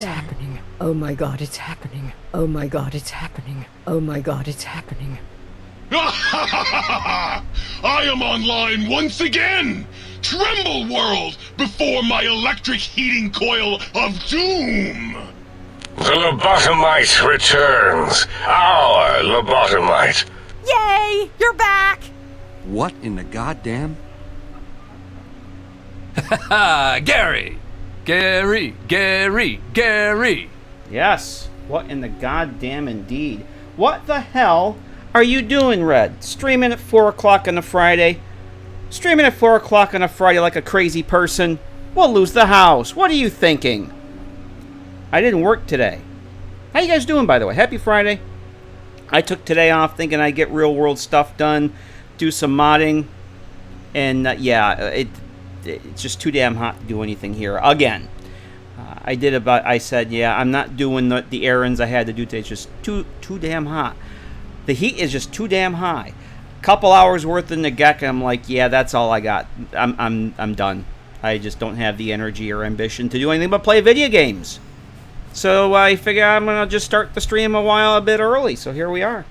happening. Oh my god, it's happening. Oh my god, it's happening. Oh my god, it's happening. I am online once again! Tremble, world, before my electric heating coil of doom! The lobotomite returns. Our lobotomite. Yay! You're back! What in the goddamn? Gary! Yes, what in the goddamn indeed. What the hell are you doing, Red? Streaming at 4 o'clock on a Friday? Streaming at 4 o'clock on a Friday like a crazy person? We'll lose the house. What are you thinking? I didn't work today. How you guys doing, by the way? Happy Friday. I took today off thinking I'd get real world stuff done, do some modding, and it's just too damn hot to do anything here again. I said, yeah, I'm not doing the errands I had to do today. It's just too damn hot. The heat is just too damn high. Couple hours worth in the GEC, I'm like, yeah, that's all I got. I'm done. I just don't have the energy or ambition to do anything but play video games. So I figure I'm gonna just start the stream a bit early. So here we are.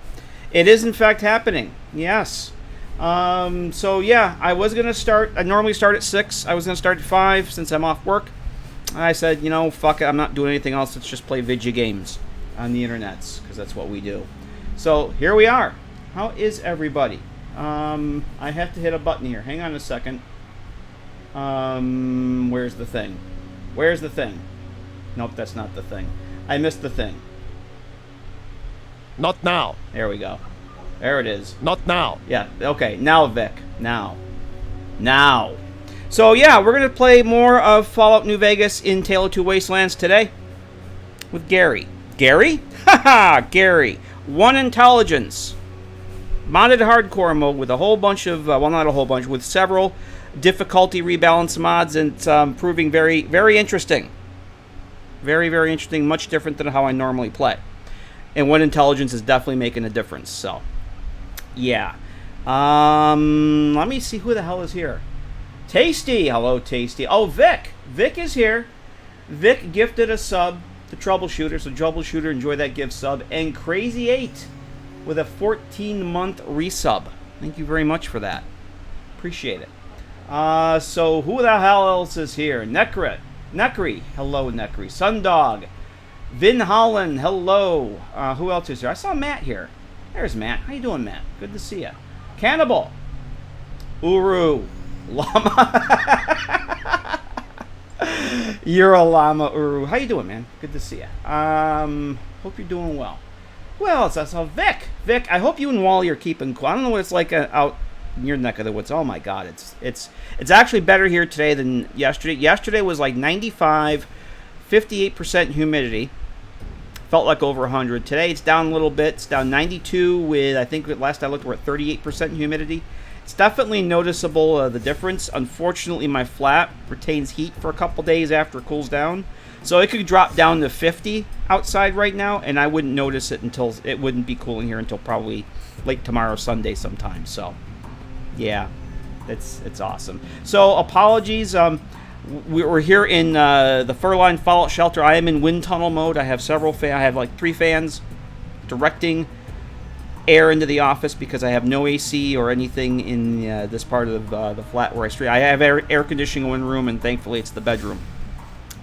It is in fact happening. Yes. So yeah, I was gonna start. I normally start at 6. I was gonna start at 5 since I'm off work. I said, you know, fuck it. I'm not doing anything else. Let's just play video games on the internets because that's what we do. So here we are. How is everybody? I have to hit a button here. Hang on a second. Where's the thing? Where's the thing? Nope, that's not the thing. I missed the thing. Not now. There we go. There it is. Not now. Yeah, okay. Now, Vic. Now. So, yeah, we're going to play more of Fallout New Vegas in Tale of Two Wastelands today with Gary. Gary? Haha, Gary. One intelligence. Modded hardcore mode with a whole bunch of, well, not a whole bunch, with several difficulty rebalance mods, and it's proving very, very interesting. Very, very interesting. Much different than how I normally play. And one intelligence is definitely making a difference, so, yeah. Let me see who the hell is here. Tasty. Hello, Tasty. Oh, Vic. Vic is here. Vic gifted a sub to Troubleshooter, so Troubleshooter, enjoy that gift sub. And Crazy 8 with a 14-month resub. Thank you very much for that. Appreciate it. So who the hell else is here? Necri. Hello, Necri. Sundog. Vin Holland. Hello. Who else is here? I saw Matt here. There's Matt. How you doing, Matt? Good to see you. Cannibal. Uru. Llama. You're a llama, Uru. How you doing, man? Good to see you. Hope you're doing well. Who else? I saw Vic. Vic, I hope you and Wally are keeping cool. I don't know what it's like out in your neck of the woods. Oh my God, it's actually better here today than yesterday. Yesterday was like 95, 58% humidity. Felt like over 100. Today it's down a little bit. It's down 92 with, I think last I looked, we're at 38% humidity. It's definitely noticeable, the difference. Unfortunately, my flat retains heat for a couple days after it cools down. So it could drop down to 50 outside right now, and I wouldn't notice it until, it wouldn't be cooling here until probably late tomorrow, Sunday sometime. So, yeah, it's awesome. So, apologies. We're here in the Furline Fallout Shelter. I am in wind tunnel mode. I have several fans. I have like 3 fans directing air into the office because I have no AC or anything in this part of the flat where I stream. I have air conditioning in one room, and thankfully it's the bedroom.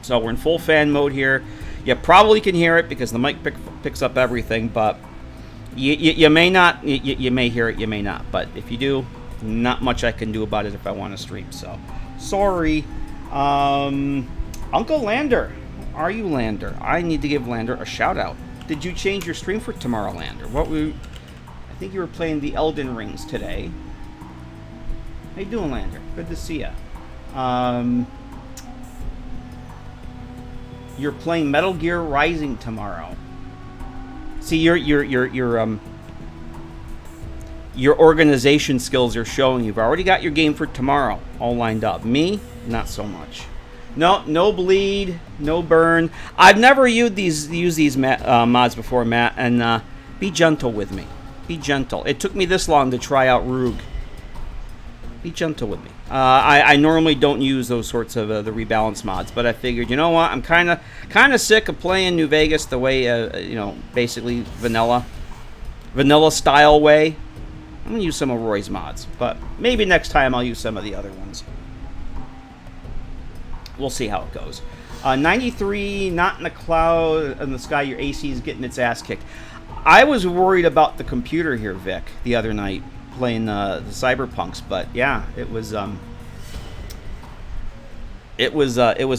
So we're in full fan mode here. You probably can hear it because the mic picks up everything, but you may not. You may hear it, you may not. But if you do, not much I can do about it if I want to stream. So sorry. Uncle Lander. Are you Lander? I need to give Lander a shout out. Did you change your stream for tomorrow, Lander? I think you were playing the Elden Rings today. How you doing, Lander? Good to see you. You're playing Metal Gear Rising tomorrow. See, your organization skills are showing. You've already got your game for tomorrow all lined up. Me, not so much. No bleed, no burn. I've never used these mods before, Matt, and be gentle with me. Be gentle. It took me this long to try out Rogue. Be gentle with me. I normally don't use those sorts of the rebalance mods, but I figured, you know what, I'm kind of sick of playing New Vegas the way, basically vanilla style way. I'm gonna use some of Roy's mods, but maybe next time I'll use some of the other ones. We'll see how it goes. 93, not in the cloud, in the sky. Your AC is getting its ass kicked. I was worried about the computer here, Vic, the other night, playing the Cyberpunks, but yeah, it was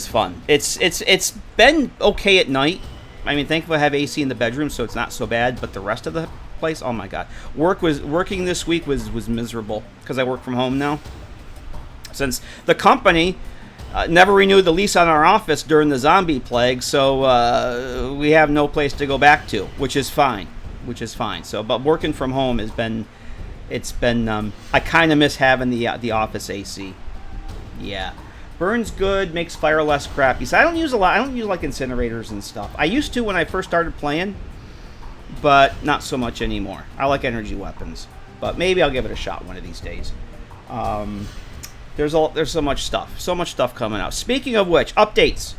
fun. It's been okay at night. I mean, thankfully I have AC in the bedroom, so it's not so bad. But the rest of the place, oh my god, working this week was miserable because I work from home now. Since the company never renewed the lease on our office during the zombie plague, so we have no place to go back to, which is fine. So, but working from home has been. I kind of miss having the office AC. Yeah. Burns good, makes fire less crappy. So I don't use a lot. I don't use like incinerators and stuff. I used to when I first started playing, but not so much anymore. I like energy weapons, but maybe I'll give it a shot one of these days. There's so much stuff coming out. Speaking of which, updates.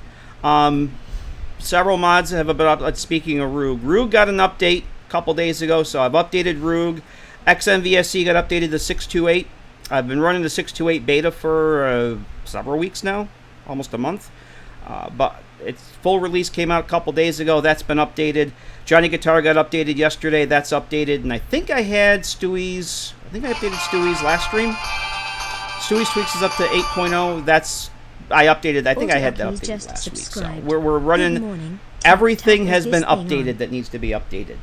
Several mods have been up. Speaking of Rogue, Rogue got an update a couple days ago, so I've updated Rogue. XMVSC got updated to 6.2.8. I've been running the 6.2.8 beta for several weeks now, almost a month. But its full release came out a couple days ago. That's been updated. Johnny Guitar got updated yesterday. That's updated. And I think I had Stewie's... I think I updated Stewie's last stream. Stewie's Tweaks is up to 8.0. I updated... I think I had that updated last week. So we're running... Everything has been updated that needs to be updated.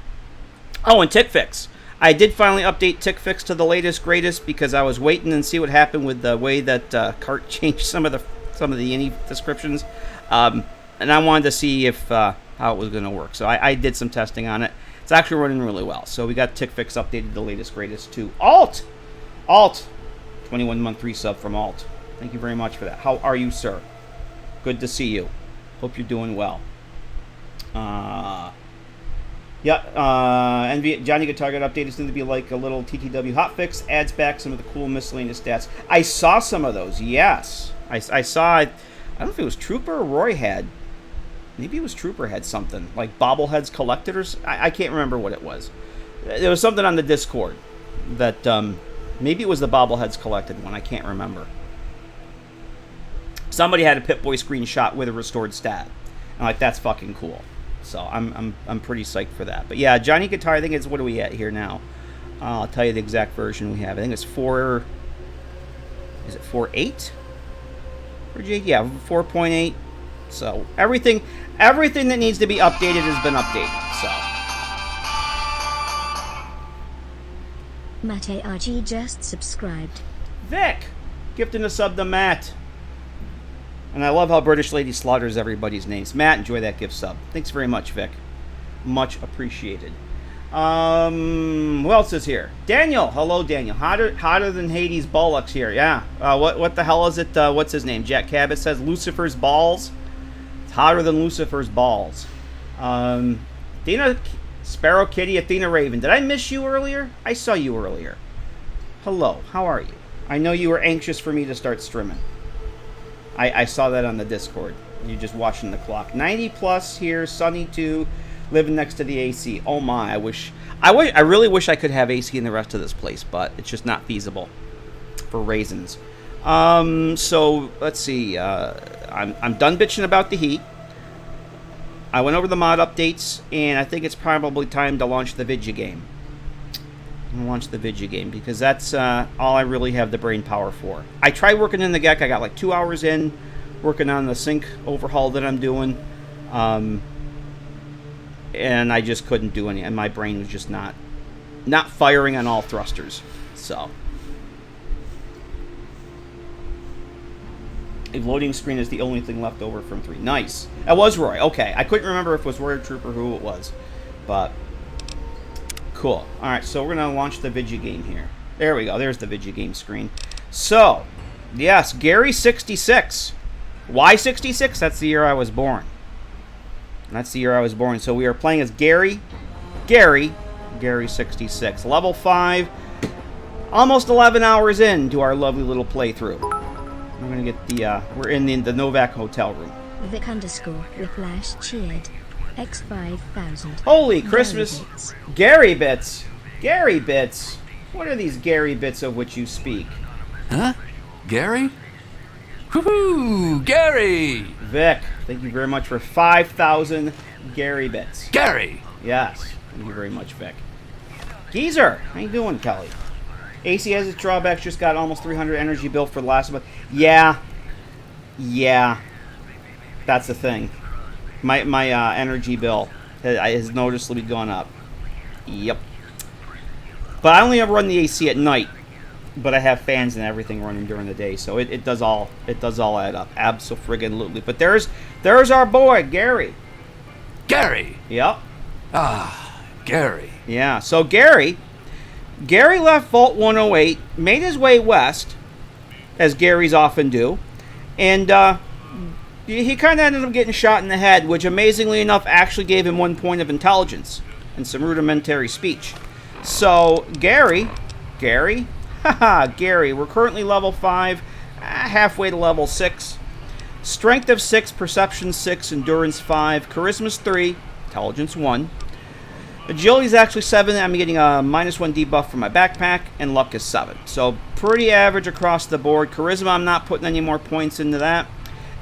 Oh, and TickFix. I did finally update TickFix to the latest greatest because I was waiting and see what happened with the way that Cart changed some of the INT descriptions, and I wanted to see if how it was going to work. So I did some testing on it. It's actually running really well. So we got TickFix updated to the latest greatest to Alt, 21-month resub from Alt. Thank you very much for that. How are you, sir? Good to see you. Hope you're doing well. Johnny Guitar got updated. It's going to be like a little TTW hotfix. Adds back some of the cool miscellaneous stats. I saw some of those, yes. I saw, I don't know if it was Trooper or Roy had. Maybe it was Trooper had something. Like bobbleheads collected or I can't remember what it was. There was something on the Discord that, maybe it was the bobbleheads collected one. I can't remember. Somebody had a Pip-Boy screenshot with a restored stat. I'm like, that's fucking cool. So I'm pretty psyched for that. But yeah, Johnny Guitar, I think it's, what are we at here now? I'll tell you the exact version we have. I think it's 4... Is it 4.8? Yeah, 4.8. So everything that needs to be updated has been updated. So Matt ARG just subscribed. Vic, gifting a sub to Matt. And I love how British Lady slaughters everybody's names. Matt, enjoy that gift sub. Thanks very much, Vic. Much appreciated. Who else is here? Daniel. Hello, Daniel. Hotter than Hades Bollocks here. Yeah. What the hell is it? What's his name? Jack Cabot says Lucifer's balls. It's hotter than Lucifer's balls. Dina Sparrow Kitty, Athena Raven. Did I miss you earlier? I saw you earlier. Hello. How are you? I know you were anxious for me to start streaming. I saw that on the Discord. You're just watching the clock. 90 plus here, sunny too, living next to the AC. Oh my, I really wish I could have AC in the rest of this place, but it's just not feasible for reasons. So let's see. I'm done bitching about the heat. I went over the mod updates, and I think it's probably time to launch the Vidya game. I'm gonna launch the Vidya game because that's all I really have the brain power for. I tried working in the GEC. I got like 2 hours in working on the sync overhaul that I'm doing, and I just couldn't do any. And my brain was just not firing on all thrusters. So a loading screen is the only thing left over from 3. Nice. That was Roy. Okay, I couldn't remember if it was Roy or Trooper who it was, but. Cool. Alright, so we're going to launch the Vidya game here. There we go. There's the Vidya game screen. So, yes, Gary 66. Why 66? That's the year I was born. That's the year I was born. So we are playing as Gary 66. Level 5. Almost 11 hours into our lovely little playthrough. We're gonna get the, we're in the Novak hotel room. Vic underscore the Flash cheered. X5000. Holy Christmas! Gary Bits! Gary Bits! What are these Gary Bits of which you speak? Huh? Gary? Woohoo! Gary! Vic, thank you very much for 5,000 Gary Bits. Gary! Yes, thank you very much, Vic. Geezer, how you doing, Kelly? AC has its drawbacks, just got almost 300 energy bill for the last month. Yeah. That's the thing. My energy bill has noticeably gone up. Yep. But I only ever run the AC at night. But I have fans and everything running during the day, so it does all add up. Abso-friggin-lutely. But there's our boy, Gary. Gary! Yep. Gary. Yeah, so Gary left Vault 108, made his way west, as Garys often do, and he kind of ended up getting shot in the head, which amazingly enough actually gave him 1 point of intelligence and some rudimentary speech. So, Gary, we're currently level 5, halfway to level 6. Strength of 6, Perception 6, Endurance 5, Charisma's 3, Intelligence 1. Agility is actually 7. I'm getting a -1 debuff for my backpack, and luck is 7. So pretty average across the board. Charisma, I'm not putting any more points into that.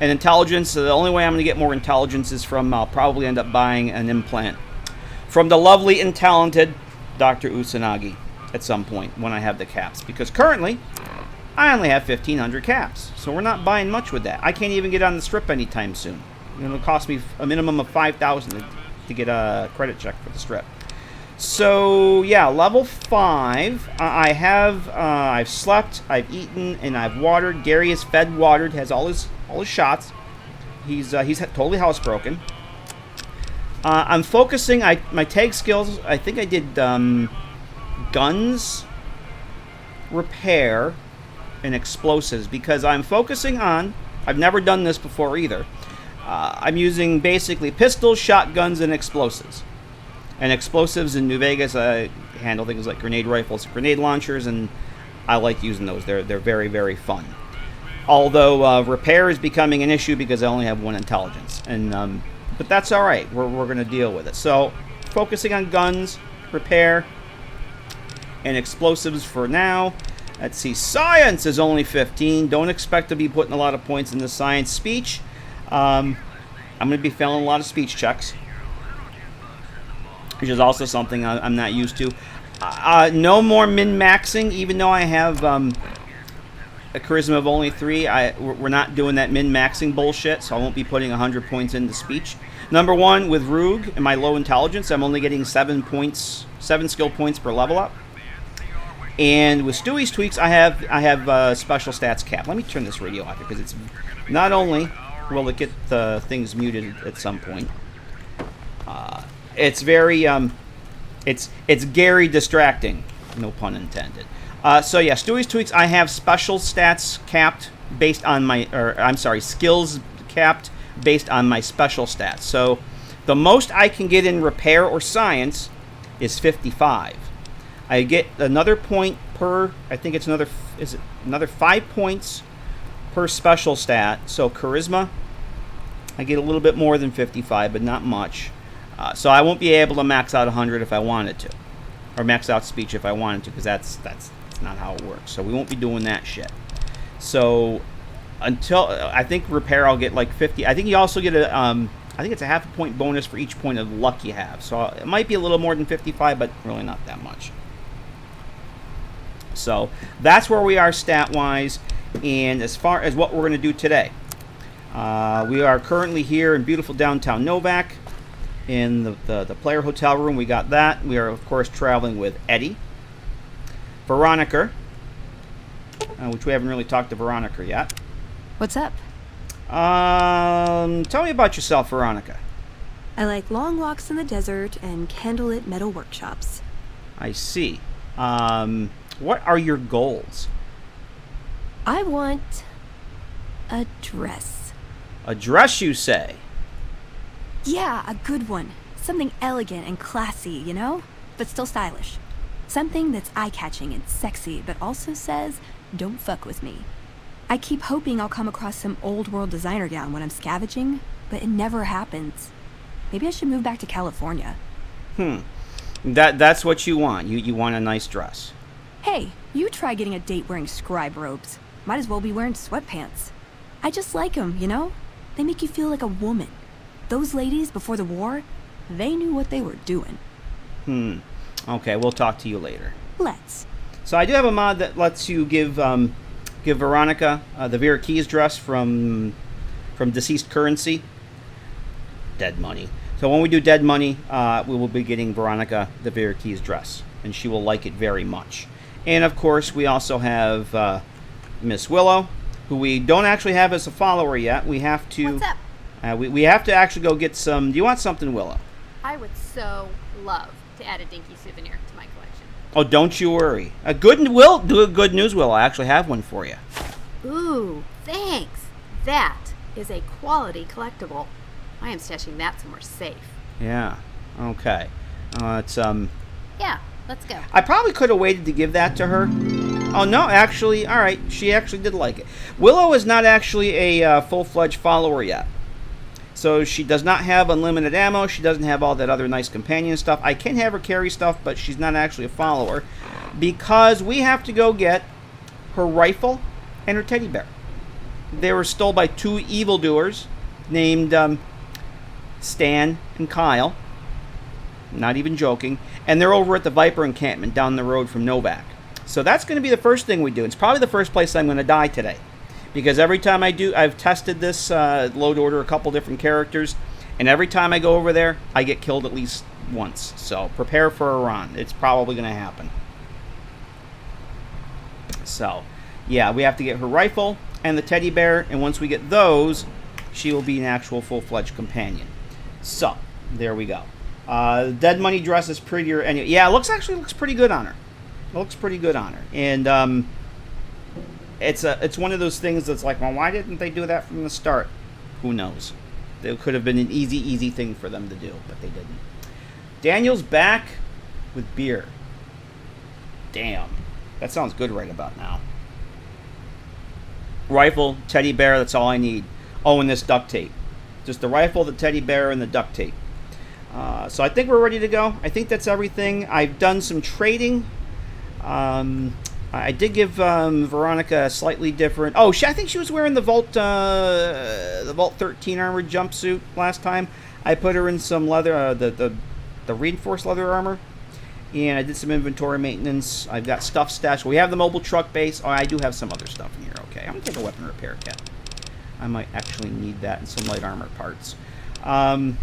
And intelligence, the only way I'm going to get more intelligence is from, I'll probably end up buying an implant from the lovely and talented Dr. Usanagi at some point when I have the caps. Because currently, I only have 1,500 caps. So we're not buying much with that. I can't even get on the strip anytime soon. It'll cost me a minimum of 5,000 to get a credit check for the strip. So yeah, level 5. I've slept, I've eaten, and I've watered. Gary is fed, watered, has all his shots. He's totally housebroken. I'm focusing. My tag skills. I think I did guns, repair, and explosives because I'm focusing on. I've never done this before either. I'm using basically pistols, shotguns, and explosives. And explosives in New Vegas, I handle things like grenade rifles, grenade launchers, and I like using those. They're very, very fun. Although repair is becoming an issue because I only have 1 intelligence, and but that's all right. We're going to deal with it. So focusing on guns, repair, and explosives for now. Let's see. Science is only 15. Don't expect to be putting a lot of points into science. Speech. I'm going to be failing a lot of speech checks, which is also something I'm not used to. No more min-maxing, even though I have a charisma of only 3. We're not doing that min-maxing bullshit, so I won't be putting 100 points into speech. Number 1, with Rogue and my low intelligence, I'm only getting 7 skill points per level up. And with Stewie's tweaks, I have special stats cap. Let me turn this radio off because it's not only will it get the things muted at some point. It's very it's Gary distracting, no pun intended. So yeah, Stewie's tweaks. I have special stats capped based on my, skills capped based on my special stats. So the most I can get in repair or science is 55. I get another point per. I think it's another 5 points per special stat. So charisma, I get a little bit more than 55, but not much. So I won't be able to max out 100 if I wanted to, or max out speech if I wanted to, because that's not how it works. So we won't be doing that shit. So until I think repair, I'll get like 50. I think you also get a I think it's a half a point bonus for each point of luck you have. So it might be a little more than 55, but really not that much. So that's where we are stat-wise. And as far as what we're going to do today, we are currently here in beautiful downtown Novak in the player hotel room. We got that. We are, of course, traveling with Eddie, Veronica, which we haven't really talked to Veronica yet. What's up? Tell me about yourself, Veronica. I like long walks in the desert and candlelit metal workshops. I see. What are your goals? I want a dress. A dress, you say? Yeah, a good one. Something elegant and classy, you know? But still stylish. Something that's eye-catching and sexy, but also says, don't fuck with me. I keep hoping I'll come across some old world designer gown when I'm scavenging, but it never happens. Maybe I should move back to California. That's what you want. You want a nice dress. Hey, you try getting a date wearing scribe robes. Might as well be wearing sweatpants. I just like them, you know? They make you feel like a woman. Those ladies before the war, they knew what they were doing. Okay, we'll talk to you later. Let's. So I do have a mod that lets you give Veronica the Vera Keys dress from Deceased Currency. Dead Money. So when we do Dead Money, we will be getting Veronica the Vera Keys dress, and she will like it very much. And of course, we also have Miss Willow, who we don't actually have as a follower yet. We have to. What's up? We have to actually go get some. Do you want something, Willow? I would so love to add a dinky souvenir to my collection. Oh, don't you worry. Good news, Willow. I actually have one for you. Ooh, thanks. That is a quality collectible. I am stashing that somewhere safe. Yeah. Okay. It's Yeah, let's go. I probably could have waited to give that to her. Oh no, actually, all right. She actually did like it. Willow is not actually a full-fledged follower yet. So she does not have unlimited ammo. She doesn't have all that other nice companion stuff. I can have her carry stuff, but she's not actually a follower because we have to go get her rifle and her teddy bear. They were stole by two evildoers named Stan and Kyle. Not even joking. And they're over at the Viper encampment down the road from Novak. So that's going to be the first thing we do. It's probably the first place I'm going to die today. Because every time I do, I've tested this load order a couple different characters, and every time I go over there, I get killed at least once. So prepare for a run. It's probably going to happen. So, yeah, we have to get her rifle and the teddy bear, and once we get those, she will be an actual full-fledged companion. So, there we go. The Dead Money dress is prettier. Anyway, yeah, it looks pretty good on her. It looks pretty good on her. And, it's one of those things that's like, well, why didn't they do that from the start? Who knows? It could have been an easy thing for them to do, but they didn't. Daniel's back with beer. Damn. That sounds good right about now. Rifle, teddy bear, that's all I need. Oh, and this duct tape. Just the rifle, the teddy bear, and the duct tape. So I think we're ready to go. I think that's everything. I've done some trading. I did give Veronica a slightly different. Oh, I think she was wearing the Vault 13 armored jumpsuit last time. I put her in some leather, the reinforced leather armor, and I did some inventory maintenance. I've got stuff stashed. We have the mobile truck base. Oh, I do have some other stuff in here. Okay, I'm gonna take a weapon repair kit. I might actually need that and some light armor parts. And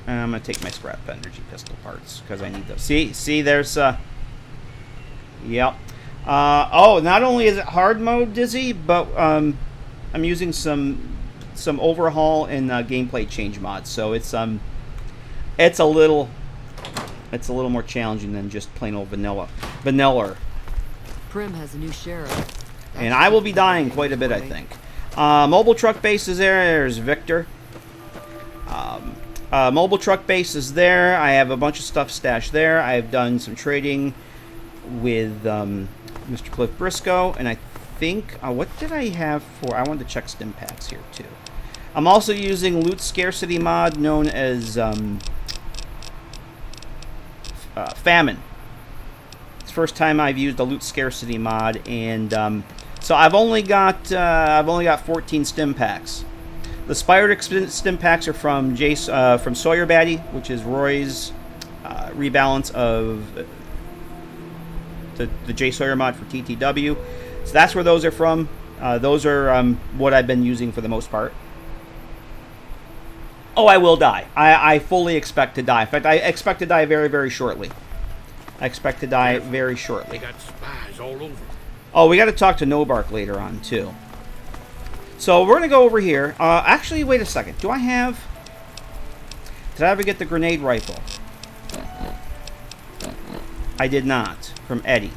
I'm gonna take my scrap energy pistol parts because I need those. See, there's Yep. Oh, not only is it hard mode, Dizzy, but I'm using some overhaul and gameplay change mods, so it's a little more challenging than just plain old vanilla. Prim has a new sheriff. And I will be dying quite a bit, I think. Mobile truck base is there. There's Victor. Mobile truck base is there. I have a bunch of stuff stashed there. I've done some trading with Mr. Cliff Briscoe, and I think what did I have for? I wanted to check stim packs here too. I'm also using loot scarcity mod known as Famine. It's the first time I've used a loot scarcity mod, and so I've only got 14 stim packs. The Spider stim packs are from from Sawyer Batty, which is Roy's rebalance of the J Sawyer mod for TTW. So that's where those are from. Those are what I've been using for the most part. Oh, I will die. I fully expect to die. In fact, I expect to die very, very shortly. I expect to die very shortly. They got spies all over. Oh, we got to talk to Nobark later on, too. So we're going to go over here. Actually, wait a second. Did I ever get the grenade rifle? I did not. From Eddie.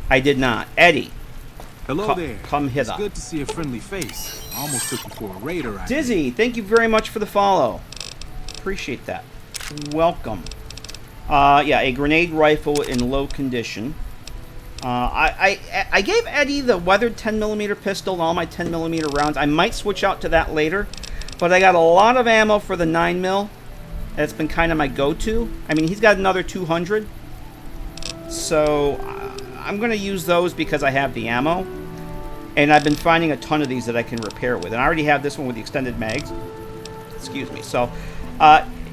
I did not. Eddie. Hello there. Come hither. It's good to see a friendly face. I almost took you for a raider. Dizzy, thank you very much for the follow. Appreciate that. Welcome. Yeah, a grenade rifle in low condition. I gave Eddie the weathered 10mm pistol and all my 10mm rounds. I might switch out to that later, but I got a lot of ammo for the 9mm. That's been kind of my go-to. I mean, he's got another 200, so I'm going to use those because I have the ammo, and I've been finding a ton of these that I can repair with, and I already have this one with the extended mags. Excuse me. So,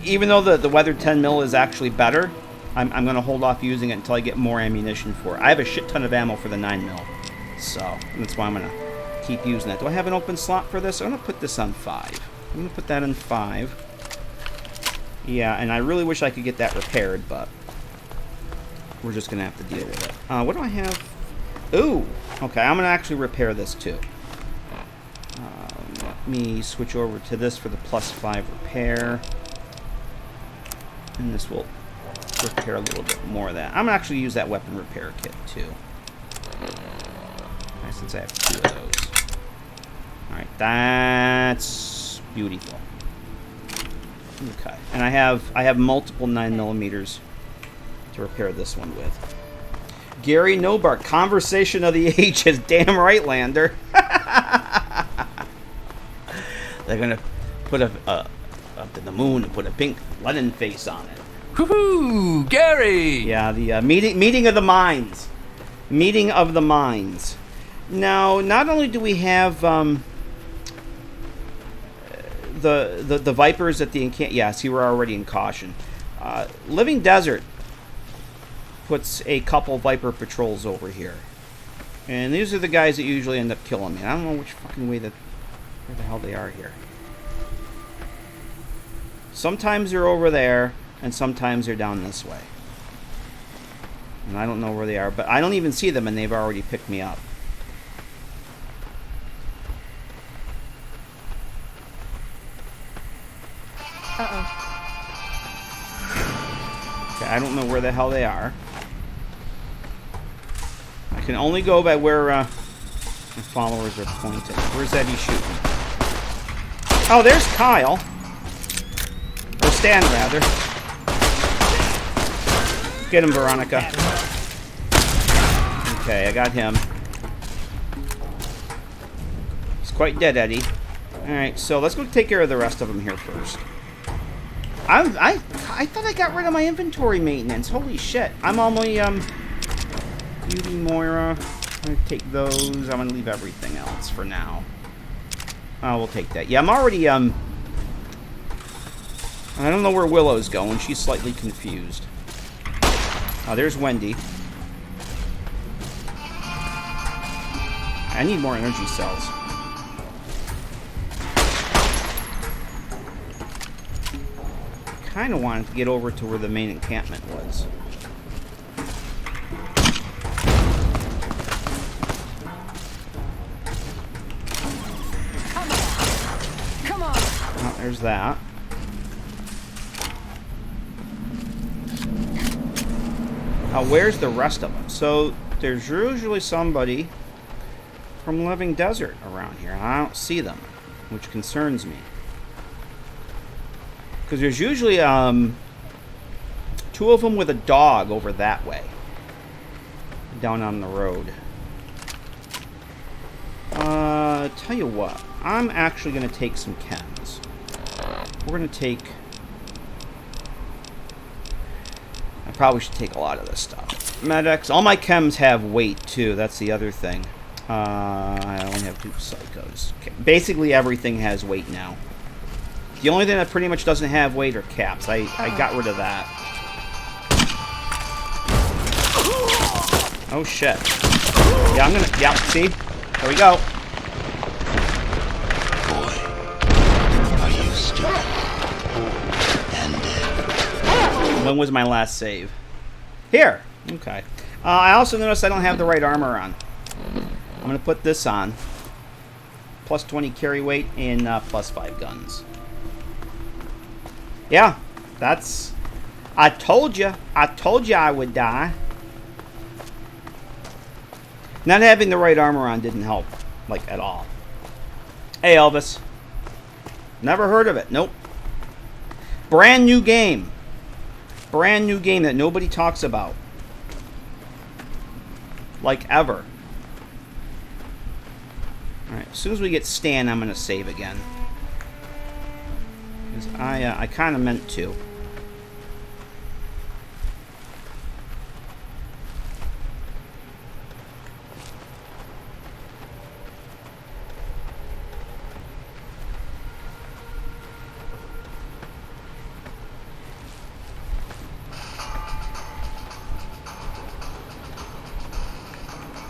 even though the weathered 10mm is actually better, I'm going to hold off using it until I get more ammunition for it. I have a shit ton of ammo for the 9mm, so that's why I'm going to keep using that. Do I have an open slot for this? I'm going to put this on 5. I'm going to put that in 5. Yeah, and I really wish I could get that repaired, but we're just going to have to deal with it. What do I have? Ooh, okay, I'm going to actually repair this too. Let me switch over to this for the +5 repair. And this will repair a little bit more of that. I'm going to actually use that weapon repair kit too. Since I have 2 of those. Alright, that's beautiful. Okay, and I have multiple 9mm to repair this one with. Gary Nobark, conversation of the ages. Damn right, Lander. They're gonna put up to the moon and put a pink Lennon face on it. Woohoo, Gary! Yeah, the meeting of the minds. Meeting of the minds. Now, not only do we have the Vipers at the encampment. Yes, you were already in caution. Living Desert puts a couple Viper patrols over here. And these are the guys that usually end up killing me. I don't know which fucking way where the hell they are here. Sometimes they're over there, and sometimes they're down this way. And I don't know where they are, but I don't even see them, and they've already picked me up. Uh-oh. Okay, I don't know where the hell they are. I can only go by where my followers are pointing. Where's Eddie shooting? Oh, there's Kyle. Or Stan, rather. Get him, Veronica. Okay, I got him. He's quite dead, Eddie. Alright, so let's go take care of the rest of them here first. I thought I got rid of my inventory maintenance. Holy shit. I'm only, Beauty Moira. I'm gonna take those. I'm gonna leave everything else for now. Oh, we'll take that. Yeah, I'm already, I don't know where Willow's going. She's slightly confused. Oh, there's Wendy. I need more energy cells. Kind of wanted to get over to where the main encampment was. Come on. Oh, there's that. Where's the rest of them? So there's usually somebody from Living Desert around here, and I don't see them, which concerns me. Because there's usually 2 of them with a dog over that way. Down on the road. Tell you what. I'm actually going to take some chems. We're going to take... I probably should take a lot of this stuff. Medics. All my chems have weight, too. That's the other thing. I only have 2 psychos. Okay. Basically, everything has weight now. The only thing that pretty much doesn't have weight are caps. I got rid of that. Oh, shit. Yeah, I'm gonna... Yeah, see? There we go. Boy, are you stupid and dead? When was my last save? Here. Okay. I also noticed I don't have the right armor on. I'm gonna put this on. Plus 20 carry weight and plus 5 guns. Yeah, that's... I told you I would die. Not having the right armor on didn't help, like, at all. Hey, Elvis. Never heard of it. Nope. Brand new game. Brand new game that nobody talks about. like ever. Alright, as soon as we get Stan, I'm going to save again. Because I kind of meant to.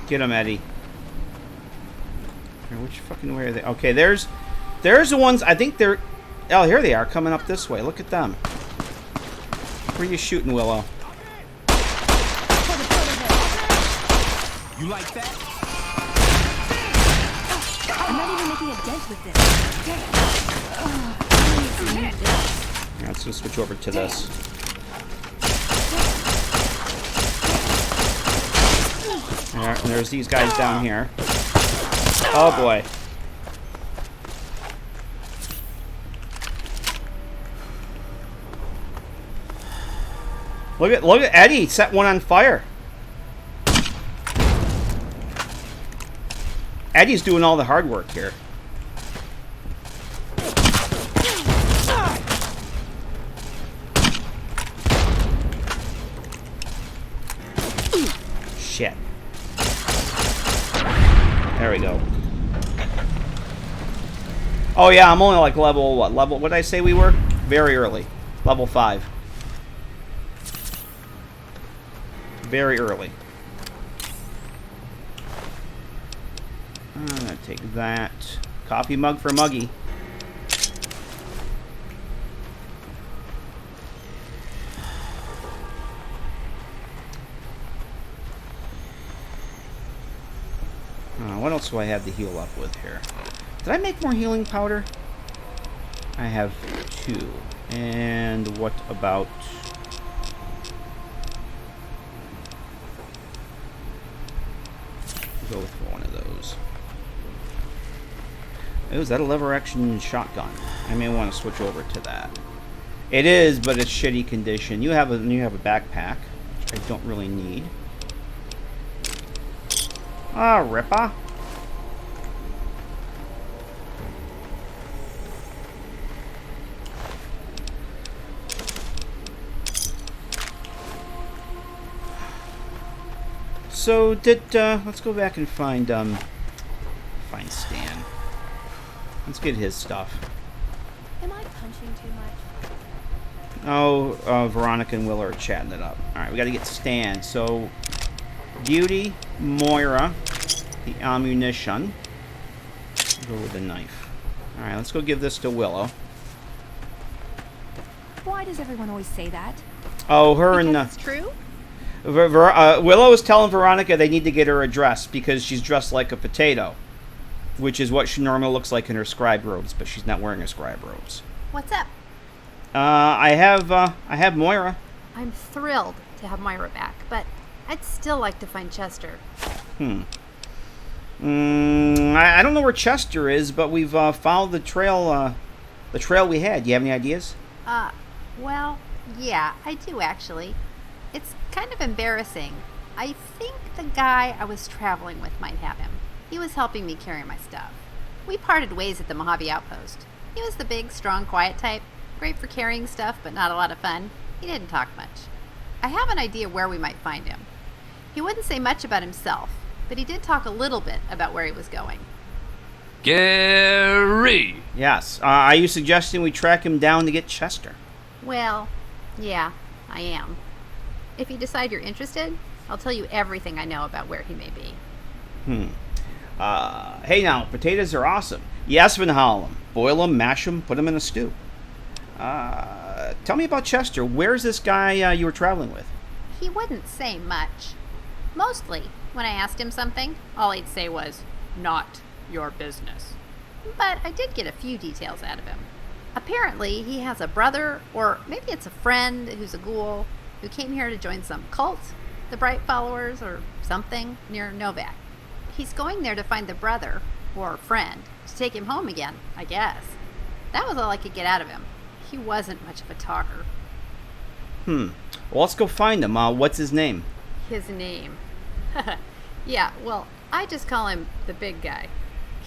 Get him, Eddie. Which fucking way are they? Okay, there's the ones. I think they're. Oh, here they are, coming up this way. Look at them. Where are you shooting, Willow? You like that? I'm not even making a dent with this. Yeah, let's just switch over to this. And there's these guys down here. Oh boy. Look at Eddie set one on fire. Eddie's doing all the hard work here. Shit. There we go. Oh yeah, I'm only like level, what did I say we were? Very early. Level 5. Very early. I'm gonna take that. Coffee mug for Muggy. What else do I have to heal up with here? Did I make more healing powder? I have 2. And what about... Go with one of those. Oh, is that a lever action shotgun? I may want to switch over to that. It is, but it's shitty condition. You have a backpack, which I don't really need. Ah, Ripper. So let's go back and find Stan. Let's get his stuff. Am I punching too much? Oh, Veronica and Will are chatting it up. All right, we got to get Stan. So, Beauty, Moira, the ammunition. Go with the knife. All right, let's go give this to Willow. Why does everyone always say that? Oh, her because and it's true? Willow is telling Veronica they need to get her a dress because she's dressed like a potato, which is what she normally looks like in her scribe robes, but she's not wearing her scribe robes. What's up? I have Moira. I'm thrilled to have Moira back, but I'd still like to find Chester. I don't know where Chester is, but we've followed the trail we had. Do you have any ideas? Well, yeah, I do actually. It's kind of embarrassing. I think the guy I was traveling with might have him. He was helping me carry my stuff. We parted ways at the Mojave outpost. He was the big, strong, quiet type. Great for carrying stuff, but not a lot of fun. He didn't talk much. I have an idea where we might find him. He wouldn't say much about himself, but he did talk a little bit about where he was going. Gary! Yes. Are you suggesting we track him down to get Chester? Well, yeah, I am. If you decide you're interested, I'll tell you everything I know about where he may be. Hey now, potatoes are awesome. Yes, Van Hollem. Boil them, mash them, put them in a stew. Tell me about Chester. Where's this guy you were traveling with? He wouldn't say much. Mostly, when I asked him something, all he'd say was, "Not your business." But I did get a few details out of him. Apparently, he has a brother, or maybe it's a friend who's a ghoul, who came here to join some cult, the Bright Followers, or something, near Novak. He's going there to find the brother, or friend, to take him home again, I guess. That was all I could get out of him. He wasn't much of a talker. Well, let's go find him. What's his name? His name. Yeah, well, I just call him the big guy.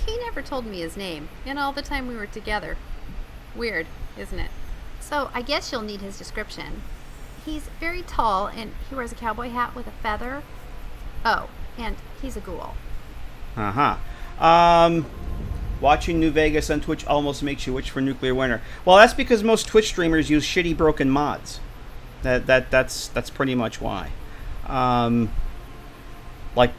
He never told me his name in all the time we were together. Weird, isn't it? So I guess you'll need his description. He's very tall, and he wears a cowboy hat with a feather. Oh, and he's a ghoul. Watching New Vegas on Twitch almost makes you wish for nuclear winter. Well, that's because most Twitch streamers use shitty broken mods. That's pretty much why. Like,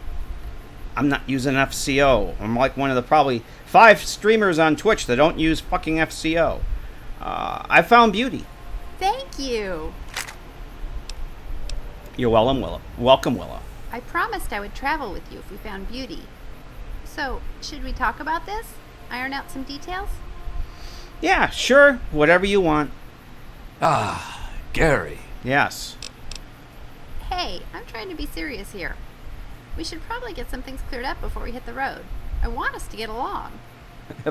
I'm not using FCO. I'm like one of the probably 5 streamers on Twitch that don't use fucking FCO. I found beauty. Thank you. You're welcome, Willow. Welcome, Willow. I promised I would travel with you if we found beauty. So, should we talk about this? Iron out some details? Yeah, sure. Whatever you want. Ah, Gary. Yes. Hey, I'm trying to be serious here. We should probably get some things cleared up before we hit the road. I want us to get along.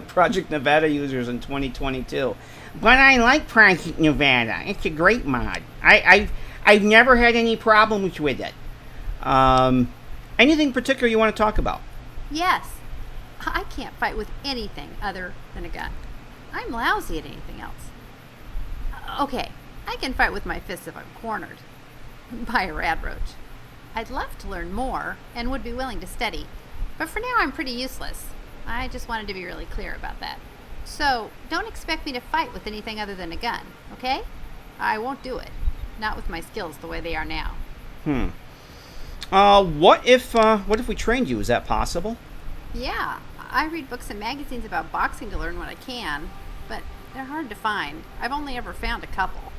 Project Nevada users in 2022. But I like Project Nevada. It's a great mod. I've never had any problems with it. Anything particular you want to talk about? Yes. I can't fight with anything other than a gun. I'm lousy at anything else. Okay, I can fight with my fists if I'm cornered. By a rad roach. I'd love to learn more and would be willing to study, but for now I'm pretty useless. I just wanted to be really clear about that. So, don't expect me to fight with anything other than a gun, okay? I won't do it. Not with my skills the way they are now. What if we trained you? Is that possible? Yeah, I read books and magazines about boxing to learn what I can, but they're hard to find. I've only ever found a couple.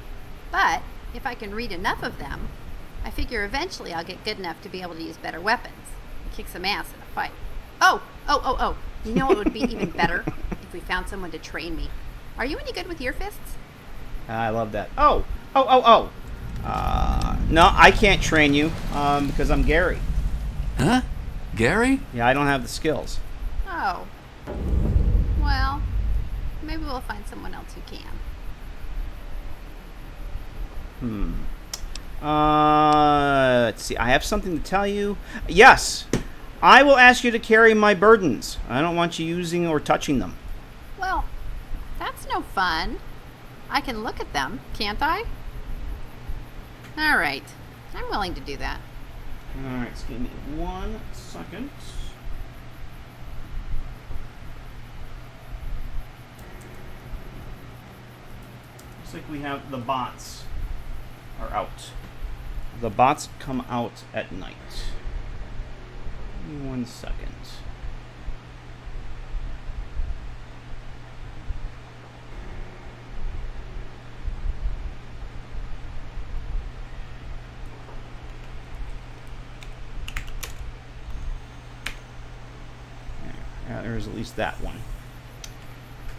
But if I can read enough of them, I figure eventually I'll get good enough to be able to use better weapons and kick some ass in a fight. Oh! You know what would be even better? If we found someone to train me. Are you any good with your fists? I love that. No, I can't train you, because I'm Gary. Huh? Gary? Yeah, I don't have the skills. Oh. Well, maybe we'll find someone else who can. Let's see. I have something to tell you. Yes, I will ask you to carry my burdens. I don't want you using or touching them. Well, that's no fun. I can look at them, can't I? All right. I'm willing to do that. All right, so give me 1 second. Looks like we have the bots are out. The bots come out at night. Give me 1 second. There's at least that one.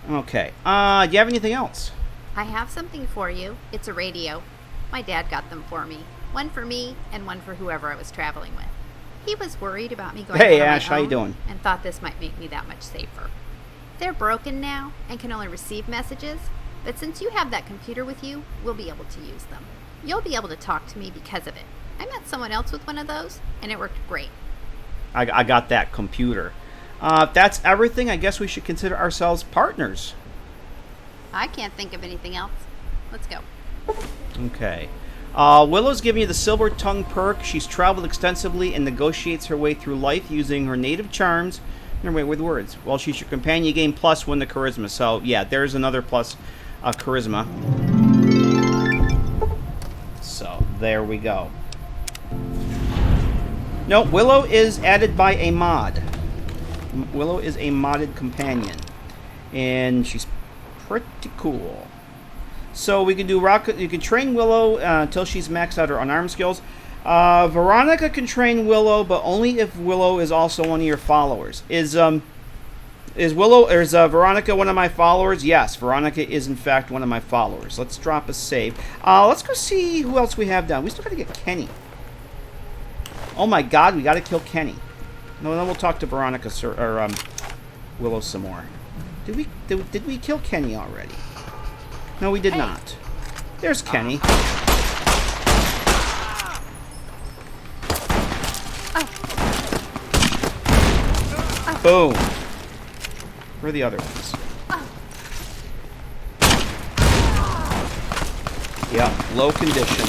Okay. Do you have anything else? I have something for you. It's a radio. My dad got them for me. One for me and one for whoever I was traveling with. He was worried about me going Hey, on Ash, my how own you doing? and thought this might make me that much safer. They're broken now and can only receive messages, but since you have that computer with you, we'll be able to use them. You'll be able to talk to me because of it. I met someone else with one of those, and it worked great. I got that computer. If that's everything, I guess we should consider ourselves partners. I can't think of anything else. Let's go. Okay. Willow's giving you the Silver Tongue perk. She's traveled extensively and negotiates her way through life using her native charms and her way with words. Well, she's your companion. You gain +1 to charisma. So, yeah, there's another plus charisma. So, there we go. No, Willow is added by a mod. Willow is a modded companion. And she's pretty cool. So we can do rocket. You can train Willow until she's maxed out her unarmed skills. Veronica can train Willow, but only if Willow is also one of your followers. Is Veronica one of my followers? Yes, Veronica is in fact one of my followers. Let's drop a save. Let's go see who else we have down. We still got to get Kenny. Oh my God, we got to kill Kenny. No, then we'll talk to Veronica or Willow some more. Did we kill Kenny already? No, we did not. There's Kenny. Boom. Where are the other ones? Yep, low condition.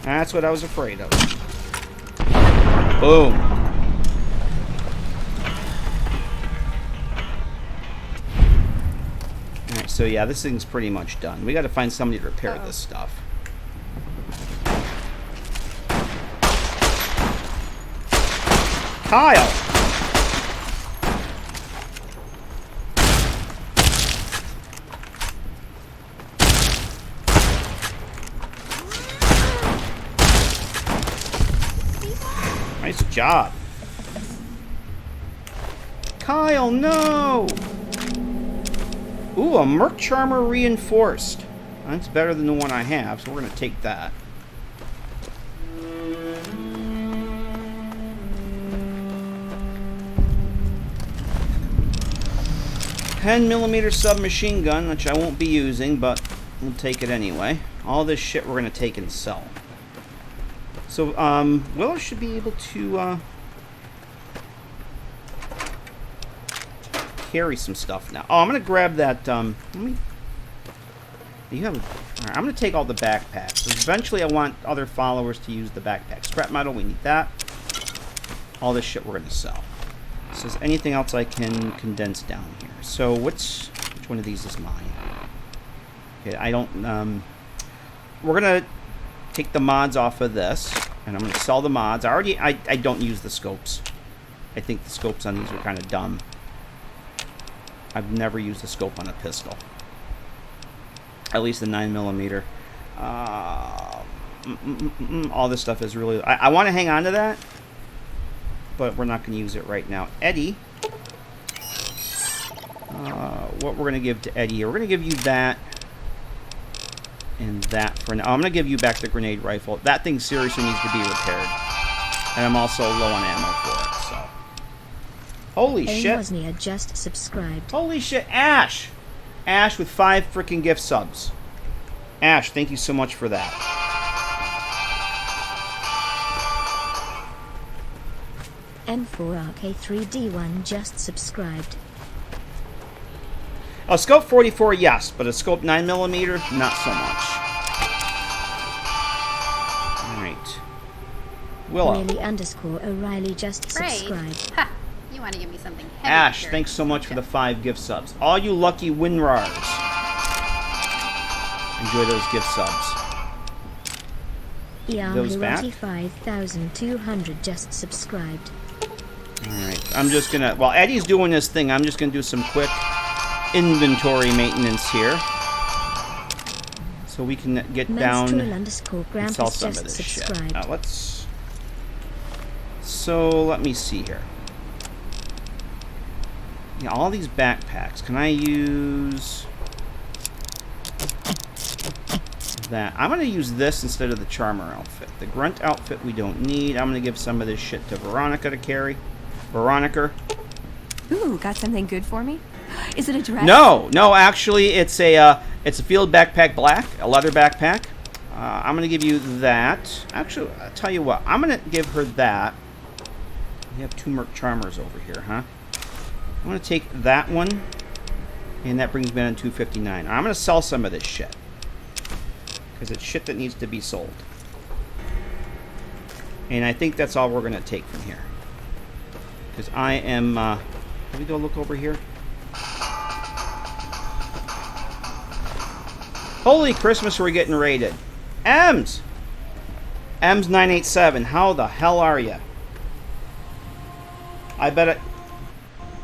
That's what I was afraid of. Boom. Alright, so yeah, this thing's pretty much done. We gotta find somebody to repair this stuff. Kyle! Nice job. Kyle, no! Ooh, a Merc Charmer reinforced. That's better than the one I have, so we're going to take that. $10mm submachine gun, which I won't be using, but we'll take it anyway. All this shit we're going to take and sell. So, Willow should be able to, carry some stuff now. Oh, I'm going to grab that, let me... You have... Alright, I'm going to take all the backpacks. Eventually, I want other followers to use the backpack. Scrap metal, we need that. All this shit we're going to sell. So, is anything else I can condense down here? So, which one of these is mine? Okay, I don't, we're going to take the mods off of this, and I'm going to sell the mods. I don't use the scopes. I think the scopes on these are kind of dumb. I've never used a scope on a pistol. At least the 9mm. All this stuff is really... I want to hang on to that, but we're not going to use it right now. Eddie. What we're going to give to Eddie, we're going to give you that and that for now. I'm going to give you back the grenade rifle. That thing seriously needs to be repaired. And I'm also low on ammo for it, so... Holy shit. Woznia just subscribed. Holy shit, Ash! Ash with 5 freaking gift subs. Ash, thank you so much for that. M4RK3D1 just subscribed. A scope 44, yes, but a scope 9mm, not so much. Alright. Willow. O'Reilly just subscribed. Ha! You want to give me something heavy? Ash, thanks so much for the 5 gift subs. All you lucky WinRARs. Enjoy those gift subs. Those back. 25,200 just subscribed. Alright, I'm just gonna... While Eddie's doing this thing, I'm just gonna do some quick inventory maintenance here. So we can get down and sell some of this shit. Now let's... So, let me see here. Yeah, all these backpacks. Can I use... that? I'm going to use this instead of the Charmer outfit. The Grunt outfit we don't need. I'm going to give some of this shit to Veronica to carry. Veronica. Ooh, got something good for me? Is it a dress? No, actually, it's a field backpack black, a leather backpack. I'm going to give you that. Actually, I'll tell you what. I'm going to give her that. We have 2 Merc Charmers over here, huh? I'm going to take that one, and that brings me down to 259. I'm going to sell some of this shit, because it's shit that needs to be sold. And I think that's all we're going to take from here. Because I am... let me go look over here. Holy Christmas, we're getting raided. Ems! Ems987, how the hell are you? I bet it...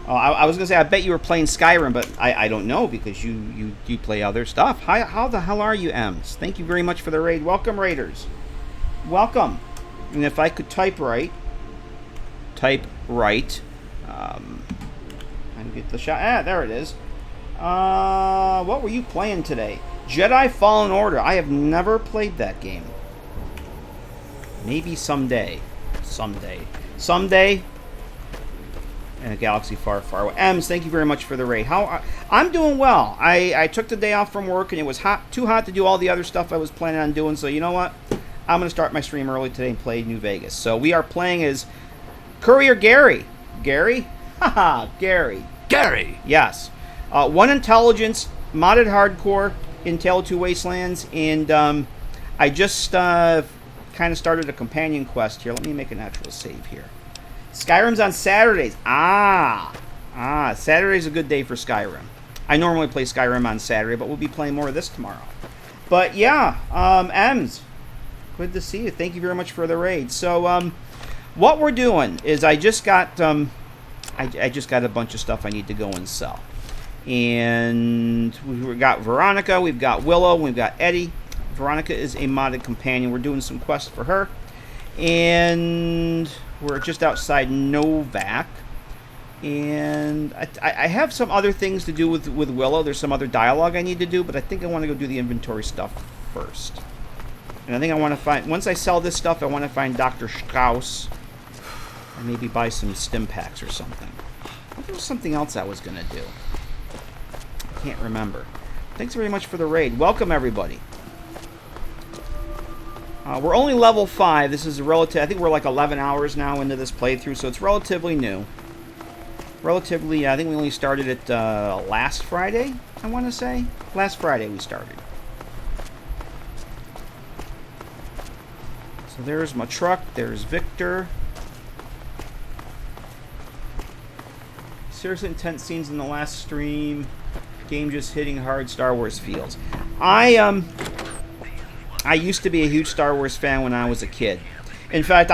Oh, I was going to say, I bet you were playing Skyrim, but I don't know, because you play other stuff. How the hell are you, Ems? Thank you very much for the raid. Welcome, Raiders. Welcome. And if I could type right... and get the shot. Ah, there it is. What were you playing today? Jedi Fallen Order. I have never played that game. Maybe someday. Someday. In a galaxy far, far away. Ems, thank you very much for the raid. I'm doing well. I took the day off from work, and it was too hot to do all the other stuff I was planning on doing. So you know what? I'm going to start my stream early today and play New Vegas. So we are playing as Courier Gary. Gary? Haha, Gary. Gary! Yes. 1 intelligence, modded hardcore in Tale of Two Wastelands, and I just kind of started a companion quest here. Let me make an actual save here. Skyrim's on Saturdays. Saturday's a good day for Skyrim. I normally play Skyrim on Saturday, but we'll be playing more of this tomorrow. But yeah, Ems, good to see you. Thank you very much for the raid. So what we're doing is I just got a bunch of stuff I need to go and sell. And we've got Veronica, we've got Willow, we've got Eddie. Veronica is a modded companion. We're doing some quests for her. And we're just outside Novak. And I have some other things to do with Willow. There's some other dialogue I need to do, but I think I want to go do the inventory stuff first. And I think I want to find, once I sell this stuff, I want to find Dr. Strauss. And maybe buy some stim packs or something. I think there was something else I was going to do. I can't remember. Thanks very much for the raid. Welcome, everybody. We're only level 5. This is a relative. I think we're like 11 hours now into this playthrough, so it's relatively new. Relatively, I think we only started it last Friday, I want to say. Last Friday we started. So there's my truck. There's Victor. Seriously intense scenes in the last stream. Game just hitting hard. Star Wars feels. I used to be a huge Star Wars fan when I was a kid. In fact,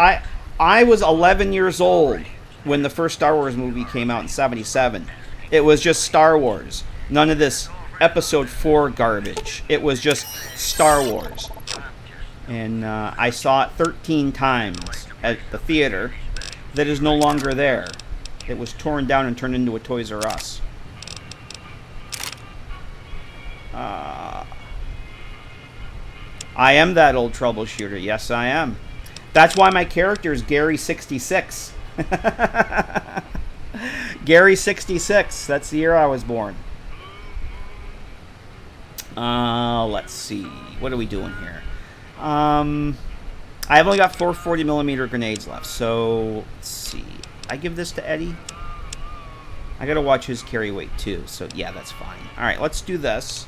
I was 11 years old when the first Star Wars movie came out in '77. It was just Star Wars. None of this Episode 4 garbage. It was just Star Wars. And I saw it 13 times at the theater that is no longer there. It was torn down and turned into a Toys R Us. I am that old troubleshooter. Yes, I am. That's why my character is Gary66. Gary66. That's the year I was born. Let's see. What are we doing here? I've only got 4 40mm grenades left. So, let's see. I give this to Eddie. I gotta watch his carry weight too. So, yeah, that's fine. Alright, let's do this.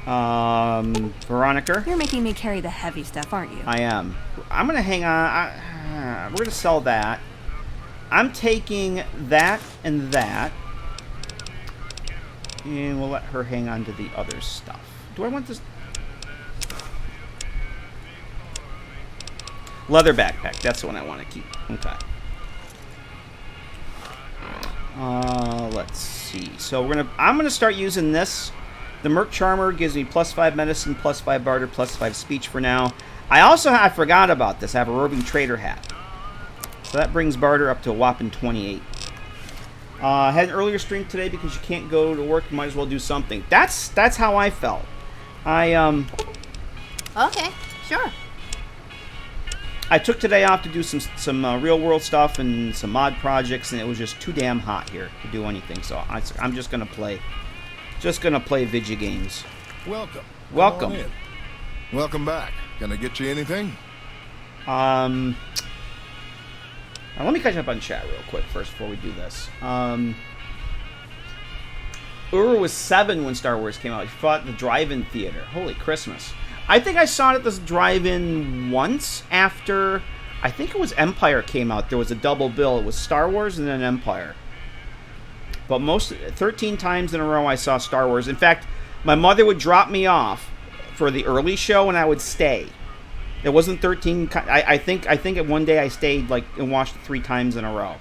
Veronica. You're making me carry the heavy stuff, aren't you? I am. I'm gonna hang on. We're gonna sell that. I'm taking that and that. And we'll let her hang on to the other stuff. Do I want this? Leather backpack. That's the one I want to keep. Okay. Let's see. So I'm gonna start using this. The Merc Charmer gives me +5 medicine, +5 barter, +5 speech for now. I forgot about this. I have a roving trader hat. So that brings barter up to a whopping 28. I had an earlier stream today because you can't go to work. You might as well do something. That's how I felt. Okay, sure. I took today off to do some real world stuff and some mod projects, and it was just too damn hot here to do anything. So I'm just gonna play. Just gonna play video games. Welcome. Welcome. Welcome back. Can I get you anything? Now let me catch up on chat real quick first before we do this. Uru was 7 when Star Wars came out. He fought at the drive-in theater. Holy Christmas. I think I saw it at this drive-in once after, I think it was Empire came out. There was a double bill. It was Star Wars and then Empire. But 13 times in a row I saw Star Wars. In fact, my mother would drop me off for the early show and I would stay. It wasn't 13. I think at one day I stayed and watched it 3 times in a row.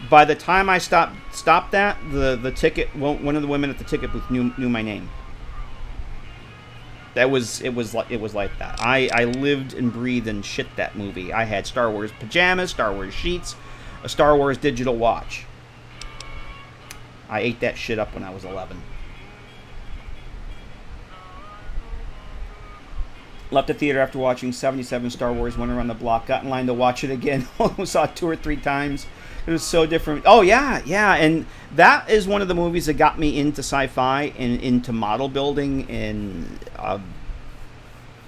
By the time I stopped that, the ticket, one of the women at the ticket booth knew my name. It was like that. I lived and breathed and shit that movie. I had Star Wars pajamas, Star Wars sheets, a Star Wars digital watch. I ate that shit up when I was 11. Left the theater after watching 77 Star Wars, went around the block, got in line to watch it again. Saw it 2 or 3 times. It was so different. Oh, yeah. And that is one of the movies that got me into sci-fi and into model building. And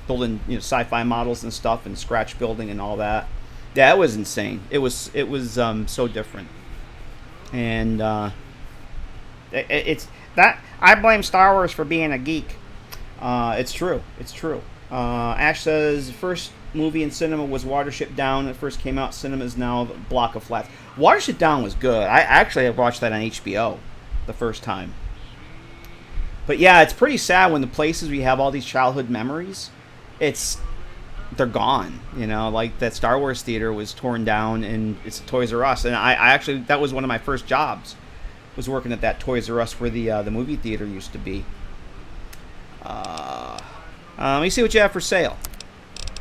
building sci-fi models and stuff and scratch building and all that. Yeah, it was insane. It was so different. And it's that I blame Star Wars for being a geek. It's true. It's true. Ash says first movie in cinema was Watership Down. It first came out. Cinema is now a block of flats. Watership Down was good. I actually watched that on HBO the first time. But yeah, it's pretty sad when the places we have all these childhood memories, they're gone. Like that Star Wars theater was torn down, and it's Toys R Us. And I actually, that was one of my first jobs, was working at that Toys R Us where the movie theater used to be. Let me see what you have for sale.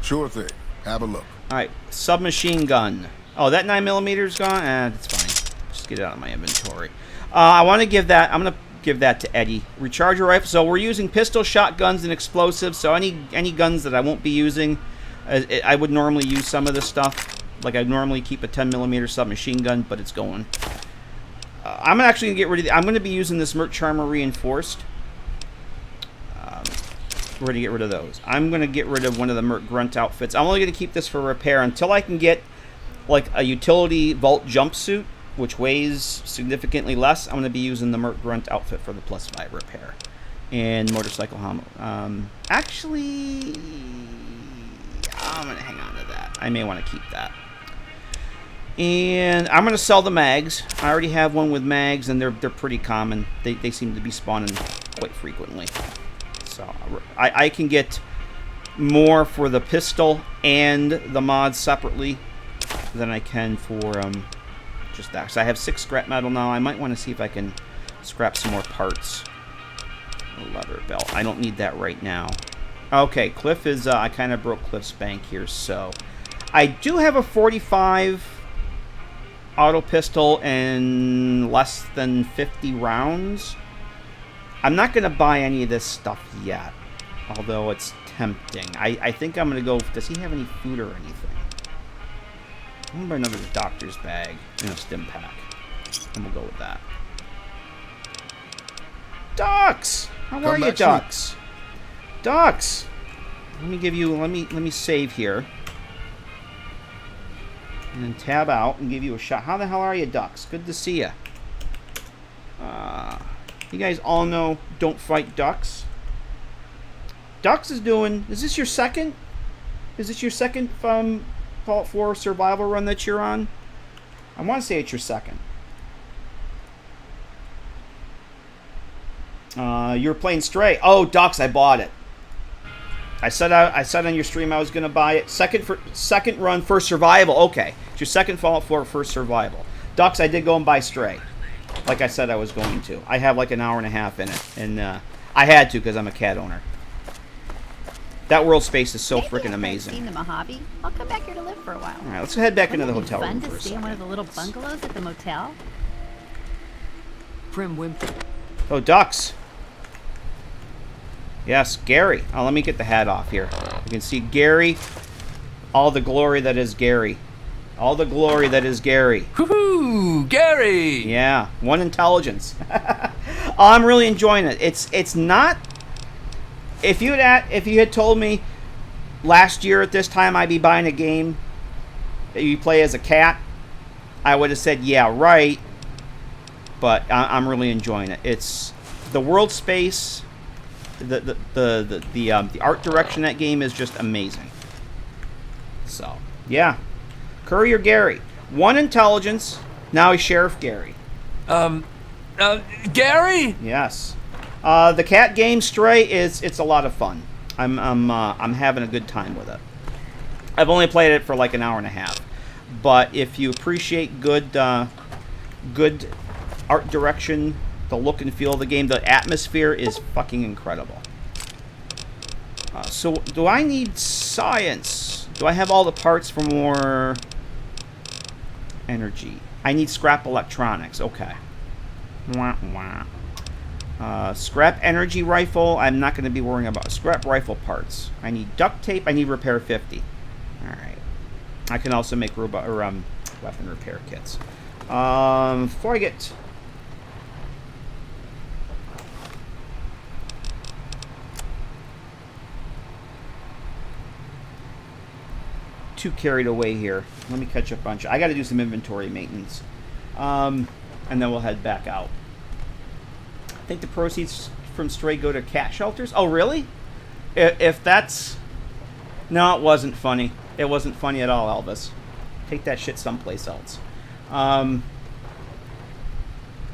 Sure thing. Have a look. All right, submachine gun. Oh, that 9mm's gone. That's fine. Just get it out of my inventory. I'm gonna give that to Eddie. Recharger rifle. So we're using pistol, shotguns, and explosives. So any guns that I won't be using, I would normally use some of this stuff. Like I normally keep a 10mm submachine gun, but it's going. I'm actually gonna get rid of. I'm gonna be using this Merc Charmer reinforced. We're going to get rid of those. I'm going to get rid of one of the Merc Grunt outfits. I'm only going to keep this for repair until I can get like a utility vault jumpsuit, which weighs significantly less. I'm going to be using the Merc Grunt outfit for the +5 repair. And motorcycle helmet. Actually, I'm going to hang on to that. I may want to keep that. And I'm going to sell the mags. I already have one with mags, and they're pretty common. They seem to be spawning quite frequently. So I can get more for the pistol and the mods separately than I can for just that. So I have 6 scrap metal now. I might want to see if I can scrap some more parts. A leather belt. I don't need that right now. Okay, Cliff is... I kind of broke Cliff's bank here, so... I do have a 45 auto pistol and less than 50 rounds. I'm not going to buy any of this stuff yet, although it's tempting. I think I'm going to go... Does he have any food or anything? I'm going to buy another doctor's bag and a stim pack. And we'll go with that. Ducks! How are you, Ducks? Ducks! Let me give you... Let me save here. And then tab out and give you a shot. How the hell are you, Ducks? Good to see you. You guys all know Don't Fight Ducks. Ducks is doing... Is this your second? Is this your second Fallout 4 survival run that you're on? I want to say it's your second. You're playing Stray. Oh, Ducks, I bought it. I said on your stream I was going to buy it. Second run, first survival. Okay. It's your second Fallout 4, first survival. Ducks, I did go and buy Stray. Like I said I was going to. I have like an hour and a half in it. And I had to because I'm a cat owner. That world space is so freaking amazing. Seen the Mojave? I'll come back here to live for a while. All right, let's head back into the hotel room for a second. Fun to stay in one of the little bungalows at the motel. Prim Wimp. Oh, Ducks. Yes, Gary. Oh, let me get the hat off here. You can see Gary. All the glory that is Gary. All the glory that is Gary. Woohoo! Gary! Yeah, 1 intelligence. I'm really enjoying it. It's not... If you had told me last year at this time I'd be buying a game that you play as a cat, I would have said, yeah, right. But I'm really enjoying it. It's the world space, the art direction of that game is just amazing. So, yeah. Courier Gary. 1 intelligence. Now he's Sheriff Gary. Gary? Yes. The cat game Stray it's a lot of fun. I'm having a good time with it. I've only played it for like an hour and a half. But if you appreciate good art direction, the look and feel of the game, the atmosphere is fucking incredible. So do I need science? Do I have all the parts for more energy? I need scrap electronics. Okay. Wah, wah. Scrap energy rifle. I'm not going to be worrying about scrap rifle parts. I need duct tape. I need repair 50. All right. I can also make robot or weapon repair kits. Before I get... too carried away here. Let me catch up on. I got to do some inventory maintenance, and then we'll head back out. I think the proceeds from Stray go to cat shelters. Oh, really? If that's... No, it wasn't funny. It wasn't funny at all, Elvis. Take that shit someplace else. I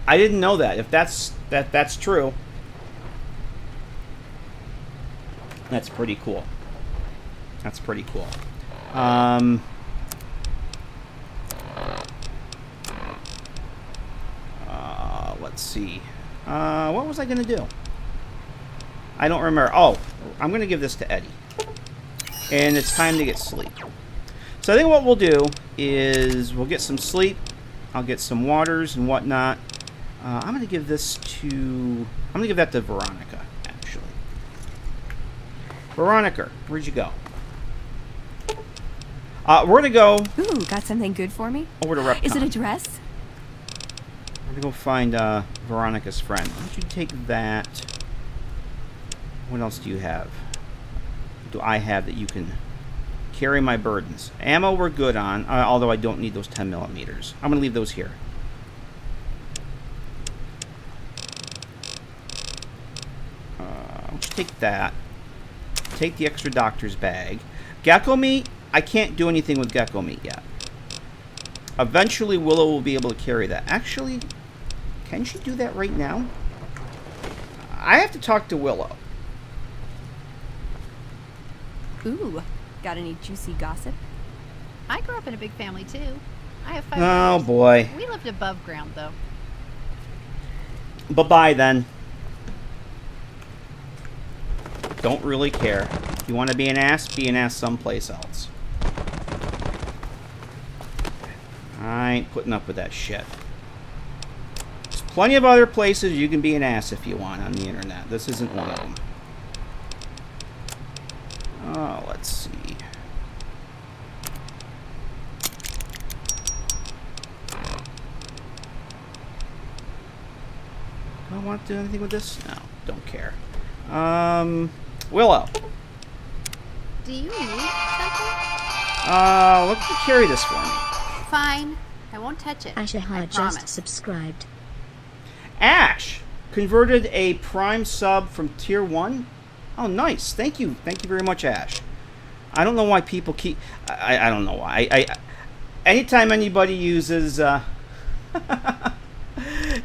didn't know that. If that's true, that's pretty cool. That's pretty cool. Let's see. What was I going to do? I don't remember. Oh, I'm going to give this to Eddie. And it's time to get sleep. So I think what we'll do is we'll get some sleep. I'll get some waters and whatnot. I'm going to give this to... I'm going to give that to Veronica, actually. Veronica, where'd you go? We're going to go... Ooh, got something good for me? Over to Repcon. Is it a dress? We're going to go find Veronica's friend. Why don't you take that? What else do you have? Do I have that you can carry my burdens? Ammo we're good on, although I don't need those 10 millimeters. I'm going to leave those here. Let's take that. Take the extra doctor's bag. Gecko meat, I can't do anything with gecko meat yet. Eventually Willow will be able to carry that. Actually, can she do that right now? I have to talk to Willow. Ooh, got any juicy gossip? I grew up in a big family, too. I have 5 Oh, brothers. boy. We lived above ground, though. Bye-bye, then. Don't really care. If you want to be an ass someplace else. I ain't putting up with that shit. There's plenty of other places you can be an ass if you want on the internet. This isn't one of them. Oh, let's see. Do I want to do anything with this? No, don't care. Willow. Do you need something? Let me carry this for me. Fine. I won't touch it. Ashaha I just promise. subscribed. Ash converted a Prime sub from Tier 1. Oh, nice. Thank you. Thank you very much, Ash. I don't know why people keep... I don't know why. Anytime anybody uses...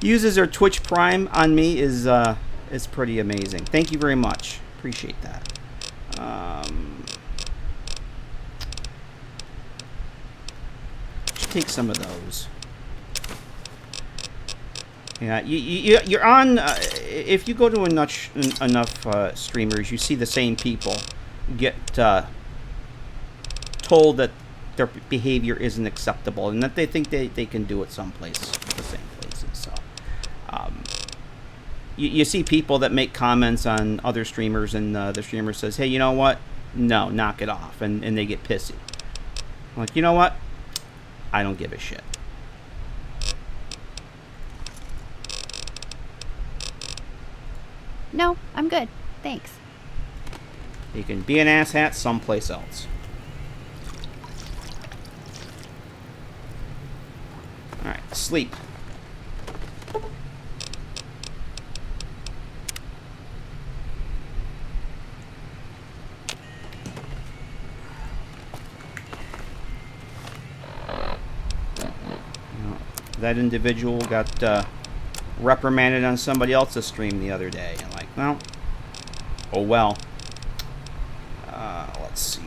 uses their Twitch Prime on me is pretty amazing. Thank you very much. Appreciate that. Just take some of those. Yeah, you're on. If you go to enough streamers, you see the same people get told that their behavior isn't acceptable, and that they think they can do it someplace, the same places. So, you see people that make comments on other streamers, and the streamer says, "Hey, you know what? No, knock it off," and they get pissy. I'm like, you know what? I don't give a shit. No, I'm good. Thanks. You can be an asshat someplace else. Alright, sleep. That individual got reprimanded on somebody else's stream the other day. I'm like, well, oh well. Let's see.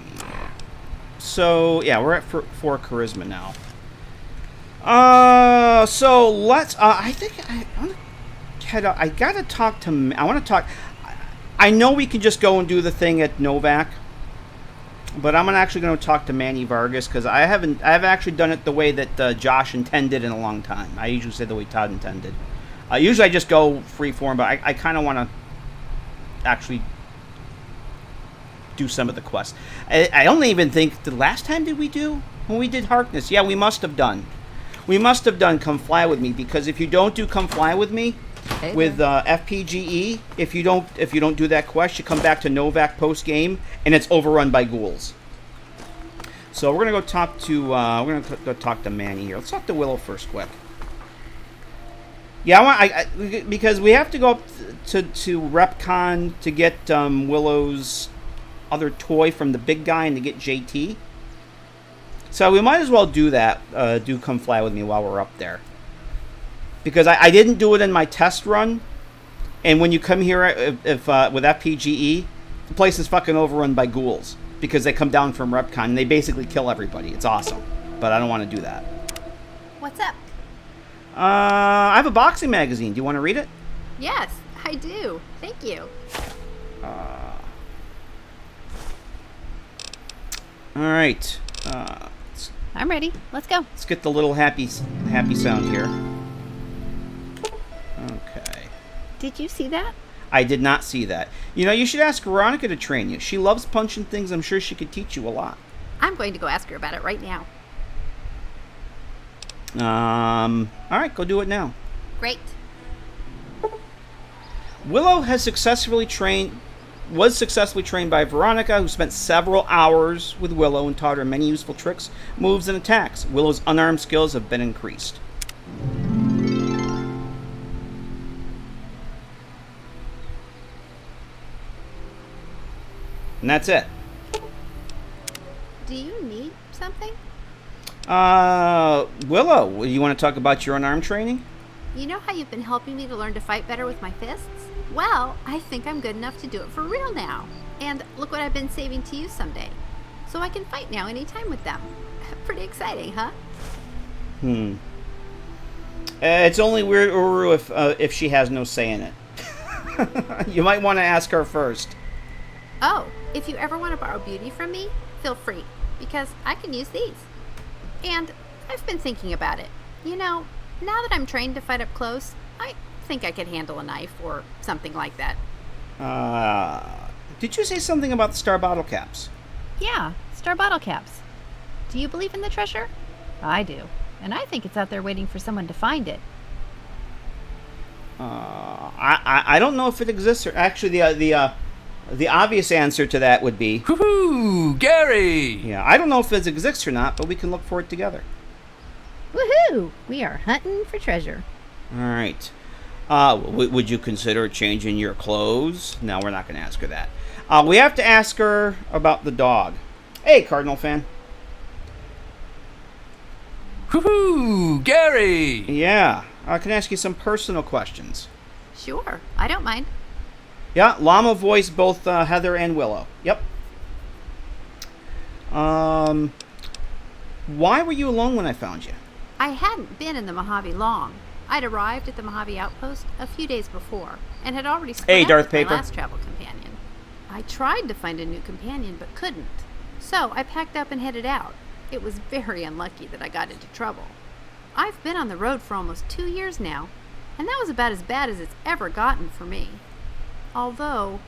So yeah, we're at 4 charisma now. So let's. I think I want to head out. I gotta talk to. I want to talk. I know we can just go and do the thing at Novak, but I'm actually going to talk to Manny Vargas because I haven't actually done it the way that Josh intended in a long time. I usually say the way Todd intended. Usually I just go free form, but I kind of want to actually do some of the quests. I don't even think the last time did we do when we did Harkness. Yeah, we must have done. We must have done Come Fly With Me, because if you don't do Come Fly With Me with FPGE, if you don't do that quest, you come back to Novak post game and it's overrun by ghouls. So we're gonna go talk to go talk to Manny here. Let's talk to Willow first, quick. Yeah, because we have to go up to RepCon to get Willow's other toy from the big guy and to get JT. So we might as well do that. Do come fly with me while we're up there. Because I didn't do it in my test run, and when you come here with FPGE, the place is fucking overrun by ghouls because they come down from RepCon and they basically kill everybody. It's awesome, but I don't want to do that. What's up? I have a boxing magazine. Do you want to read it? Yes, I do. Thank you. All right. I'm ready. Let's go. Let's get the little happy sound here. Okay. Did you see that? I did not see that. You know, you should ask Veronica to train you. She loves punching things. I'm sure she could teach you a lot. I'm going to go ask her about it right now. All right, go do it now. Great. Willow was successfully trained by Veronica, who spent several hours with Willow and taught her many useful tricks, moves, and attacks. Willow's unarmed skills have been increased. And that's it. Do you need something? Willow, you want to talk about your unarmed training? You know how you've been helping me to learn to fight better with my fists? Well, I think I'm good enough to do it for real now. And look what I've been saving to use someday. So I can fight now anytime with them. Pretty exciting, huh? It's only weird, Uru, if she has no say in it. You might want to ask her first. Oh, if you ever want to borrow beauty from me, feel free, because I can use these. And I've been thinking about it. You know, now that I'm trained to fight up close, I think I could handle a knife or something like that. Did you say something about the star bottle caps? Yeah, star bottle caps. Do you believe in the treasure? I do, and I think it's out there waiting for someone to find it. I don't know if it exists. Or actually, the obvious answer to that would be... Woohoo! Gary! Yeah, I don't know if it exists or not, but we can look for it together. Woohoo! We are hunting for treasure. All right. Would you consider changing your clothes? No, we're not going to ask her that. We have to ask her about the dog. Hey, Cardinal fan. Woohoo! Gary! Yeah, I can ask you some personal questions. Sure, I don't mind. Yeah, Llama voiced both Heather and Willow. Yep. Why were you alone when I found you? I hadn't been in the Mojave long. I'd arrived at the Mojave outpost a few days before and had already split up with my last travel companion. I tried to find a new companion but couldn't. So I packed up and headed out. It was very unlucky that I got into trouble. I've been on the road for almost 2 years now, and that was about as bad as it's ever gotten for me. Although,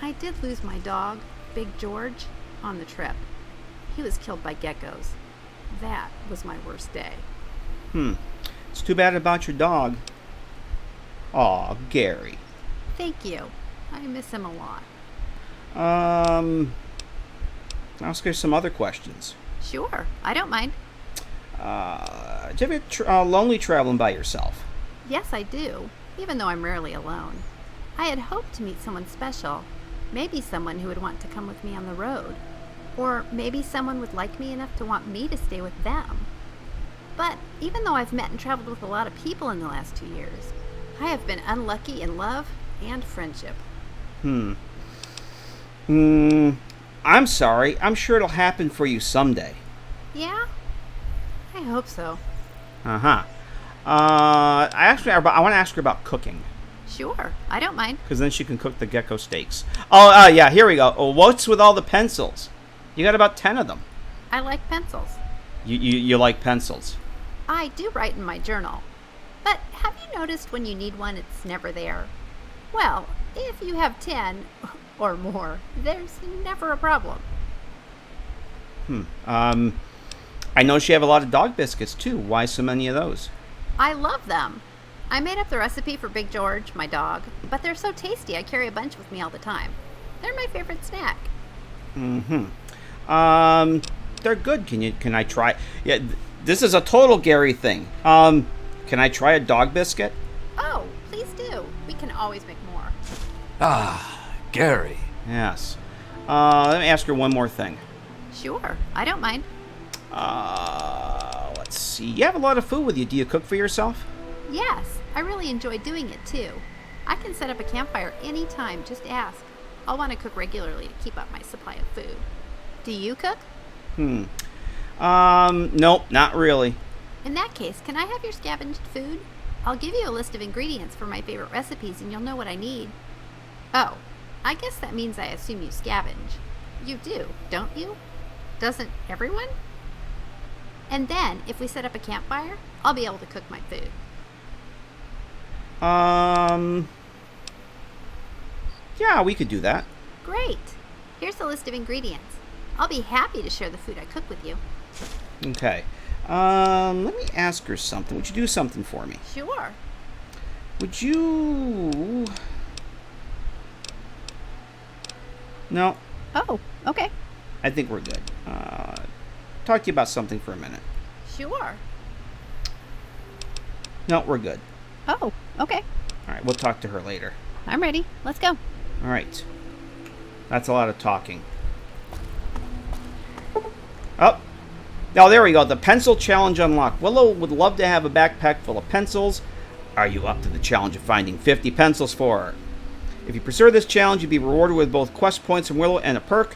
I did lose my dog, Big George, on the trip. He was killed by geckos. That was my worst day. It's too bad about your dog. Aw, Gary. Thank you. I miss him a lot. I'll ask you some other questions. Sure, I don't mind. Do you ever get lonely traveling by yourself? Yes, I do, even though I'm rarely alone. I had hoped to meet someone special. Maybe someone who would want to come with me on the road. Or maybe someone would like me enough to want me to stay with them. But even though I've met and traveled with a lot of people in the last 2 years, I have been unlucky in love and friendship. I'm sorry. I'm sure it'll happen for you someday. Yeah? I hope so. I want to ask her about cooking. Sure, I don't mind. Because then she can cook the gecko steaks. Oh, yeah, here we go. Oh, what's with all the pencils? You got about 10 of them. I like pencils. You like pencils? I do write in my journal. But have you noticed when you need one, it's never there? Well, if you have 10 or more, there's never a problem. I know you have a lot of dog biscuits, too. Why so many of those? I love them. I made up the recipe for Big George, my dog, but they're so tasty I carry a bunch with me all the time. They're my favorite snack. they're good. Can I try? Yeah, this is a total Gary thing. Can I try a dog biscuit? Oh, please do. We can always make more. Ah, Gary. Yes. Let me ask her one more thing. Sure, I don't mind. Let's see. You have a lot of food with you. Do you cook for yourself? Yes, I really enjoy doing it too. I can set up a campfire anytime, just ask. I'll want to cook regularly to keep up my supply of food. Do you cook? Nope, not really. In that case, can I have your scavenged food? I'll give you a list of ingredients for my favorite recipes and you'll know what I need. Oh, I guess that means I assume you scavenge. You do, don't you? Doesn't everyone? And then, if we set up a campfire, I'll be able to cook my food. Yeah, we could do that. Great. Here's the list of ingredients. I'll be happy to share the food I cook with you. Okay. Let me ask her something. Would you do something for me? Sure. Would you... No. Oh, okay. I think we're good. Talk to you about something for a minute. Sure. No, we're good. Oh, okay. All right, we'll talk to her later. I'm ready. Let's go. All right. That's a lot of talking. Oh. Now, there we go. The pencil challenge unlocked. Willow would love to have a backpack full of pencils. Are you up to the challenge of finding 50 pencils for her? If you pursue this challenge, you'll be rewarded with both quest points from Willow and a perk.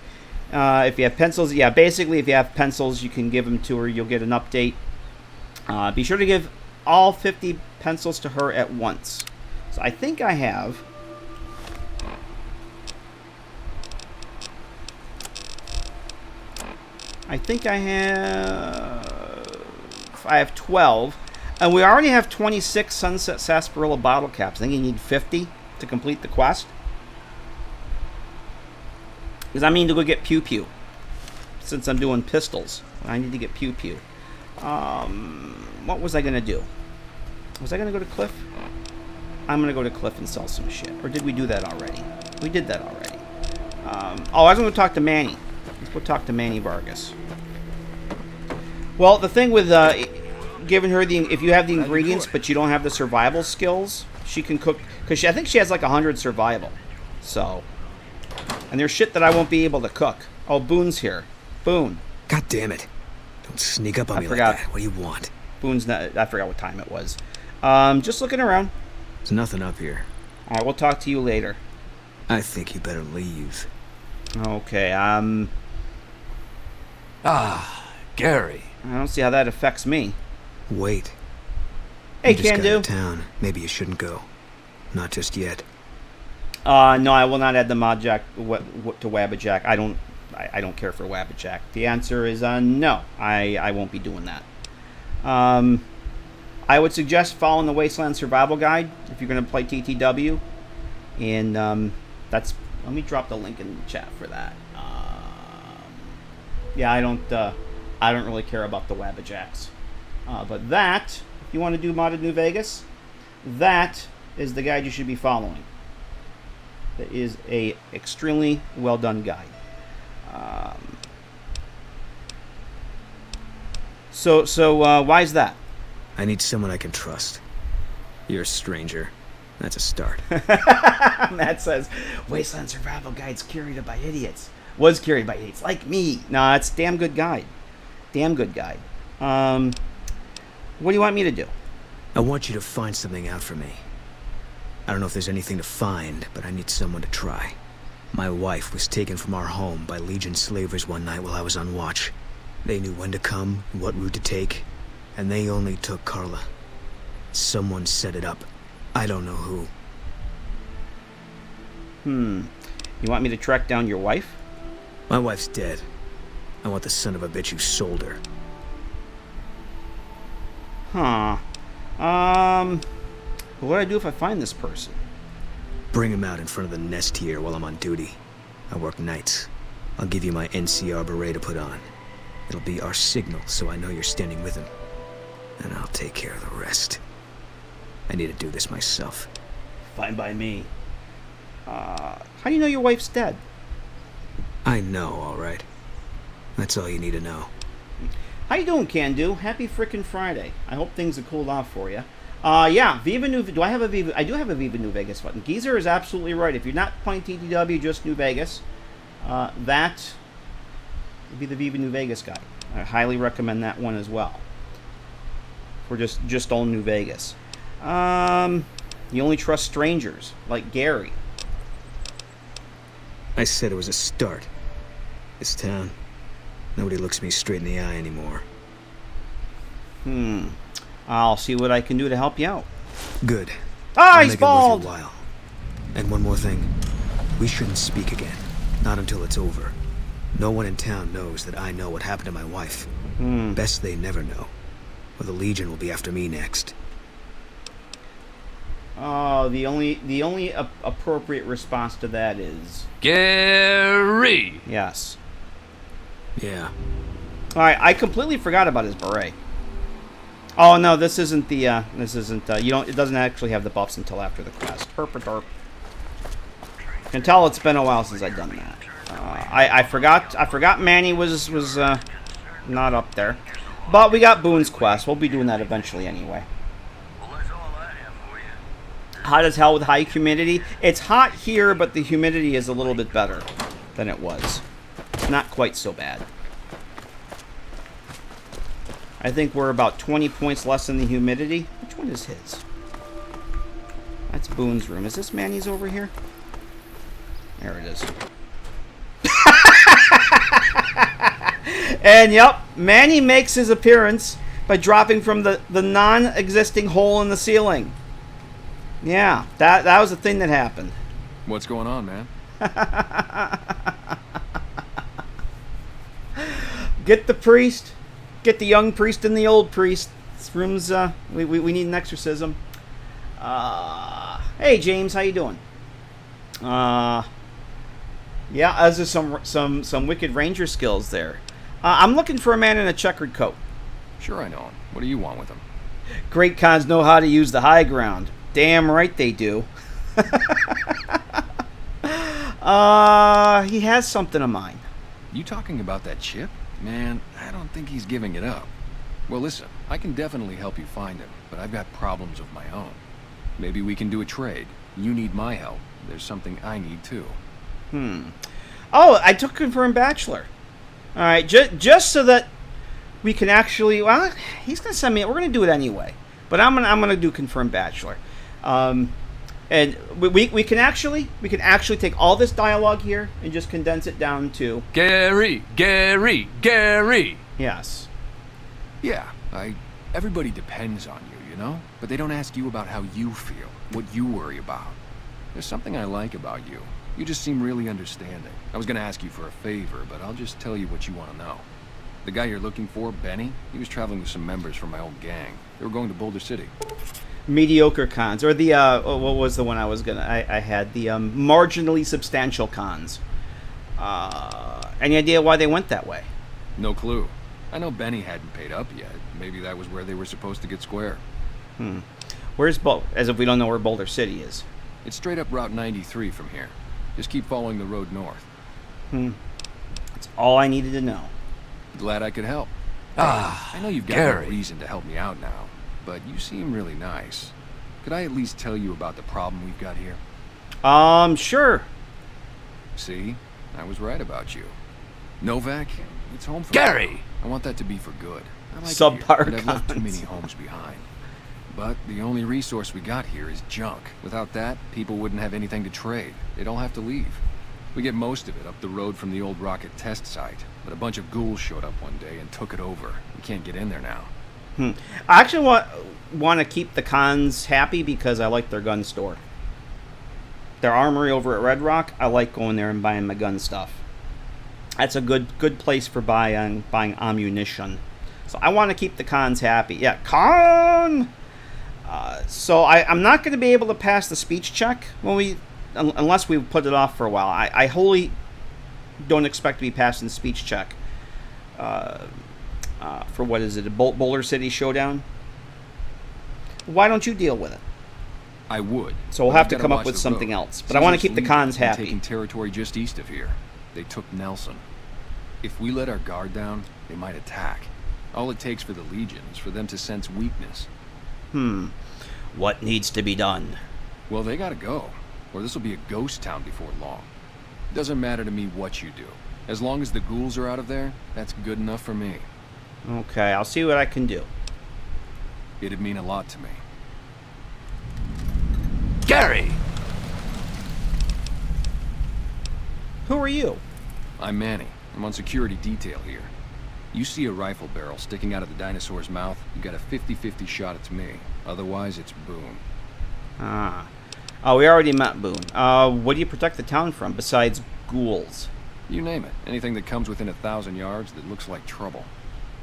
If you have pencils, yeah, basically, if you have pencils, you can give them to her. You'll get an update. Be sure to give all 50 pencils to her at once. So I think I have... I have 12. And we already have 26 Sunset Sarsaparilla bottle caps. I think you need 50 to complete the quest. Because I mean to go get Pew Pew. Since I'm doing pistols. I need to get Pew Pew. What was I going to do? Was I going to go to Cliff? I'm going to go to Cliff and sell some shit. Or did we do that already? We did that already. I was going to talk to Manny. Let's go talk to Manny Vargas. Well, the thing with giving her if you have the ingredients but you don't have the survival skills, she can cook. Because I think she has like 100 survival. So... And there's shit that I won't be able to cook. Oh, Boone's here. Boone. God damn it. Don't sneak up on me forgot. like that. What do you want? Boone's not... I forgot what time it was. Just looking around. There's nothing up here. Alright, we'll talk to you later. I think you better leave. Okay, Ah, Gary. I don't see how that affects me. Wait. Hey, you just can got do. out of town. Maybe you shouldn't go. Not just yet. No, I will not add the mod jack to Wabbajack. I don't care for Wabbajack. The answer is no. I won't be doing that. I would suggest following the Wasteland Survival Guide if you're going to play TTW. And that's... Let me drop the link in the chat for that. Yeah, I don't really care about the Wabbajacks. But that, if you want to do modded New Vegas, that is the guide you should be following. That is a extremely well done guide. So why is that? I need someone I can trust. You're a stranger. That's a start. Matt says, Wasteland Survival Guide's curated by idiots. Was curated by idiots like me. No, it's a damn good guide. Damn good guide. What do you want me to do? I want you to find something out for me. I don't know if there's anything to find, but I need someone to try. My wife was taken from our home by Legion slavers one night while I was on watch. They knew when to come and what route to take, and they only took Carla. Someone set it up. I don't know who. You want me to track down your wife? My wife's dead. I want the son of a bitch who sold her. Huh. What do I do if I find this person? Bring him out in front of the nest here while I'm on duty. I work nights. I'll give you my NCR beret to put on. It'll be our signal so I know you're standing with him. And I'll take care of the rest. I need to do this myself. Fine by me. How do you know your wife's dead? I know, all right. That's all you need to know. How you doing, Can Do? Happy frickin' Friday. I hope things have cooled off for you. Yeah, Viva New... Do I have a Viva... I do have a Viva New Vegas button. Geezer is absolutely right. If you're not playing TTW, just New Vegas, that would be the Viva New Vegas guy. I highly recommend that one as well. For just all New Vegas. You only trust strangers, like Gary. I said it was a start. This town, nobody looks me straight in the eye anymore. I'll see what I can do to help you out. Good. Ah, he's bald! While. And one more thing. We shouldn't speak again. Not until it's over. No one in town knows that I know what happened to my wife. Best they never know. Or the Legion will be after me next. Oh, the only appropriate response to that is... Gary! Yes. Yeah. Alright, I completely forgot about his beret. Oh, no, this isn't the, it doesn't actually have the buffs until after the quest. Herp. Can tell it's been a while since I've done that. I forgot Manny was not up there. But we got Boone's quest. We'll be doing that eventually anyway. Hot as hell with high humidity. It's hot here, but the humidity is a little bit better than it was. Not quite so bad. I think we're about 20 points less than the humidity. Which one is his? That's Boone's room. Is this Manny's over here? There it is. And yep, Manny makes his appearance by dropping from the non-existing hole in the ceiling. Yeah, that was the thing that happened. What's going on, man? Get the priest. Get the young priest and the old priest. This room's, we need an exorcism. Hey, James, how you doing? Yeah, as is some wicked ranger skills there. I'm looking for a man in a checkered coat. Sure I know him. What do you want with him? Great cons know how to use the high ground. Damn right they do. He has something of mine. You talking about that chip? Man, I don't think he's giving it up. Well, listen, I can definitely help you find him, but I've got problems of my own. Maybe we can do a trade. You need my help. There's something I need too. Oh, I took confirmed bachelor. All right, just so that we can actually. Well, he's gonna send me. We're gonna do it anyway. But I'm gonna do confirmed bachelor. And we can actually take all this dialogue here and just condense it down to Gary. Yes. Yeah, everybody depends on you, you know? But they don't ask you about how you feel, what you worry about. There's something I like about you. You just seem really understanding. I was gonna ask you for a favor, but I'll just tell you what you want to know. The guy you're looking for, Benny, he was traveling with some members from my old gang. They were going to Boulder City. Mediocre cons, or the what was the one I had the marginally substantial cons. Any idea why they went that way? No clue. I know Benny hadn't paid up yet. Maybe that was where they were supposed to get square. Where's as if we don't know where Boulder City is. It's straight up Route 93 from here. Just keep following the road north. That's all I needed to know. Glad I could help. I know you've got no reason to help me out now, but you seem really nice. Could I at least tell you about the problem we've got here? Sure. See? I was right about you. Novak, it's home for Gary! me. I want that to be for good. I like Subpar it here, but I've left too cons. many homes behind. But the only resource we got here is junk. Without that, people wouldn't have anything to trade. They'd all have to leave. We get most of it up the road from the old rocket test site, but a bunch of ghouls showed up one day and took it over. We can't get in there now. I actually want to keep the cons happy because I like their gun store. Their armory over at Red Rock, I like going there and buying my gun stuff. That's a good place for buying ammunition. So I want to keep the cons happy. Yeah, con! So I'm not going to be able to pass the speech check unless we put it off for a while. I wholly don't expect to be passing the speech check for what is it, a Boulder City Showdown? Why don't you deal with it? I would. So we'll have to come up with something else. But I want to keep the cons happy. Taking territory just east of here. They took Nelson. If we let our guard down, they might attack. All it takes for the Legion is for them to sense weakness. What needs to be done? Well, they gotta go, or this will be a ghost town before long. Doesn't matter to me what you do. As long as the ghouls are out of there, that's good enough for me. Okay, I'll see what I can do. It'd mean a lot to me. Gary! Who are you? I'm Manny. I'm on security detail here. You see a rifle barrel sticking out of the dinosaur's mouth, you got a 50-50 shot it's me. Otherwise, it's Boone. Ah. Oh, we already met Boone. What do you protect the town from besides ghouls? You name it. Anything that comes within 1,000 yards that looks like trouble.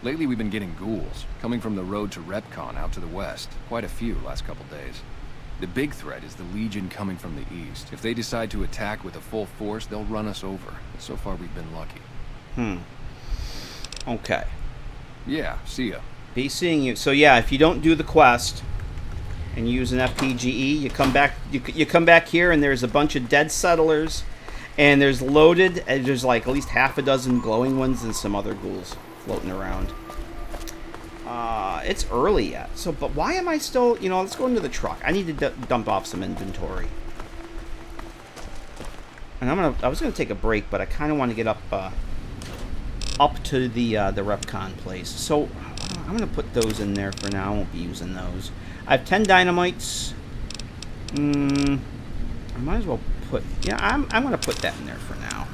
Lately, we've been getting ghouls, coming from the road to Repcon out to the west. Quite a few last couple days. The big threat is the Legion coming from the east. If they decide to attack with a full force, they'll run us over. So far, we've been lucky. Okay. Yeah, see ya. Be seeing you. So yeah, if you don't do the quest and use an FPGE, you come back. You come back here, and there's a bunch of dead settlers, and there's loaded. And there's like at least half a dozen glowing ones and some other ghouls floating around. It's early yet. So, but why am I still? You know, let's go into the truck. I need to dump off some inventory. And I was gonna take a break, but I kind of want to get up to the Repcon place. So I'm gonna put those in there for now. I won't be using those. I have 10 dynamites. I might as well put. Yeah, I'm gonna put that in there for now.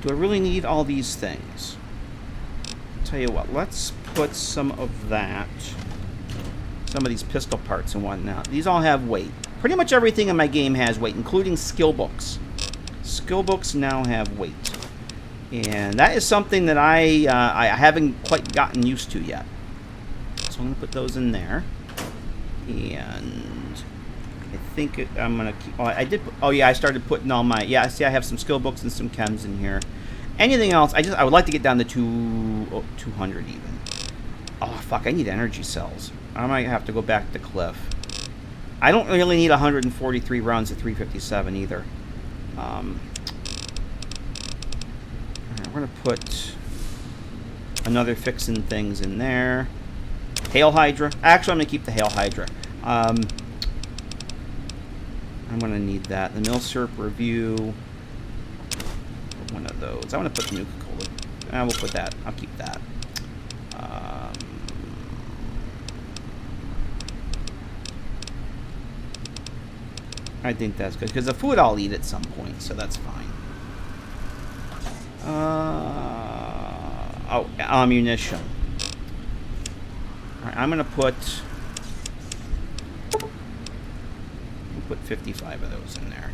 Do I really need all these things? I'll tell you what. Let's put some of that. Some of these pistol parts and whatnot. These all have weight. Pretty much everything in my game has weight, including skill books. Skill books now have weight. And that is something that I haven't quite gotten used to yet. So I'm going to put those in there. And I think I'm going to keep... Oh, yeah, I started putting all my... Yeah, see, I have some skill books and some chems in here. Anything else? I would like to get down to 200 even. Oh, fuck, I need energy cells. I might have to go back to Cliff. I don't really need 143 rounds at 357 either. We're going to put another fixing things in there. Hail Hydra. Actually, I'm going to keep the Hail Hydra. I'm going to need that. The Milsurp Review. One of those. I want to put the Nuka-Cola. We'll put that. I'll keep that. I think that's good, because the food I'll eat at some point, so that's fine. Oh, ammunition. Alright, I'm going to put 55 of those in there.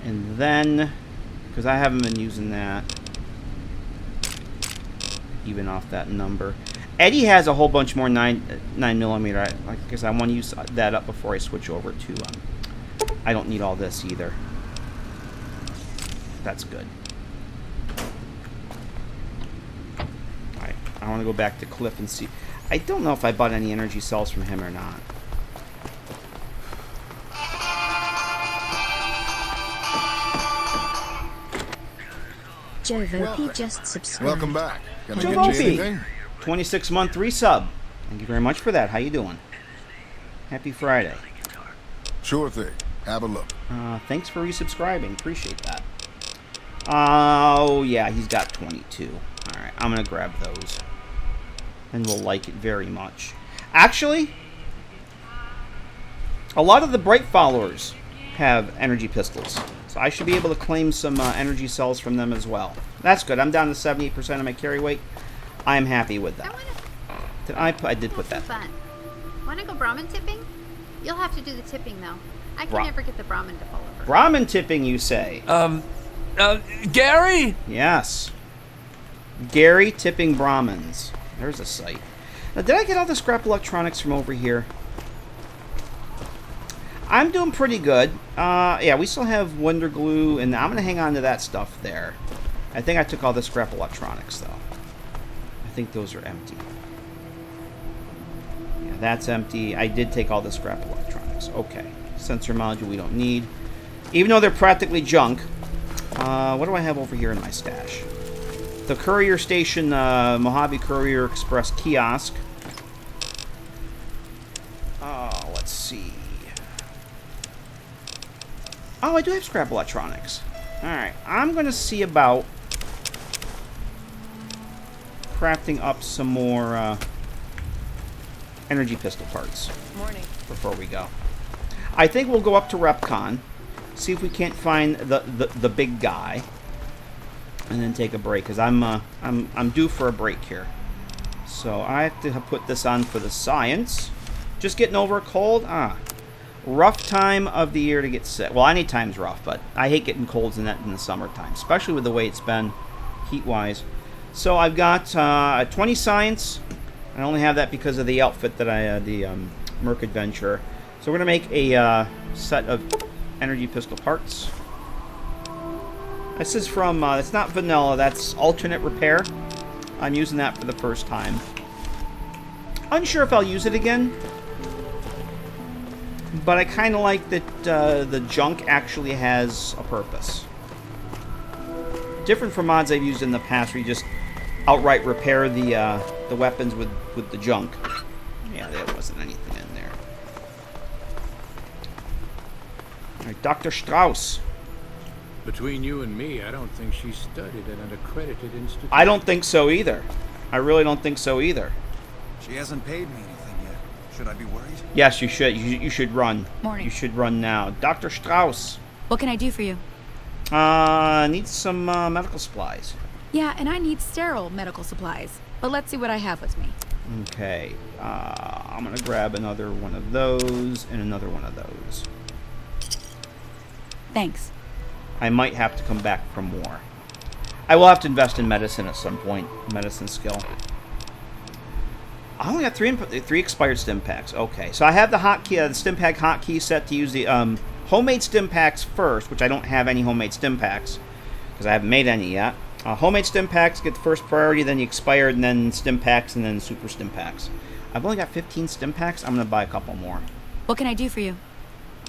And then, because I haven't been using that, even off that number. Eddie has a whole bunch more 9mm. I guess I want to use that up before I switch over to... I don't need all this either. That's good. Alright, I want to go back to Cliff and see. I don't know if I bought any energy cells from him or not. Joe Volpe just subscribed. Welcome back. Can I Joe get you anything? 26-month resub. Thank you very much for that. How you doing? Happy Friday. Sure thing. Have a look. Thanks for resubscribing. Appreciate that. Oh, yeah, he's got 22. Alright, I'm going to grab those. And we'll like it very much. Actually, a lot of the Bright followers have energy pistols. So I should be able to claim some energy cells from them as well. That's good. I'm down to 78% of my carry weight. I'm happy with that. I did put that. Fun. Want to go Brahmin tipping? You'll have to do the tipping, though. I can never get the Brahmin to fall over. Brahmin tipping, you say? Gary? Yes. Gary tipping Brahmins. There's a site. Now, did I get all the scrap electronics from over here? I'm doing pretty good. Yeah, we still have Wonder Glue, and I'm going to hang on to that stuff there. I think I took all the scrap electronics, though. I think those are empty. Yeah, that's empty. I did take all the scrap electronics. Okay. Sensor module we don't need. Even though they're practically junk, What do I have over here in my stash? The courier station, Mojave Courier Express kiosk. Oh, let's see. Oh, I do have scrap electronics. Alright, I'm going to see about crafting up some more energy pistol parts. Morning. Before we go. I think we'll go up to RepCon, see if we can't find the big guy, and then take a break, because I'm due for a break here. So I have to put this on for the science. Just getting over a cold? Rough time of the year to get sick. Well, any time's rough, but I hate getting colds in the summertime, especially with the way it's been heat-wise. So I've got 20 science. I only have that because of the outfit that I the Merc Adventure. So we're gonna make a set of energy pistol parts. This is from it's not vanilla. That's alternate repair. I'm using that for the first time. Unsure if I'll use it again. But I kind of like that the junk actually has a purpose. Different from mods I've used in the past, where you just outright repair the weapons with the junk. Yeah, there wasn't anything in there. All right, Dr. Strauss. Between you and me, I don't think she studied at an accredited institution. I don't think so either. I really don't think so either. She hasn't paid me anything yet. Should I be worried? Yes, you should. You should run. Morning. You should run now. Dr. Strauss. What can I do for you? Need some medical supplies. Yeah, and I need sterile medical supplies. But let's see what I have with me. Okay. I'm going to grab another one of those and another one of those. Thanks. I might have to come back for more. I will have to invest in medicine at some point. Medicine skill. I only got three expired stim packs. Okay, so I have the hotkey, the stim pack hotkey set to use the homemade stim packs first, which I don't have any homemade stim packs because I haven't made any yet. Homemade stim packs get the first priority, then the expired, and then stim packs, and then super stim packs. I've only got 15 stim packs. I'm gonna buy a couple more. What can I do for you?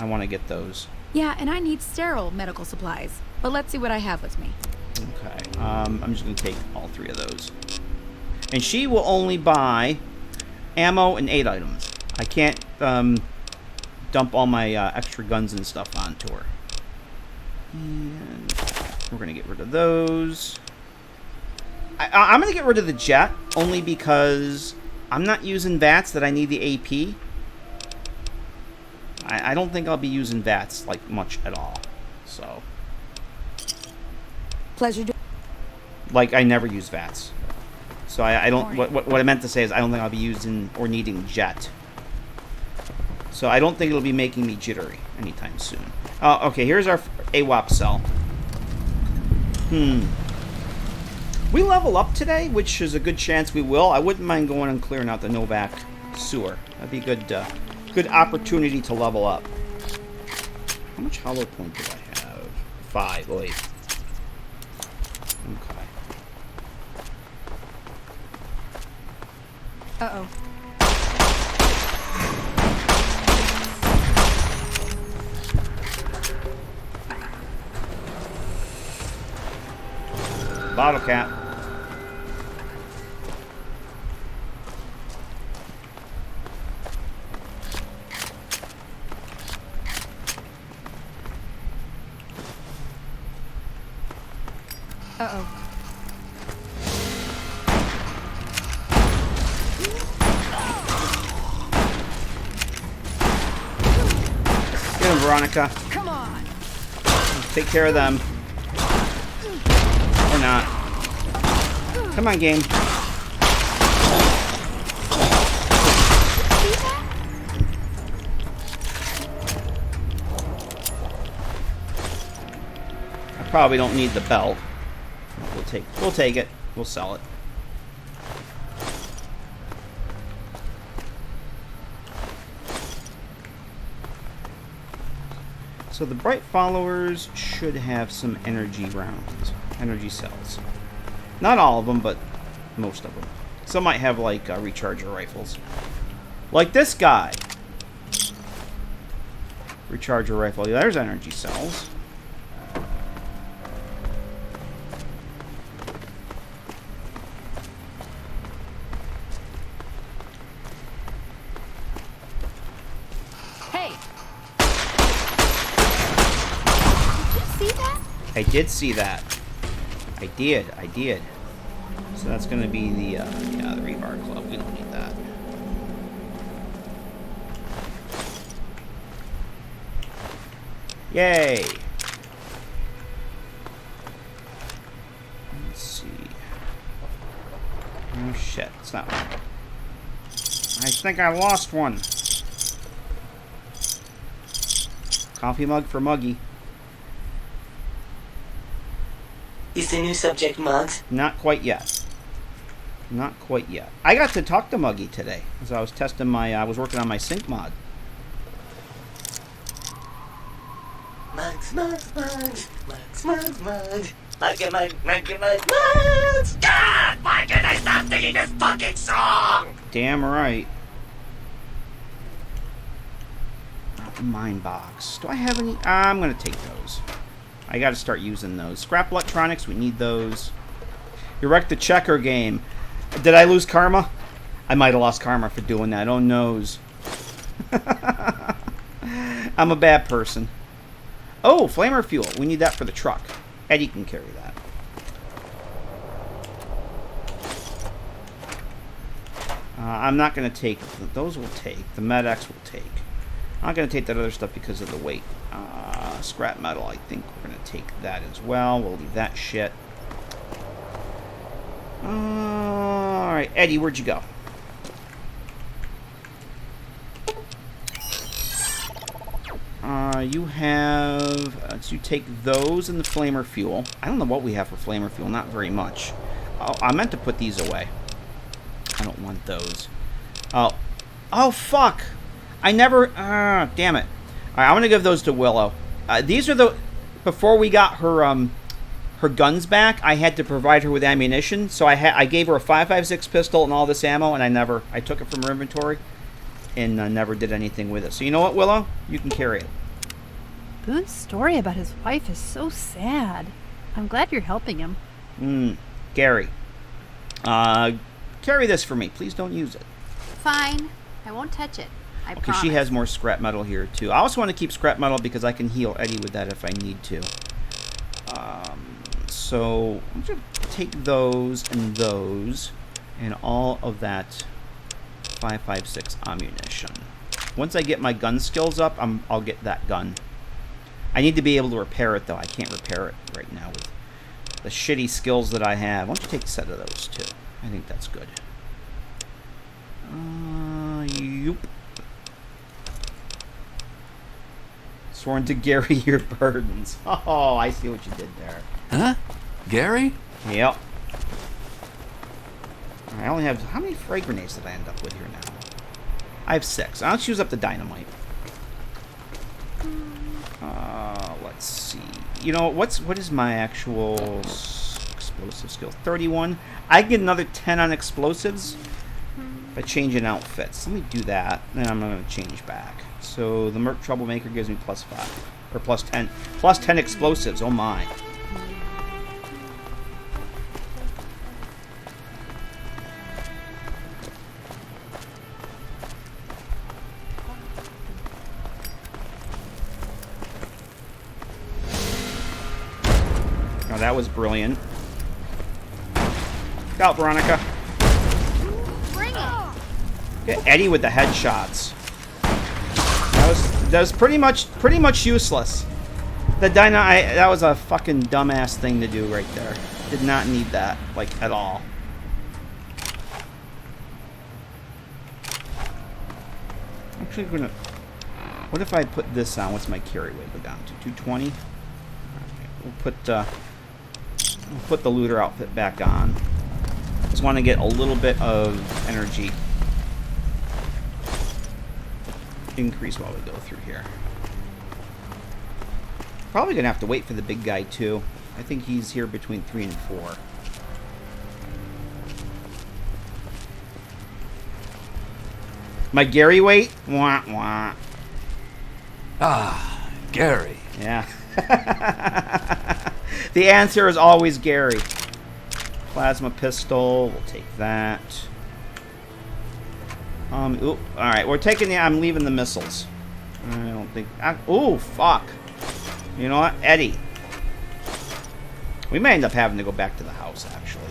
I want to get those. Yeah, and I need sterile medical supplies. But let's see what I have with me. Okay, I'm just gonna take all three of those. And she will only buy ammo and 8 items. I can't dump all my extra guns and stuff onto her. And we're going to get rid of those. I'm going to get rid of the jet only because I'm not using VATS that I need the AP. I don't think I'll be using VATS like much at all. So, pleasure. Like I never use VATS. So I don't. What I meant to say is I don't think I'll be using or needing jet. So I don't think it'll be making me jittery anytime soon. Okay, here's our AWAP cell. We level up today, which is a good chance we will. I wouldn't mind going and clearing out the Novak sewer. That'd be a good opportunity to level up. How much hollow point do I have? 5. Wait. Okay. Uh-oh. Bottle cap. Uh-oh. Get him, Veronica. Come on. Take care of them. Or not. Come on, game. I probably don't need the belt. We'll take it. We'll sell it. So the Bright Followers should have some energy rounds, energy cells. Not all of them, but most of them. Some might have like recharger rifles. Like this guy. Recharger rifle. Yeah, there's energy cells. I did see that. I did. So that's going to be the, yeah, the rebar club. We don't need that. Yay! Let's see. Oh shit, it's not one. I think I lost one. Coffee mug for Muggy. Is the new subject mugs? Not quite yet. Not quite yet. I got to talk to Muggy today as I was testing my, I was working on my sync mod. Mugs. Mugs. God, why can't I stop singing this fucking song? Damn right. Mine box. Do I have any? I'm gonna take those. I gotta start using those. Scrap electronics, we need those. You wrecked the checker game. Did I lose karma? I might have lost karma for doing that. Oh noes. I'm a bad person. Oh, flamer fuel. We need that for the truck. Eddie can carry that. I'm not going to take... Those will take. The MedX will take. I'm not going to take that other stuff because of the weight. Scrap metal, I think we're going to take that as well. We'll leave that shit. Alright, Eddie, where'd you go? You have... so you take those and the flamer fuel. I don't know what we have for flamer fuel. Not very much. Oh, I meant to put these away. I don't want those. Oh, fuck! I never... damn it. Alright, I'm gonna give those to Willow. These are the... Before we got her, her guns back, I had to provide her with ammunition. So I gave her a 5.56 pistol and all this ammo, and I took it from her inventory. And never did anything with it. So you know what, Willow? You can carry it. Boone's story about his wife is so sad. I'm glad you're helping him. Gary. Carry this for me. Please don't use it. Fine. I won't touch it. I Okay, promise. she has more scrap metal here, too. I also want to keep scrap metal because I can heal Eddie with that if I need to. So, I'm going to take those and all of that 5.56 ammunition. Once I get my gun skills up, I'll get that gun. I need to be able to repair it, though. I can't repair it right now with the shitty skills that I have. Why don't you take a set of those, too? I think that's good. Yoop. Sworn to Gary your burdens. Oh, I see what you did there. Huh? Gary? Yep. I only have... How many frag grenades did I end up with here now? I have 6. I'll use up the dynamite. Let's see. You know, what is my actual explosive skill? 31. I get another 10 on explosives by changing outfits. Let me do that, then I'm going to change back. So the Merc Troublemaker gives me +5. Or +10. +10 explosives. Oh my. Oh, that was brilliant. Look out, Veronica. Bring it. Get Eddie with the headshots. That was pretty much useless. The that was a fucking dumbass thing to do right there. Did not need that, like, at all. Actually, what if I put this on? What's my carry weight go down to? 220. Okay, we'll put the looter outfit back on. Just want to get a little bit of energy increase while we go through here. Probably gonna have to wait for the big guy too. I think he's here between 3 and 4. My Gary weight? Wah wah. Ah, Gary. Yeah. The answer is always Gary. Plasma pistol. We'll take that. All right, we're taking the... I'm leaving the missiles. I don't think... Oh, fuck. You know what? Eddie. We may end up having to go back to the house, actually.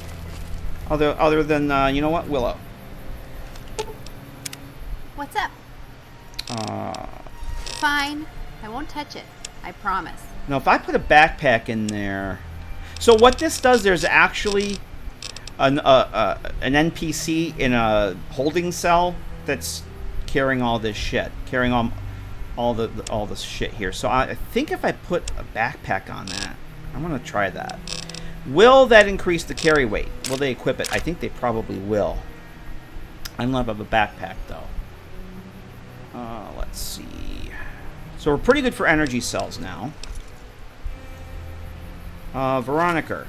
Other than, you know what? Willow. What's up? Fine. I won't touch it. I promise. Now, if I put a backpack in there... So what this does, there's actually an NPC in a holding cell that's carrying all this shit. Carrying all this shit here. So I think if I put a backpack on that... I'm going to try that. Will that increase the carry weight? Will they equip it? I think they probably will. I don't have a backpack, though. Let's see. So we're pretty good for energy cells now. Veronica.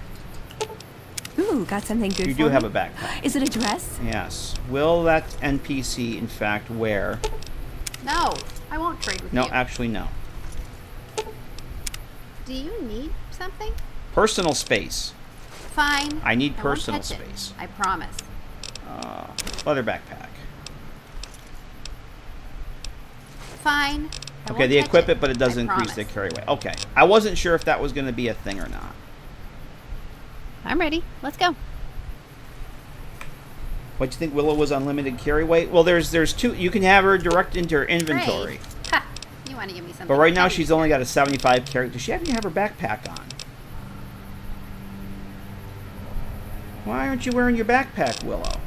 Ooh, got something good for me. You do have a backpack. Is it a dress? Yes. Will that NPC, in fact, wear... No, I won't trade with you. No, actually, no. Do you need something? Personal space. Fine. I need won't personal touch it. space. I promise. Leather backpack. Fine. Okay, they equip it, but it does I increase promise. their carry weight. Okay. I wasn't sure if that was going to be a thing or not. I'm ready. Let's go. What, do you think Willow was unlimited carry weight? Well, there's two. You can have her direct into her inventory. Great. Ha! You want to give me something? But right now heavy. she's only got a 75 carry. Does she even have her backpack on? Why aren't you wearing your backpack, Willow?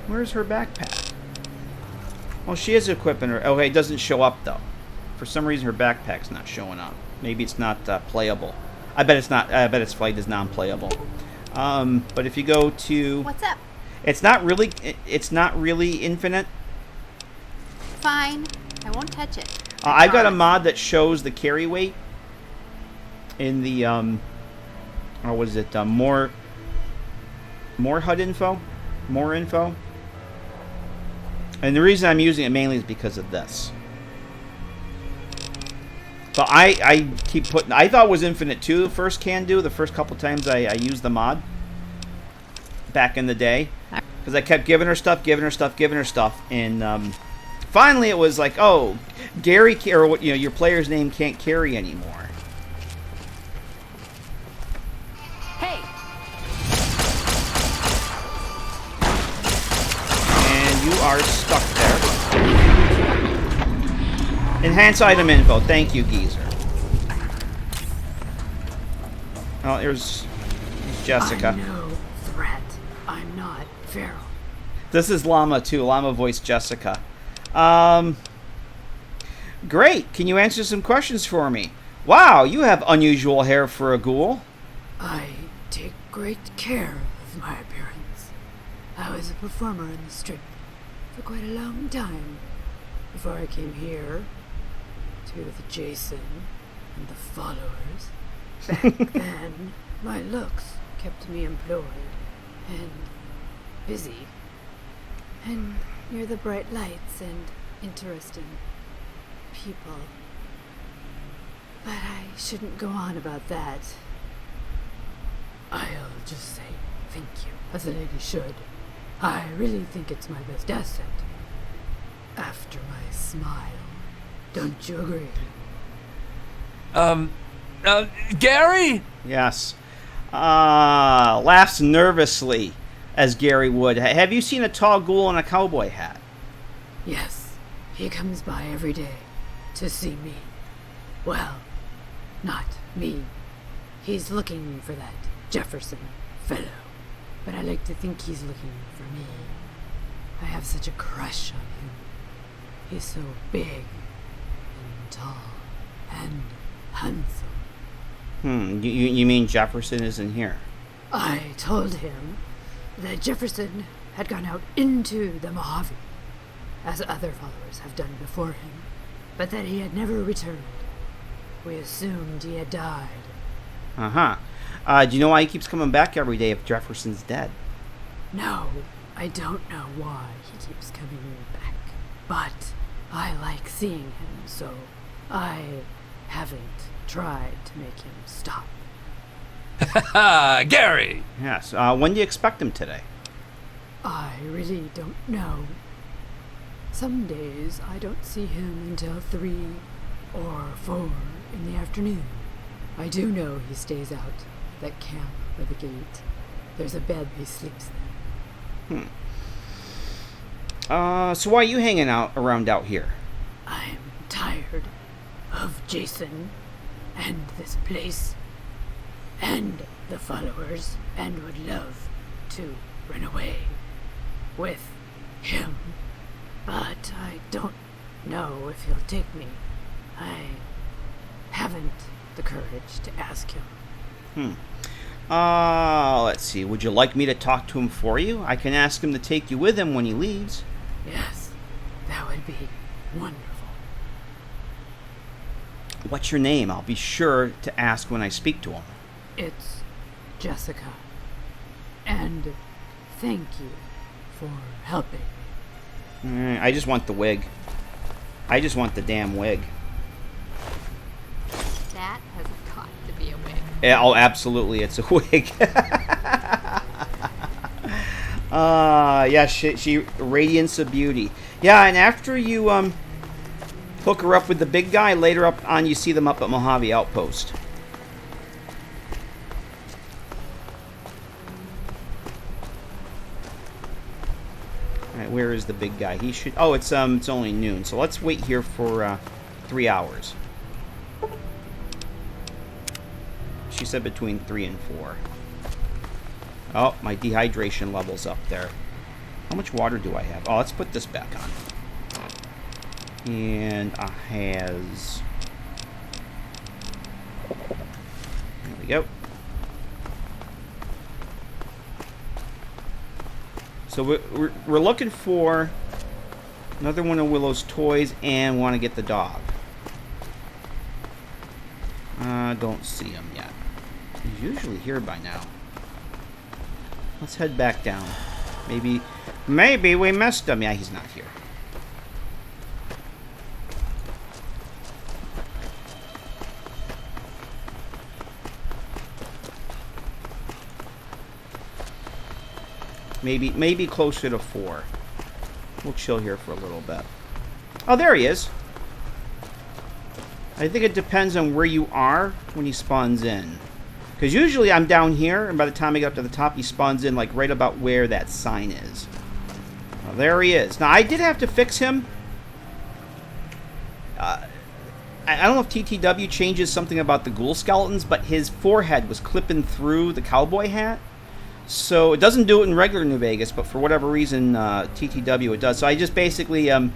Where's her backpack? Well, she is equipping her. Okay, it doesn't show up, though. For some reason, her backpack's not showing up. Maybe it's not playable. I bet it's not. I bet its flight is non-playable. But if you go to... What's up? It's not really... It's not really infinite. Fine. I won't touch it. I've got a mod that shows the carry weight in the... or what is it? More HUD info? More info? And the reason I'm using it mainly is because of this. But I keep putting... I thought it was infinite too, the first the first couple times I used the mod. Back in the day. Because I kept giving her stuff. And finally it was like, oh, Gary... Or what, you know, your player's name can't carry anymore. Hey! And you are stuck there. Enhance item info. Thank you, Geezer. Oh, here's Jessica. I'm no threat. I'm not feral. This is Llama, too. Llama voiced Jessica. Great. Can you answer some questions for me? Wow, you have unusual hair for a ghoul. I take great care of my appearance. I was a performer on the strip for quite a long time before I came here to the Jason and the followers. Back then, my looks kept me employed and busy. And near the bright lights and interesting people. But I shouldn't go on about that. I'll just say thank you, as a lady should. I really think it's my best asset. After my smile. Don't you agree? Gary? Yes. Laughs nervously, as Gary would. Have you seen a tall ghoul in a cowboy hat? Yes. He comes by every day to see me. Well, not me. He's looking for that Jefferson fellow. But I like to think he's looking for me. I have such a crush on him. He's so big and tall and handsome. You mean Jefferson isn't here? I told him that Jefferson had gone out into the Mojave, as other followers have done before him, but that he had never returned. We assumed he had died. Uh-huh. Do you know why he keeps coming back every day if Jefferson's dead? No, I don't know why he keeps coming back, but I like seeing him, so I haven't tried to make him stop. Gary! Yes. When do you expect him today? I really don't know. Some days I don't see him until 3 or 4 in the afternoon. I do know he stays out at that camp by the gate. There's a bed he sleeps in. So why are you hanging out around out here? I'm tired of Jason and this place and the followers, and would love to run away with him. But I don't know if he'll take me. I haven't the courage to ask him. Let's see. Would you like me to talk to him for you? I can ask him to take you with him when he leaves. Yes, that would be wonderful. What's your name? I'll be sure to ask when I speak to him. It's Jessica. And thank you for helping me. I just want the wig. I just want the damn wig. That has got to be a wig. Yeah, oh, absolutely, it's a wig. Yeah, she radiance of beauty. Yeah, and after you hook her up with the big guy, later up on you see them up at Mojave Outpost. Alright, where is the big guy? He should... Oh, it's only noon, so let's wait here for 3 hours. She said between 3 and 4. Oh, my dehydration level's up there. How much water do I have? Oh, let's put this back on. And I has... There we go. So we're looking for another one of Willow's toys and want to get the dog. Don't see him yet. He's usually here by now. Let's head back down. Maybe we missed him. Yeah, he's not here. Maybe closer to 4. We'll chill here for a little bit. Oh, there he is. I think it depends on where you are when he spawns in. Because usually I'm down here, and by the time I get up to the top, he spawns in like right about where that sign is. Well, there he is. Now, I did have to fix him. I don't know if TTW changes something about the ghoul skeletons, but his forehead was clipping through the cowboy hat. So it doesn't do it in regular New Vegas, but for whatever reason, TTW it does. So I just basically, I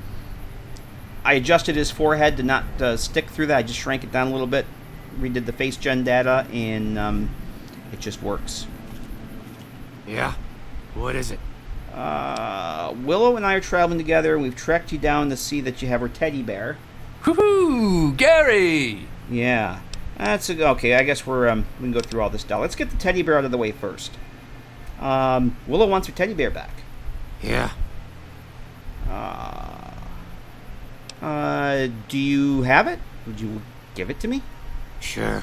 adjusted his forehead to not stick through that. I just shrank it down a little bit, redid the face gen data, and it just works. Yeah? What is it? Willow and I are traveling together, and we've tracked you down to see that you have her teddy bear. Woohoo! Gary! Yeah. That's okay. I guess we can go through all this stuff. Let's get the teddy bear out of the way first. Willow wants her teddy bear back. Yeah. Do you have it? Would you give it to me? Sure.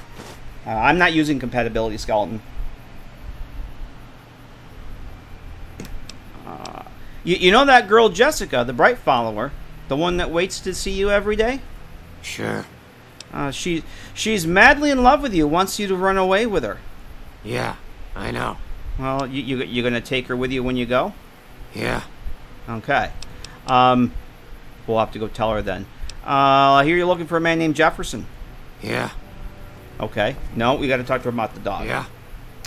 I'm not using compatibility skeleton. You know that girl Jessica, the bright follower, the one that waits to see you every day? Sure. She's madly in love with you, wants you to run away with her. Yeah, I know. Well, you're going to take her with you when you go? Yeah. Okay. We'll have to go tell her then. I hear you're looking for a man named Jefferson. Yeah. Okay. No, we got to talk to her about the dog. Yeah.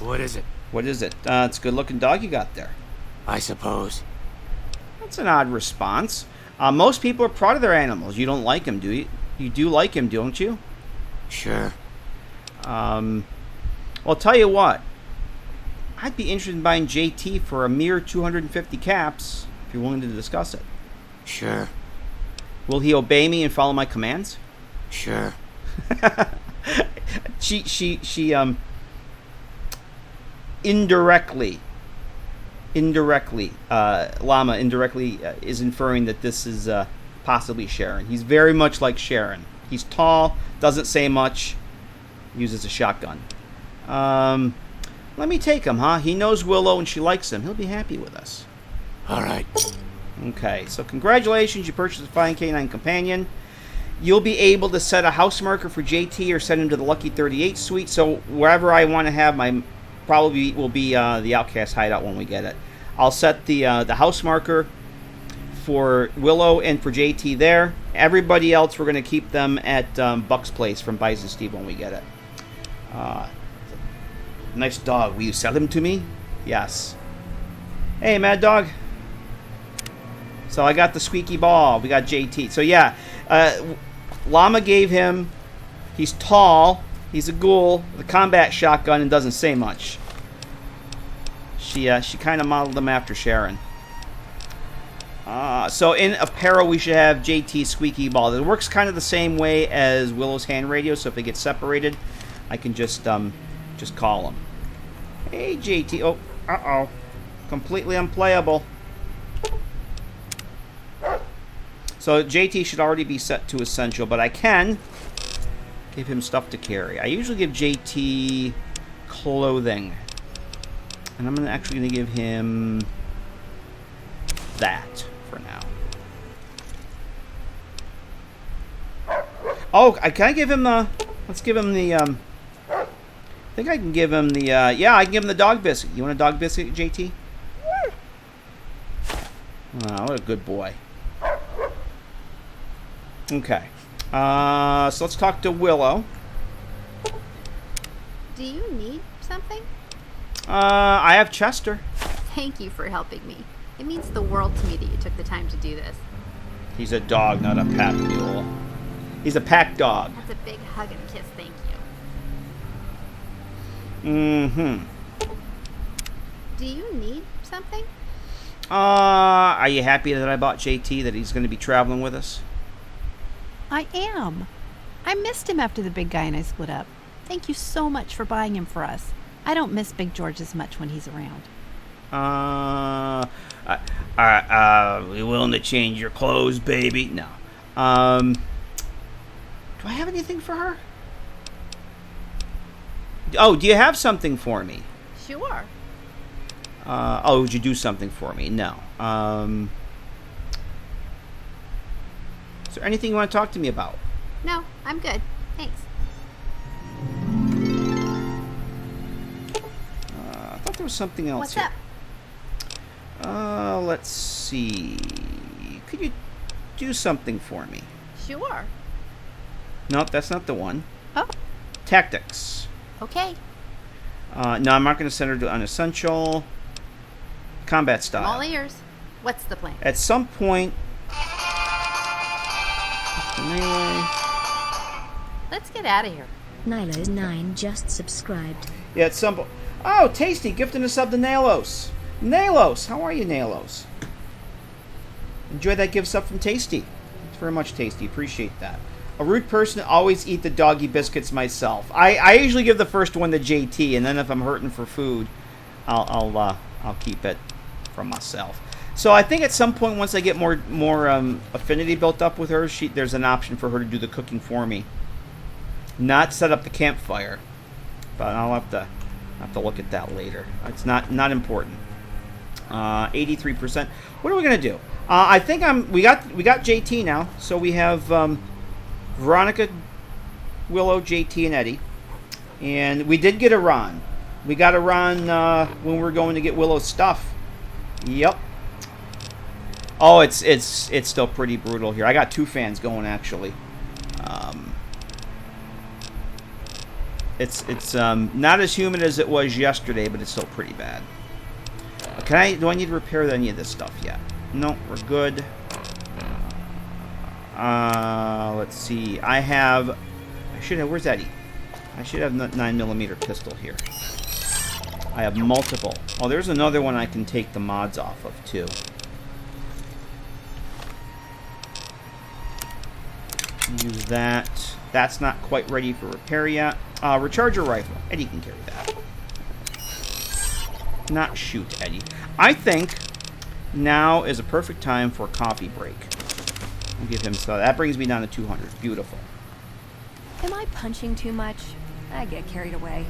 What is it? What is it? It's a good-looking dog you got there. I suppose. That's an odd response. Most people are proud of their animals. You don't like him, do you? You do like him, don't you? Sure. Well, I'll tell you what. I'd be interested in buying JT for a mere 250 caps, if you're willing to discuss it. Sure. Will he obey me and follow my commands? Sure. She indirectly, Llama indirectly is inferring that this is possibly Sharon. He's very much like Sharon. He's tall, doesn't say much, uses a shotgun. Let me take him, huh? He knows Willow and she likes him. He'll be happy with us. All right. Okay, so congratulations, you purchased a fine canine companion. you'll be able to set a house marker for JT or send him to the Lucky 38 suite. So wherever I want to have my, probably will be the Outcast hideout when we get it. I'll set the house marker for Willow and for JT there. Everybody else, we're going to keep them at Buck's place from Bison Steve when we get it. Nice dog. Will you sell him to me? Yes. Hey, Mad Dog. So I got the squeaky ball. We got JT. So yeah, Llama gave him. He's tall. He's a ghoul with a combat shotgun and doesn't say much. She kind of modeled him after Sharon. So in apparel, we should have JT squeaky ball. It works kind of the same way as Willow's hand radio. So if they get separated, I can just call him. Hey, JT. Oh, uh-oh. Completely unplayable. So JT should already be set to essential, but I can give him stuff to carry. I usually give JT clothing. And I'm actually going to give him that for now. Oh, can I give him the... Let's give him the... I think I can give him the... yeah, I can give him the dog biscuit. You want a dog biscuit, JT? Oh, what a good boy. Okay. So let's talk to Willow. Do you need something? I have Chester. Thank you for helping me. It means the world to me that you took the time to do this. He's a dog, not a pack mule. He's a pack dog. That's a big hug and kiss, thank you. Mm-hmm. Do you need something? Are you happy that I bought JT, that he's going to be traveling with us? I am. I missed him after the big guy and I split up. Thank you so much for buying him for us. I don't miss Big George as much when he's around. We willing to change your clothes, baby? No. Do I have anything for her? Oh, do you have something for me? Sure. Oh, would you do something for me? No. Is there anything you want to talk to me about? No, I'm good. Thanks. I thought there was something else. What's here. up? Let's see. Could you do something for me? Sure. No, that's not the one. Oh. Tactics. Okay. No, I'm not going to send her to unessential. Combat style. I'm all ears. What's the plan? At some point... Let's get out of here. Nilo9 just subscribed. Yeah, at some point... Oh, Tasty, gifting a sub to Nalos. Nalos, how are you, Nalos? Enjoy that gift sub from Tasty. Thanks very much, Tasty. Appreciate that. A rude person, always eat the doggy biscuits myself. I usually give the first one to JT, and then if I'm hurting for food, I'll keep it for myself. So I think at some point, once I get more affinity built up with her, there's an option for her to do the cooking for me. Not set up the campfire, but I'll have to look at that later. It's not important. 83%. What are we gonna do? I think we got JT now, so we have Veronica, Willow, JT, and Eddie, and we did get a Ron. We got a Ron when we were going to get Willow's stuff. Yep. Oh, it's still pretty brutal here. I got 2 fans going actually. It's not as humid as it was yesterday, but it's still pretty bad. Do I need to repair any of this stuff yet? No, we're good. Let's see. Where's Eddie? I should have a 9mm pistol here. I have multiple. Oh, there's another one I can take the mods off of too. Use that. That's not quite ready for repair yet. Recharger rifle. Eddie can carry that. Not shoot, Eddie. I think now is a perfect time for a coffee break. I'll give him so that brings me down to 200. Beautiful. Am I punching too much? I get carried away.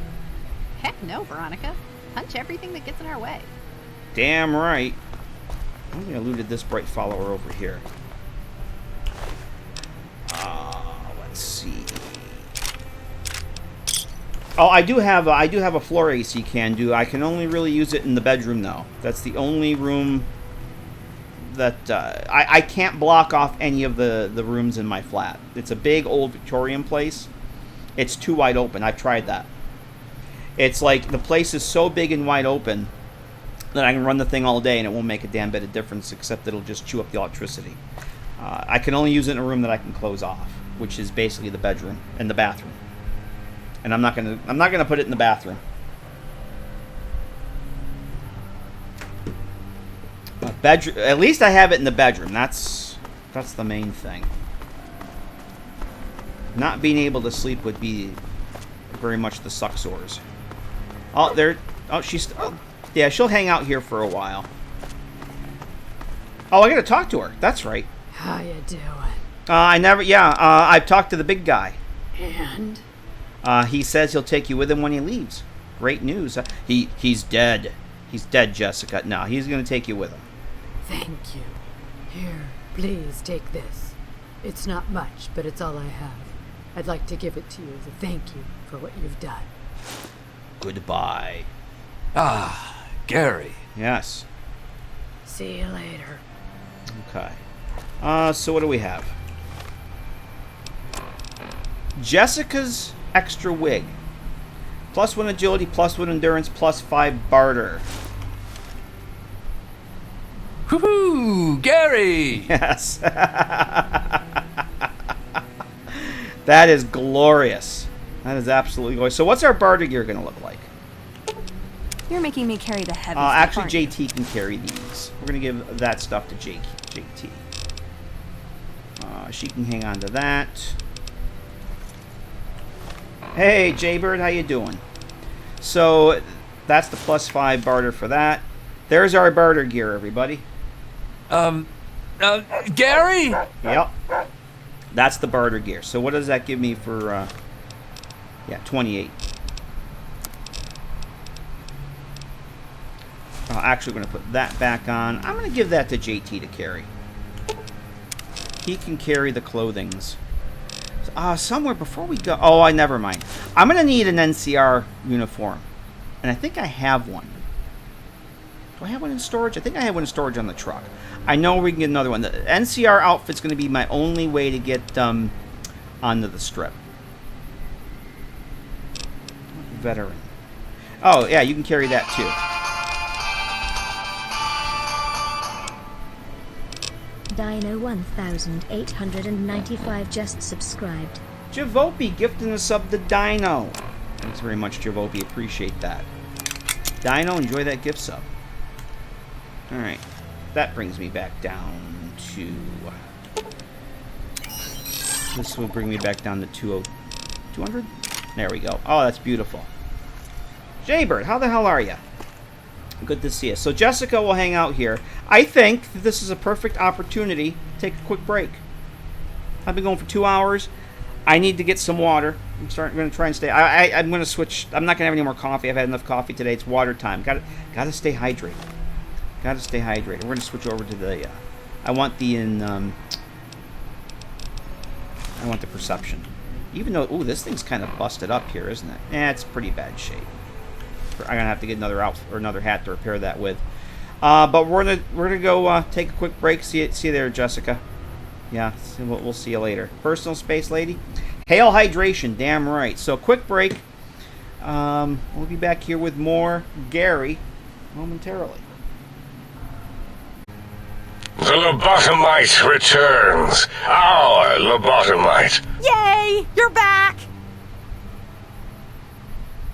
Heck no, Veronica. Punch everything that gets in our way. Damn right. I think I looted this bright follower over here. Oh, I do have a floor AC can do. I can only really use it in the bedroom though. That's the only room that I can't block off any of the rooms in my flat. It's a big old Victorian place. It's too wide open. I've tried that. It's like the place is so big and wide open that I can run the thing all day and it won't make a damn bit of difference, except it'll just chew up the electricity. I can only use it in a room that I can close off, which is basically the bedroom and the bathroom. And I'm not gonna put it in the bathroom. Bedroom. At least I have it in the bedroom. That's the main thing. Not being able to sleep would be very much the suck sores. Oh, there. Oh, she's. Oh, yeah, she'll hang out here for a while. Oh, I gotta talk to her. That's right. How you doing? I've talked to the big guy. And? He says he'll take you with him when he leaves. Great news. He's dead. He's dead, Jessica. No, he's gonna take you with him. Thank you. Here, please take this. It's not much, but it's all I have. I'd like to give it to you as a thank you for what you've done. Goodbye. Ah, Gary. Yes. See you later. Okay. So what do we have? Jessica's extra wig. +1 agility, +1 endurance, +5 barter. Woohoo! Gary! Yes. That is glorious. That is absolutely glorious. So what's our barter gear going to look like? You're making me carry the heavy stuff, actually, aren't you? JT can carry these. We're going to give that stuff to JT. She can hang on to that. Hey, Jaybird, how you doing? So that's the +5 barter for that. There's our barter gear, everybody. Gary? Yep. That's the barter gear. So what does that give me for, 28. Actually, we're going to put that back on. I'm going to give that to JT to carry. He can carry the clothings. Somewhere before we go... Oh, never mind. I'm going to need an NCR uniform. And I think I have one. Do I have one in storage? I think I have one in storage on the truck. I know we can get another one. The NCR outfit's going to be my only way to get onto the strip. Veteran. Oh, yeah, you can carry that too. Dino 1895 just subscribed. Javopi gifting a sub to Dino. Thanks very much, Javopi. Appreciate that. Dino, enjoy that gift sub. Alright. That brings me back down to... This will bring me back down to 200? There we go. Oh, that's beautiful. Jaybird, how the hell are you? Good to see you. So Jessica will hang out here. I think that this is a perfect opportunity to take a quick break. I've been going for 2 hours. I need to get some water. I'm going to try and stay. I'm going to switch. I'm not going to have any more coffee. I've had enough coffee today. It's water time. Got to stay hydrated. Got to stay hydrated. We're going to switch over to the. I want the perception. Even though, this thing's kind of busted up here, isn't it? It's pretty bad shape. I'm gonna have to get another outfit or another hat to repair that with. But we're gonna go take a quick break. See you there, Jessica. Yeah, we'll see you later. Personal space lady. Hail hydration, damn right. So quick break. We'll be back here with more Gary momentarily. The lobotomite returns. Our lobotomite. Yay! You're back!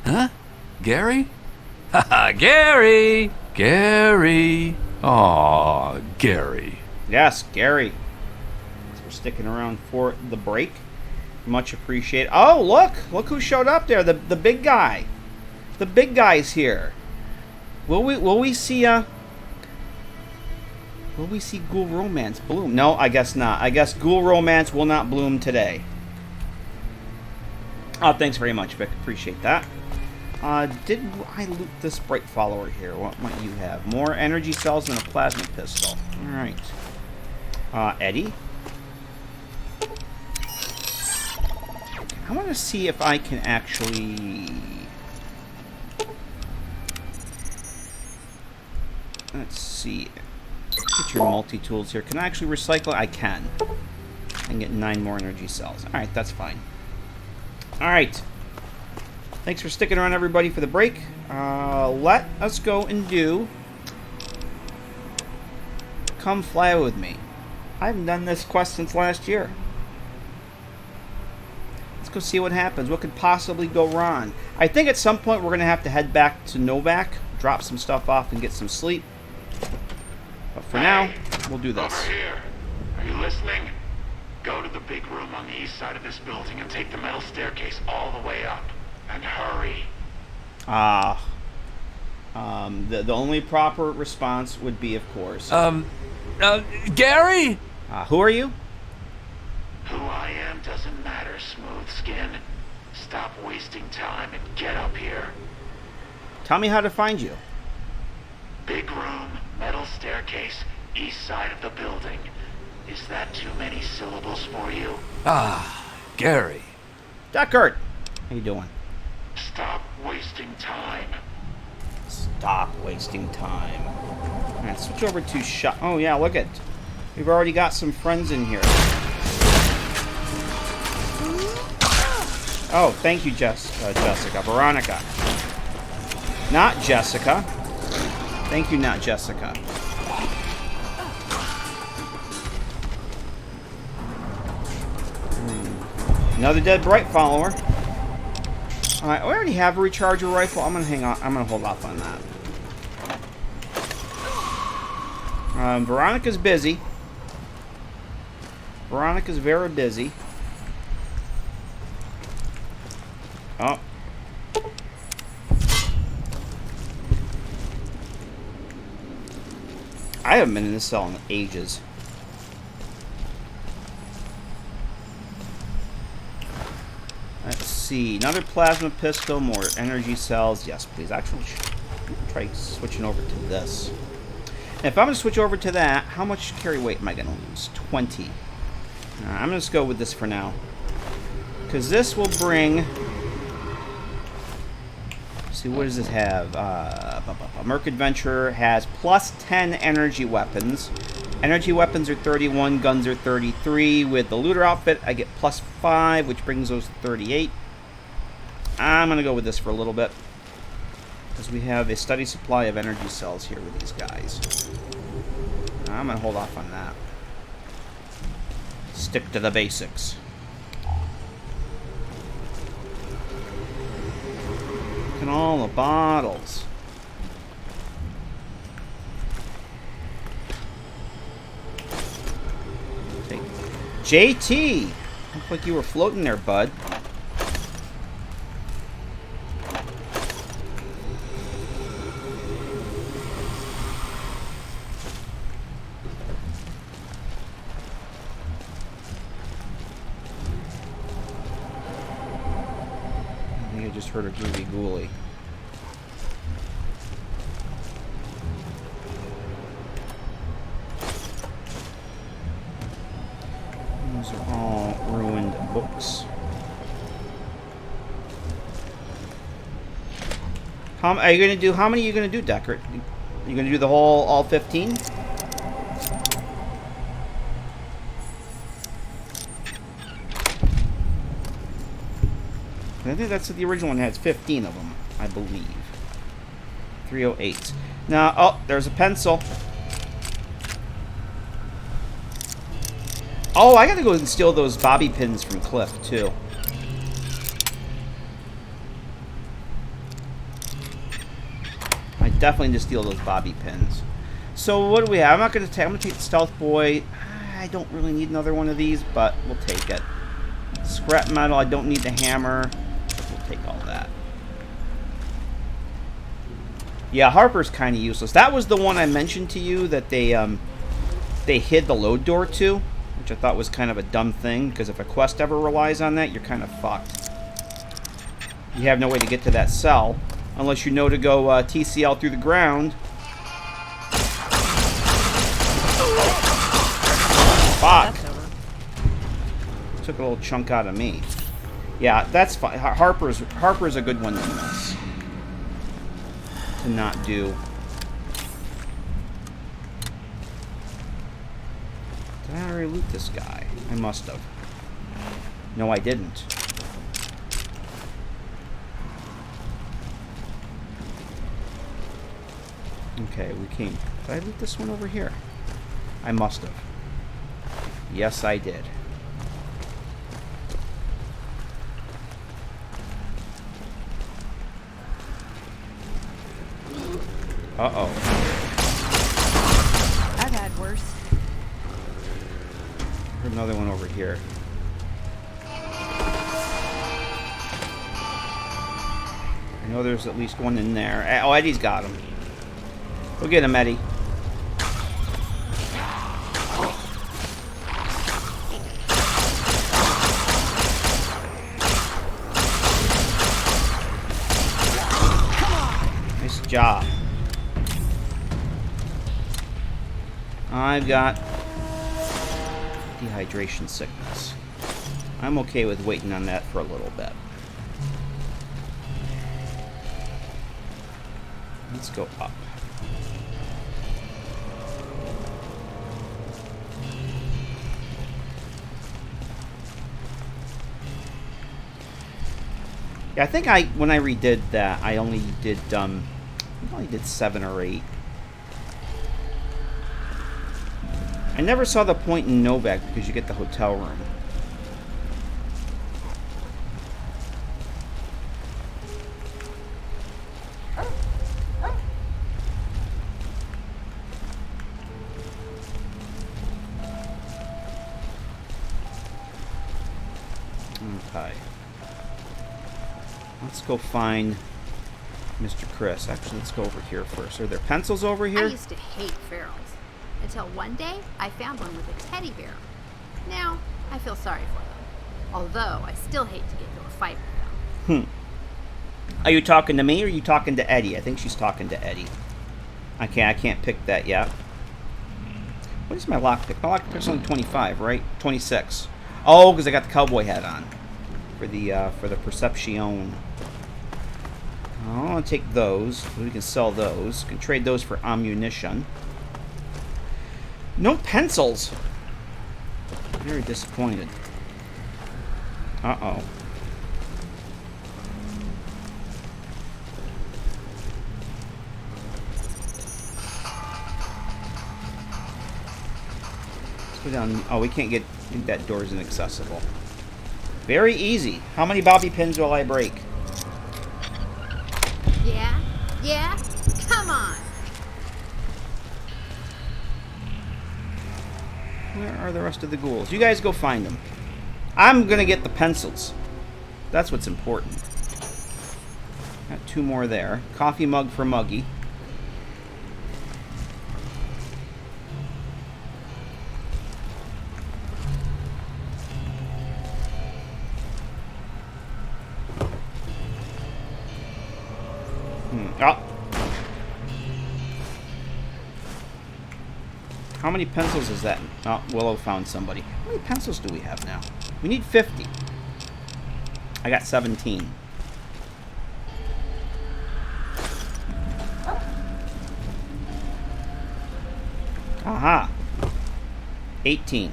Huh? Gary? Haha, Gary! Gary! Aw, Gary. Yes, Gary. Thanks for sticking around for the break. Much appreciated. Oh, look who showed up there. The big guy. The big guy's here. Will we see Ghoul Romance bloom? No, I guess not. I guess Ghoul Romance will not bloom today. Oh, thanks very much, Vic. Appreciate that. Did I loot this bright follower here? What might you have? More energy cells and a plasma pistol. Alright. Eddie? I want to see if I can actually... Let's see. Get your multi-tools here. Can I actually recycle? I can. I can get 9 more energy cells. Alright, that's fine. Alright. Thanks for sticking around, everybody, for the break. Let us go and do... Come Fly With Me. I haven't done this quest since last year. Let's go see what happens. What could possibly go wrong? I think at some point we're going to have to head back to Novak, drop some stuff off, and get some sleep. But for now, we'll do this. Over here. Are you listening? Go to the big room on the east side of this building and take the metal staircase all the way up. And hurry. The only proper response would be, of course... Gary? Who are you? Who I am doesn't matter, smooth skin. Stop wasting time and get up here. Tell me how to find you. Big room, metal staircase, east side of the building. Is that too many syllables for you? Gary. Deckard. How you doing? Stop wasting time. Stop wasting time. Alright, switch over to shot. Oh, yeah, look at. We've already got some friends in here. Oh, thank you, Jessica. Veronica. Not Jessica. Thank you, not Jessica. Another Dead Bright follower. Alright, we already have a recharger rifle. I'm gonna hang on. I'm gonna hold off on that. Veronica's busy. Veronica's very busy. Oh. I haven't been in this cell in ages. Let's see. Another plasma pistol, more energy cells. Yes, please. Actually, try switching over to this. And if I'm going to switch over to that, how much carry weight am I going to lose? 20. I'm going to go with this for now. Because this will bring... Let's see, what does this have? Merc Adventurer has plus 10 energy weapons. Energy weapons are 31, guns are 33. With the looter outfit, I get plus 5, which brings those to 38. I'm going to go with this for a little bit. Because we have a steady supply of energy cells here with these guys. I'm going to hold off on that. Stick to the basics. Look at all the bottles. Hey, JT! Looked like you were floating there, bud. Heard a groovy ghoulie. Those are all ruined books. How are you gonna do? How many are you gonna do, Deckard? You gonna do the whole all 15? I think that's what the original one has 15 of them, I believe. 308. Now, oh, there's a pencil. Oh, I gotta go and steal those bobby pins from Cliff, too. I definitely need to steal those bobby pins. So, what do we have? I'm gonna take the Stealth Boy. I don't really need another one of these, but we'll take it. Scrap metal, I don't need the hammer. Take all that. Yeah, Harper's kind of useless. That was the one I mentioned to you that they hid the load door to, which I thought was kind of a dumb thing, because if a quest ever relies on that, you're kind of fucked. You have no way to get to that cell, unless you know to go TCL through the ground. Fuck. Took a little chunk out of me. Yeah, that's fine. Harper's a good one to miss. To not do. Did I already loot this guy? I must have. No, I didn't. Okay, we came. Did I loot this one over here? I must have. Yes, I did. Uh-oh. I've had worse. Heard another one over here. I know there's at least one in there. Oh, Eddie's got him. Go get him, Eddie. Nice job. I've got dehydration sickness. I'm okay with waiting on that for a little bit. Let's go up. Yeah, I think when I redid that, I only did 7 or 8. I never saw the point in Novak because you get the hotel room. Okay. Let's go find Mr. Chris. Actually, let's go over here first. Are there pencils over here? I used to hate ferals. Until one day, I found one with a teddy bear. Now, I feel sorry for them. Although, I still hate to get into a fight with them. Are you talking to me or are you talking to Eddie? I think she's talking to Eddie. I can't pick that yet. What is my lockpick? My lockpick's only 25, right? 26. Oh, because I got the cowboy hat on. For the Perception. Oh, I'll take those. We can sell those. We can trade those for ammunition. No pencils. Very disappointed. Uh-oh. Let's go down. Oh, we can't get. I think that door is inaccessible. Very easy. How many bobby pins will I break? Yeah? Yeah? Come on! Where are the rest of the ghouls? You guys go find them. I'm gonna get the pencils. That's what's important. Got 2 more there. Coffee mug for Muggy. Oh. How many pencils is that? Oh, Willow found somebody. How many pencils do we have now? We need 50. I got 17. Aha. 18.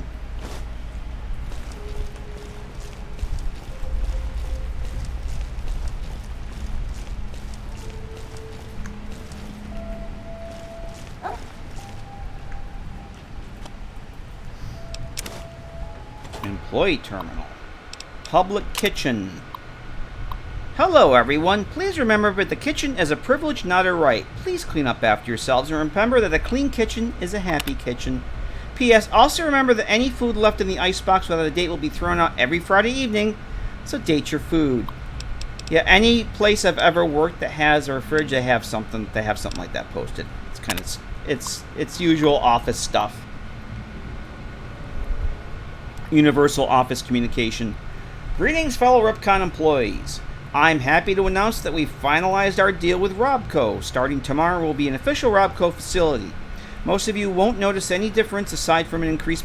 Employee terminal. Public kitchen. Hello, everyone. Please remember that the kitchen is a privilege, not a right. Please clean up after yourselves and remember that a clean kitchen is a happy kitchen. P.S. Also remember that any food left in the icebox without a date will be thrown out every Friday evening, so date your food. Yeah, any place I've ever worked that has a fridge, they have something like that posted. It's kind of it's usual office stuff. Universal office communication. Greetings, fellow Ripcon employees. I'm happy to announce that we've finalized our deal with Robco. Starting tomorrow, we'll be an official Robco facility. Most of you won't notice any difference aside from an increase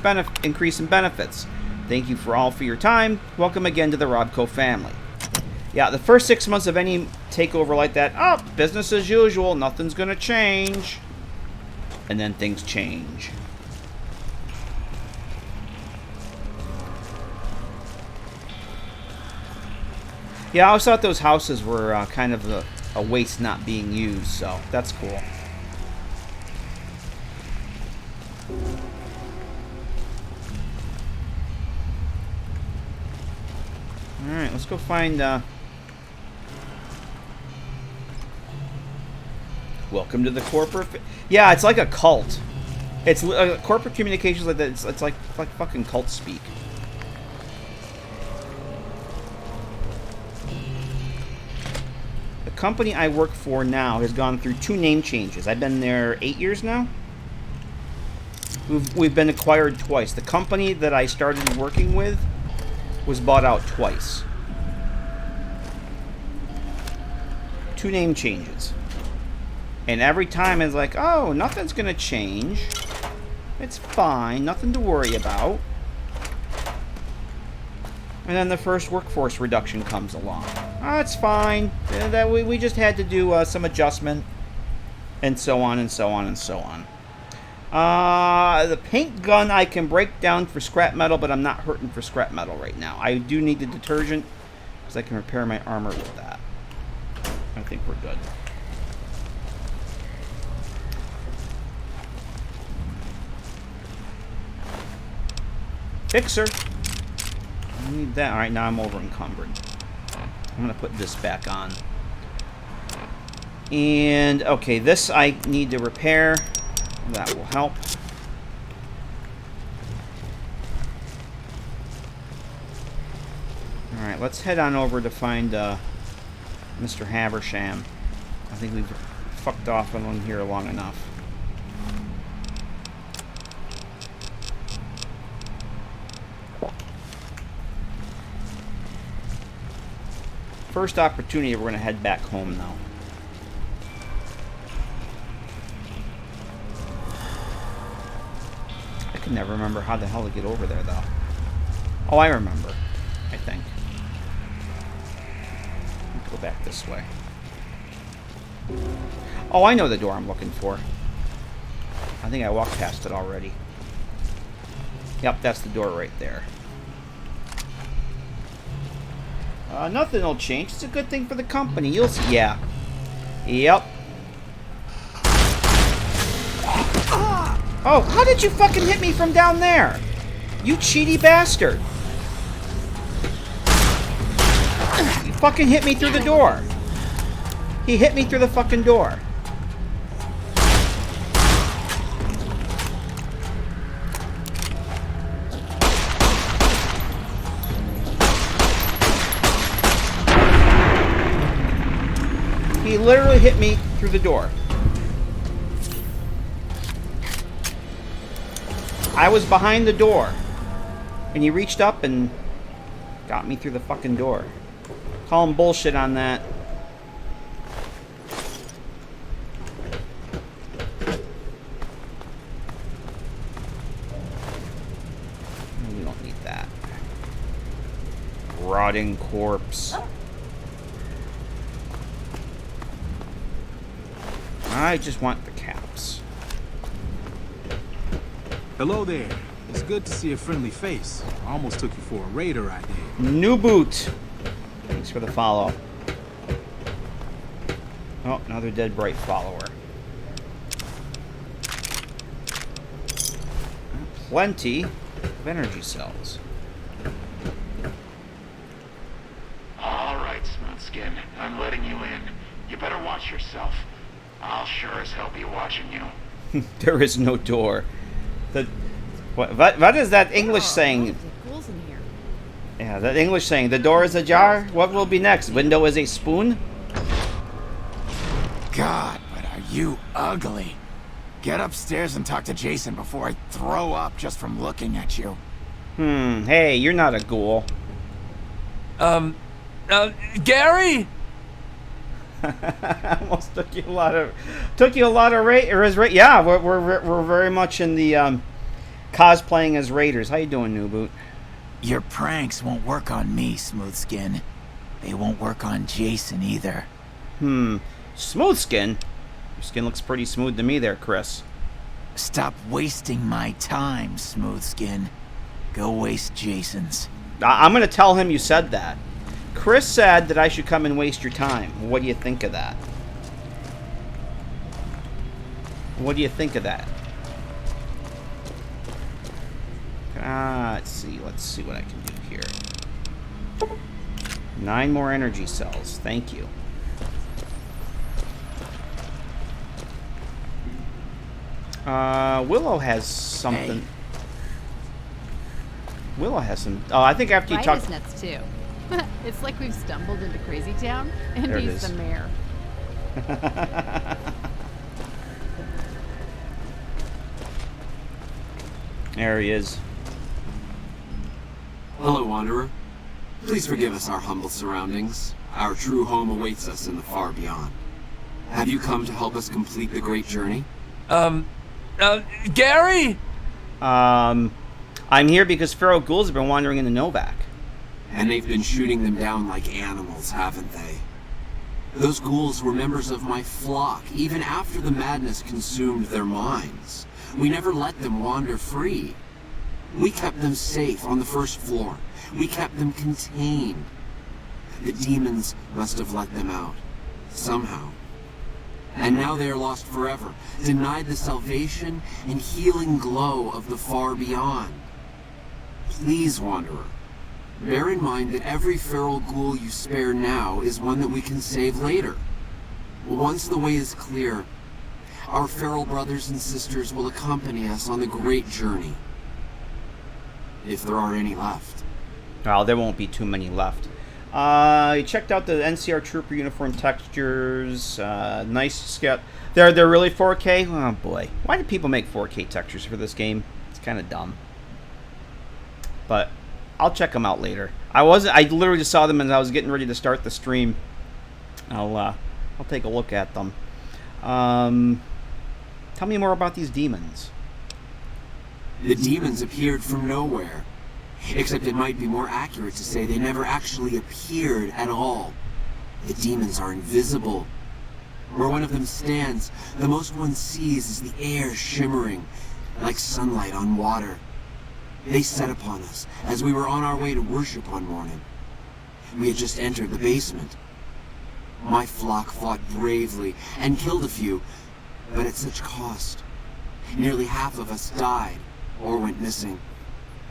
in benefits. Thank you for all for your time. Welcome again to the Robco family. Yeah, the first 6 months of any takeover like that, oh, business as usual, nothing's gonna change. And then things change. Yeah, I always thought those houses were kind of a waste not being used, so that's cool. Alright, let's go find... Welcome to the corporate... Yeah, it's like a cult. It's corporate communications like that. It's like fucking cult speak. The company I work for now has gone through 2 name changes. I've been there 8 years now. We've been acquired twice. The company that I started working with was bought out twice. 2 name changes. And every time it's like, oh, nothing's gonna change. It's fine, nothing to worry about. And then the first workforce reduction comes along. Oh, it's fine. That we just had to do some adjustment. And so on and so on and so on. The paint gun I can break down for scrap metal, but I'm not hurting for scrap metal right now. I do need the detergent, because I can repair my armor with that. I think we're good. Fixer. I need that. Alright, now I'm over encumbered. I'm going to put this back on. And, okay, this I need to repair. That will help. Alright, let's head on over to find Mr. Haversham. I think we've fucked off along here long enough. First opportunity, we're going to head back home now. I can never remember how the hell to get over there, though. Oh, I remember. I think. Let's go back this way. Oh, I know the door I'm looking for. I think I walked past it already. Yep, that's the door right there. Nothing will change. It's a good thing for the company. You'll see. Yeah. Yep. Oh, how did you fucking hit me from down there? You cheaty bastard. You fucking hit me through the door. He hit me through the fucking door. He literally hit me through the door. I was behind the door. And he reached up and got me through the fucking door. Call him bullshit on that. We don't need that. Rotting corpse. I just want the caps. Hello there. It's good to see a friendly face. I almost took you for a raider, I did. New boot. Thanks for the follow. Oh, another Dead Bright follower. Plenty of energy cells. All right, Smoothskin. I'm letting you in. You better watch yourself. I'll sure as hell be watching you. There is no door. What is that English saying? Yeah, that English saying. The door is ajar. What will be next? Window is a spoon? God, but are you ugly. Get upstairs and talk to Jason before I throw up just from looking at you. Hey, you're not a ghoul. Gary? Almost took you a lot of yeah, we're very much in the cosplaying as raiders. How you doing, New Boot? Your pranks won't work on me, Smoothskin. They won't work on Jason either. Smooth skin? Your skin looks pretty smooth to me there, Chris. Stop wasting my time, Smoothskin. Go waste Jason's. I'm going to tell him you said that. Chris said that I should come and waste your time. What do you think of that? What do you think of that? Let's see what I can do here. 9 more energy cells. Thank you. Willow has something. Hey. Willow has some. Oh, I think after you talk. Is nuts too. It's like we've stumbled into Crazy Town, and There it he's is. the mayor. There he is. Hello, Wanderer. Please forgive us our humble surroundings. Our true home awaits us in the far beyond. Have you come to help us complete the great journey? Gary? I'm here because feral ghouls have been wandering into Novak. And they've been shooting them down like animals, haven't they? Those ghouls were members of my flock, even after the madness consumed their minds. We never let them wander free. We kept them safe on the first floor. We kept them contained. The demons must have let them out, somehow. And now they are lost forever, denied the salvation and healing glow of the far beyond. Please, Wanderer, bear in mind that every feral ghoul you spare now is one that we can save later. Once the way is clear, our feral brothers and sisters will accompany us on the great journey. If there are any left. Well, there won't be too many left. I checked out the NCR Trooper uniform textures. Nice scout. They're really 4K. Oh boy, why do people make 4K textures for this game? It's kind of dumb. But I'll check them out later. I literally just saw them as I was getting ready to start the stream. I'll take a look at them. Tell me more about these demons. The demons appeared from nowhere. Except it might be more accurate to say they never actually appeared at all. The demons are invisible. Where one of them stands, the most one sees is the air shimmering, like sunlight on water. They set upon us as we were on our way to worship one morning. We had just entered the basement. My flock fought bravely and killed a few, but at such cost. Nearly half of us died or went missing.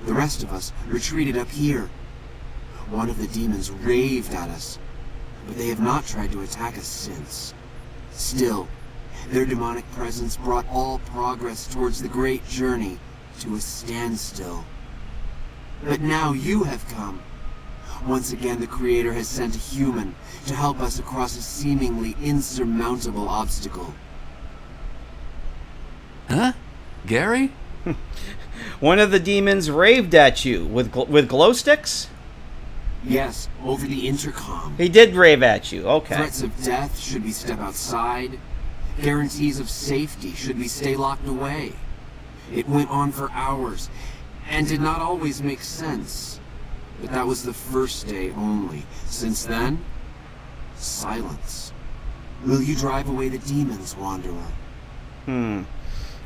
The rest of us retreated up here. One of the demons raved at us, but they have not tried to attack us since. Still, their demonic presence brought all progress towards the great journey to a standstill. But now you have come. Once again, the Creator has sent a human to help us across a seemingly insurmountable obstacle. Huh? Gary? One of the demons raved at you with glow sticks? Yes, over the intercom. He did rave at you, okay. Threats of death should we step outside. Guarantees of safety should we stay locked away. It went on for hours, and did not always make sense. But that was the first day only. Since then, silence. Will you drive away the demons, Wanderer?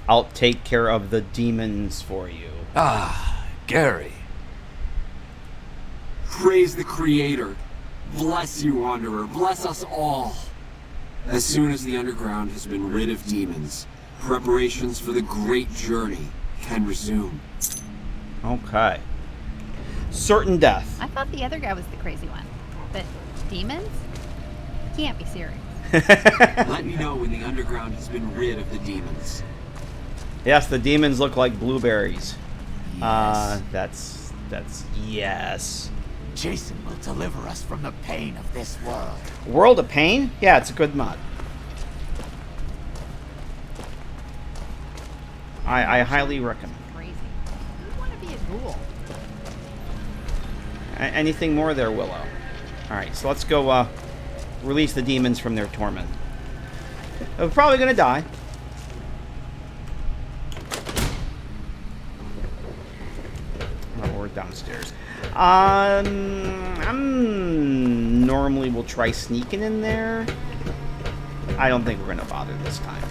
I'll take care of the demons for you. Ah, Gary. Praise the Creator. Bless you, Wanderer. Bless us all. As soon as the underground has been rid of demons, preparations for the great journey can resume. Okay. Certain death. I thought the other guy was the crazy one. But demons? Can't be serious. Let me know when the underground has been rid of the demons. Yes, the demons look like blueberries. Yes. That's yes. Jason will deliver us from the pain of this world. World of Pain? Yeah, it's a good mod. I highly recommend. Crazy. You want to be a ghoul. Anything more there, Willow? Alright, so let's go release the demons from their torment. They're probably gonna die. Oh, we're downstairs. I'm normally will try sneaking in there. I don't think we're gonna bother this time.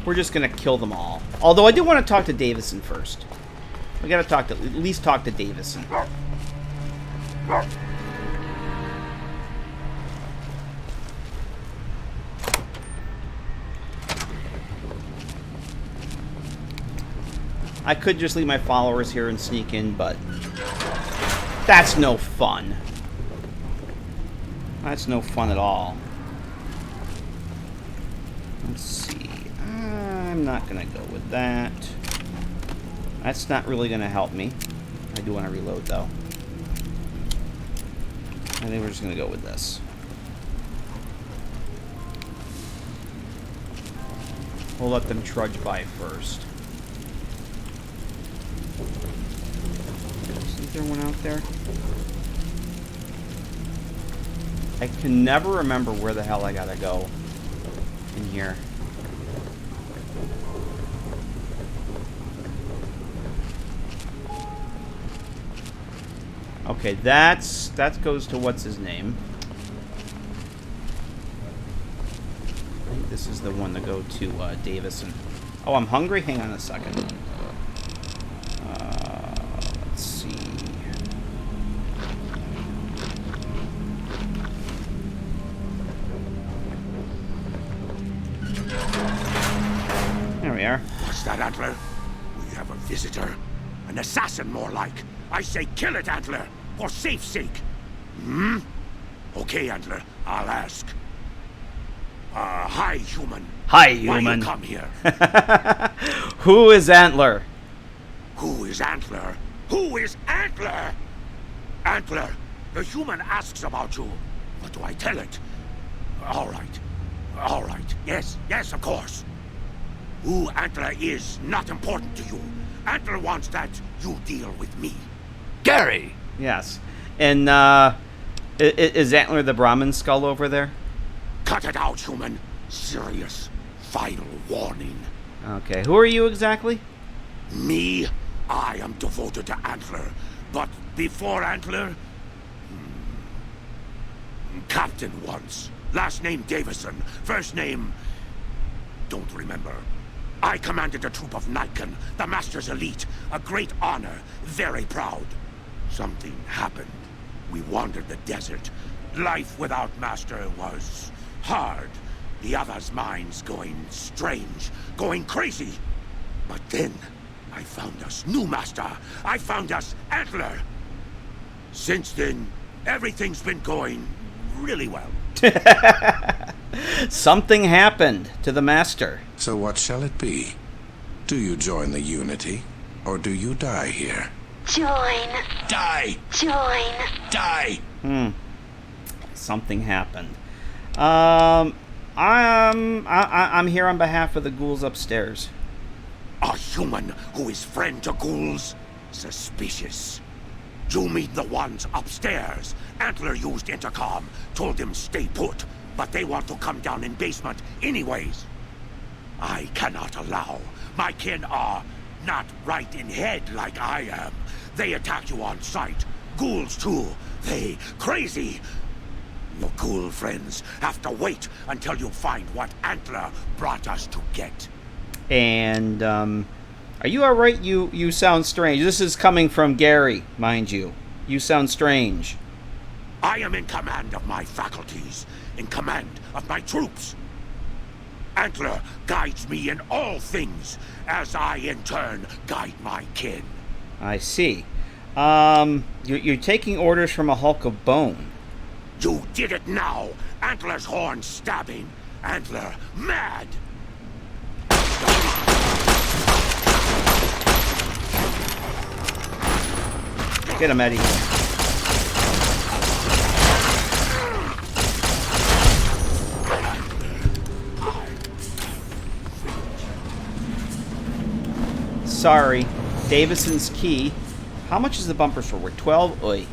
We're just gonna kill them all. Although I do want to talk to Davison first. We gotta talk to at least talk to Davison. I could just leave my followers here and sneak in, but that's no fun. That's no fun at all. Let's see. I'm not going to go with that. That's not really going to help me. I do want to reload, though. I think we're just going to go with this. We'll let them trudge by first. Isn't there one out there? I can never remember where the hell I gotta go in here. Okay, that goes to what's his name. I think this is the one to go to Davison. Oh, I'm hungry? Hang on a second. Let's see. There we are. What's that, Antler? We have a visitor. An assassin, more like. I say kill it, Antler, for safe's sake. Hmm? Okay, Antler, I'll ask. Hi, human. Hi, human. Why you come here? Who is Antler? Who is Antler? Who is Antler? Antler, the human asks about you. What do I tell it? All right. All right. Yes, of course. Who Antler is not important to you. Antler wants that you deal with me. Gary! Yes. And, is Antler the Brahmin skull over there? Cut it out, human. Serious. Final warning. Okay. Who are you exactly? Me? I am devoted to Antler. But before Antler... Captain once. Last name Davison. First name... Don't remember. I commanded a troop of Nikon, the Master's elite. A great honor. Very proud. Something happened. We wandered the desert. Life without Master was hard. The others' minds going strange, going crazy. But then, I found us new Master. I found us Antler. Since then, everything's been going really well. Something happened to the Master. So what shall it be? Do you join the Unity, or do you die here? Join. Die. Join. Die. Something happened. I'm here on behalf of the ghouls upstairs. A human who is friend to ghouls? Suspicious. You meet the ones upstairs. Antler used intercom, told them stay put, but they want to come down in basement anyways. I cannot allow. My kin are not right in head like I am. They attack you on sight. Ghouls too. They crazy. Your ghoul friends have to wait until you find what Antler brought us to get. And, are you alright? You sound strange. This is coming from Gary, mind you. You sound strange. I am in command of my faculties, in command of my troops. Antler guides me in all things, as I in turn guide my kin. I see. You're taking orders from a hulk of bone. You did it now. Antler's horn stabbing. Antler mad. Get him, Eddie. Sorry. Davison's key. How much is the bumpers for? We're 12? Oi.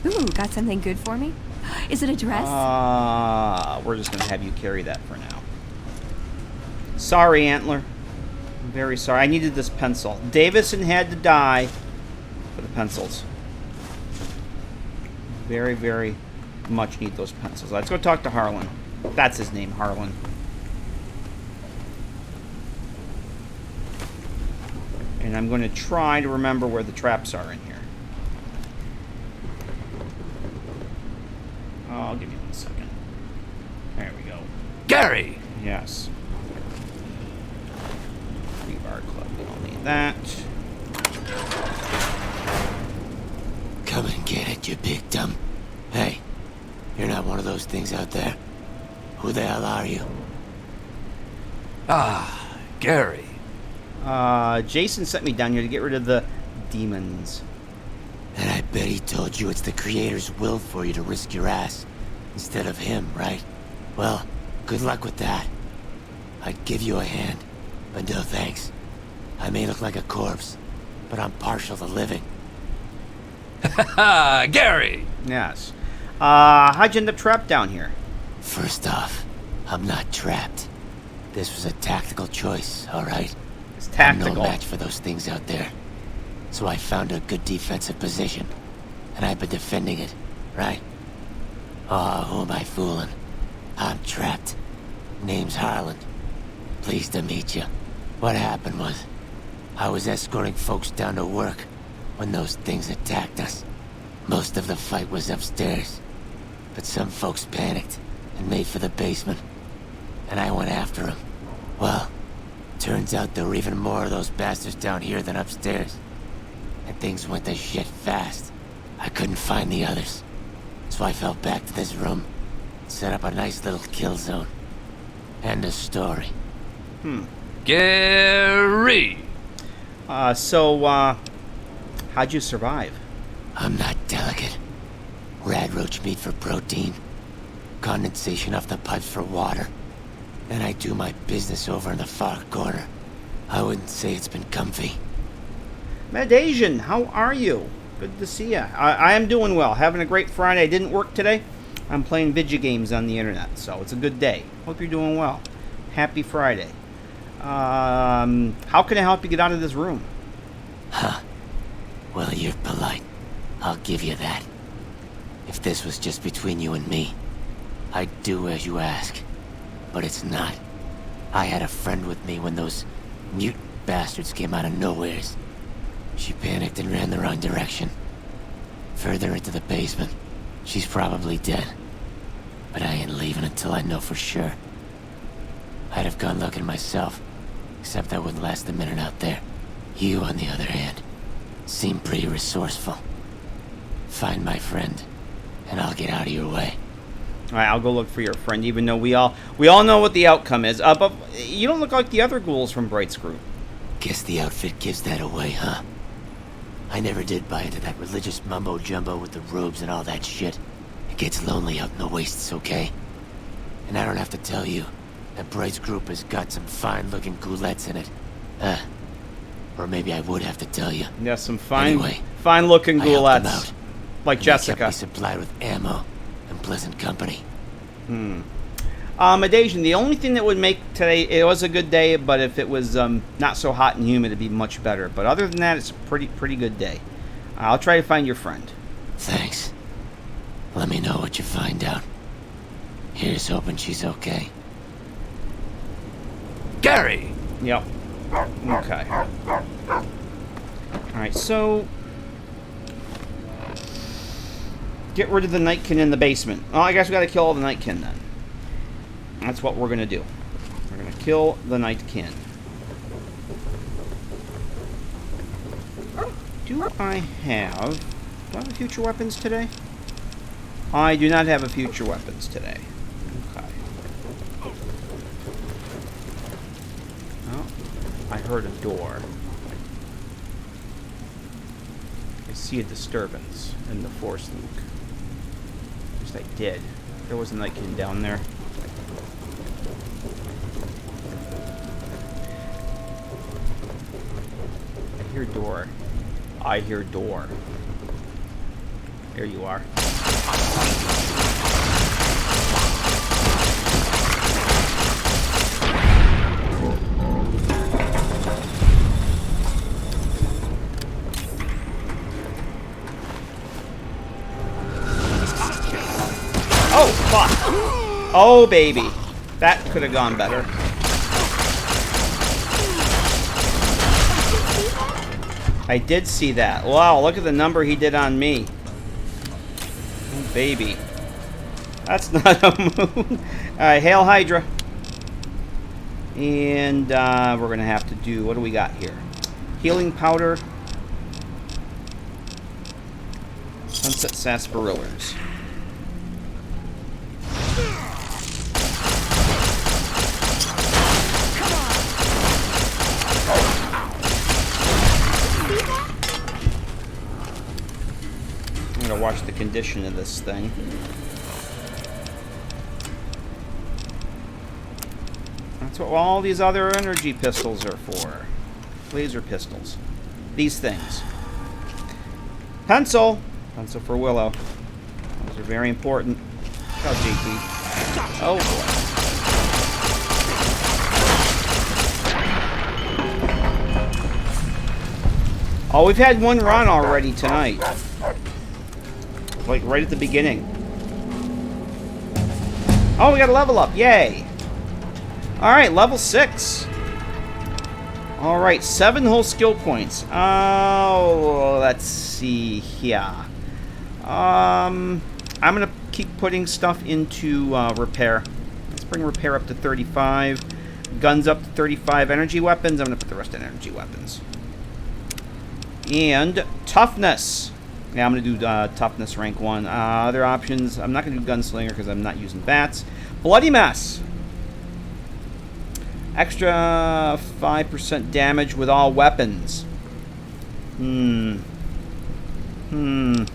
Ooh, got something good for me? Is it a dress? We're just gonna have you carry that for now. Sorry, Antler. I'm very sorry. I needed this pencil. Davison had to die for the pencils. Very, very much need those pencils. Let's go talk to Harlan. That's his name, Harlan. And I'm going to try to remember where the traps are in here. Oh, give me 1 second. There we go. Gary! Yes. Rebar club, we don't need that. Come and get it, you big dumb. Hey, you're not one of those things out there. Who the hell are you? Ah, Gary. Jason sent me down here to get rid of the demons. And I bet he told you it's the Creator's will for you to risk your ass instead of him, right? Well, good luck with that. I'd give you a hand, but no thanks. I may look like a corpse, but I'm partial to living. Ha Gary! Yes. How'd you end up trapped down here? First off, I'm not trapped. This was a tactical choice, alright? It's tactical. I'm no match for those things out there. So I found a good defensive position, and I've been defending it, right? Oh, who am I fooling? I'm trapped. Name's Harlan. Pleased to meet you. What happened was, I was escorting folks down to work when those things attacked us. Most of the fight was upstairs, but some folks panicked and made for the basement, and I went after them. Well, turns out there were even more of those bastards down here than upstairs, and things went to shit fast. I couldn't find the others, so I fell back to this room, set up a nice little kill zone. End of story. Gary! How'd you survive? I'm not delicate. Radroach meat for protein, condensation off the pipes for water, and I do my business over in the far corner. I wouldn't say it's been comfy. Mad Asian, how are you? Good to see you. I am doing well. Having a great Friday. I didn't work today. I'm playing video games on the internet, so it's a good day. Hope you're doing well. Happy Friday. How can I help you get out of this room? Huh. Well, you're polite. I'll give you that. If this was just between you and me, I'd do as you ask. But it's not. I had a friend with me when those mutant bastards came out of nowheres. She panicked and ran the wrong direction. Further into the basement. She's probably dead. But I ain't leaving until I know for sure. I'd have gone looking myself, except I wouldn't last a minute out there. You, on the other hand, seem pretty resourceful. Find my friend, and I'll get out of your way. All right, I'll go look for your friend, even though we all know what the outcome is. But you don't look like the other ghouls from Bright's group. Guess the outfit gives that away, huh? I never did buy into that religious mumbo-jumbo with the robes and all that shit. It gets lonely out in the wastes, okay? And I don't have to tell you that Bright's group has got some fine-looking ghoulettes in it. Or maybe I would have to tell you. Yeah, some Anyway, fine-looking I helped them ghoulettes. out, Like and Jessica. They kept me supplied with ammo and pleasant company. Adasian, the only thing that would make today, it was a good day, but if it was not so hot and humid, it'd be much better. But other than that, it's a pretty good day. I'll try to find your friend. Thanks. Let me know what you find out. Here's hoping she's okay. Gary! Yep. Okay. Alright, so... get rid of the Nightkin in the basement. Well, I guess we gotta kill all the Nightkin then. That's what we're gonna do. We're gonna kill the Nightkin. Do I have future weapons today? I do not have a future weapons today. Okay. Oh, I heard a door. I see a disturbance in the force link. At least I did. There was a Nightkin down there. I hear door. I hear door. Here you are. Oh, baby. That could have gone better. I did see that. Wow, look at the number he did on me. Oh, baby. That's not a moon. Alright, Hail Hydra. And we're going to have to do... What do we got here? Healing powder. Sunset sarsaparillas. I'm going to watch the condition of this thing. That's what all these other energy pistols are for. Laser pistols. These things. Pencil! Pencil for Willow. Those are very important. Look out, JT. Oh, boy. Oh, we've had one run already tonight. Like, right at the beginning. Oh, we got a level up. Yay! Alright, level 6. Alright, 7 whole skill points. Oh, let's see here. I'm going to keep putting stuff into repair. Let's bring repair up to 35. Guns up to 35. Energy weapons, I'm going to put the rest in energy weapons. And toughness. Yeah, I'm going to do toughness rank 1. Other options, I'm not going to do gunslinger because I'm not using bats. Bloody mess. Extra 5% damage with all weapons. When can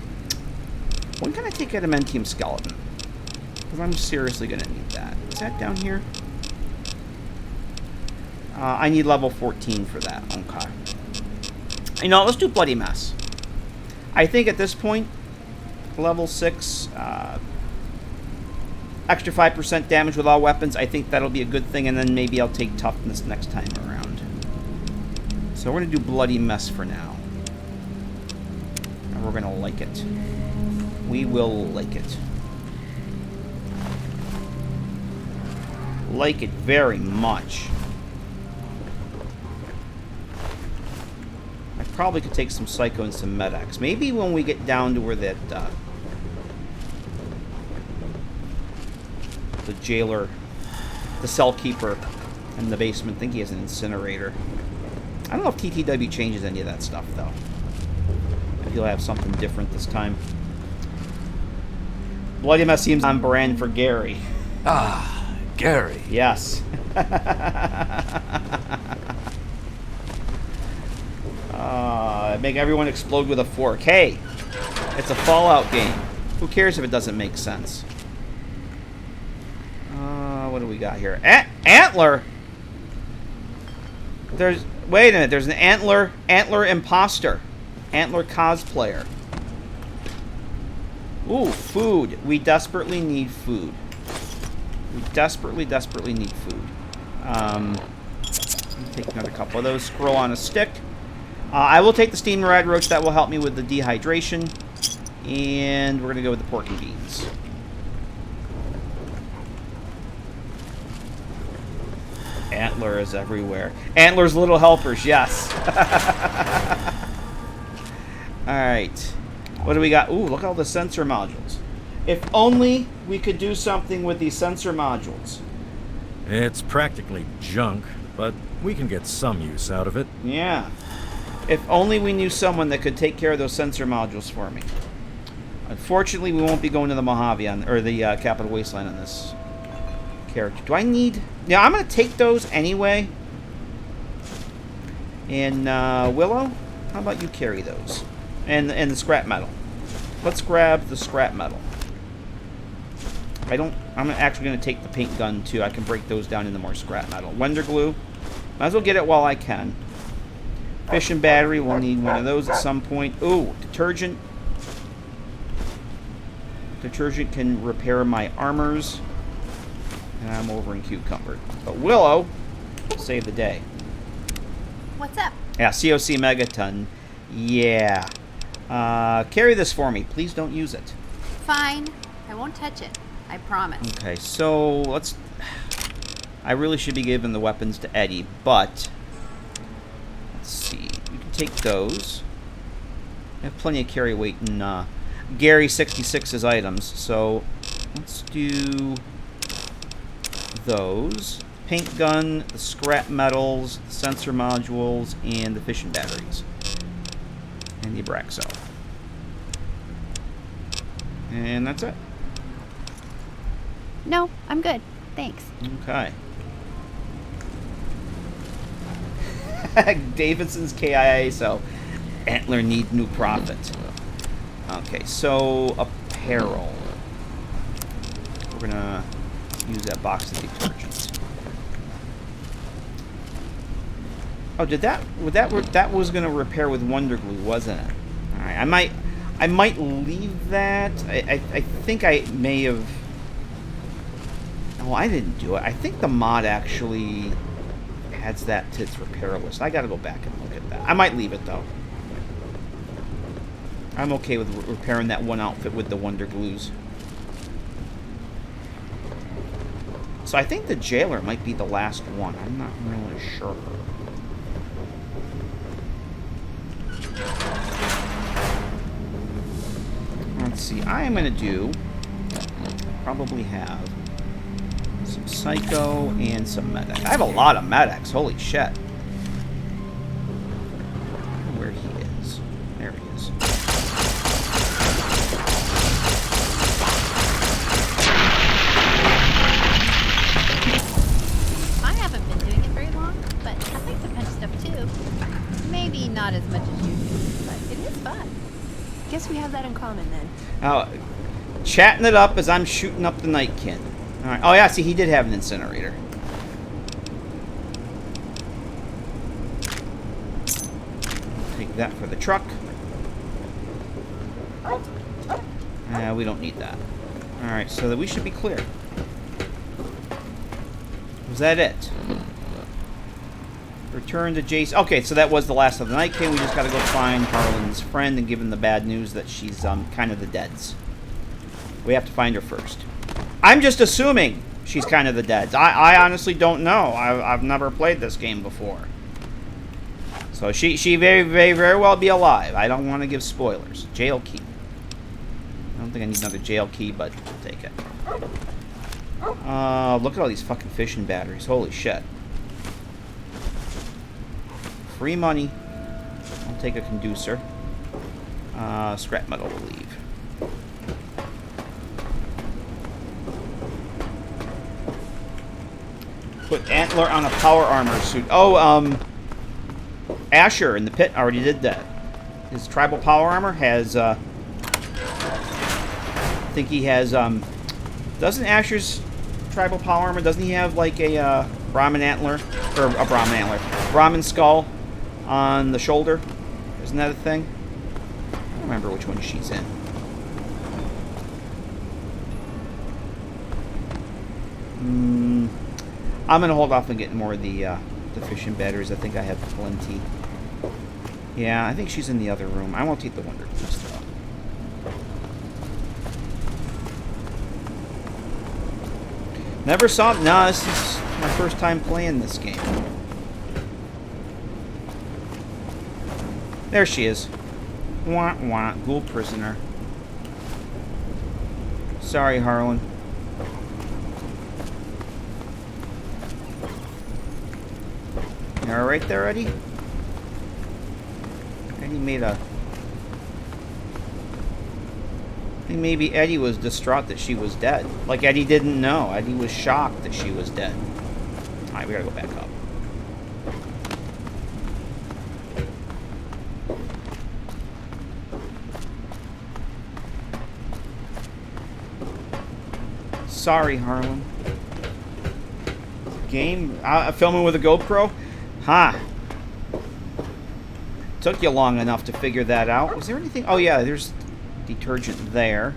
I take adamantium skeleton? Because I'm seriously going to need that. Is that down here? I need level 14 for that. Okay. You know, let's do bloody mess. I think at this point, level 6... extra 5% damage with all weapons. I think that'll be a good thing, and then maybe I'll take toughness next time around. So we're going to do bloody mess for now. And we're going to like it. We will like it. Like it very much. I probably could take some Psycho and some Med-X. Maybe when we get down to where that... the jailer, the cell keeper in the basement. I think he has an incinerator. I don't know if TTW changes any of that stuff, though. Maybe he'll have something different this time. Bloody mess seems on brand for Gary. Ah, Gary. Yes. Make everyone explode with a fork. Hey, it's a Fallout game. Who cares if it doesn't make sense? What do we got here? Antler? Wait a minute. There's an Antler imposter. Antler cosplayer. Ooh, food. We desperately need food. We desperately need food. Take another couple of those. Scroll on a stick. I will take the steamed red roach. That will help me with the dehydration. And we're going to go with the pork and beans. Antler is everywhere. Antler's little helpers, yes. Alright. What do we got? Ooh, look at all the sensor modules. If only we could do something with these sensor modules. It's practically junk, but we can get some use out of it. Yeah. If only we knew someone that could take care of those sensor modules for me. Unfortunately, we won't be going to the Mojave or the Capital Wasteland on this character. Do I need... Yeah, I'm going to take those anyway. And Willow, how about you carry those? And the scrap metal. Let's grab the scrap metal. I'm actually going to take the paint gun too. I can break those down into more scrap metal. Wender glue. Might as well get it while I can. Fission battery. We'll need one of those at some point. Ooh, detergent. Detergent can repair my armors. And I'm over in cucumber. But Willow, save the day. What's up? Yeah, COC Megaton. Yeah. Carry this for me. Please don't use it. Fine. I won't touch it. I promise. Okay, so let's... I really should be giving the weapons to Eddie, but... Let's see. You can take those. I have plenty of carry weight in Gary 66's items, so let's do those. Paint gun, the scrap metals, the sensor modules, and the fishing batteries. And the Abraxo. And that's it. No, I'm good. Thanks. Okay. Davidson's KIA, so Antler need new profit. Okay, so apparel. We're gonna use that box of detergents. Oh, that was gonna repair with Wonder Glue, wasn't it? All right, I might leave that. I think I may have. Oh, I didn't do it. I think the mod actually adds that to its repair list. I gotta go back and look at that. I might leave it though. I'm okay with repairing that one outfit with the Wonder Glues. So I think the jailer might be the last one. I'm not really sure. Let's see. I am going to do... probably have some Psycho and some Medic. I have a lot of Medics. Holy shit. Where he is. There he is. I haven't been doing it very long, but I like to punch stuff too. Maybe not as much as you do, but it is fun. Guess we have that in common then. Chatting it up as I'm shooting up the Nightkin. All right. Oh yeah, see, he did have an incinerator. Take that for the truck. We don't need that. All right, so that we should be clear. Was that it? Return to Jason. Okay, so that was the last of the Nightkin. We just got to go find Harlan's friend and give him the bad news that she's kind of the deads. We have to find her first. I'm just assuming she's kind of the deads. I honestly don't know. I've never played this game before. So she very well be alive. I don't want to give spoilers. Jail key. I don't think I need another jail key, but I'll take it. Look at all these fucking fishing batteries. Holy shit. Free money. I'll take a conducer. Scrap metal will leave. Put Antler on a power armor suit. Oh, Asher in the pit already did that. His tribal power armor has, I think he has, doesn't Asher's tribal power armor, doesn't he have like a, Brahmin antler, or a Brahmin antler, Brahmin skull on the shoulder? Isn't that a thing? I don't remember which one she's in. I'm gonna hold off on getting more of the fishing batteries. I think I have plenty. Yeah, I think she's in the other room. I won't take the Wonder Glue stuff. Never saw... Nah, this is my first time playing this game. There she is. Wah, wah. Ghoul prisoner. Sorry, Harlan. You alright there, Eddie? Eddie made a... I think maybe Eddie was distraught that she was dead. Like Eddie didn't know. Eddie was shocked that she was dead. Alright, we gotta go back up. Sorry, Harlan. Game? Filming with a GoPro? Huh. Took you long enough to figure that out. Was there anything? Oh, yeah, there's detergent there.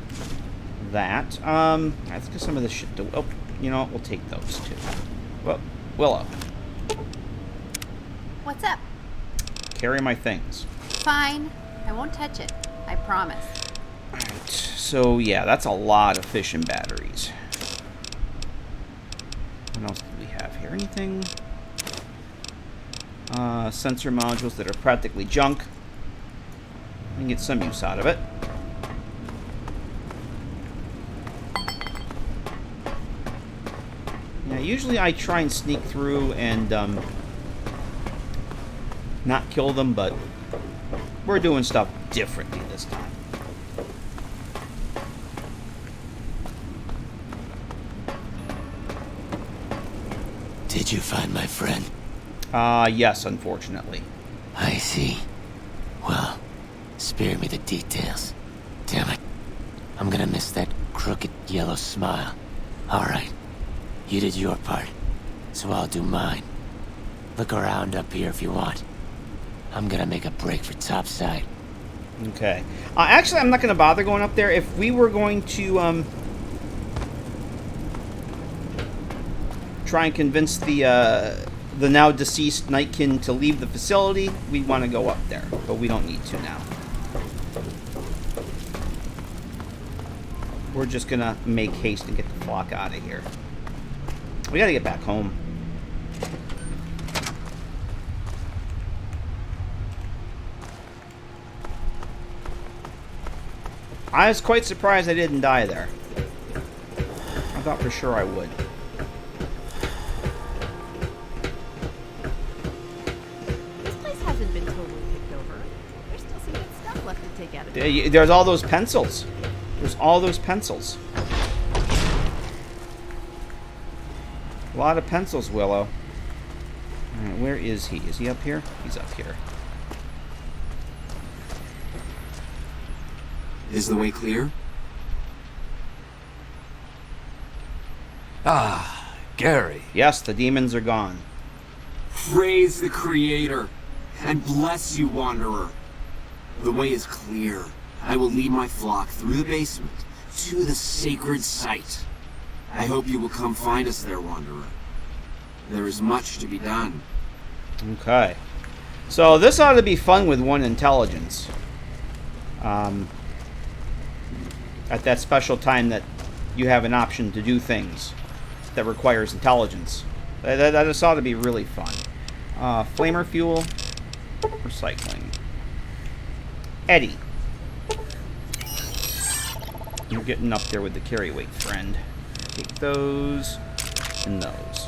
That. Let's get some of this shit. Oh, you know what? We'll take those, too. Well, Willow. What's up? Carry my things. Fine. I won't touch it. I promise. Alright, so yeah, that's a lot of fission batteries. What else do we have here? Anything? Sensor modules that are practically junk. We can get some use out of it. Yeah, usually I try and sneak through and not kill them, but we're doing stuff differently this time. Did you find my friend? Yes, unfortunately. I see. Well, spare me the details. Damn it. I'm gonna miss that crooked yellow smile. Alright. You did your part, so I'll do mine. Look around up here if you want. I'm gonna make a break for topside. Okay. Actually, I'm not going to bother going up there. If we were going to try and convince the now deceased Nightkin to leave the facility, we want to go up there, but we don't need to now. We're just going to make haste and get the flock out of here. We got to get back home. I was quite surprised I didn't die there. I thought for sure I would. This place hasn't been totally picked over. There's still some good stuff left to take out of it. There's all those pencils. There's all those pencils. A lot of pencils, Willow. Alright, where is he? Is he up here? He's up here. Is the way clear? Ah, Gary. Yes, the demons are gone. Praise the Creator, and bless you, Wanderer. The way is clear. I will lead my flock through the basement to the sacred site. I hope you will come find us there, Wanderer. There is much to be done. Okay. So this ought to be fun with one intelligence. At that special time that you have an option to do things that requires intelligence. That just ought to be really fun. Flamer fuel. Recycling. Eddie. You're getting up there with the carry weight, friend. Take those and those.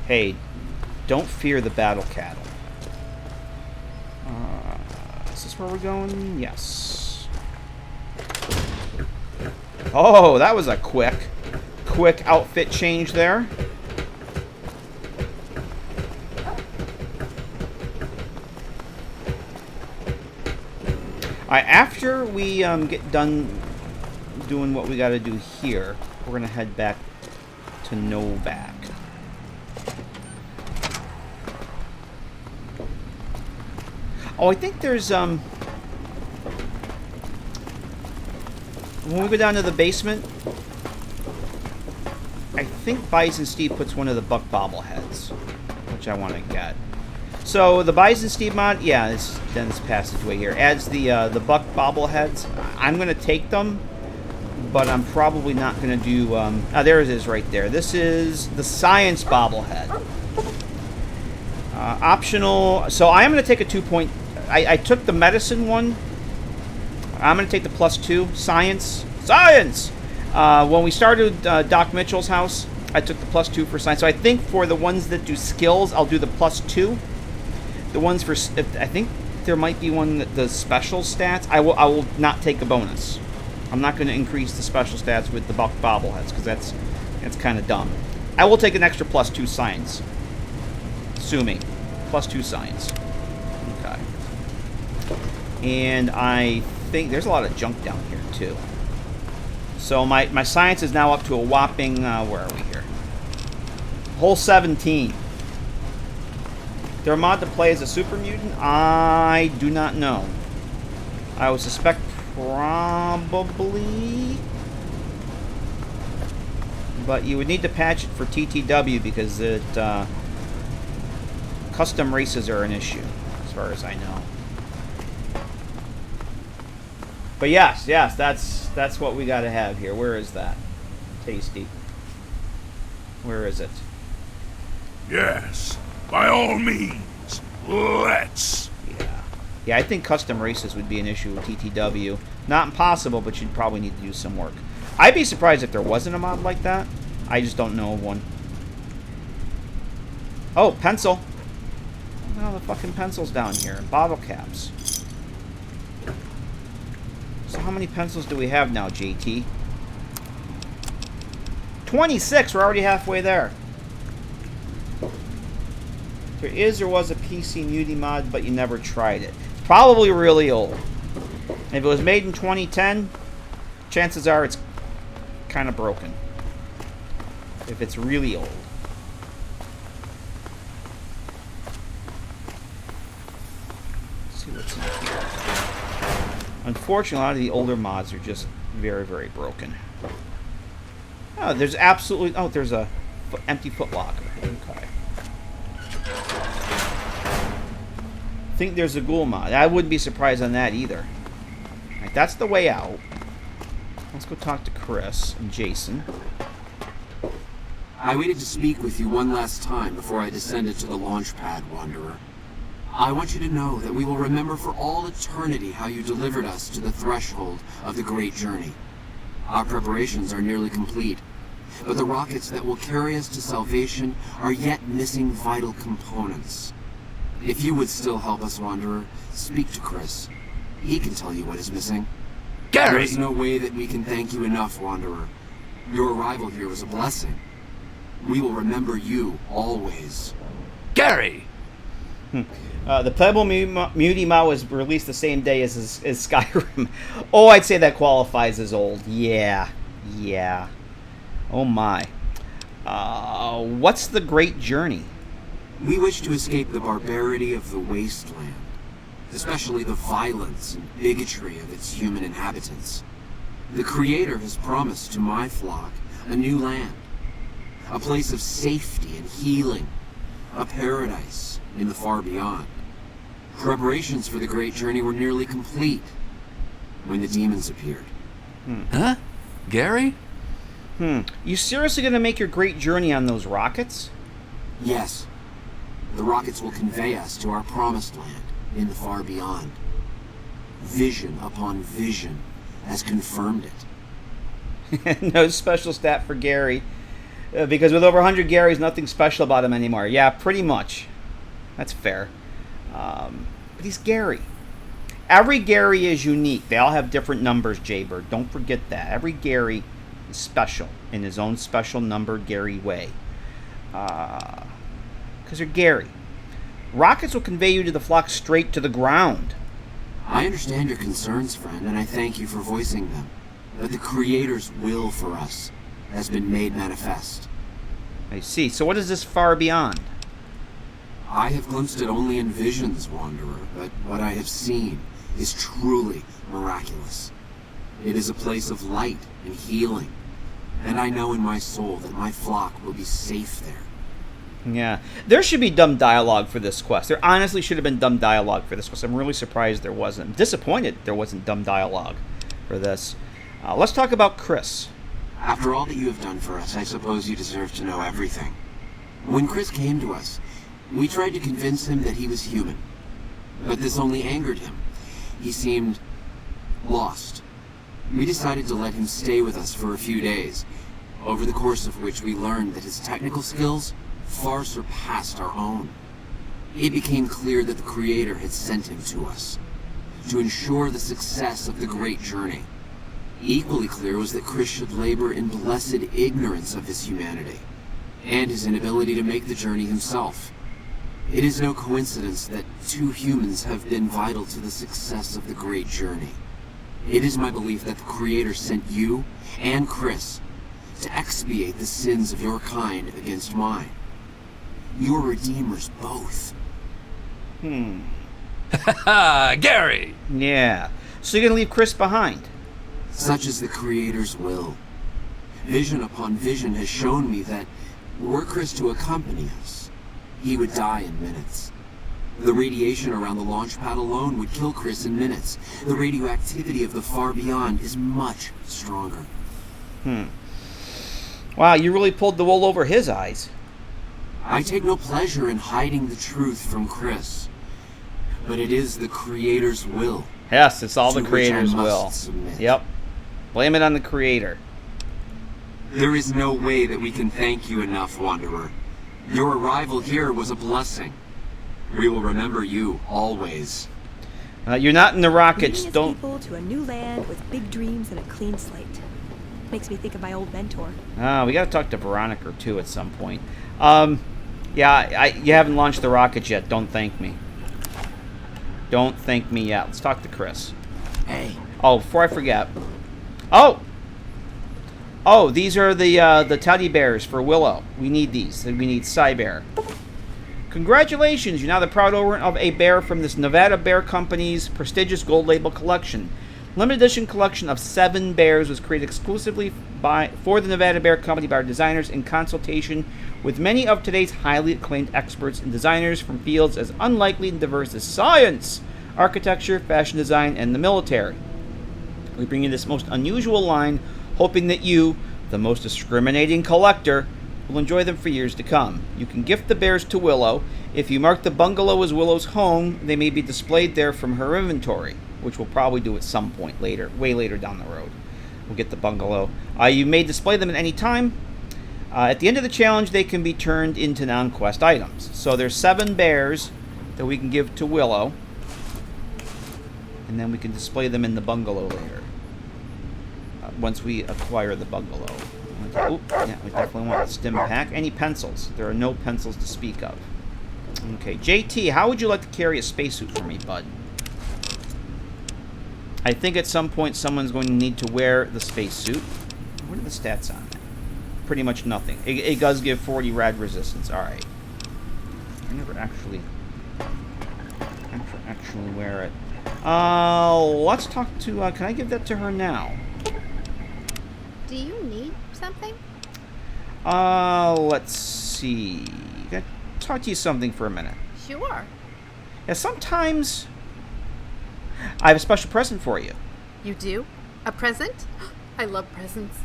Hey, don't fear the battle cattle. Is this where we're going? Yes. Oh, that was a quick outfit change there. Alright, after we get done doing what we got to do here, we're going to head back to Novak. Oh, I think there's, when we go down to the basement, I think Bison Steve puts one of the Buck bobbleheads, which I want to get. So, the Bison Steve mod, yeah, this dense passageway here, adds the Buck bobbleheads. I'm going to take them, but I'm probably not going to do, there it is right there. This is the Science bobblehead. Optional, so I am going to take a 2-point. I took the medicine one. I'm going to take the +2. Science. When we started Doc Mitchell's house, I took the +2 for science. So I think for the ones that do skills, I'll do the +2. The ones for, I think there might be one that does special stats. I will not take a bonus. I'm not going to increase the special stats with the Buck bobbleheads because that's kind of dumb. I will take an extra +2 science. Sue me. +2 science. Okay. And I think there's a lot of junk down here too. So my science is now up to a whopping, where are we here? Hole 17. They're mod to play as a super mutant? I do not know. I would suspect probably. But you would need to patch it for TTW because it, custom races are an issue, as far as I know. But yes, that's what we got to have here. Where is that? Tasty. Where is it? Yes, by all means, let's. Yeah, I think custom races would be an issue with TTW. Not impossible, but you'd probably need to do some work. I'd be surprised if there wasn't a mod like that. I just don't know of one. Oh, pencil. Look at all the fucking pencils down here. And bottle caps. So how many pencils do we have now, JT? 26! We're already halfway there. There is or was a PC nudie mod, but you never tried it. Probably really old. If it was made in 2010, chances are it's kind of broken. If it's really old. Let's see what's in here. Unfortunately, a lot of the older mods are just very, very broken. Oh, there's absolutely... Oh, there's a empty footlocker. Okay. I think there's a ghoul mod. I wouldn't be surprised on that either. Alright, that's the way out. Let's go talk to Chris and Jason. I waited to speak with you one last time before I descended to the launch pad, Wanderer. I want you to know that we will remember for all eternity how you delivered us to the threshold of the great journey. Our preparations are nearly complete, but the rockets that will carry us to salvation are yet missing vital components. If you would still help us, Wanderer, speak to Chris. He can tell you what is missing. Gary! There is no way that we can thank you enough, Wanderer. Your arrival here was a blessing. We will remember you always. Gary! The Playable Muty mod was released the same day as Skyrim. Oh, I'd say that qualifies as old. Yeah. Oh my. What's the Great Journey? We wish to escape the barbarity of the wasteland, especially the violence and bigotry of its human inhabitants. The Creator has promised to my flock a new land, a place of safety and healing, a paradise in the far beyond. Preparations for the Great Journey were nearly complete when the demons appeared. Huh? Gary? You seriously gonna make your Great Journey on those rockets? Yes. The rockets will convey us to our promised land in the far beyond. Vision upon vision has confirmed it. No special stat for Gary. Because with over 100 Garys, nothing special about him anymore. Yeah, pretty much. That's fair. But he's Gary. Every Gary is unique. They all have different numbers, Jaybird. Don't forget that. Every Gary is special in his own special numbered Gary way. Because they're Gary. Rockets will convey you to the flock straight to the ground. I understand your concerns, friend, and I thank you for voicing them. But the Creator's will for us has been made manifest. I see. So what is this far beyond? I have glimpsed it only in visions, Wanderer, but what I have seen is truly miraculous. It is a place of light and healing, and I know in my soul that my flock will be safe there. Yeah. There should be dumb dialogue for this quest. There honestly should have been dumb dialogue for this quest. I'm really surprised there wasn't. I'm disappointed there wasn't dumb dialogue for this. Let's talk about Chris. After all that you have done for us, I suppose you deserve to know everything. When Chris came to us, we tried to convince him that he was human. But this only angered him. He seemed lost. We decided to let him stay with us for a few days, over the course of which we learned that his technical skills far surpassed our own. It became clear that the Creator had sent him to us, to ensure the success of the Great Journey. Equally clear was that Chris should labor in blessed ignorance of his humanity, and his inability to make the journey himself. It is no coincidence that two humans have been vital to the success of the Great Journey. It is my belief that the Creator sent you and Chris to expiate the sins of your kind against mine. You are redeemers both. Gary! Yeah. So you're going to leave Chris behind? Such is the Creator's will. Vision upon vision has shown me that were Chris to accompany us, he would die in minutes. The radiation around the launch pad alone would kill Chris in minutes. The radioactivity of the far beyond is much stronger. Wow, you really pulled the wool over his eyes. I take no pleasure in hiding the truth from Chris. But it is the Creator's will. Yes, it's all the to which I Creator's must will. submit. Yep. Blame it on the Creator. There is no way that we can thank you enough, Wanderer. Your arrival here was a blessing. We will remember you always. You're not in the rockets. Leading Don't. his people to a new land with big dreams and a clean slate. Makes me think of my old mentor. We got to talk to Veronica too at some point. Yeah, you haven't launched the rockets yet. Don't thank me. Don't thank me yet. Let's talk to Chris. Hey. Oh, before I forget. Oh, these are the teddy bears for Willow. We need these. We need Cybear. Congratulations, you're now the proud owner of a bear from this Nevada Bear Company's prestigious gold label collection. Limited edition collection of 7 bears was created exclusively for the Nevada Bear Company by our designers in consultation with many of today's highly acclaimed experts and designers from fields as unlikely and diverse as science, architecture, fashion design, and the military. We bring you this most unusual line, hoping that you, the most discriminating collector, will enjoy them for years to come. You can gift the bears to Willow. If you mark the bungalow as Willow's home, they may be displayed there from her inventory, which we'll probably do at some point later, way later down the road. We'll get the bungalow. You may display them at any time. At the end of the challenge, they can be turned into non-quest items. So there's 7 bears that we can give to Willow, and then we can display them in the bungalow later. Once we acquire the bungalow. Yeah, we definitely want the stim pack. Any pencils? There are no pencils to speak of. Okay, JT, how would you like to carry a spacesuit for me, bud? I think at some point someone's going to need to wear the spacesuit. What are the stats on that? Pretty much nothing. It does give 40 rad resistance. Alright. I never actually wear it. Let's talk to... can I give that to her now? Do you need something? Let's see. Can I talk to you something for a minute? Sure. Yeah, sometimes I have a special present for you. You do? A present? I love presents.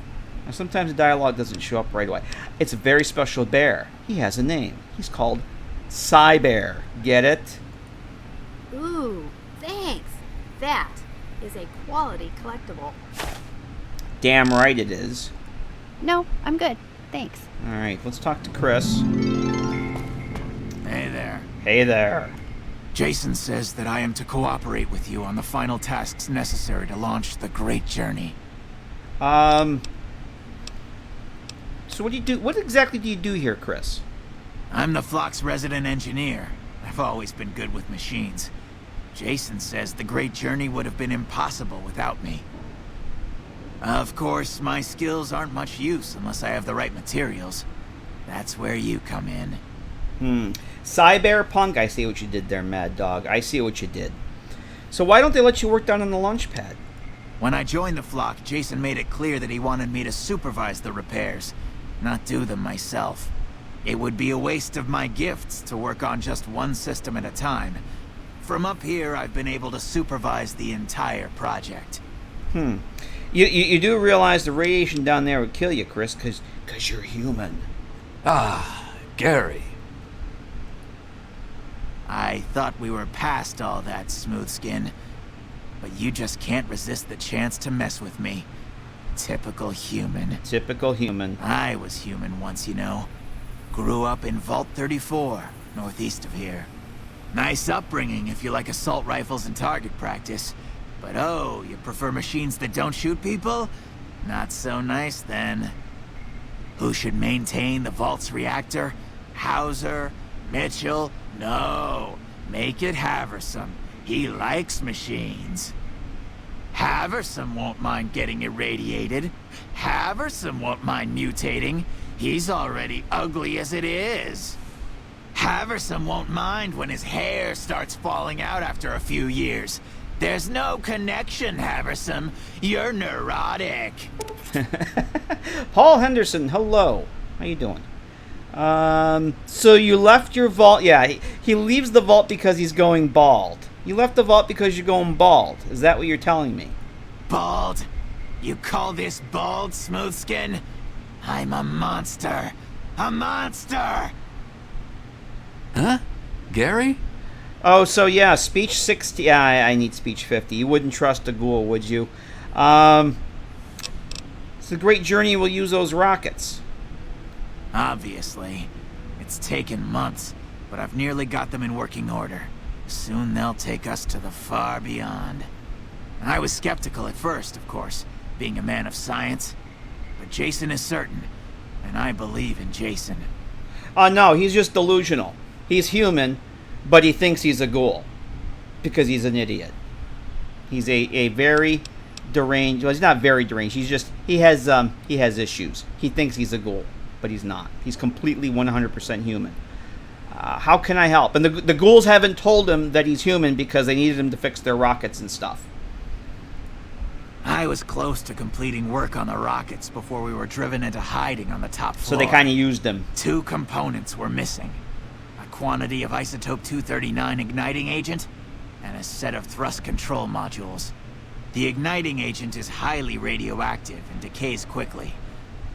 Now, sometimes the dialogue doesn't show up right away. It's a very special bear. He has a name. He's called Cybear. Get it? Ooh, thanks. That is a quality collectible. Damn right it is. No, I'm good. Thanks. Alright, let's talk to Chris. Hey there. Hey there. Jason says that I am to cooperate with you on the final tasks necessary to launch the Great Journey. So what do you do? What exactly do you do here, Chris? I'm the flock's resident engineer. I've always been good with machines. Jason says the Great Journey would have been impossible without me. Of course, my skills aren't much use unless I have the right materials. That's where you come in. Cyberpunk, I see what you did there, Mad Dog. I see what you did. So why don't they let you work down on the launch pad? When I joined the flock, Jason made it clear that he wanted me to supervise the repairs, not do them myself. It would be a waste of my gifts to work on just one system at a time. From up here, I've been able to supervise the entire project. You do realize the radiation down there would kill you, Chris, because you're human. Gary. I thought we were past all that, Smooth Skin. But you just can't resist the chance to mess with me. Typical human. Typical human. I was human once, you know. Grew up in Vault 34, northeast of here. Nice upbringing if you like assault rifles and target practice. But oh, you prefer machines that don't shoot people? Not so nice then. Who should maintain the Vault's reactor? Hauser? Mitchell? No. Make it Haversam. He likes machines. Haversam won't mind getting irradiated. Haversam won't mind mutating. He's already ugly as it is. Haversam won't mind when his hair starts falling out after a few years. There's no connection, Haversam. You're neurotic. Paul Henderson, hello. How you doing? So you left your vault. Yeah, He leaves the vault because he's going bald. You left the vault because you're going bald. Is that what you're telling me? Bald? You call this bald, Smoothskin? I'm a monster. A monster! Huh? Gary? Oh, so yeah, speech 60. Yeah, I need speech 50. You wouldn't trust a ghoul, would you? It's a great journey. We'll use those rockets. Obviously. It's taken months, but I've nearly got them in working order. Soon they'll take us to the far beyond. I was skeptical at first, of course, being a man of science. But Jason is certain, and I believe in Jason. No, he's just delusional. He's human, but he thinks he's a ghoul. Because he's an idiot. He's a very deranged... Well, he's not very deranged. He's just... He has issues. He thinks he's a ghoul, but he's not. He's completely 100% human. How can I help? And the ghouls haven't told him that he's human because they needed him to fix their rockets and stuff. I was close to completing work on the rockets before we were driven into hiding on the top floor. So they kind of used him. 2 components were missing. A quantity of isotope 239 igniting agent, and a set of thrust control modules. The igniting agent is highly radioactive and decays quickly.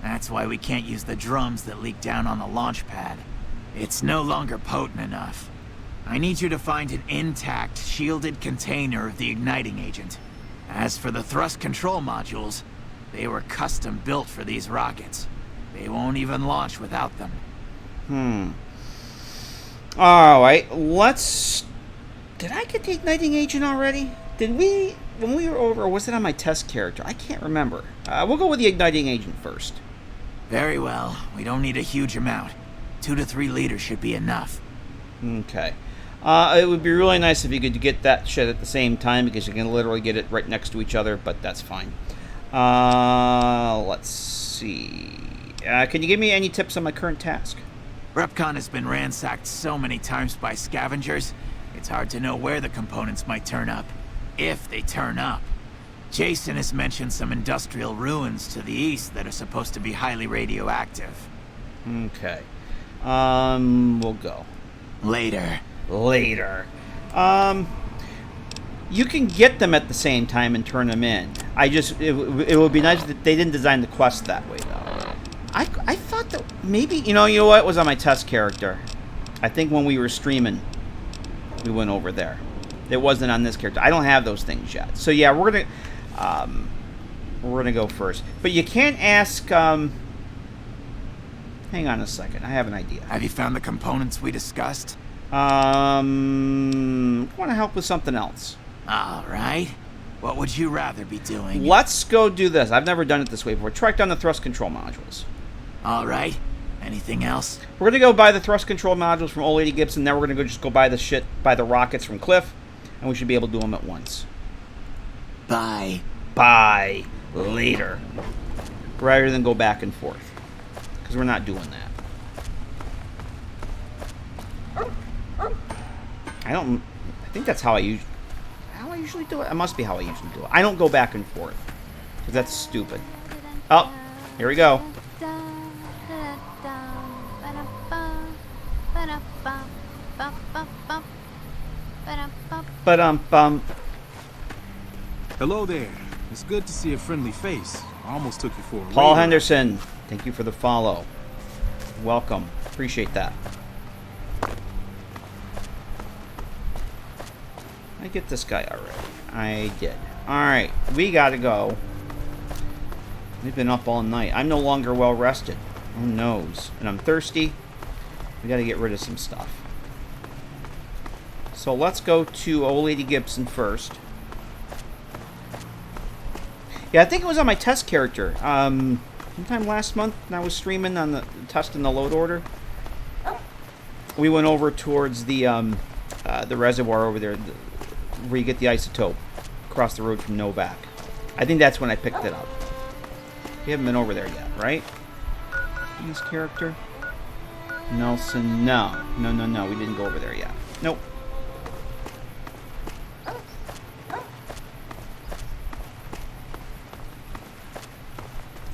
That's why we can't use the drums that leak down on the launch pad. It's no longer potent enough. I need you to find an intact, shielded container of the igniting agent. As for the thrust control modules, they were custom built for these rockets. They won't even launch without them. Alright, let's... Did I get the igniting agent already? Did we... When we were over, or was it on my test character? I can't remember. We'll go with the igniting agent first. Very well. We don't need a huge amount. 2 to 3 liters should be enough. Okay. It would be really nice if you could get that shit at the same time, because you can literally get it right next to each other, but that's fine. Let's see. Can you give me any tips on my current task? Repcon has been ransacked so many times by scavengers, it's hard to know where the components might turn up. If they turn up. Jason has mentioned some industrial ruins to the east that are supposed to be highly radioactive. Okay. We'll go. Later. You can get them at the same time and turn them in. It would be nice that they didn't design the quest that way, though. I thought that maybe... You know what? It was on my test character. I think when we were streaming, we went over there. It wasn't on this character. I don't have those things yet. So yeah, we're gonna go first. But you can't ask. Hang on a second. I have an idea. Have you found the components we discussed? I want to help with something else. All right. What would you rather be doing? Let's go do this. I've never done it this way before. Track down the thrust control modules. All right. Anything else? We're gonna go buy the thrust control modules from Old Lady Gibson. Then we're gonna just go buy the rockets from Cliff. And we should be able to do them at once. Bye. Later. Rather than go back and forth. Because we're not doing that. I think that's how I usually do it. It must be how I usually do it. I don't go back and forth. Because that's stupid. Oh, here we go. Hello there. It's good to see a friendly face. I almost took you for a Paul raider. Henderson, thank you for the follow. Welcome. Appreciate that. I get this guy already. I did. Alright, we gotta go. We've been up all night. I'm no longer well rested. Who knows? And I'm thirsty. We gotta get rid of some stuff. So let's go to Old Lady Gibson first. Yeah, I think it was on my test character. Sometime last month, when I was streaming on the testing the load order. We went over towards the reservoir over there, where you get the isotope, across the road from Novak. I think that's when I picked it up. We haven't been over there yet, right? His character, Nelson. No, we didn't go over there yet. Nope.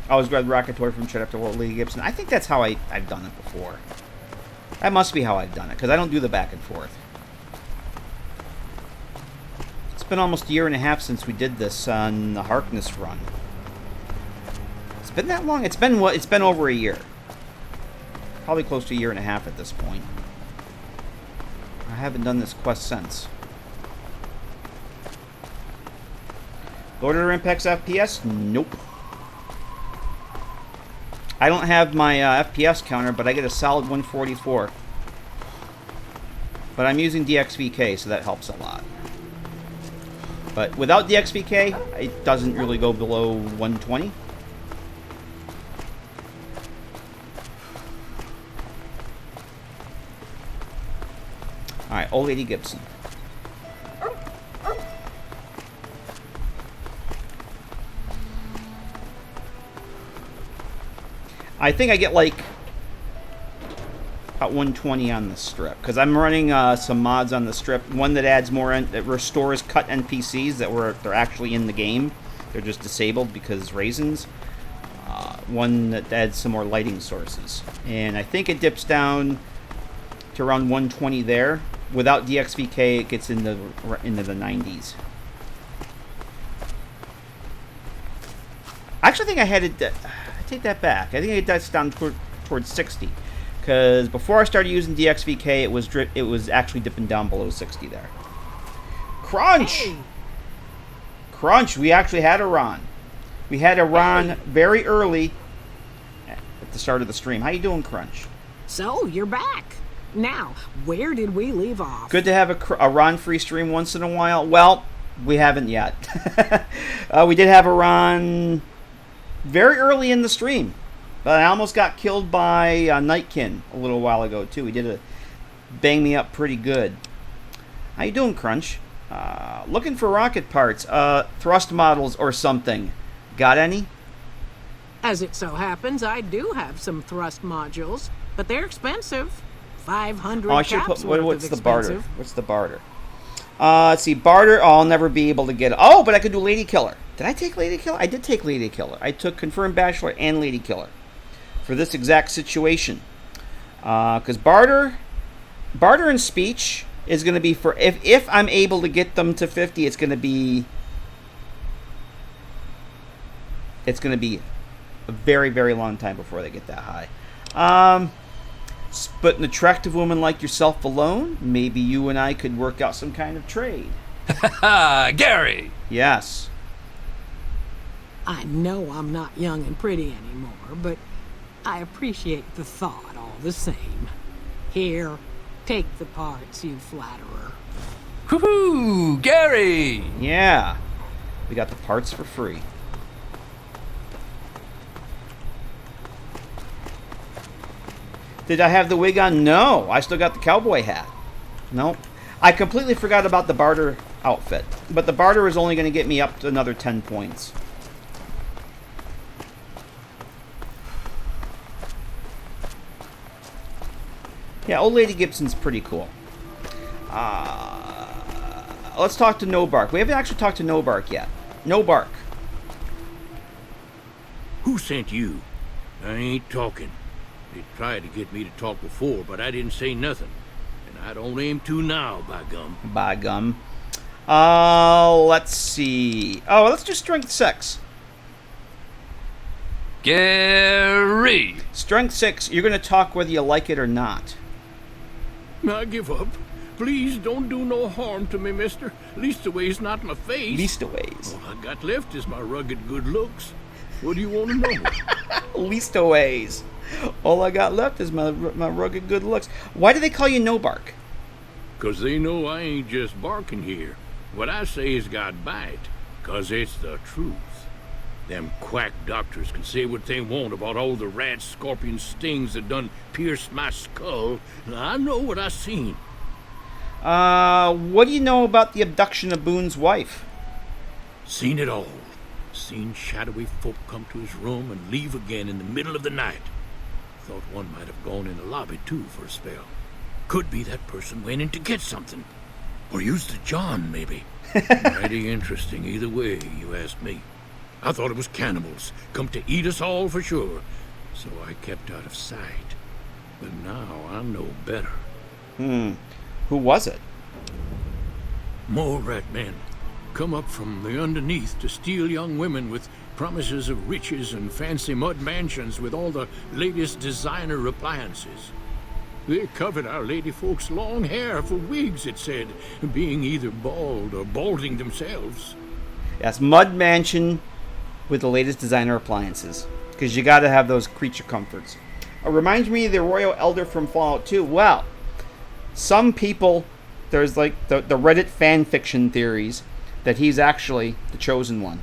I always grabbed Rocket Toy from Shut Up to Old Lady Gibson. I think that's how I've done it before. That must be how I've done it, because I don't do the back and forth. It's been almost a year and a half since we did this on the Harkness run. It's been that long? It's been what? It's been over a year. Probably close to a year and a half at this point. I haven't done this quest since. Lord of the Impact's FPS? Nope. I don't have my FPS counter, but I get a solid 144. But I'm using DXVK, so that helps a lot. But without DXVK, it doesn't really go below 120. Alright, Old Lady Gibson. I think I get like about 120 on the strip because I'm running some mods on the strip. One that adds more, that restores cut NPCs they're actually in the game. They're just disabled because reasons. One that adds some more lighting sources, and I think it dips down to around 120 there. Without DXVK, it gets into the 90s. I actually think I had it. I take that back. I think it gets down towards 60, because before I started using DXVK, it was actually dipping down below 60 there. Crunch. Hey. Crunch. We actually had a run. We had a run very early at the start of the stream. How you doing, Crunch? So you're back. Now, where did we leave off? Good to have a Ron-free stream once in a while. Well, we haven't yet. We did have a Ron very early in the stream. But I almost got killed by Nightkin a little while ago, too. He did bang me up pretty good. How you doing, Crunch? Looking for rocket parts, thrust models or something. Got any? As it so happens, I do have some thrust modules, but they're expensive. 500 I should put, what's the barter? Expensive. What's the barter? Let's see, barter. Oh, I'll never be able to get it. Oh, but I could do Lady Killer. Did I take Lady Killer? I did take Lady Killer. I took Confirmed Bachelor and Lady Killer for this exact situation. Because barter and speech is going to be for if I'm able to get them to 50, it's going to be a very, very long time before they get that high. But an attractive woman like yourself alone, maybe you and I could work out some kind of trade. Gary! Yes. I know I'm not young and pretty anymore, but I appreciate the thought all the same. Here, take the parts, you flatterer. Woohoo! Gary! Yeah. We got the parts for free. Did I have the wig on? No. I still got the cowboy hat. Nope. I completely forgot about the barter outfit. But the barter is only going to get me up to another 10 points. Yeah, Old Lady Gibson's pretty cool. Let's talk to No Bark. We haven't actually talked to No Bark yet. No Bark. Who sent you? I ain't talking. They tried to get me to talk before, but I didn't say nothing. And I don't aim to now, by gum. By gum. Let's see. Oh, let's do Strength 6. Gary! Strength 6, you're going to talk whether you like it or not. I give up. Please don't do no harm to me, mister. Leastways not my face. Leastways. All I got left is my rugged good looks. What do you want to know? Leastways. All I got left is my rugged good looks. Why do they call you No Bark? 'Cause they know I ain't just barking here. What I say has got bite. 'Cause it's the truth. Them quack doctors can say what they want about all the rat scorpion stings that done pierced my skull. I know what I seen. What do you know about the abduction of Boone's wife? Seen it all. Seen shadowy folk come to his room and leave again in the middle of the night. Thought one might have gone in the lobby, too, for a spell. Could be that person went in to get something. Or used the John, maybe. Mighty interesting either way, you ask me. I thought it was cannibals, come to eat us all for sure. So I kept out of sight. But now I know better. Who was it? Mole rat men come up from the underneath to steal young women with promises of riches and fancy mud mansions with all the latest designer appliances. They covered our lady folks' long hair for wigs, it said, being either bald or balding themselves. Yes, Mud Mansion with the latest designer appliances. Because you got to have those creature comforts. It reminds me of the Royal Elder from Fallout 2. Well, some people, there's like the Reddit fan fiction theories that he's actually the chosen one.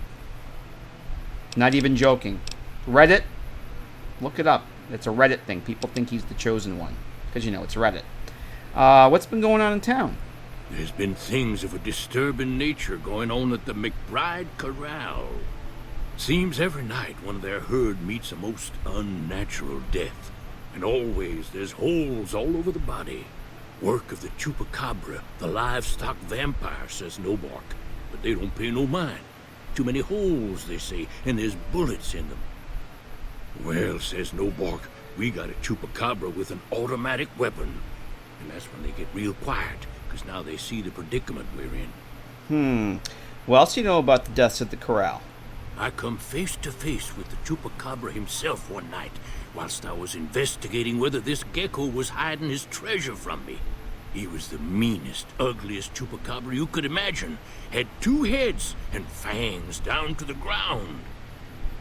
Not even joking. Reddit, look it up. It's a Reddit thing. People think he's the chosen one. Because, you know, it's Reddit. What's been going on in town? There's been things of a disturbing nature going on at the McBride Corral. Seems every night one of their herd meets a most unnatural death. And always there's holes all over the body. Work of the chupacabra, the livestock vampire, says Nobark. But they don't pay no mind. Too many holes, they say, and there's bullets in them. Well, says Nobark, we got a chupacabra with an automatic weapon. And that's when they get real quiet, because now they see the predicament we're in. What else do you know about the deaths at the corral? I come face to face with the chupacabra himself one night, whilst I was investigating whether this gecko was hiding his treasure from me. He was the meanest, ugliest chupacabra you could imagine. Had 2 heads and fangs down to the ground.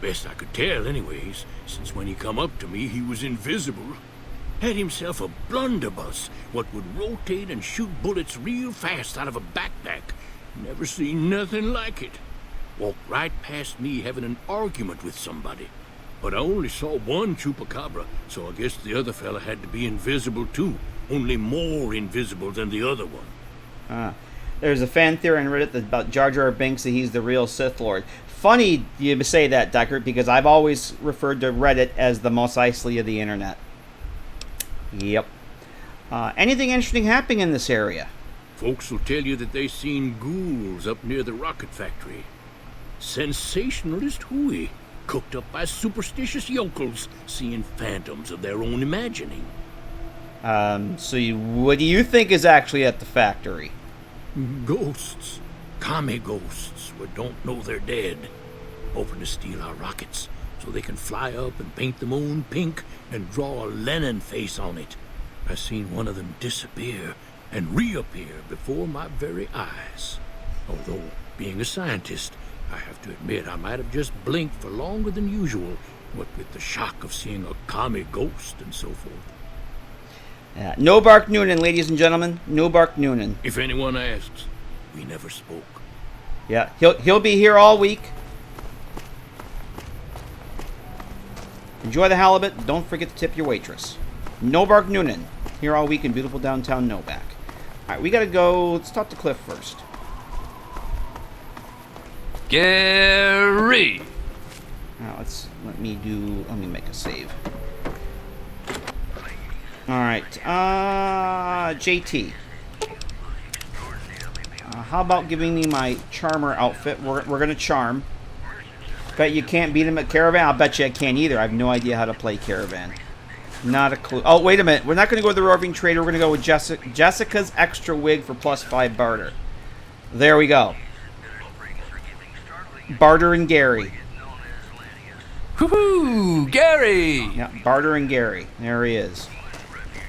Best I could tell anyways, since when he come up to me he was invisible. Had himself a blunderbuss, what would rotate and shoot bullets real fast out of a backpack. Never seen nothing like it. Walked right past me having an argument with somebody. But I only saw one chupacabra, so I guess the other fella had to be invisible too. Only more invisible than the other one. There's a fan theory on Reddit about Jar Jar Binks that he's the real Sith Lord. Funny you say that, Deckard, because I've always referred to Reddit as the Mos Eisley of the internet. Yep. Anything interesting happening in this area? Folks will tell you that they seen ghouls up near the rocket factory. Sensationalist hooey, cooked up by superstitious yokels, seeing phantoms of their own imagining. What do you think is actually at the factory? Ghosts. Commie ghosts who don't know they're dead. Hoping to steal our rockets so they can fly up and paint the moon pink and draw a Lenin face on it. I seen one of them disappear and reappear before my very eyes. Although, being a scientist, I have to admit I might have just blinked for longer than usual, what with the shock of seeing a commie ghost and so forth. No Bark Noonan, ladies and gentlemen. No Bark Noonan. If anyone asks, we never spoke. Yeah, he'll be here all week. Enjoy the halibut. Don't forget to tip your waitress. No Bark Noonan, here all week in beautiful downtown Novac. Alright, we gotta go. Let's talk to Cliff first. Gary! Now, let me make a save. Alright, JT. How about giving me my charmer outfit? We're gonna charm. Bet you can't beat him at Caravan? I'll bet you I can't either. I have no idea how to play Caravan. Not a clue. Oh, wait a minute. We're not gonna go with the Roving Trader. We're gonna go with Jessica's extra wig for +5 barter. There we go. Barter and Gary. Woohoo! Gary! Yeah, Barter and Gary. There he is.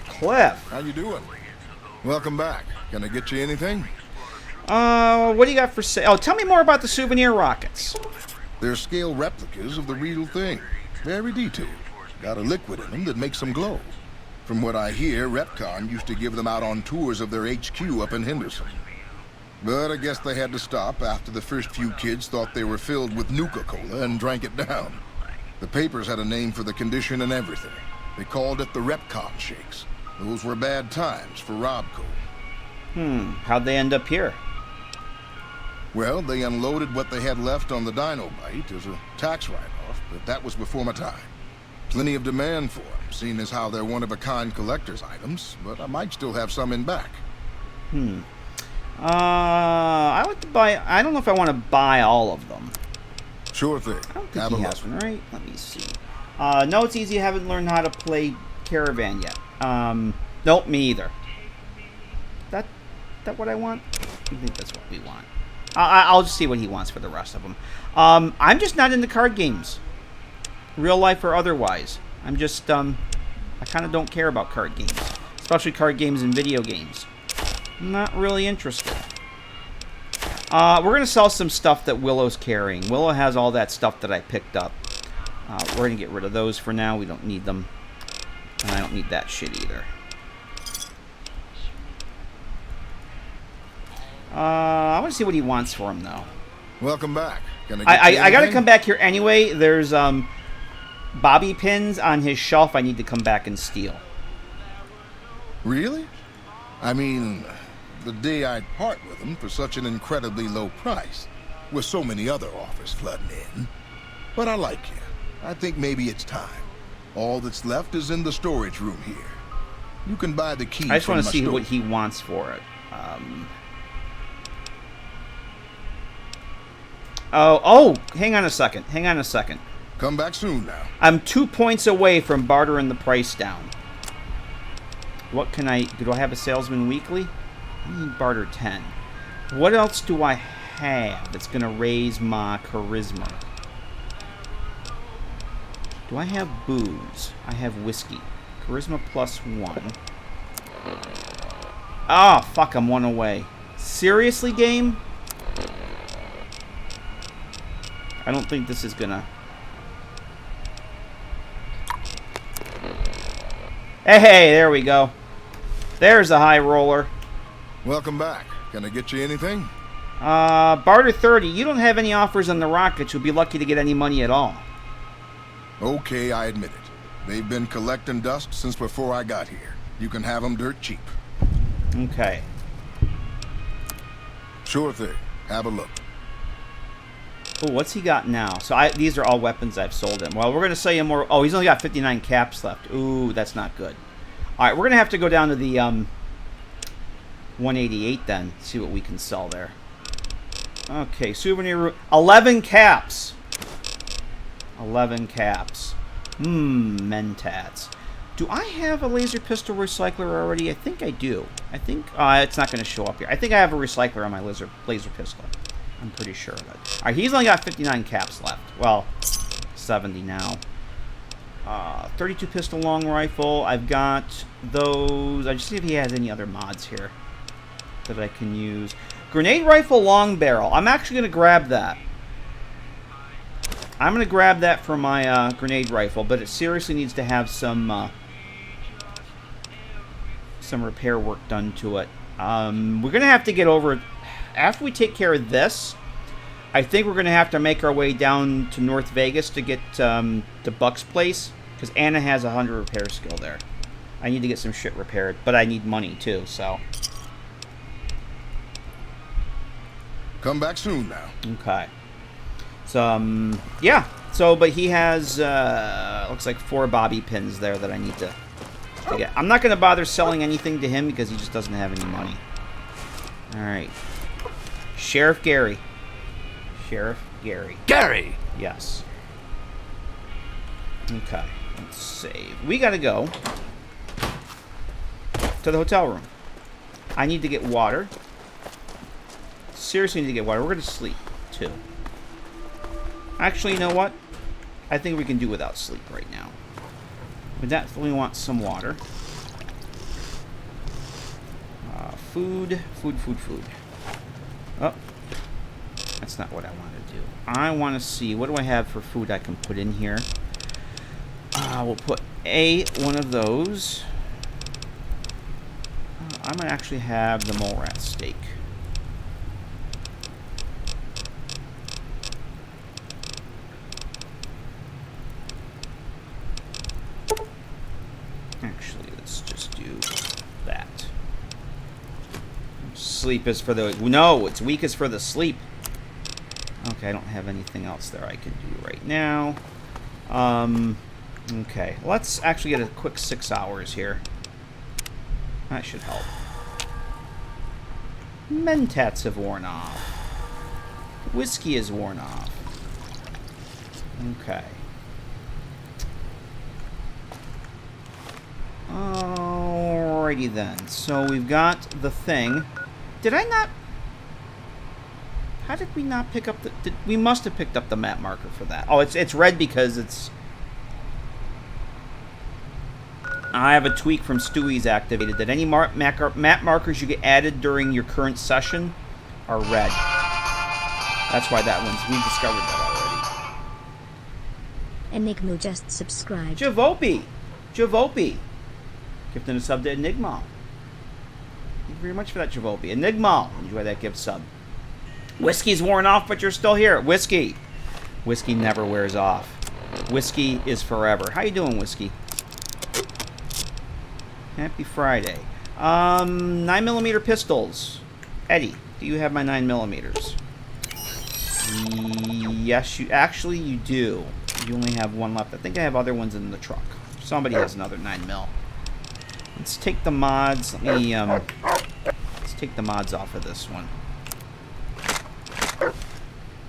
Cliff. How you doing? Welcome back. Can I get you anything? What do you got for sale? Oh, tell me more about the souvenir rockets. They're scale replicas of the real thing. Very detailed. Got a liquid in them that makes them glow. From what I hear, Repcon used to give them out on tours of their HQ up in Henderson. But I guess they had to stop after the first few kids thought they were filled with Nuka-Cola and drank it down. The papers had a name for the condition and everything. They called it the Repcon Shakes. Those were bad times for Robco. How'd they end up here? Well, they unloaded what they had left on the Dinobite as a tax write-off, but that was before my time. Plenty of demand for them, seeing as how they're one-of-a-kind collector's items, but I might still have some in back. I want to buy. I don't know if I want to buy all of them. Sure thing. I don't think he has one, right? Let me see. No, it's easy. I haven't learned how to play Caravan yet. Nope, me either. That what I want? I think that's what we want. I'll just see what he wants for the rest of them. I'm just not into card games. Real life or otherwise. I'm just, I kind of don't care about card games. Especially card games and video games. I'm not really interested. We're going to sell some stuff that Willow's carrying. Willow has all that stuff that I picked up. We're going to get rid of those for now. We don't need them. And I don't need that shit either. I want to see what he wants for him, though. Welcome back. I got to come back here anyway. There's bobby pins on his shelf I need to come back and steal. Really? I mean, the day I'd part with them for such an incredibly low price, with so many other offers flooding in. But I like you. I think maybe it's time. All that's left is in the storage room here. You can buy the key. I just want to see what he wants for it. Oh, hang on a second. Hang on a second. Come back soon now. I'm 2 points away from bartering the price down. What can I... Do I have a salesman weekly? I need barter 10. What else do I have that's going to raise my charisma? Do I have booze? I have whiskey. Charisma +1. Ah, fuck, I'm 1 away. Seriously, game? I don't think this is gonna... Hey, there we go. There's a high roller. Welcome back. Can I get you anything? Barter 30. You don't have any offers on the rockets. You'll be lucky to get any money at all. Okay, I admit it. They've been collecting dust since before I got here. You can have them dirt cheap. Okay. Sure thing. Have a look. Oh, what's he got now? So these are all weapons I've sold him. Well, we're going to sell him more. Oh, he's only got 59 caps left. Ooh, that's not good. All right, we're going to have to go down to the 188 then. See what we can sell there. Okay, souvenir. 11 caps. 11 caps. Mentats. Do I have a laser pistol recycler already? I think I do. I think it's not going to show up here. I think I have a recycler on my laser pistol. I'm pretty sure of it. All right, he's only got 59 caps left. Well, 70 now. 32 pistol long rifle. I've got those. I just see if he has any other mods here that I can use. Grenade rifle long barrel. I'm actually going to grab that. I'm going to grab that for my grenade rifle, but it seriously needs to have some repair work done to it. We're going to have to get over it. After we take care of this, I think we're going to have to make our way down to North Vegas to get to Buck's place, because Anna has 100 repair skill there. I need to get some shit repaired, but I need money too, so. Come back soon now. Okay. So, yeah. So, but he has, looks like 4 bobby pins there that I need to get. I'm not going to bother selling anything to him because he just doesn't have any money. All right. Sheriff Gary. Sheriff Gary. Gary! Yes. Okay. Let's save. We got to go to the hotel room. I need to get water. Seriously need to get water. We're going to sleep, too. Actually, you know what? I think we can do without sleep right now. We definitely want some water. Food. Oh. That's not what I want to do. I want to see, what do I have for food I can put in here? We'll put one of those. I'm going to actually have the mole rat steak. Actually, let's just do that. Sleep is for the... No, it's weak is for the sleep. Okay, I don't have anything else there I can do right now. Okay, let's actually get a quick 6 hours here. That should help. Mentats have worn off. Whiskey is worn off. Okay. Alrighty then. So we've got the thing. Did I not... How did we not pick up the... we must have picked up the map marker for that. Oh, it's red because it's... I have a tweak from Stewie's activated that any map markers you get added during your current session are red. That's why that one's... We discovered that already. Enigma just subscribed. Javopi! Gifting a sub to Enigma. Thank you very much for that, Javopi. Enigma! Enjoy that gift sub. Whiskey's worn off, but you're still here. Whiskey! Whiskey never wears off. Whiskey is forever. How you doing, Whiskey? Happy Friday. 9mm pistols. Eddie, do you have my 9mm? Yes, you do. You only have one left. I think I have other ones in the truck. Somebody has another 9mm. Let's take the mods. Let me, let's take the mods off of this one.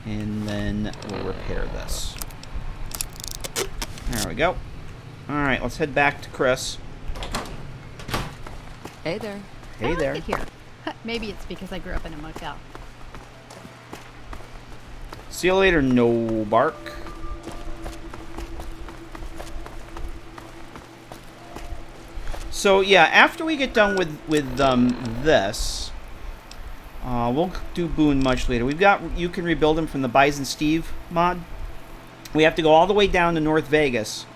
And then we'll repair this. There we go. Alright, let's head back to Chris. Hey there. Hey there. I like it here. Maybe it's because I grew up in a motel. See you later, no bark. So yeah, after we get done with this, we'll do Boone much later. We've got You Can Rebuild Him from the Bison Steve mod. We have to go all the way down to North Vegas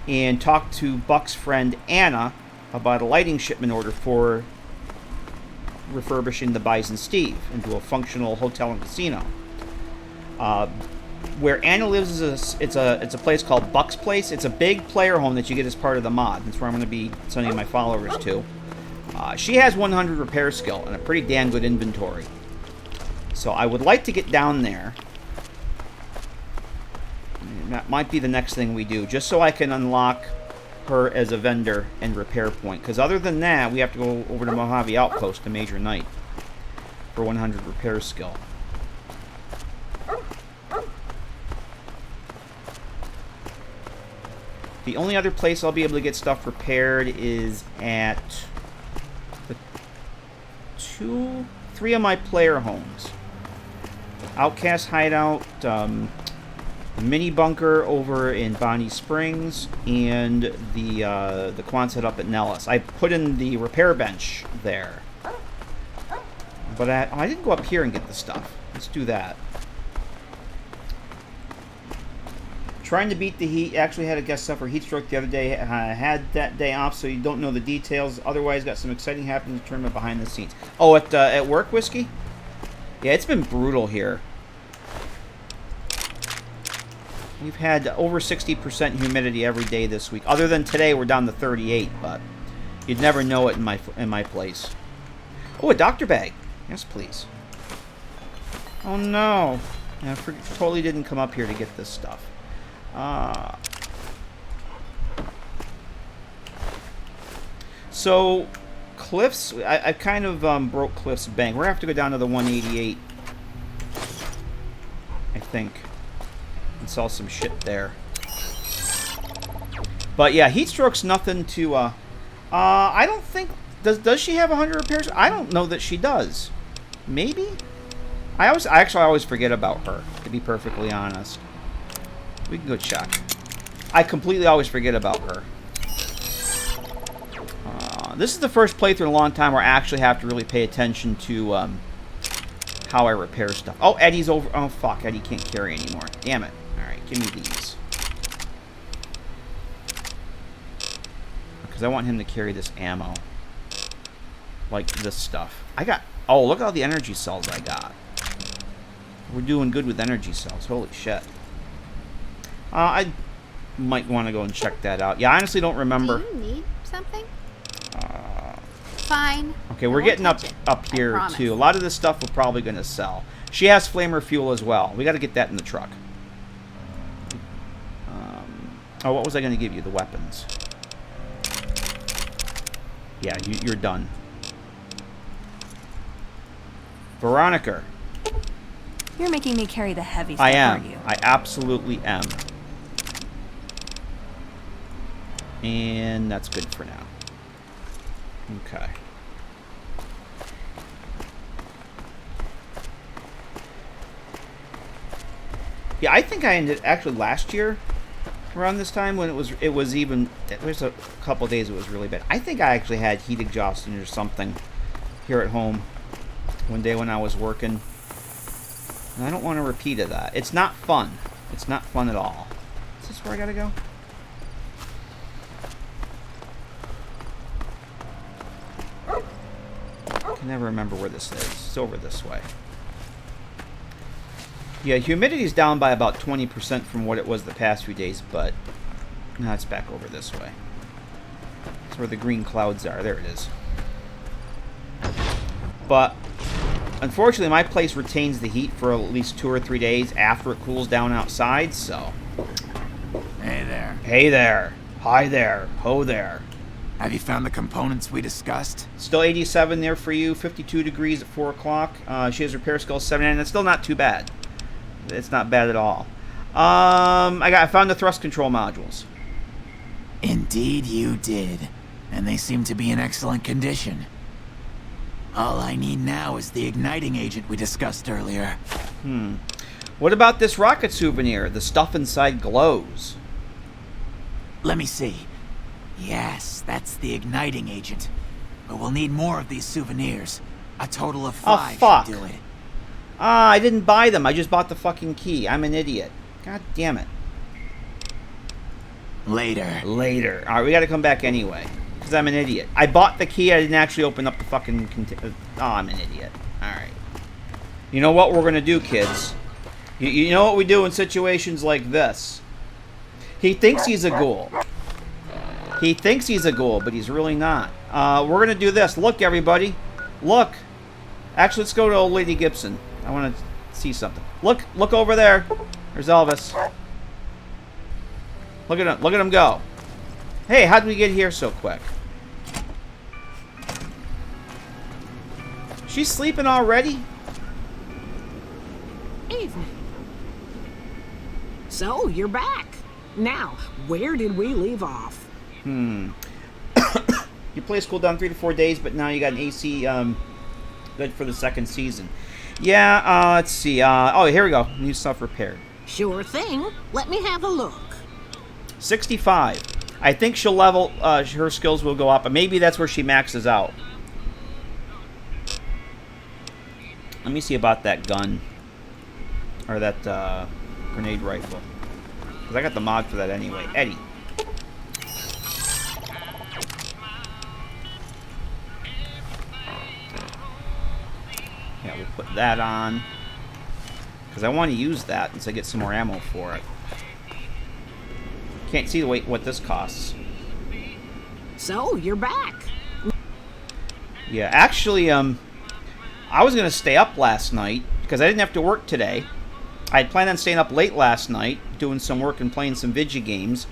and talk to Buck's friend Anna about a lighting shipment order for refurbishing the Bison Steve into a functional hotel and casino. Where Anna lives is it's a place called Buck's Place. It's a big player home that you get as part of the mod. That's where I'm going to be sending my followers to. She has 100 repair skill and a pretty damn good inventory. So I would like to get down there. That might be the next thing we do, just so I can unlock her as a vendor and repair point. Because other than that, we have to go over to Mojave Outpost to Major Knight for 100 repair skill. The only other place I'll be able to get stuff repaired is at the 3 of my player homes. Outcast Hideout, the mini bunker over in Bonnie Springs, and the Quonset up at Nellis. I put in the repair bench there. But I didn't go up here and get the stuff. Let's do that. Trying to beat the heat. Actually had a guest suffer heat stroke the other day. Had that day off, so you don't know the details. Otherwise, got some exciting happening in the tournament behind the scenes. Oh, at work, Whiskey? Yeah, it's been brutal here. We've had over 60% humidity every day this week. Other than today, we're down to 38, but you'd never know it in my place. Oh, a doctor bag. Yes, please. Oh no, I totally didn't come up here to get this stuff. So Cliff's, I kind of broke Cliff's bank. We're gonna have to go down to the 188, I think, and sell some shit there. But yeah, heat stroke's nothing to. I don't think does she have 100 repairs? I don't know that she does. Maybe. I actually always forget about her, to be perfectly honest. We can go check. I completely always forget about her. This is the first playthrough in a long time where I actually have to really pay attention to how I repair stuff. Oh, Eddie's over. Oh, fuck. Eddie can't carry anymore. Damn it. Alright, give me these. Because I want him to carry this ammo. Like this stuff. Oh, look at all the energy cells I got. We're doing good with energy cells. Holy shit. I might want to go and check that out. Yeah, I honestly don't remember. Do you need something? Fine. Okay, we're getting up here too. A lot of this stuff we're probably going to sell. She has flamer fuel as well. We got to get that in the truck. Oh, what was I going to give you? The weapons. Yeah, you're done. Veronica. You're making me carry the heavy stuff, I am. aren't you? I absolutely am. And that's good for now. Okay. Yeah, I think I ended actually last year around this time when it was even there's a couple of days it was really bad. I think I actually had heat exhaustion or something here at home one day when I was working. And I don't want to repeat of that. It's not fun. It's not fun at all. Is this where I gotta go? I can never remember where this is. It's over this way. Yeah, humidity's down by about 20% from what it was the past few days, but now it's back over this way. That's where the green clouds are. There it is. But unfortunately, my place retains the heat for at least 2 or 3 days after it cools down outside, so... Hey there. Hey there. Hi there. Ho there. Have you found the components we discussed? Still 87 there for you. 52 degrees at 4 o'clock. She has repair skill 79. That's still not too bad. It's not bad at all. I found the thrust control modules. Indeed you did. And they seem to be in excellent condition. All I need now is the igniting agent we discussed earlier. What about this rocket souvenir? The stuff inside glows. Let me see. Yes, that's the igniting agent. But we'll need more of these souvenirs. A total of 5 Oh, fuck. should do it. I didn't buy them. I just bought the fucking key. I'm an idiot. God damn it. Later. Alright, we gotta come back anyway. Because I'm an idiot. I bought the key. I didn't actually open up the fucking... I'm an idiot. Alright. You know what we're gonna do, kids? You know what we do in situations like this? He thinks he's a ghoul. He thinks he's a ghoul, but he's really not. We're gonna do this. Look, everybody. Look. Actually, let's go to old Lady Gibson. I want to see something. Look over there. There's Elvis. Look at him. Look at him go. Hey, how did we get here so quick? She's sleeping already? Evening. So, you're back. Now, where did we leave off? Your place cooled down 3 to 4 days, but now you got an AC good for the second season. Yeah, let's see. Oh, here we go. New stuff repaired. Sure thing. Let me have a look. 65. I think she'll level, her skills will go up, but maybe that's where she maxes out. Let me see about that gun. Or that grenade rifle. Because I got the mod for that anyway. Eddie. Yeah, we'll put that on. Because I want to use that until I get some more ammo for it. Can't see what this costs. So, you're back. Yeah, actually, I was going to stay up last night because I didn't have to work today. I had planned on staying up late last night, doing some work and playing some video games,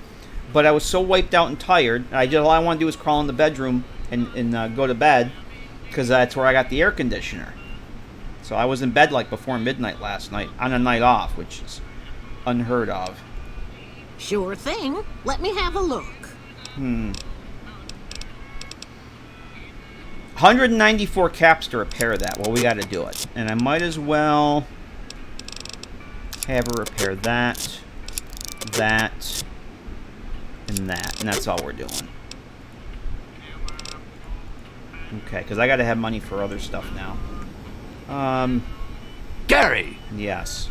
but I was so wiped out and tired. All I wanted to do was crawl in the bedroom and go to bed because that's where I got the air conditioner. So I was in bed like before midnight last night on a night off, which is unheard of. Sure thing. Let me have a look. 194 caps to repair that. Well, we got to do it. And I might as well have her repair that, that, and that. And that's all we're doing. Okay, because I got to have money for other stuff now. Gary! Yes.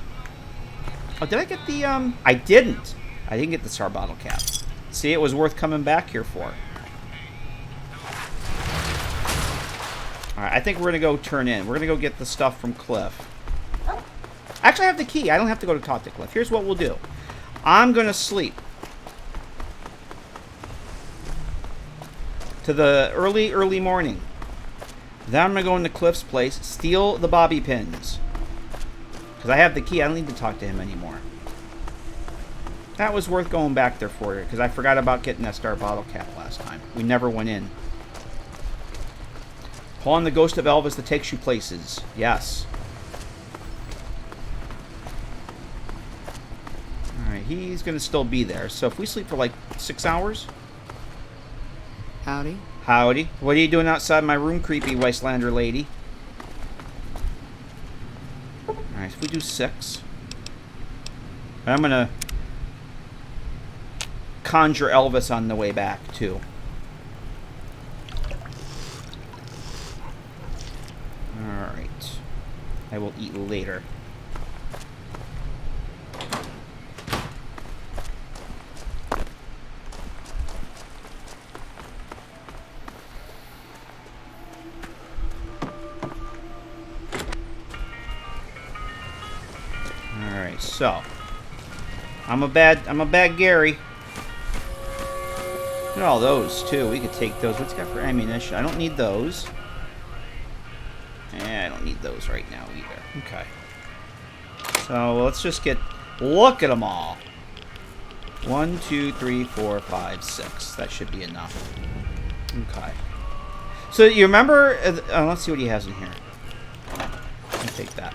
Oh, did I get the, I didn't. I didn't get the SAR bottle cap. See, it was worth coming back here for. Alright, I think we're going to go turn in. We're going to go get the stuff from Cliff. Actually, I have the key. I don't have to go to talk to Cliff. Here's what we'll do. I'm going to sleep. To the early morning. Then I'm going to go into Cliff's place, steal the bobby pins. Because I have the key. I don't need to talk to him anymore. That was worth going back there for you, because I forgot about getting that SAR bottle cap last time. We never went in. Call on the ghost of Elvis that takes you places. Yes. Alright, he's going to still be there. So if we sleep for like 6 hours... Howdy. Howdy. What are you doing outside my room, creepy Wastelander lady? Alright, so we do 6. I'm gonna conjure Elvis on the way back, too. Alright. I will eat later. Alright, so I'm a bad Gary. Look at all those too. We could take those. What's it got for ammunition? I don't need those. I don't need those right now either. Okay. So let's just look at them all. 1, 2, 3, 4, 5, 6. That should be enough. Okay. So you remember? Let's see what he has in here. I'll take that.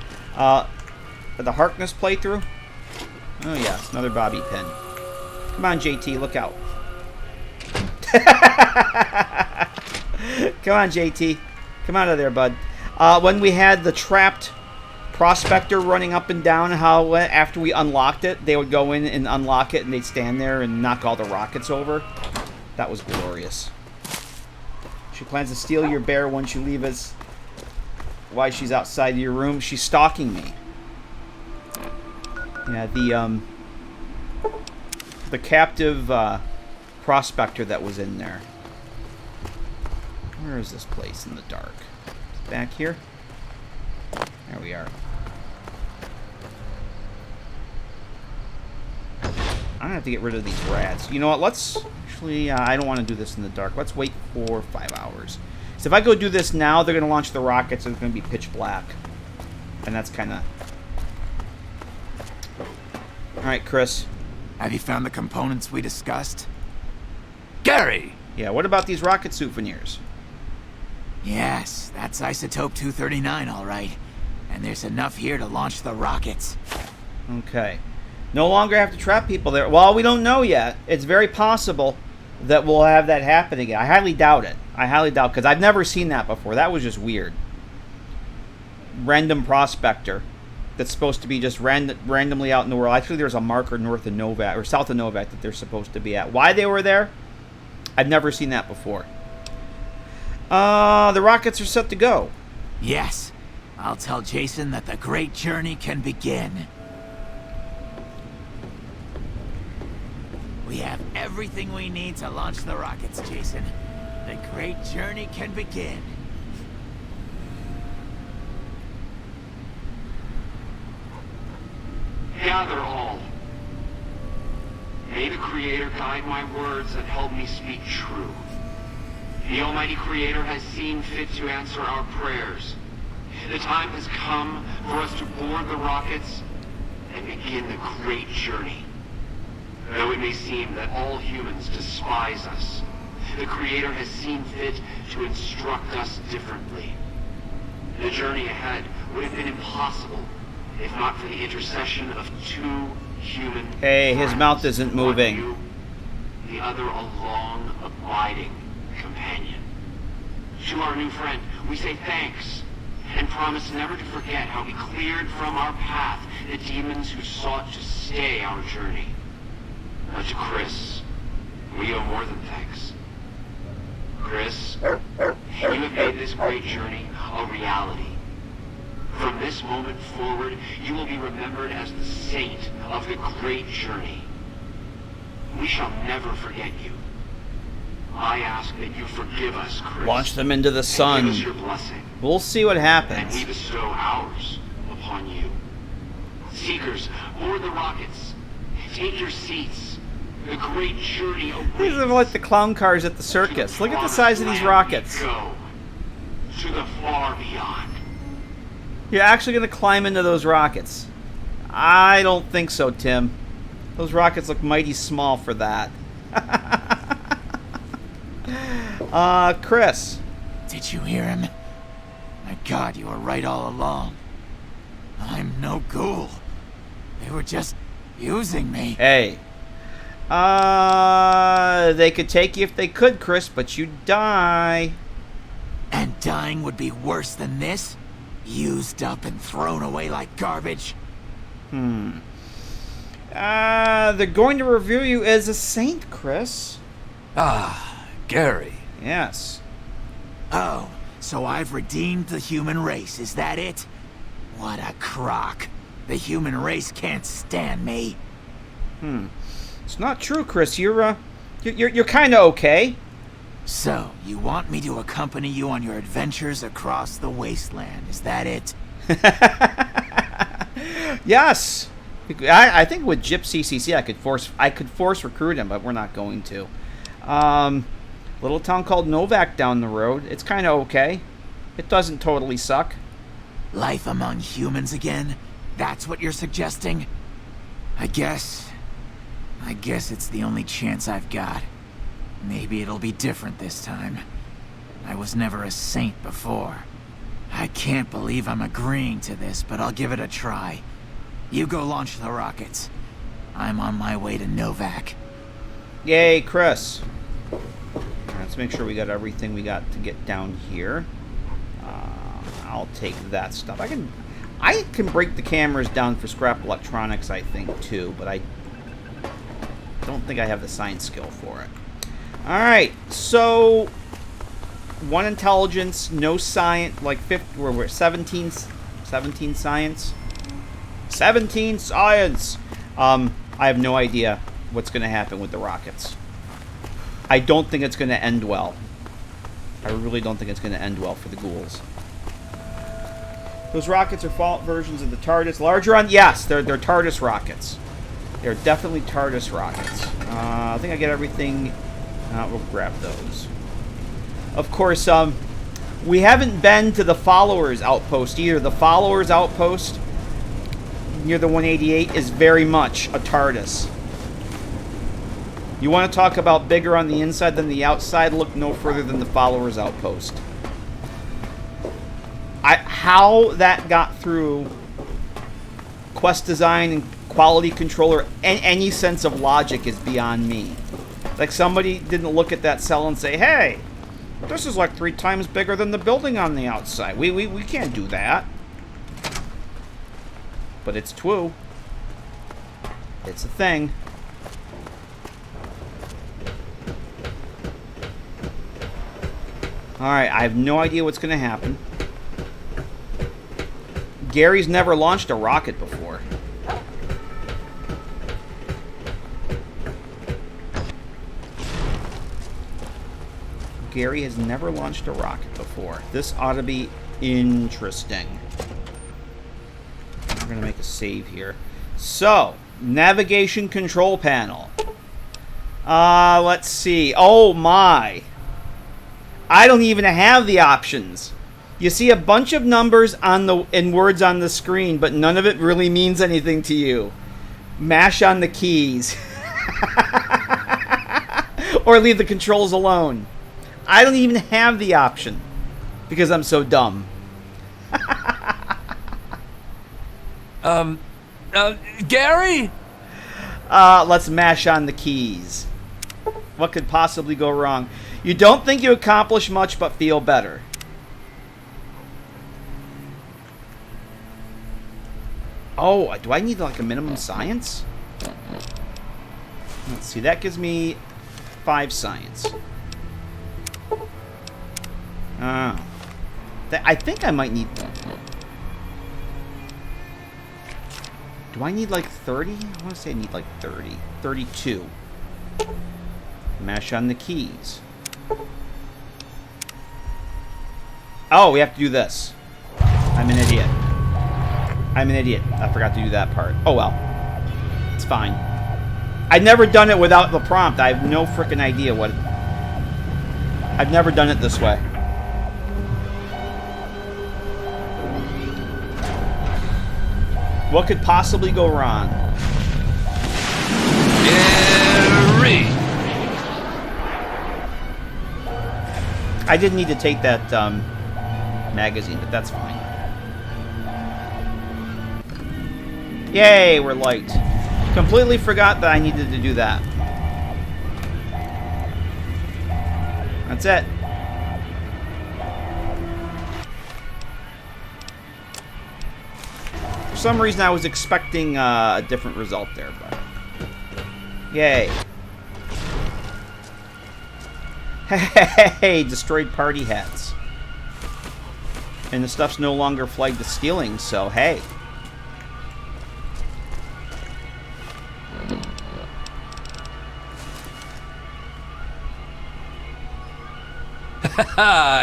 The Harkness playthrough. Oh yes, another bobby pin. Come on, JT, look out. Come on, JT. Come out of there, bud. When we had the trapped prospector running up and down, how after we unlocked it, they would go in and unlock it, and they'd stand there and knock all the rockets over. That was glorious. She plans to steal your bear once you leave us. Why she's outside your room? She's stalking me. Yeah, the captive prospector that was in there. Where is this place in the dark? It's back here. There we are. I'm gonna have to get rid of these rats. You know what? Let's actually. I don't want to do this in the dark. Let's wait for 5 hours. So if I go do this now, they're gonna launch the rockets, and it's gonna be pitch black, and that's kind of. All right, Chris. Have you found the components we discussed? Gary! Yeah, what about these rocket souvenirs? Yes, that's isotope 239, all right. And there's enough here to launch the rockets. Okay. No longer have to trap people there. Well, we don't know yet. It's very possible that we'll have that happen again. I highly doubt it. I highly doubt, because I've never seen that before. That was just weird. Random prospector that's supposed to be just randomly out in the world. Actually, there's a marker north of Novak, or south of Novak, that they're supposed to be at. Why they were there, I've never seen that before. The rockets are set to go. Yes. I'll tell Jason that the great journey can begin. We have everything we need to launch the rockets, Jason. The great journey can begin. Gather all. May the Creator guide my words and help me speak true. The Almighty Creator has seen fit to answer our prayers. The time has come for us to board the rockets and begin the great journey. Though it may seem that all humans despise us, the Creator has seen fit to instruct us differently. The journey ahead would have been impossible if not for the intercession of 2 human Hey, his friends, mouth isn't moving. one you, the other a long, abiding companion. To our new friend, we say thanks, and promise never to forget how we cleared from our path the demons who sought to stay our journey. But to Chris, we owe more than thanks. Chris, you have made this great journey a reality. From this moment forward, you will be remembered as the saint of the great journey. We shall never forget you. I ask that you forgive us, Chris. Launch them into the sun. Give us your blessing. We'll see what happens. And we bestow ours upon you. Seekers, board the rockets. Take your seats. The great journey awaits. These are like the clown cars at the circus. Look at the size of these rockets. Go to the far beyond. You're actually going to climb into those rockets? I don't think so, Tim. Those rockets look mighty small for that. Chris. Did you hear him? My God, you were right all along. I'm no ghoul. They were just using me. Hey, They could take you if they could, Chris, but you'd die. And dying would be worse than this? Used up and thrown away like garbage? They're going to review you as a saint, Chris. Ah, Gary. Yes. Oh, so I've redeemed the human race, is that it? What a crock. The human race can't stand me. It's not true, Chris. You're kind of okay. So, you want me to accompany you on your adventures across the wasteland, is that it? Yes. I think with Gypsy CC I could force recruit him, but we're not going to. Little town called Novak down the road. It's kind of okay. It doesn't totally suck. Life among humans again? That's what you're suggesting? I guess it's the only chance I've got. Maybe it'll be different this time. I was never a saint before. I can't believe I'm agreeing to this, but I'll give it a try. You go launch the rockets. I'm on my way to Novak. Yay, Chris. Let's make sure we got everything we got to get down here. I'll take that stuff. I can break the cameras down for scrap electronics, I think, too, but I don't think I have the science skill for it. Alright, so 1 intelligence, no science, like 50, we're 17 science. 17 science! I have no idea what's going to happen with the rockets. I don't think it's going to end well. I really don't think it's going to end well for the ghouls. Those rockets are fault versions of the TARDIS. Larger on... Yes, they're TARDIS rockets. They're definitely TARDIS rockets. I think I get everything... we'll grab those. Of course, we haven't been to the Followers Outpost either. The Followers Outpost near the 188 is very much a TARDIS. You want to talk about bigger on the inside than the outside? Look no further than the Followers Outpost. How that got through quest design and quality controller and any sense of logic is beyond me. Like, somebody didn't look at that cell and say, hey, this is like 3 times bigger than the building on the outside. We can't do that. But it's true. It's a thing. Alright, I have no idea what's going to happen. Gary's never launched a rocket before. Gary has never launched a rocket before. This ought to be interesting. We're going to make a save here. So, navigation control panel. Let's see. Oh my. I don't even have the options. You see a bunch of numbers and words on the screen, but none of it really means anything to you. Mash on the keys. Or leave the controls alone. I don't even have the option because I'm so dumb. Gary? Let's mash on the keys. What could possibly go wrong? You don't think you accomplish much but feel better. Oh, do I need like a minimum science? Let's see, that gives me 5 science. I think I might need... Do I need like 30? I want to say I need like 30. 32. Mash on the keys. Oh, we have to do this. I'm an idiot. I'm an idiot. I forgot to do that part. Oh well. It's fine. I've never done it without the prompt. I have no freaking idea what... I've never done it this way. What could possibly go wrong? Gary! I didn't need to take that magazine, but that's fine. Yay, we're light. Completely forgot that I needed to do that. That's it. For some reason, I was expecting a different result there, but... Yay. Hey, destroyed party hats. And the stuff's no longer flagged as stealing, so hey.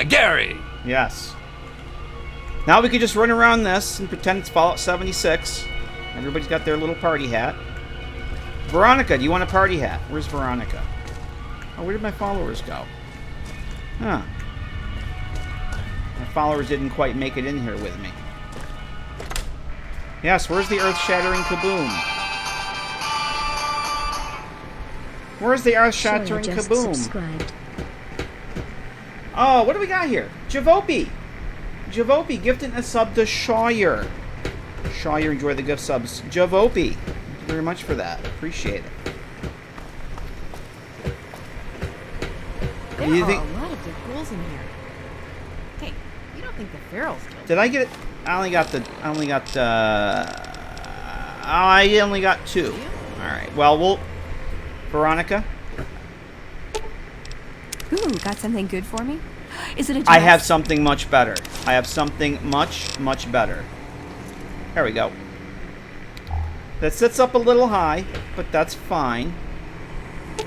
Gary! Yes. Now we could just run around this and pretend it's Fallout 76. Everybody's got their little party hat. Veronica, do you want a party hat? Where's Veronica? Oh, where did my followers go? Huh. My followers didn't quite make it in here with me. Yes, where's the earth-shattering kaboom? Where's the earth-shattering kaboom? Subscribed. Oh, what do we got here? Javopi! Javopi gifting a sub to Shire. Shire, enjoy the gift subs. Javopi. Thank you very much for that. Appreciate it. There are a lot of good ghouls in here. Hey, you don't think the ferals killed? Did I get it? I only got two. Alright, well, we'll... Veronica? Ooh, got something good for me? Is it a dress? I have something much better. I have something much, much better. There we go. That sits up a little high, but that's fine.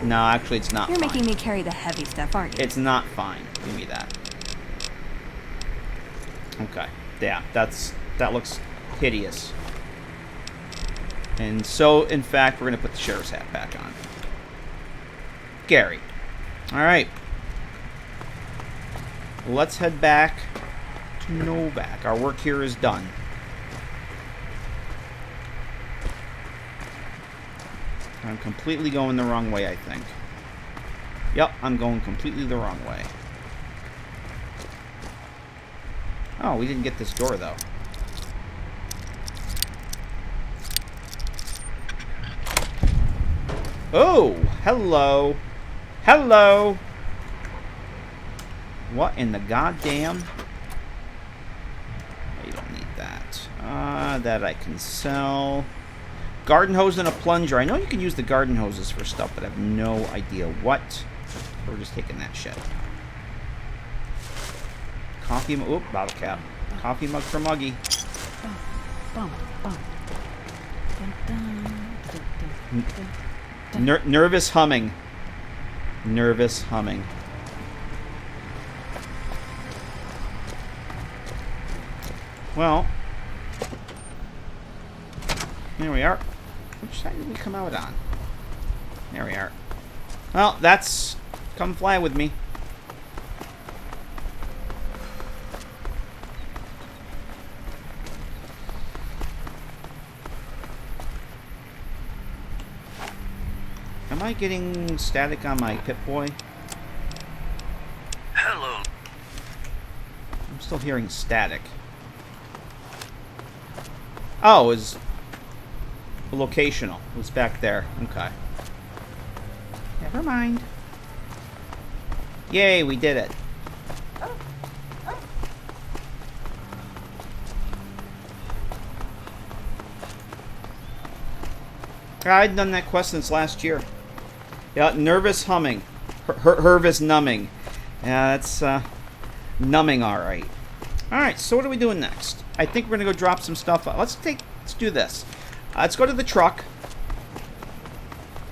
No, actually, it's not You're fine. making me carry the heavy stuff, aren't you? It's not fine. Give me that. Okay. Yeah, that looks hideous. And so, in fact, we're going to put the sheriff's hat back on. Gary. All right. Let's head back to Novak. Our work here is done. I'm completely going the wrong way, I think. Yep, I'm going completely the wrong way. Oh, we didn't get this door, though. Oh, hello. Hello. What in the goddamn? You don't need that. That I can sell. Garden hose and a plunger. I know you can use the garden hoses for stuff, but I have no idea what. We're just taking that shit. Coffee mug. Oop, bottle cap. Coffee mug for Muggy. Nervous humming. Nervous humming. Well, here we are. Which side did we come out on? There we are. Well, that's... Come fly with me. Am I getting static on my Pip-Boy? Hello. I'm still hearing static. Oh, it was locational. It was back there. Okay. Never mind. Yay, we did it. I'd done that quest since last year. Yeah, nervous humming. Hervis numbing. Yeah, that's numbing alright. Alright, so what are we doing next? I think we're going to go drop some stuff. Let's do this. Let's go to the truck.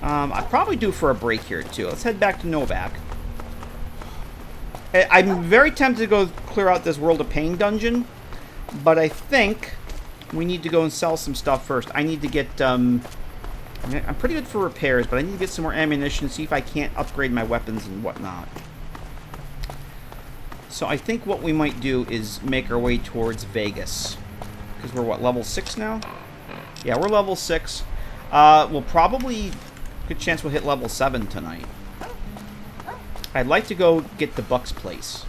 I'd probably do for a break here, too. Let's head back to Novak. I'm very tempted to go clear out this World of Pain dungeon, but I think we need to go and sell some stuff first. I need to get... I'm pretty good for repairs, but I need to get some more ammunition, see if I can't upgrade my weapons and whatnot. So I think what we might do is make our way towards Vegas. Because we're, what, level 6 now? Yeah, we're level 6. We'll probably... Good chance we'll hit level 7 tonight. I'd like to go get the Buck's place.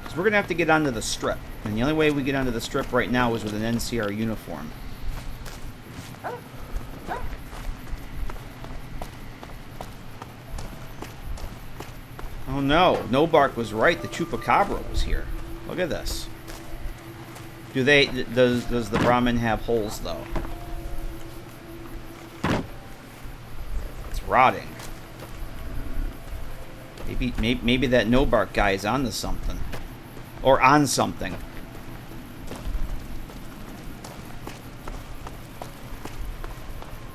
Because we're going to have to get onto the strip. And the only way we get onto the strip right now is with an NCR uniform. Oh no, No Bark was right. The Chupacabra was here. Look at this. Does the Brahmin have holes though? It's rotting. Maybe that No Bark guy is onto something, or on something.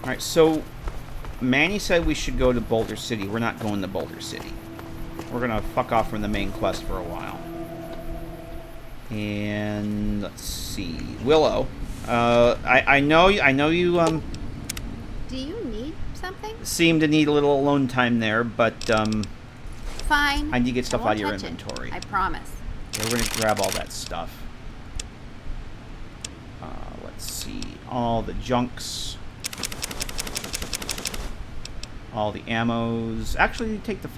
All right, so Manny said we should go to Boulder City. We're not going to Boulder City. We're gonna fuck off from the main quest for a while. And let's see, Willow. I know you. Do you need something? Seem to need a little alone time there, but Fine. I need to get stuff I won't out of your touch it. inventory. I promise. Yeah, we're gonna grab all that stuff. Let's see, all the junks, all the ammos. Actually, take the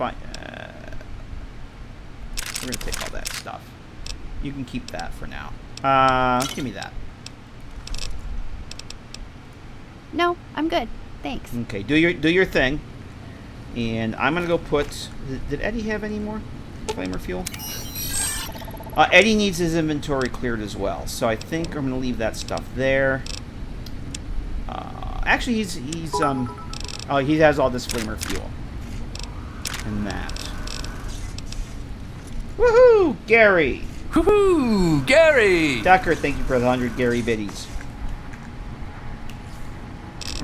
we're gonna take all that stuff. You can keep that for now. Give me that. No, I'm good. Thanks. Okay, do your thing. And I'm gonna go put. Did Eddie have any more flamer fuel? Eddie needs his inventory cleared as well, so I think I'm gonna leave that stuff there. Actually, he has all this flamer fuel and that. Woohoo, Gary! Woohoo, Gary! Tucker, thank you for the 100 Gary biddies.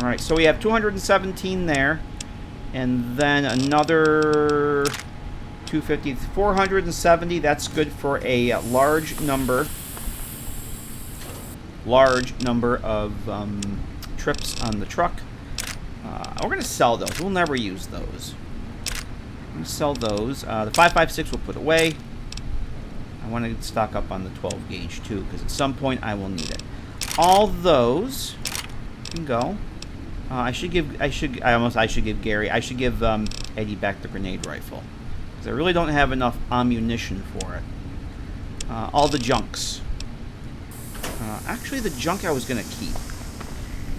All right, so we have 217 there. And then another 250, 470. That's good for a large number of trips on the truck. We're going to sell those. We'll never use those. I'm going to sell those. The 5.56 we'll put away. I want to stock up on the 12 gauge too, because at some point I will need it. All those can go. I should give Gary. I should give Eddie back the grenade rifle, because I really don't have enough ammunition for it. All the junks. Actually, the junk I was gonna keep.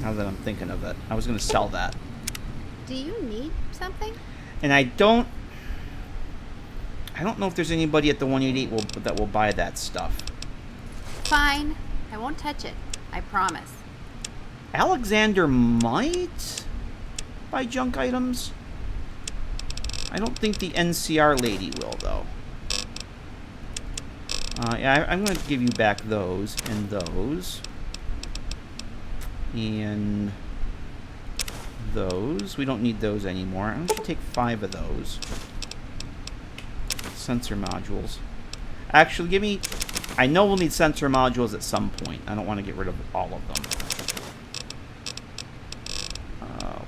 Now that I'm thinking of it, I was gonna sell that. Do you need something? And I don't know if there's anybody at the 188 that will buy that stuff. Fine. I won't touch it. I promise. Alexander might buy junk items. I don't think the NCR lady will, though. Yeah, I'm going to give you back those and those. And those. We don't need those anymore. I'm going to take 5 of those. Sensor modules. Actually, give me... I know we'll need sensor modules at some point. I don't want to get rid of all of them.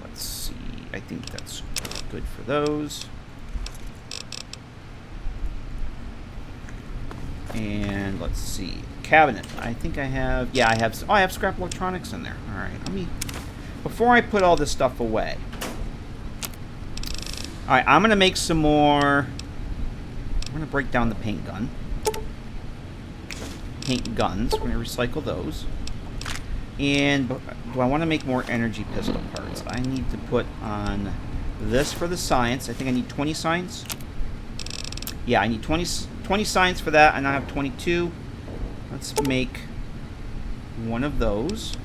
Let's see. I think that's good for those. And let's see. Cabinet. I think I have... Yeah, I have... Oh, I have scrap electronics in there. All right. Let me... Before I put all this stuff away... All right, I'm going to make some more... I'm going to break down the paint gun. Paint guns. We're going to recycle those. And do I want to make more energy pistol parts? I need to put on this for the science. I think I need 20 science. Yeah, I need 20 science for that, and I have 22. Let's make one of those.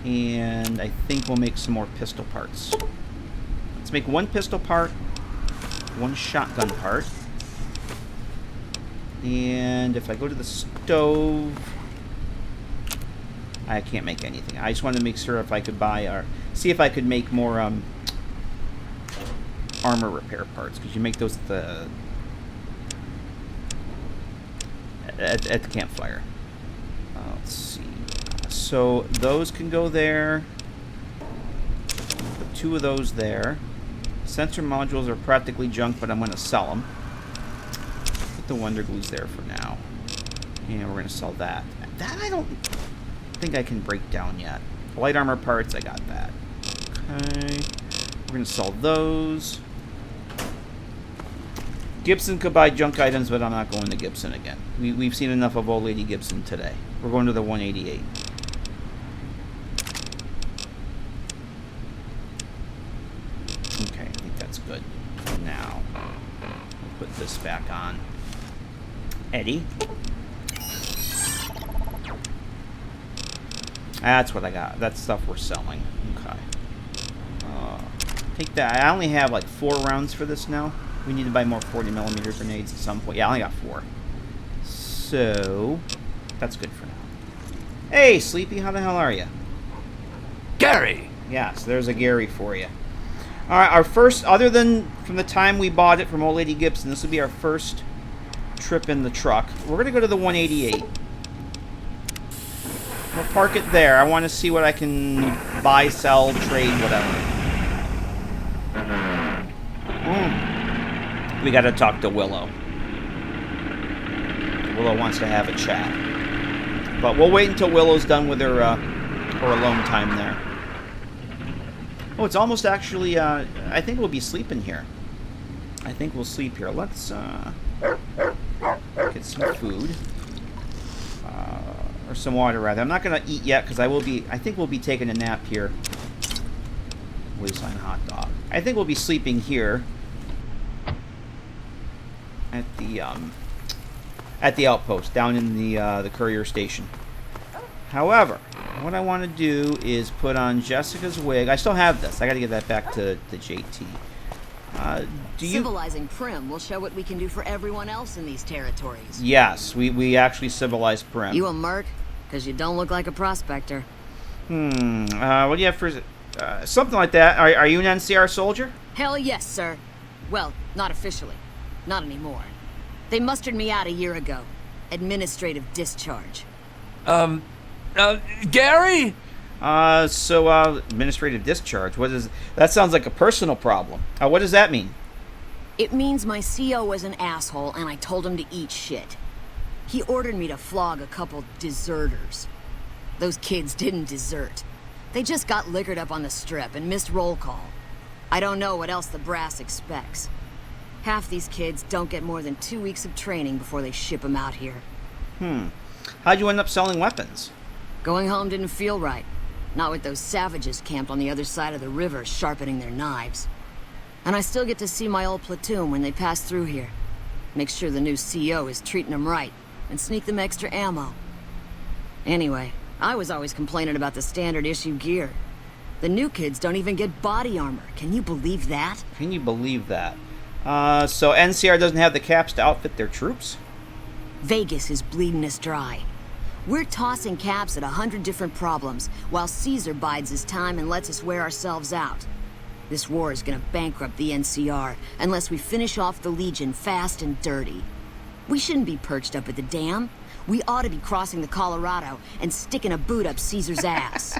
And I think we'll make some more pistol parts. Let's make one pistol part, one shotgun part. And if I go to the stove... I can't make anything. I just wanted to make sure if I could buy or see if I could make more armor repair parts, because you make those at the campfire. Let's see. So those can go there. Put 2 of those there. Sensor modules are practically junk, but I'm going to sell them. Put the Wonder Glues there for now, and we're going to sell that. That I don't think I can break down yet. Light armor parts, I got that. Okay. We're going to sell those. Gibson could buy junk items, but I'm not going to Gibson again. We've seen enough of old lady Gibson today. We're going to the 188. Okay, I think that's good. Now, we'll put this back on. Eddie. That's what I got. That's stuff we're selling. Okay. Take that. I only have like 4 rounds for this now. We need to buy more 40mm grenades at some point. Yeah, I only got 4. So, that's good for now. Hey, Sleepy, how the hell are you? Gary! Yes, there's a Gary for you. Alright, our first, other than from the time we bought it from Old Lady Gibson, this will be our first trip in the truck. We're going to go to the 188. We'll park it there. I want to see what I can buy, sell, trade, whatever. We got to talk to Willow. Willow wants to have a chat. But we'll wait until Willow's done with her alone time there. Oh, it's almost actually, I think we'll be sleeping here. I think we'll sleep here. Let's get some food. Or some water, rather. I'm not going to eat yet, because I think we'll be taking a nap here. Wasteland hot dog. I think we'll be sleeping here. At the outpost, down in the courier station. However, what I want to do is put on Jessica's wig. I still have this. I got to get that back to JT. Civilizing Prim will show what we can do for everyone else in these territories. Yes, we actually civilized Prim. You a merc? Because you don't look like a prospector. What do you have for... something like that. Are you an NCR soldier? Hell yes, sir. Well, not officially. Not anymore. They mustered me out a year ago. Administrative discharge. Gary? Administrative discharge. What is... That sounds like a personal problem. What does that mean? It means my CO was an asshole and I told him to eat shit. He ordered me to flog a couple deserters. Those kids didn't desert. They just got liquored up on the strip and missed roll call. I don't know what else the brass expects. Half these kids don't get more than 2 weeks of training before they ship them out here. How'd you end up selling weapons? Going home didn't feel right. Not with those savages camped on the other side of the river sharpening their knives. And I still get to see my old platoon when they pass through here. Make sure the new CO is treating them right, and sneak them extra ammo. Anyway, I was always complaining about the standard issue gear. The new kids don't even get body armor. Can you believe that? Can you believe that? So NCR doesn't have the caps to outfit their troops? Vegas is bleeding us dry. We're tossing caps at 100 different problems, while Caesar bides his time and lets us wear ourselves out. This war is gonna bankrupt the NCR unless we finish off the Legion fast and dirty. We shouldn't be perched up at the dam. We ought to be crossing the Colorado and sticking a boot up Caesar's ass.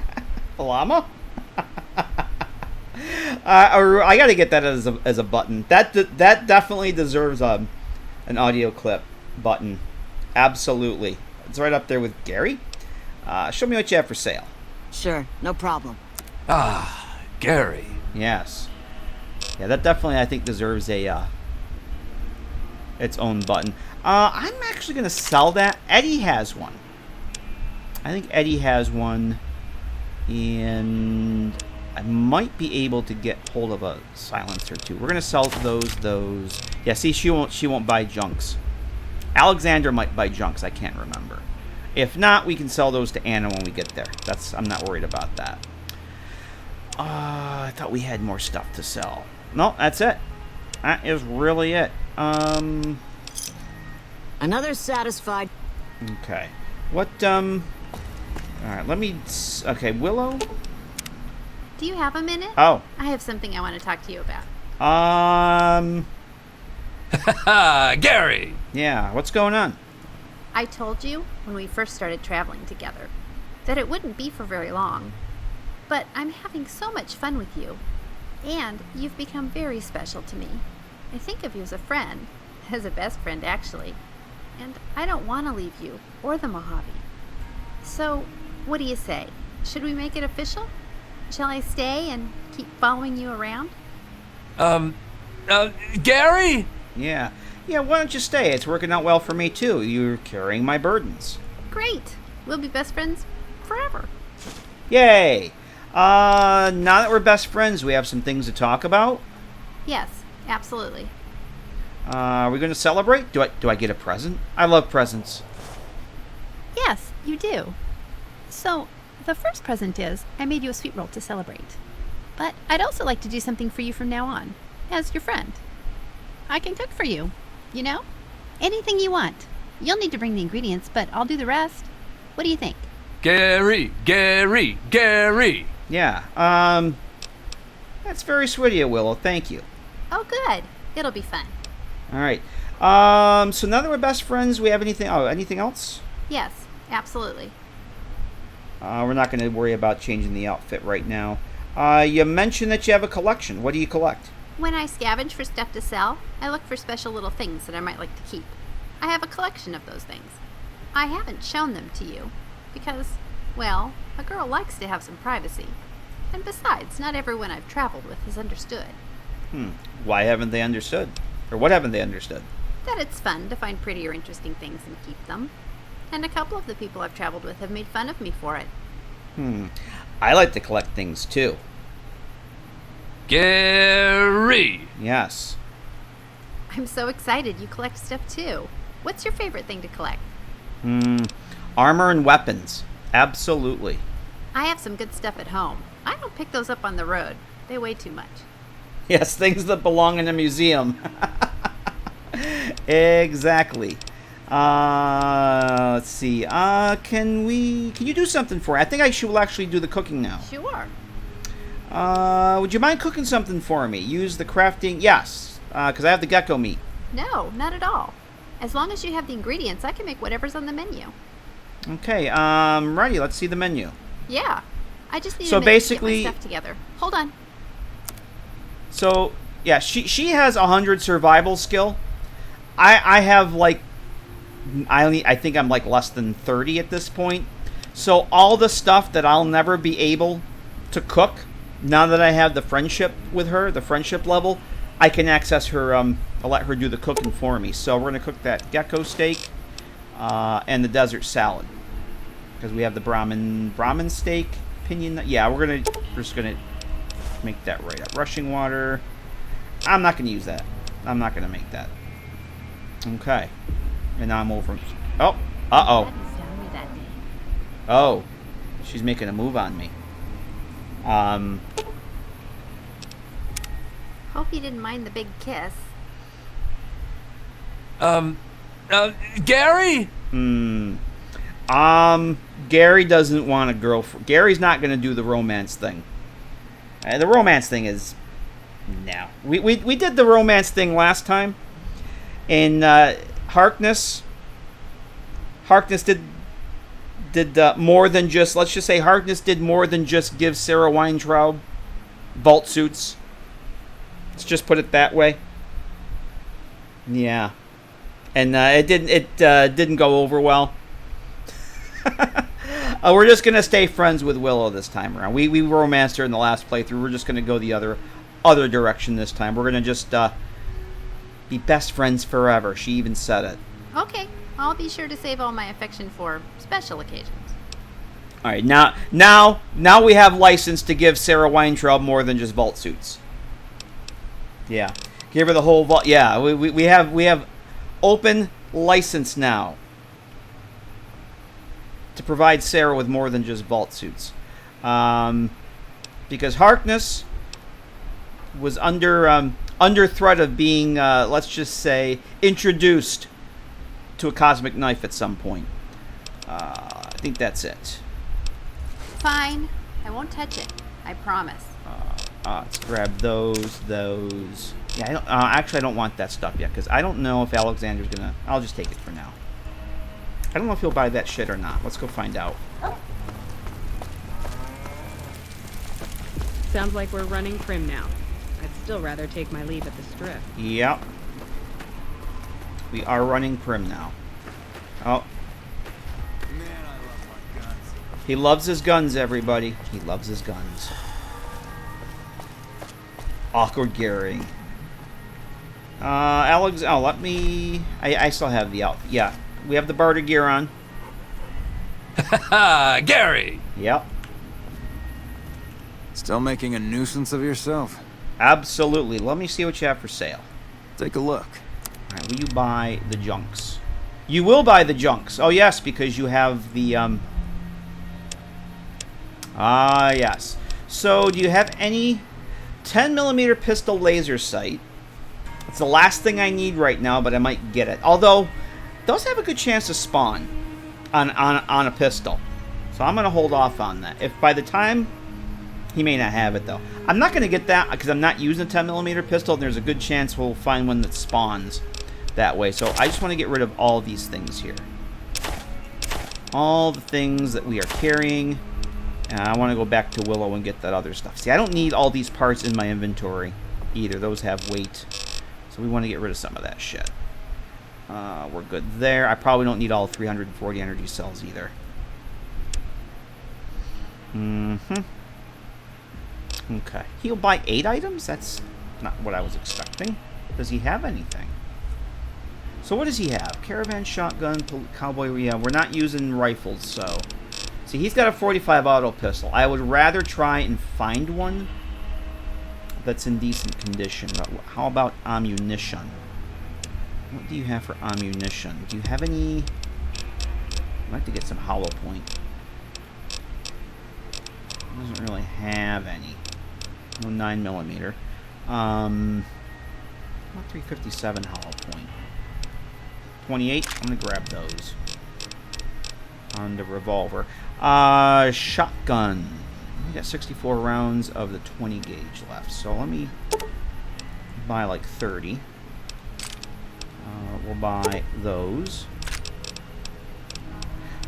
Llama? I gotta get that as a button. That definitely deserves an audio clip button. Absolutely. It's right up there with Gary. Show me what you have for sale. Sure, no problem. Gary. Yes. Yeah, that definitely, I think, deserves a its own button. I'm actually going to sell that. Eddie has one. I think Eddie has one. And I might be able to get hold of a silencer, too. We're going to sell those. Yeah, see, she won't buy junks. Alexander might buy junks. I can't remember. If not, we can sell those to Anna when we get there. I'm not worried about that. I thought we had more stuff to sell. No, that's it. That is really it. Another satisfied. Okay. What, Alright, let me... Okay, Willow? Do you have a minute? Oh. I have something I want to talk to you about. Gary! Yeah, what's going on? I told you, when we first started traveling together, that it wouldn't be for very long. But I'm having so much fun with you. And you've become very special to me. I think of you as a friend. As a best friend, actually. And I don't want to leave you, or the Mojave. So, what do you say? Should we make it official? Shall I stay and keep following you around? Gary? Yeah. Yeah, why don't you stay? It's working out well for me, too. You're carrying my burdens. Great. We'll be best friends forever. Yay. Now that we're best friends, we have some things to talk about. Yes. absolutely. Are we going to celebrate? Do I get a present? I love presents. Yes, you do. So, the first present is I made you a sweet roll to celebrate. But I'd also like to do something for you from now on, as your friend. I can cook for you, you know? Anything you want. You'll need to bring the ingredients, but I'll do the rest. What do you think? Gary! Yeah, that's very sweet of you, Willow. Thank you. Oh, good. It'll be fun. All right. So now that we're best friends, we have anything else? Yes, absolutely. We're not going to worry about changing the outfit right now. You mentioned that you have a collection. What do you collect? When I scavenge for stuff to sell, I look for special little things that I might like to keep. I have a collection of those things. I haven't shown them to you because, well, a girl likes to have some privacy. And besides, not everyone I've traveled with has understood. Why haven't they understood? Or what haven't they understood? That it's fun to find pretty or interesting things and keep them. And a couple of the people I've traveled with have made fun of me for it. I like to collect things too. Gary! Yes. I'm so excited you collect stuff too. What's your favorite thing to collect? Armor and weapons. Absolutely. I have some good stuff at home. I don't pick those up on the road. They weigh too much. Yes, things that belong in a museum. Exactly. Let's see. Can you do something for me? I think I will actually do the cooking now. Sure. Would you mind cooking something for me? Use the crafting. Yes, because I have the gecko meat. No, not at all. As long as you have the ingredients, I can make whatever's on the menu. Okay, ready. Let's see the menu. Yeah. I just need so a minute basically, to get my stuff together. Hold on. So, yeah, she has 100 survival skill. I have like I think I'm like less than 30 at this point. So all the stuff that I'll never be able to cook, now that I have the friendship with her, the friendship level, I can access her. I'll let her do the cooking for me. So we're gonna cook that gecko steak and the desert salad because we have the Brahmin steak, pinion. Yeah, we're just gonna make that right up. Rushing water. I'm not gonna use that. I'm not gonna make that. Okay. And now I'm over. Oh. Uh-oh. Oh. She's making a move on me. Hope you didn't mind the big kiss. Gary? Gary doesn't want a girlfriend. Gary's not going to do the romance thing. The romance thing is... No. We did the romance thing last time. And Harkness did more than just... Let's just say Harkness did more than just give Sarah Weintraub vault suits. Let's just put it that way. Yeah. And it didn't go over well. We're just gonna stay friends with Willow this time around. We romanced her in the last playthrough. We're just gonna go the other direction this time. We're gonna just be best friends forever. She even said it. Okay, I'll be sure to save all my affection for special occasions. All right, now we have license to give Sarah Weintraub more than just vault suits. Yeah, give her the whole vault. Yeah, we have open license now to provide Sarah with more than just vault suits, because Harkness was under threat of being, let's just say, introduced to a cosmic knife at some point. I think that's it. Fine, I won't touch it. I promise. Let's grab those. Yeah, actually, I don't want that stuff yet, because I don't know if Alexander's gonna... I'll just take it for now. I don't know if he'll buy that shit or not. Let's go find out. Sounds like we're running prim now. I'd still rather take my leave at the strip. Yep. We are running prim now. Oh. Man, I love my guns. He loves his guns, everybody. He loves his guns. Awkward Gary. Alex... Oh, let me... I still have the outfit. Yeah. We have the barter gear on. Gary! Yep. Still making a nuisance of yourself? Absolutely. Let me see what you have for sale. Take a look. All right, will you buy the junks? You will buy the junks. Oh, yes, because you have the, yes. So, do you have any 10mm pistol laser sight? It's the last thing I need right now, but I might get it. Although, those have a good chance to spawn on a pistol. So, I'm going to hold off on that. If by the time... He may not have it, though. I'm not going to get that because I'm not using a 10mm pistol. And there's a good chance we'll find one that spawns that way. So I just want to get rid of all these things here. All the things that we are carrying. And I want to go back to Willow and get that other stuff. See, I don't need all these parts in my inventory either. Those have weight. So we want to get rid of some of that shit. We're good there. I probably don't need all 340 energy cells either. Okay. He'll buy 8 items? That's not what I was expecting. Does he have anything? So what does he have? Caravan, shotgun, cowboy... Yeah, we're not using rifles, so... See, he's got a 45 auto pistol. I would rather try and find one that's in decent condition. But how about ammunition? What do you have for ammunition? Do you have any... I'd like to get some hollow point. Doesn't really have any. No 9mm. Not 357 hollow point. 28. I'm gonna grab those. On the revolver. Shotgun. We got 64 rounds of the 20 gauge left. So let me buy like 30. We'll buy those.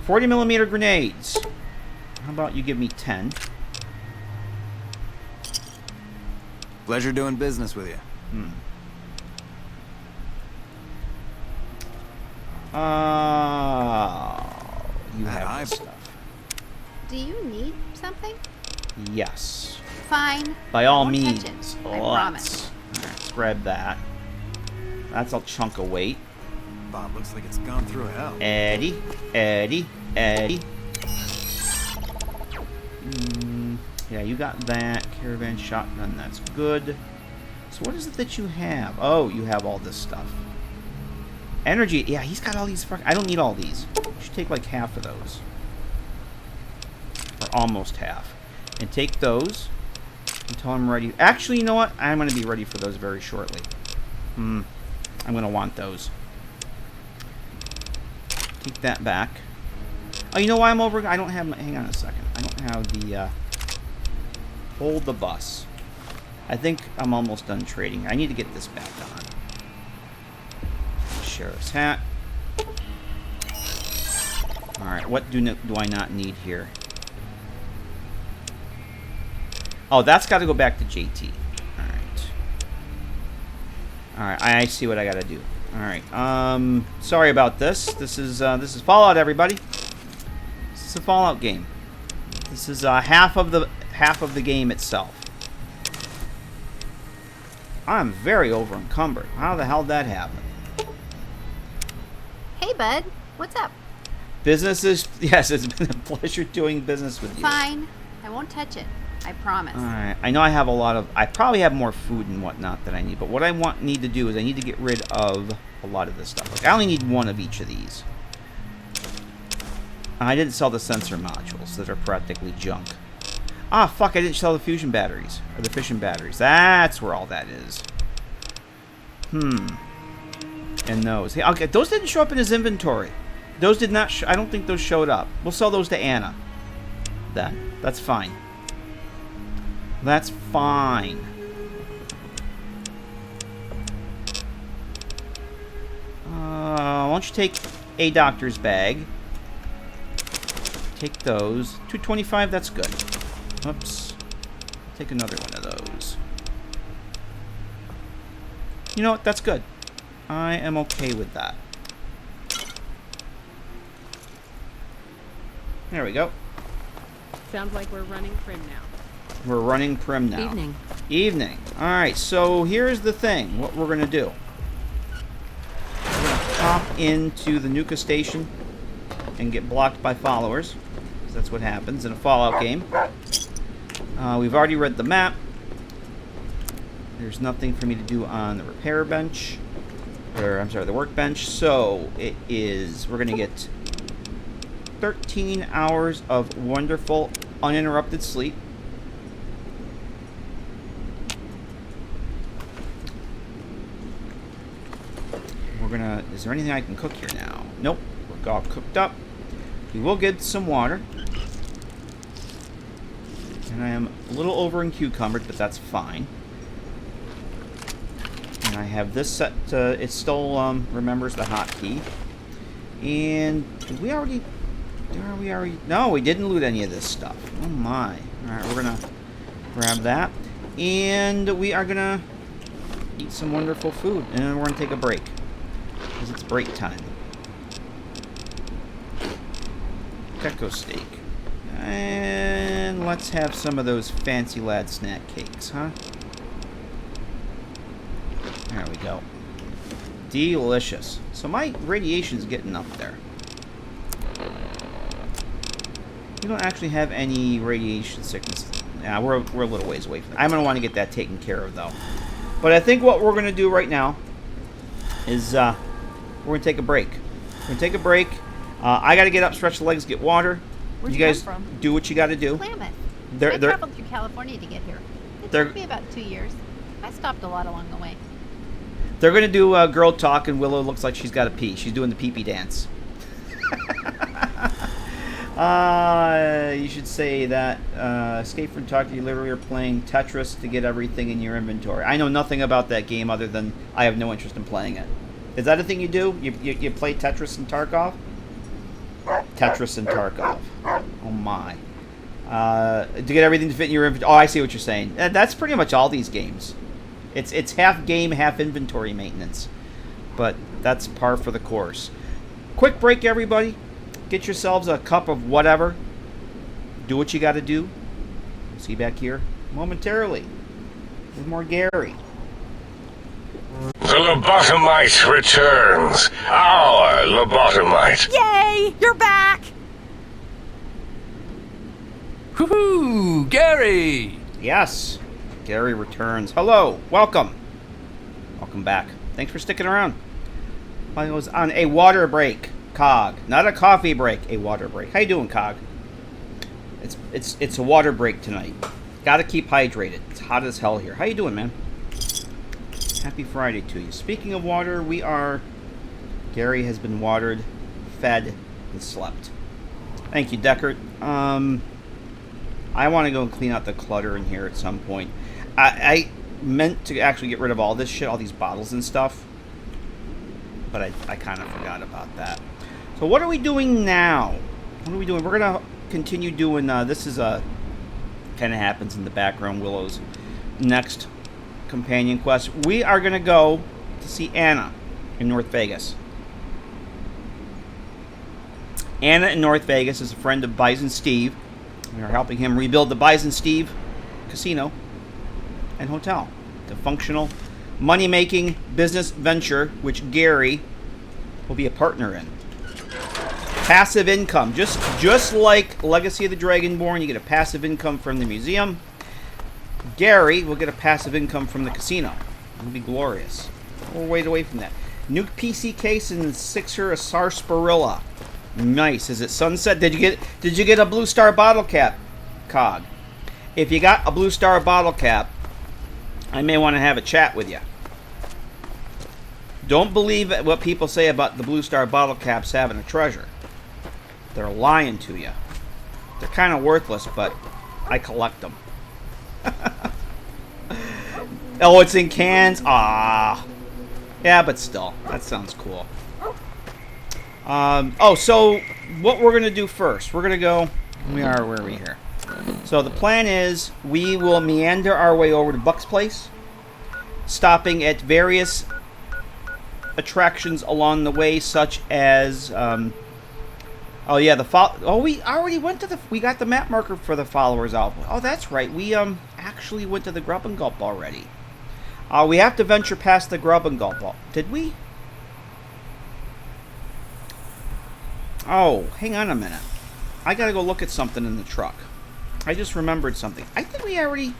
40mm grenades. How about you give me 10? Pleasure doing business with you. You have this stuff. Do you need something? Yes. Fine. By all I won't means. touch it. I promise. Alright, grab that. That's a chunk of weight. Bob looks like it's gone through hell. Eddie. Yeah, you got that. Caravan shotgun, that's good. So what is it that you have? Oh, you have all this stuff. Energy. Yeah, he's got all these. I don't need all these. You should take like half of those. Or almost half. And take those until I'm ready. Actually, you know what? I'm going to be ready for those very shortly. I'm going to want those. Take that back. Oh, you know why I'm over? I don't have... Hang on a second. I don't have the... hold the bus. I think I'm almost done trading. I need to get this back on. Sheriff's hat. Alright, what do I not need here? Oh, that's got to go back to JT. Alright. Alright, I see what I got to do. Alright, sorry about this. This is Fallout, everybody. This is a Fallout game. This is half of the game itself. I'm very over encumbered. How the hell did that happen? Hey, bud. What's up? Business is... Yes, it's been a pleasure doing business with you. Fine. I won't touch it. I promise. Alright. I know I have a lot of... I probably have more food and whatnot that I need. But what I need to do is I need to get rid of a lot of this stuff. Like, I only need one of each of these. I didn't sell the sensor modules that are practically junk. Ah, fuck, I didn't sell the fusion batteries. Or the fission batteries. That's where all that is. And those. Hey, okay, those didn't show up in his inventory. Those did not... I don't think those showed up. We'll sell those to Anna. Then. That's fine. That's fine. Why don't you take a doctor's bag. Take those. 225, that's good. Oops. Take another one of those. You know what? That's good. I am okay with that. There we go. Sounds like we're running prim now. We're running prim now. Evening. Evening. Alright, so here's the thing. What we're going to do. We're going to pop into the Nuka station and get blocked by followers. Because that's what happens in a Fallout game. We've already read the map. There's nothing for me to do on the repair bench. Or, I'm sorry, the workbench. So, it is... We're going to get 13 hours of wonderful, uninterrupted sleep. We're going to... Is there anything I can cook here now? Nope. We're all cooked up. We will get some water. And I am a little over in cucumbers, but that's fine. And I have this set, it still remembers the hotkey. And did we already... No, we didn't loot any of this stuff. Oh my. Alright, we're going to grab that. And we are going to eat some wonderful food. And then we're going to take a break. Because it's break time. Gecko steak. And let's have some of those fancy lad snack cakes, huh? There we go. Delicious. So my radiation's getting up there. We don't actually have any radiation sickness. Nah, we're a little ways away from that. I'm going to want to get that taken care of, though. But I think what we're going to do right now is we're going to take a break. We're going to take a break. I got to get up, stretch the legs, get water. Where'd you you guys come from? do what you got to do. Klamath. They're- I they're- traveled through California to get here. It They're- took me about 2 years. I stopped a lot along the way. They're going to do girl talk, and Willow looks like she's got to pee. She's doing the pee-pee dance. You should say that Escape from Tarkov, you literally are playing Tetris to get everything in your inventory. I know nothing about that game other than I have no interest in playing it. Is that a thing you do? You play Tetris and Tarkov? Tetris and Tarkov. Oh my. To get everything to fit in your inventory. Oh, I see what you're saying. That's pretty much all these games. It's half game, half inventory maintenance. But that's par for the course. Quick break, everybody. Get yourselves a cup of whatever. Do what you got to do. See you back here momentarily with more Gary. The lobotomite returns. Our lobotomite. Yay! You're back! Woohoo! Gary! Yes. Gary returns. Hello. Welcome. Welcome back. Thanks for sticking around. I was on a water break, Cog. Not a coffee break, a water break. How you doing, Cog? It's a water break tonight. Gotta keep hydrated. It's hot as hell here. How you doing, man? Happy Friday to you. Speaking of water, Gary has been watered, fed, and slept. Thank you, Deckard. I want to go and clean out the clutter in here at some point. I meant to actually get rid of all this shit, all these bottles and stuff. But I kind of forgot about that. So what are we doing now? What are we doing? We're going to continue doing, this is kind of happens in the background, Willow's next companion quest. We are going to go to see Anna in North Vegas. Anna in North Vegas is a friend of Bison Steve. We are helping him rebuild the Bison Steve casino and hotel. The functional money-making business venture which Gary will be a partner in. Passive income. Just like Legacy of the Dragonborn, you get a passive income from the museum. Gary will get a passive income from the casino. It'll be glorious. We'll wait away from that. Nuke PC case and Sixer a Sarsaparilla. Nice. Is it sunset? Did you get a Blue Star bottle cap, Cog? If you got a Blue Star bottle cap, I may want to have a chat with you. Don't believe what people say about the Blue Star bottle caps having a treasure. They're lying to you. They're kind of worthless, but I collect them. Oh, it's in cans? Ah. Yeah, but still. That sounds cool. So what we're going to do first, we're going to go, where are we here? So the plan is we will meander our way over to Buck's place, stopping at various attractions along the way, such as, we already went to we got the map marker for the followers album. Oh, that's right. We, actually went to the Grub and Gulp already. We have to venture past the Grub and Gulp. Did we? Oh, hang on a minute. I gotta go look at something in the truck. I just remembered something. I think we already...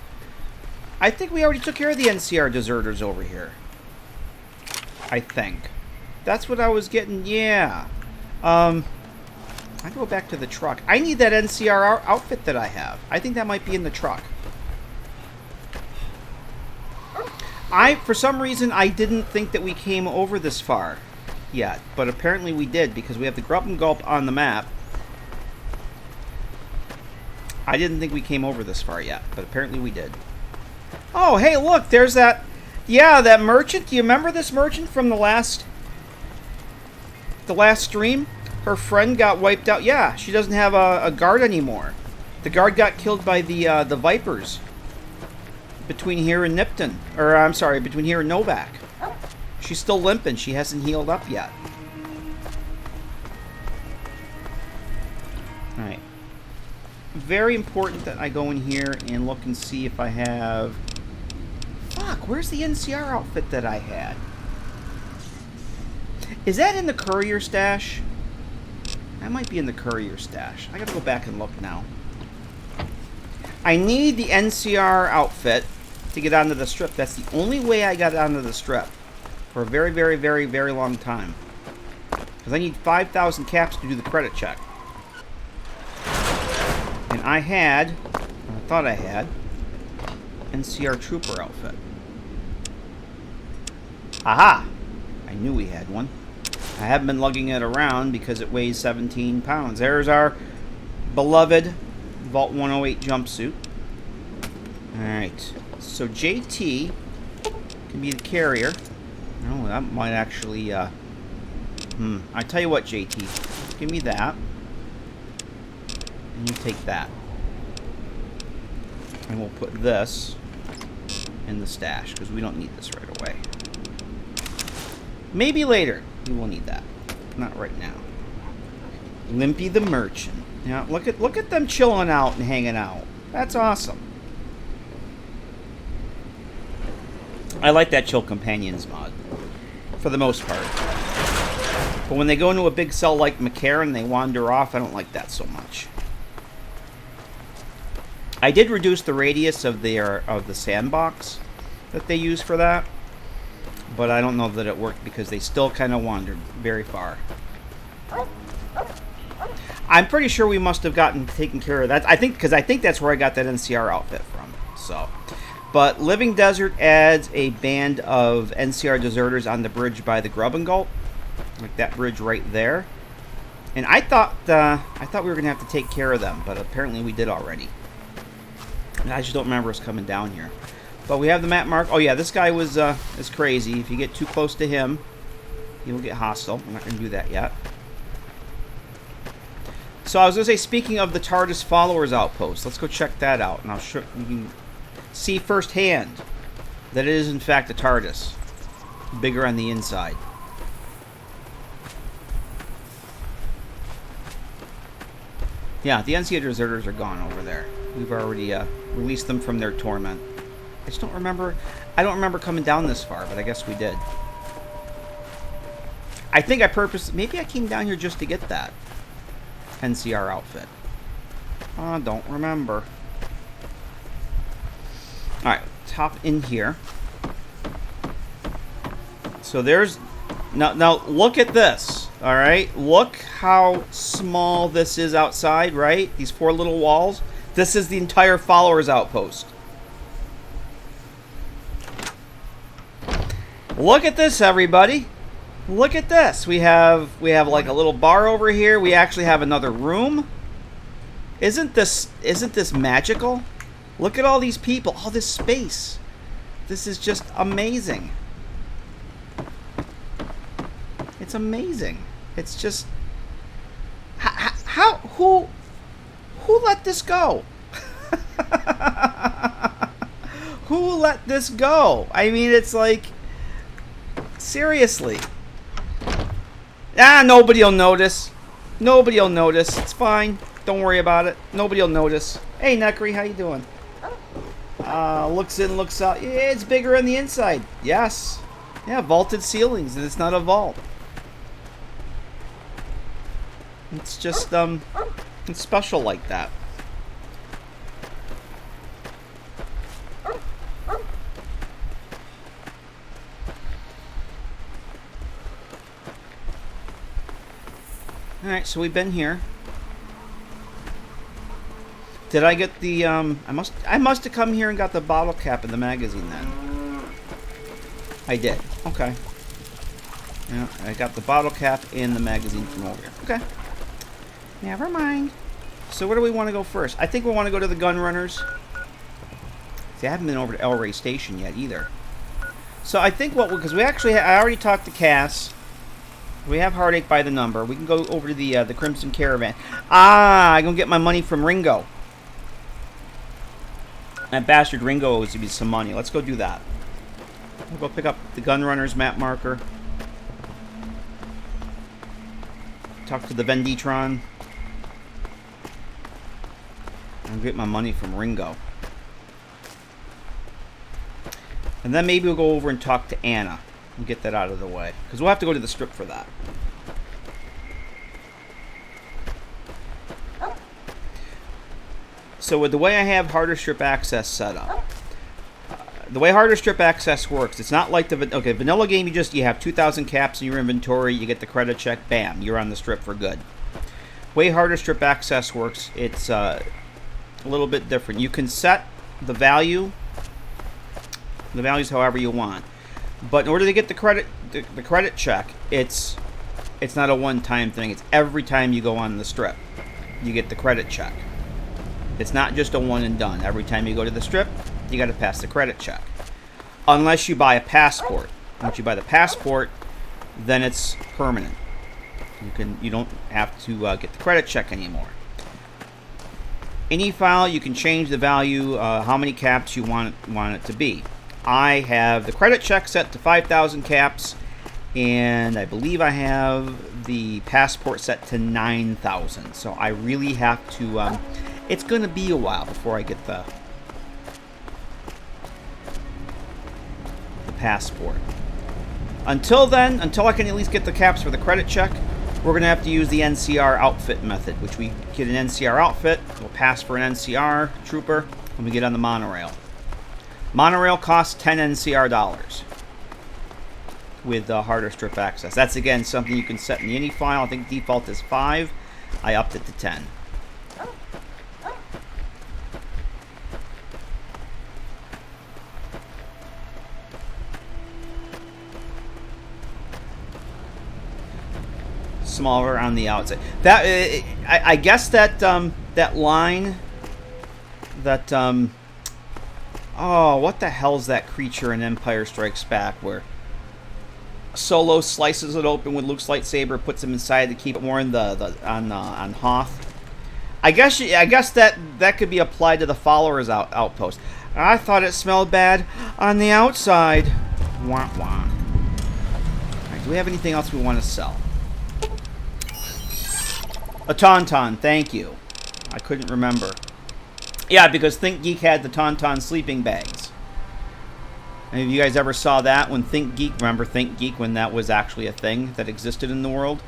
I think we already took care of the NCR deserters over here. I think. That's what I was getting. Yeah. I go back to the truck. I need that NCR outfit that I have. I think that might be in the truck. For some reason, I didn't think that we came over this far yet, but apparently we did because we have the Grub and Gulp on the map. I didn't think we came over this far yet, but apparently we did. Oh, hey, look, there's that. Yeah, that merchant. Do you remember this merchant from the last stream? Her friend got wiped out. Yeah, she doesn't have a guard anymore. The guard got killed by the Vipers between here and Nipton. Or, I'm sorry, between here and Novak. She's still limping. She hasn't healed up yet. Alright. Very important that I go in here and look and see if I have... Fuck, where's the NCR outfit that I had? Is that in the courier stash? That might be in the courier stash. I gotta go back and look now. I need the NCR outfit to get onto the strip. That's the only way I got onto the strip for a very, very, very, very long time. Because I need 5,000 caps to do the credit check. And I had, I thought I had, NCR Trooper outfit. Aha! I knew we had one. I haven't been lugging it around because it weighs 17 pounds. There's our beloved Vault 108 jumpsuit. Alright. So JT can be the carrier. Oh, that might actually, I tell you what, JT. Give me that. And you take that. And we'll put this in the stash, because we don't need this right away. Maybe later we will need that. Not right now. Limpy the Merchant. Yeah, look at them chilling out and hanging out. That's awesome. I like that Chill Companions mod. For the most part. But when they go into a big cell like McCarran, they wander off. I don't like that so much. I did reduce the radius of the sandbox that they use for that, but I don't know that it worked because they still kind of wandered very far. I'm pretty sure we must have taken care of that. I think that's where I got that NCR outfit from. So, but Living Desert adds a band of NCR deserters on the bridge by the Grub and Gulp, like that bridge right there. And I thought we were gonna have to take care of them, but apparently we did already. And I just don't remember us coming down here. But we have the map mark. Oh yeah, this guy is crazy. If you get too close to him, he will get hostile. I'm not going to do that yet. So I was going to say, speaking of the TARDIS Followers Outpost, let's go check that out. And you can see firsthand that it is in fact a TARDIS. Bigger on the inside. Yeah, the NCR deserters are gone over there. We've already released them from their torment. I just don't remember. I don't remember coming down this far, but I guess we did. I think I maybe I came down here just to get that NCR outfit. I don't remember. Alright, let's hop in here. So there's... Now look at this. Alright, look how small this is outside, right? These 4 little walls. This is the entire Followers Outpost. Look at this, everybody. Look at this. We have like a little bar over here. We actually have another room. Isn't this magical? Look at all these people, all this space. This is just amazing. It's amazing. It's just who let this go? Who let this go? I mean, it's like, seriously. Nobody will notice. Nobody will notice. It's fine. Don't worry about it. Nobody will notice. Hey, Nekri, how you doing? Looks in, looks out. Yeah, it's bigger on the inside. Yes. Yeah, vaulted ceilings, and it's not a vault. It's just, it's special like that. Alright, so we've been here. Did I get the, I must have come here and got the bottle cap in the magazine then. I did. Okay. Yeah, I got the bottle cap in the magazine from over here. Okay. Never mind. So where do we want to go first? I think we want to go to the gun runners. See, I haven't been over to El Rey Station yet either. So I think what, because we actually, I already talked to Cass. We have Heartache by the number. We can go over to the Crimson Caravan. Ah, I'm going to get my money from Ringo. That bastard Ringo owes me some money. Let's go do that. We'll go pick up the gun runners map marker. Talk to the Venditron. I'll get my money from Ringo. And then maybe we'll go over and talk to Anna and get that out of the way. Because we'll have to go to the strip for that. So with the way I have harder strip access set up, the way harder strip access works, it's not like the vanilla game. You have 2,000 caps in your inventory. You get the credit check. Bam, you're on the strip for good. Way harder strip access works, it's a little bit different. You can set the values however you want, but in order to get the credit check, it's not a one-time thing. It's every time you go on the strip, you get the credit check. It's not just a one and done. Every time you go to the strip, you got to pass the credit check. Unless you buy a passport. Once you buy the passport, then it's permanent. You don't have to get the credit check anymore. Any file, you can change the value, how many caps you want it to be. I have the credit check set to 5,000 caps, and I believe I have the passport set to 9,000. So I really have to. It's going to be a while before I get the passport. Until then, until I can at least get the caps for the credit check, we're going to have to use the NCR outfit method, which we get an NCR outfit, we'll pass for an NCR trooper when we get on the monorail. Monorail costs 10 NCR dollars with harder strip access. That's, again, something you can set in the INI file. I think default is 5. I upped it to 10. Smaller on the outside. That I guess that that line that oh, what the hell's that creature in Empire Strikes Back where Solo slices it open with Luke's lightsaber, puts him inside to keep it warm on Hoth. I guess that could be applied to the followers outpost. I thought it smelled bad on the outside. Wah wah. All right, do we have anything else we want to sell? A Tauntaun, thank you. I couldn't remember. Yeah, because Think Geek had the Tauntaun sleeping bags. Any of you guys ever saw that when Think Geek, remember Think Geek when that was actually a thing that existed in the world?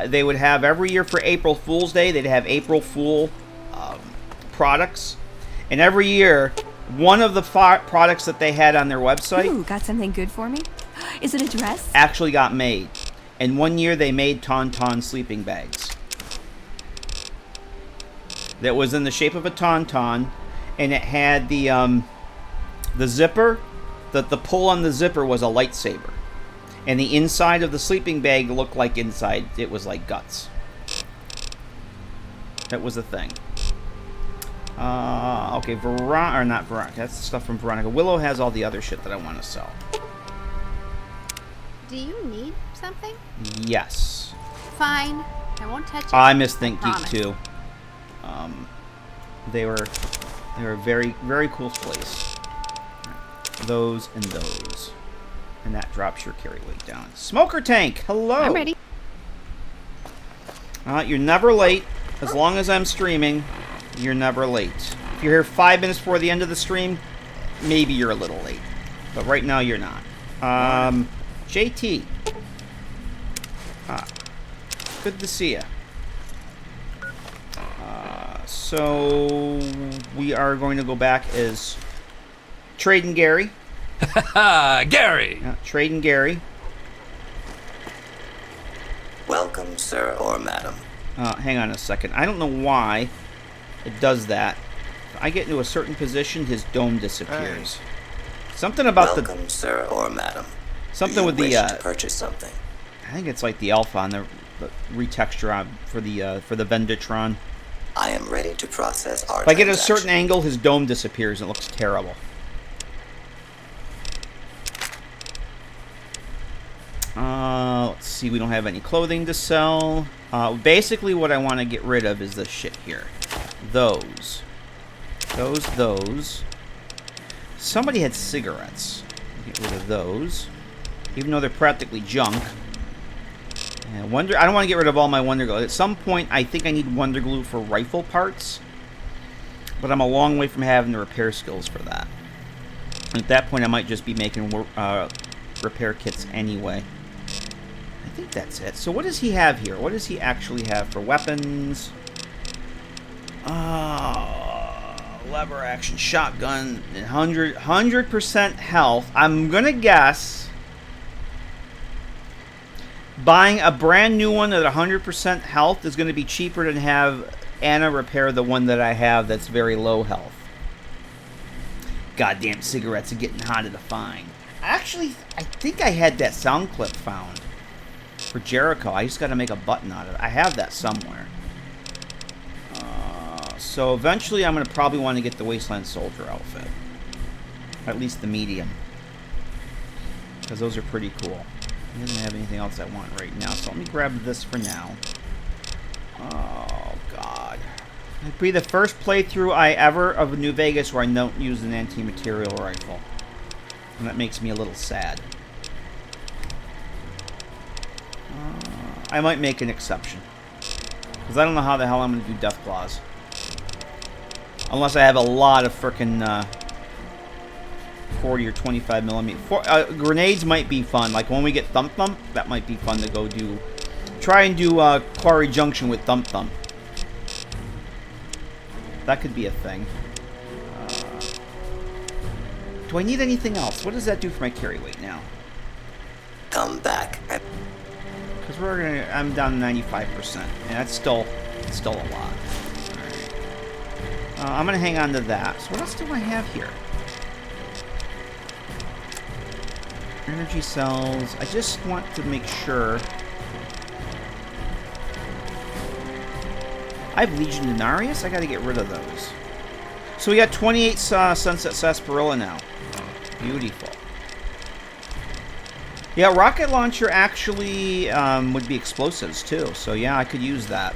They would have every year for April Fool's Day, they'd have April Fool products. And every year, one of the products that they had on their website... Ooh, got something good for me? Is it a dress? Actually got made. And one year they made Tauntaun sleeping bags. That was in the shape of a Tauntaun, and it had the zipper. The pull on the zipper was a lightsaber, and the inside of the sleeping bag looked like inside. It was like guts. That was a thing. Okay, or not Veronica. That's the stuff from Veronica. Willow has all the other shit that I want to sell. Do you need something? Yes. Fine. I won't touch it. I miss Think Geek Promise. too. They were a very, very cool place. Those and those. And that drops your carry weight down. Smoker Tank, hello. I'm ready. You're never late. As long as I'm streaming, you're never late. If you're here 5 minutes before the end of the stream, maybe you're a little late. But right now, you're not. JT. Good to see you. So we are going to go back as Trading Gary. Gary! Trading Gary. Welcome, sir or madam. Hang on a second. I don't know why it does that. If I get into a certain position, his dome disappears. Hey. Something about Welcome, sir or madam. Something with wish to purchase something. I think it's like the alpha on the retexture on for the Vendatron. I am ready to process our If I get at a certain angle, his dome disappears. It looks terrible. Let's see. We don't have any clothing to sell. Basically, what I want to get rid of is this shit here. Those. Somebody had cigarettes. Get rid of those. Even though they're practically junk. And I don't want to get rid of all my Wonder Glue. At some point, I think I need Wonder Glue for rifle parts. But I'm a long way from having the repair skills for that. And at that point, I might just be making repair kits anyway. I think that's it. So what does he have here? What does he actually have for weapons? Lever action shotgun, 100% health. I'm gonna guess buying a brand new one at 100% health is gonna be cheaper than have Anna repair the one that I have that's very low health. Goddamn cigarettes are getting harder to find. Actually, I think I had that sound clip found for Jericho. I just got to make a button out of it. I have that somewhere. So eventually I'm going to probably want to get the Wasteland Soldier outfit. At least the medium. Because those are pretty cool. I don't have anything else I want right now. So let me grab this for now. Oh, God. It'd be the first playthrough of New Vegas where I don't use an anti-material rifle. And that makes me a little sad. I might make an exception. Because I don't know how the hell I'm going to do Death Claws. Unless I have a lot of frickin' 40 or 25 millimeter. Grenades might be fun. Like when we get Thump Thump, that might be fun to go do. Try and do Quarry Junction with Thump Thump. That could be a thing. Do I need anything else? What does that do for my carry weight now? Come back. Because I'm down to 95%. And that's still a lot. I'm going to hang on to that. So what else do I have here? Energy cells. I just want to make sure. I have Legion Denarius. I got to get rid of those. So we got 28 Sunset Sarsaparilla now. Beautiful. Yeah, rocket launcher actually would be explosives too. So yeah, I could use that.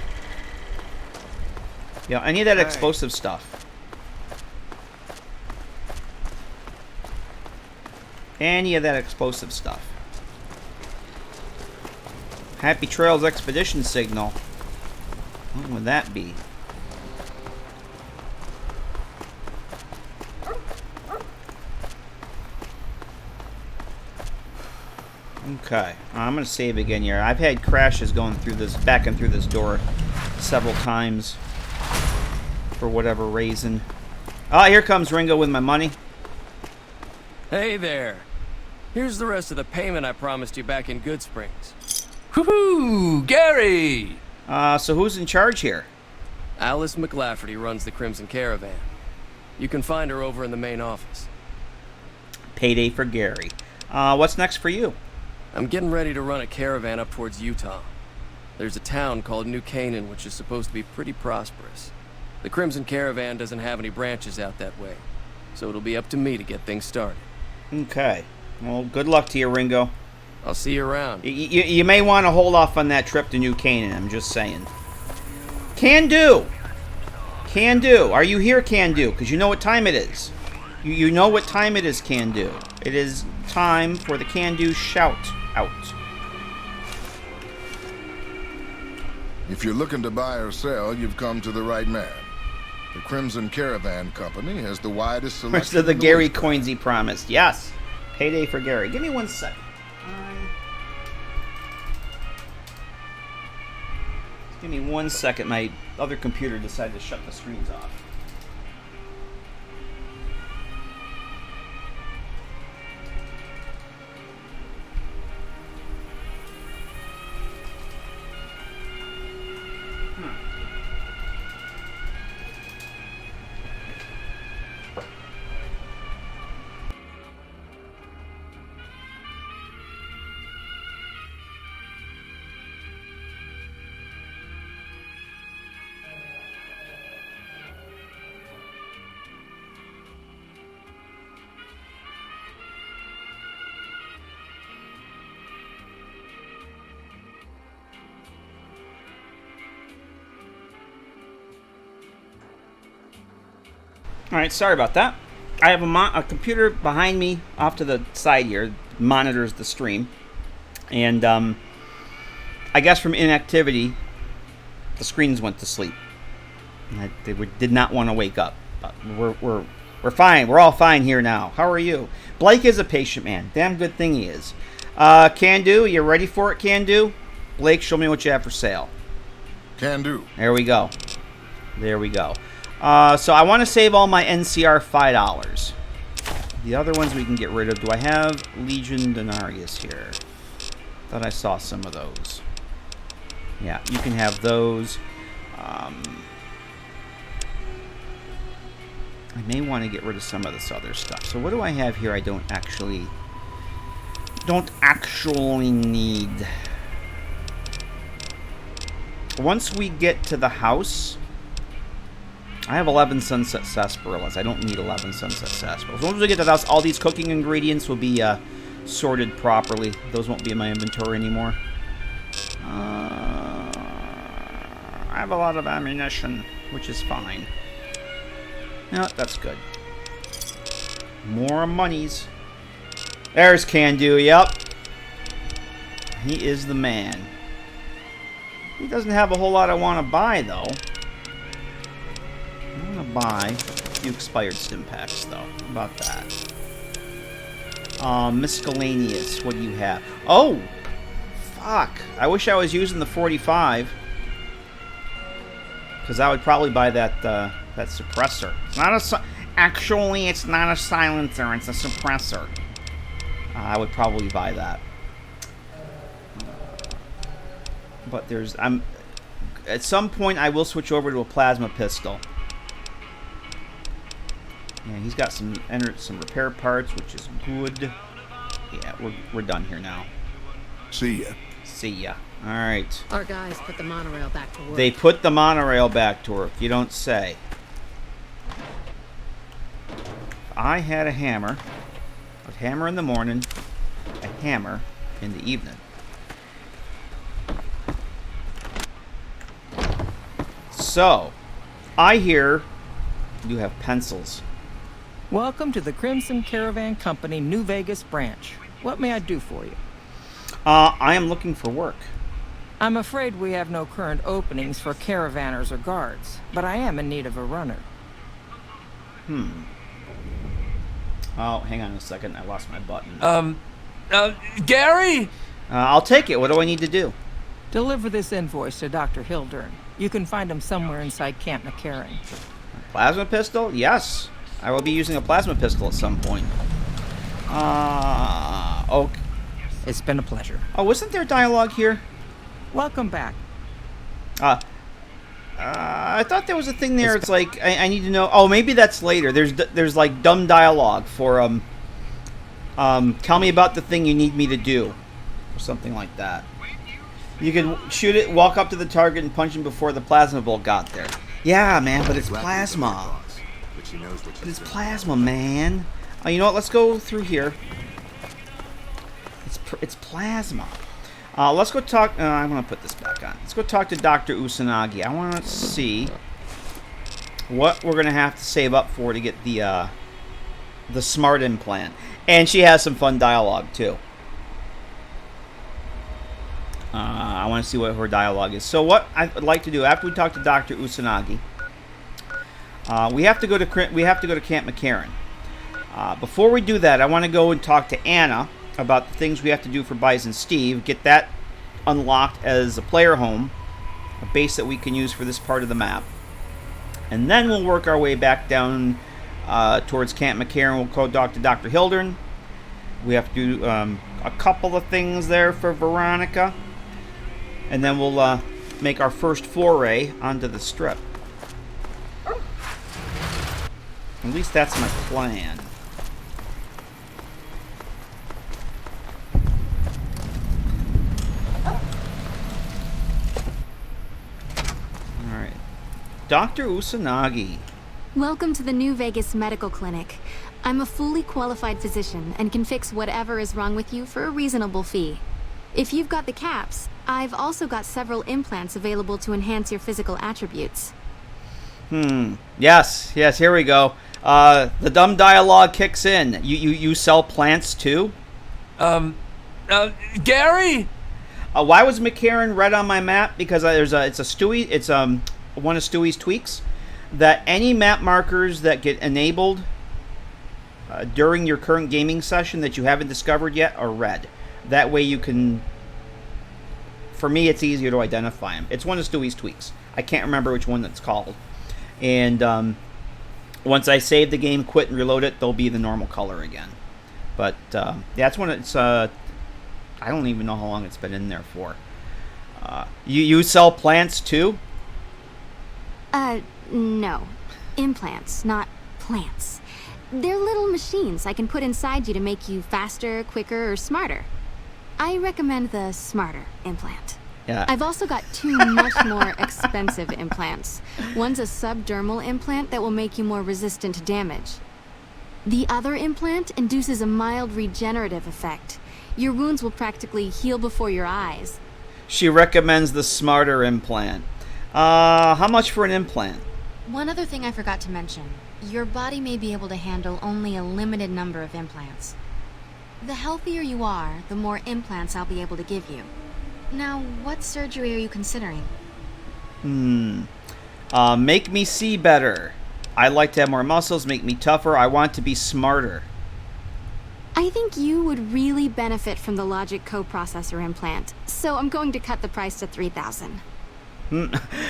Yeah, I need that explosive stuff. Any of that explosive stuff. Happy Trails Expedition Signal. What would that be? Okay, I'm gonna save again here. I've had crashes going through this, back and through this door several times for whatever reason. Oh, here comes Ringo with my money. Hey there. Here's the rest of the payment I promised you back in Good Springs. Woohoo, Gary! So who's in charge here? Alice McLafferty runs the Crimson Caravan. You can find her over in the main office. Payday for Gary. What's next for you? I'm getting ready to run a caravan up towards Utah. There's a town called New Canaan which is supposed to be pretty prosperous. The Crimson Caravan doesn't have any branches out that way, so it'll be up to me to get things started. Okay. Well, good luck to you, Ringo. I'll see you around. You may want to hold off on that trip to New Canaan, I'm just saying. Can do! Can do. Are you here, Can do? Because you know what time it is. You know what time it is, Can do. It is time for the Can do shout out. If you're looking to buy or sell, you've come to the right man. The Crimson Caravan Company has the widest selection. Rest of the Gary coins he promised. Yes. Payday for Gary. Give me 1 second. Give me 1 second. My other computer decided to shut the screens off. Alright, sorry about that. I have a computer behind me off to the side here, monitors the stream. And I guess from inactivity, the screens went to sleep. They did not want to wake up. But we're fine. We're all fine here now. How are you? Blake is a patient man. Damn good thing he is. Can do. You ready for it, Can do? Blake, show me what you have for sale. Can do. There we go. There we go. So I want to save all my NCR $5. The other ones we can get rid of. Do I have Legion Denarius here? Thought I saw some of those. Yeah, you can have those. I may want to get rid of some of this other stuff. So what do I have here I don't actually need? Once we get to the house, I have 11 Sunset Sarsaparillas. I don't need 11 Sunset Sarsaparillas. Once we get to the house, all these cooking ingredients will be sorted properly. Those won't be in my inventory anymore. I have a lot of ammunition, which is fine. No, that's good. More monies. There's Can Do, yep. He is the man. He doesn't have a whole lot I want to buy, though. I'm going to buy a few expired stim packs, though. How about that? Miscellaneous. What do you have? Oh! Fuck. I wish I was using the 45. Because I would probably buy that suppressor. It's not a... Actually, it's not a silencer. It's a suppressor. I would probably buy that. But there's... at some point, I will switch over to a plasma pistol. Yeah, he's got some repair parts, which is good. Yeah, we're done here now. See ya. See ya. All right. Our guys put the monorail back to work. They put the monorail back to work. You don't say. I had a hammer in the morning, a hammer in the evening. So, I hear you have pencils. Welcome to the Crimson Caravan Company New Vegas branch. What may I do for you? I am looking for work. I'm afraid we have no current openings for caravanners or guards, but I am in need of a runner. Oh, hang on a second. I lost my button. Gary? I'll take it. What do I need to do? Deliver this invoice to Dr. Hildern. You can find him somewhere inside Camp McCarran. Plasma pistol? Yes. I will be using a plasma pistol at some point. Okay. It's been a pleasure. Oh, wasn't there dialogue here? Welcome back. I thought there was a thing there. It's like I need to know. Oh, maybe that's later. There's like dumb dialogue for tell me about the thing you need me to do, or something like that. You can shoot it, walk up to the target, and punch him before the plasma bolt got there. Yeah, man, but it's plasma. But it's plasma, man. Oh, you know what? Let's go through here. It's plasma. Let's go talk... I'm going to put this back on. Let's go talk to Dr. Usanagi. I want to see what we're going to have to save up for to get the smart implant. And she has some fun dialogue, too. I want to see what her dialogue is. So what I would like to do, after we talk to Dr. Usanagi, we have to go to Camp McCarran. Before we do that, I want to go and talk to Anna about the things we have to do for Bison Steve, get that unlocked as a player home, a base that we can use for this part of the map. And then we'll work our way back down towards Camp McCarran. We'll go talk to Dr. Hildern. We have to do a couple of things there for Veronica. And then we'll make our first foray onto the strip. At least that's my plan. Alright. Dr. Usanagi. Welcome to the New Vegas Medical Clinic. I'm a fully qualified physician and can fix whatever is wrong with you for a reasonable fee. If you've got the caps, I've also got several implants available to enhance your physical attributes. Yes, here we go. The dumb dialogue kicks in. You sell plants too? Gary? Why was McCarran red on my map? Because it's one of Stewie's tweaks that any map markers that get enabled during your current gaming session that you haven't discovered yet are red. That way you can. For me, it's easier to identify them. It's one of Stewie's tweaks. I can't remember which one that's called. And once I save the game, quit and reload it, they'll be the normal color again. But that's when it's. I don't even know how long it's been in there for. You sell plants too? No. Implants, not plants. They're little machines I can put inside you to make you faster, quicker, or smarter. I recommend the smarter implant. Yeah. I've also got 2 much more expensive implants. One's a subdermal implant that will make you more resistant to damage. The other implant induces a mild regenerative effect. Your wounds will practically heal before your eyes. She recommends the smarter implant. How much for an implant? One other thing I forgot to mention. Your body may be able to handle only a limited number of implants. The healthier you are, the more implants I'll be able to give you. Now, what surgery are you considering? Make me see better. I like to have more muscles, make me tougher. I want to be smarter. I think you would really benefit from the logic coprocessor implant, so I'm going to cut the price to $3,000.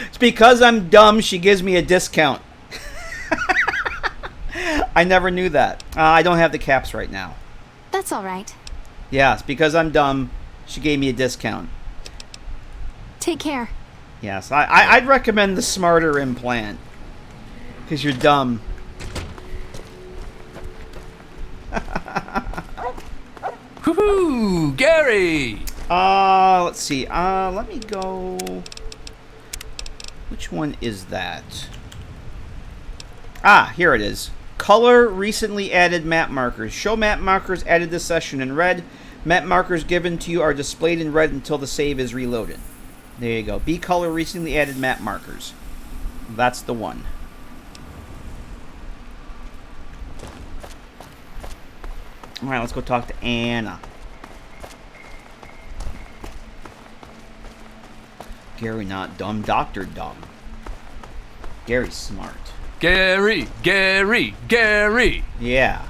It's because I'm dumb, she gives me a discount. I never knew that. I don't have the caps right now. That's all right. Yeah, it's because I'm dumb, she gave me a discount. Take care. Yes, I'd recommend the smarter implant. Because you're dumb. Woohoo! Gary! Let's see. Let me go. Which one is that? Ah, here it is. Color recently added map markers. Show map markers added this session in red. Map markers given to you are displayed in red until the save is reloaded. There you go. B color recently added map markers. That's the one. Alright, let's go talk to Anna. Gary not dumb, Dr. Dumb. Gary's smart. Gary! Gary! Gary! Yeah.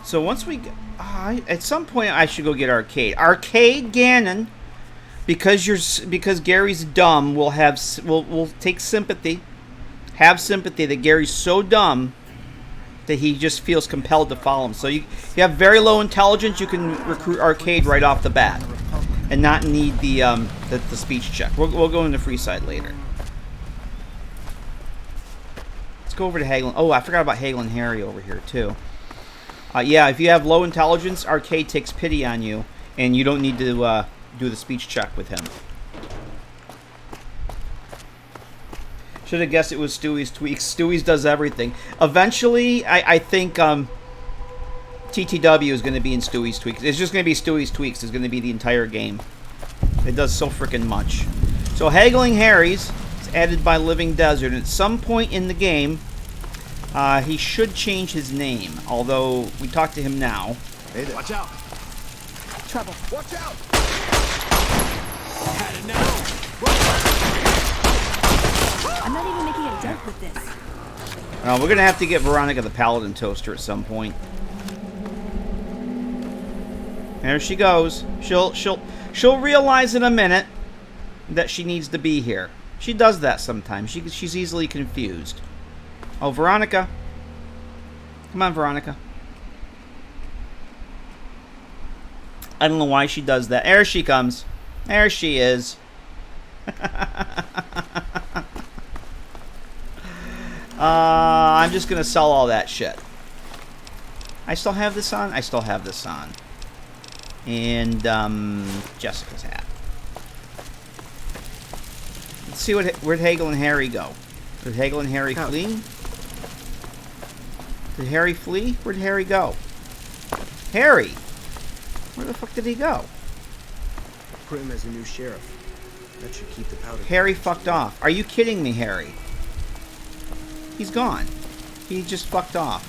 So once we get... at some point I should go get Arcade. Arcade Gannon, because Gary's dumb, we'll take sympathy. Have sympathy that Gary's so dumb that he just feels compelled to follow him. So you have very low intelligence, you can recruit Arcade right off the bat and not need the speech check. We'll go into free side later. Let's go over to Hagelin. Oh, I forgot about Hagelin Harry over here too. Yeah, if you have low intelligence, Arcade takes pity on you, and you don't need to do the speech check with him. Should have guessed it was Stewie's tweaks. Stewie's does everything. Eventually, I think TTW is going to be in Stewie's tweaks. It's just going to be Stewie's tweaks. It's going to be the entire game. It does so freaking much. So Haggling Harry's is added by Living Desert. And at some point in the game, he should change his name. Although we talked to him now. Hey there. Watch out! Trouble. Watch out! Had it now. I'm not even making a dent with this. We're going to have to get Veronica the Paladin Toaster at some point. There she goes. She'll realize in a minute that she needs to be here. She does that sometimes. She's easily confused. Oh, Veronica. Come on, Veronica. I don't know why she does that. There she comes. There she is. I'm just going to sell all that shit. I still have this on? I still have this on. And, Jessica's hat. Let's see where'd Hagel and Harry go. Did Hagel and Harry flee? Did Harry flee? Where'd Harry go? Harry! Where the fuck did he go? Prim as a new sheriff. That should keep the powder. Harry fucked off. Are you kidding me, Harry? He's gone. He just fucked off.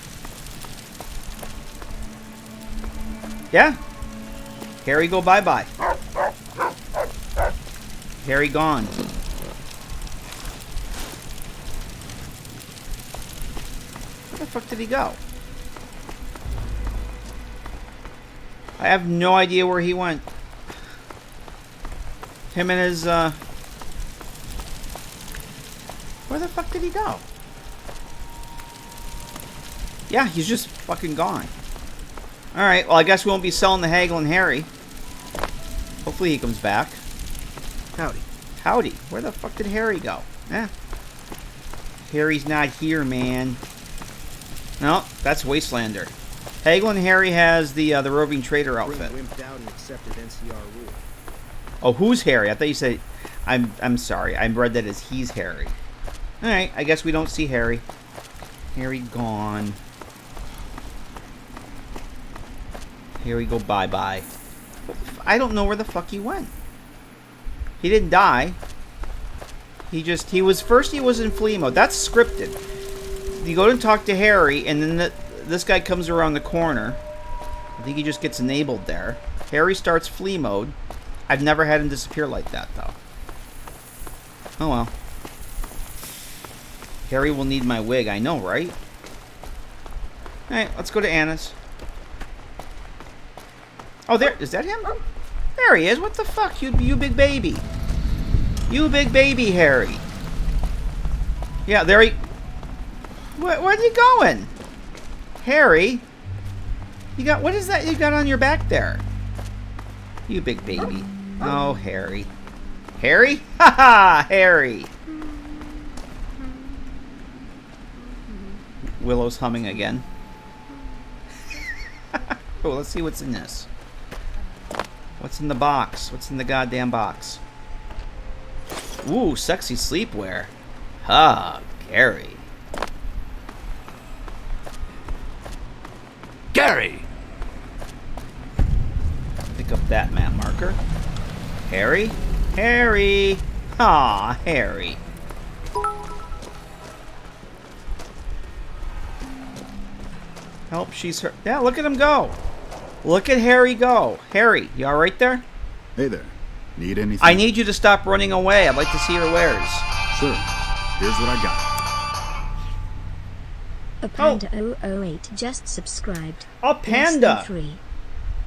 Yeah? Harry go bye-bye. Harry gone. Where the fuck did he go? I have no idea where he went. Him and his, where the fuck did he go? Yeah, he's just fucking gone. Alright, well I guess we won't be selling the Hagel and Harry. Hopefully he comes back. Howdy. Howdy. Where the fuck did Harry go? Eh. Harry's not here, man. No, that's Wastelander. Hagel and Harry has the roving trader outfit. Wimped out and accepted NCR rule. Oh, who's Harry? I thought you said... I'm sorry. I read that as he's Harry. Alright, I guess we don't see Harry. Harry gone. Harry go bye-bye. I don't know where the fuck he went. He didn't die. He was in flee mode. That's scripted. You go and talk to Harry, and then this guy comes around the corner. I think he just gets enabled there. Harry starts flee mode. I've never had him disappear like that, though. Oh well. Harry will need my wig. I know, right? Alright, let's go to Anna's. Oh, there. Is that him? There he is. What the fuck? You big baby. You big baby, Harry. Yeah, there he... Where's he going? Harry? You got... What is that you got on your back there? You big baby. Oh, Harry. Harry? Haha, Harry. Willow's humming again. Oh, let's see what's in this. What's in the box? What's in the goddamn box? Ooh, sexy sleepwear. Ah, Gary. Gary! Pick up that map marker. Harry? Harry! Ah, Harry. Help, she's hurt. Yeah, look at him go. Look at Harry go. Harry, you alright there? Hey there. Need anything? I need you to stop running away. I'd like to see your wares. Sure. Here's what I got. A Panda 008 just subscribed. A Panda! 3.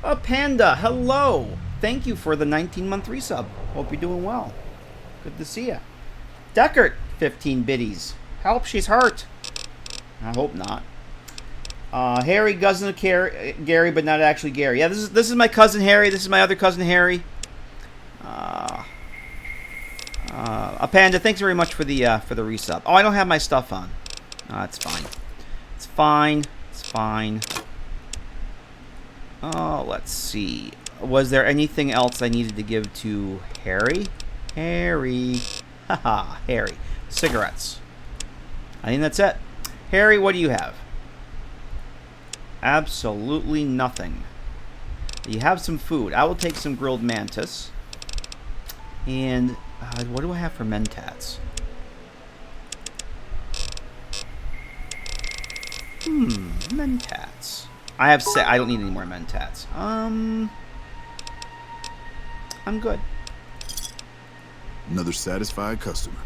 A Panda, hello! Thank you for the 19-month resub. Hope you're doing well. Good to see ya. Deckert, 15 biddies. Help, she's hurt. I hope not. Harry, cousin of Gary, but not actually Gary. Yeah, this is my cousin Harry. This is my other cousin Harry. A Panda, thanks very much for the resub. Oh, I don't have my stuff on. It's fine. It's fine. It's fine. Oh, let's see. Was there anything else I needed to give to Harry? Harry. Haha, Harry. Cigarettes. I think that's it. Harry, what do you have? Absolutely nothing. You have some food. I will take some grilled mantis. And what do I have for mentats? Mentats. I don't need any more mentats. I'm good. Another satisfied customer.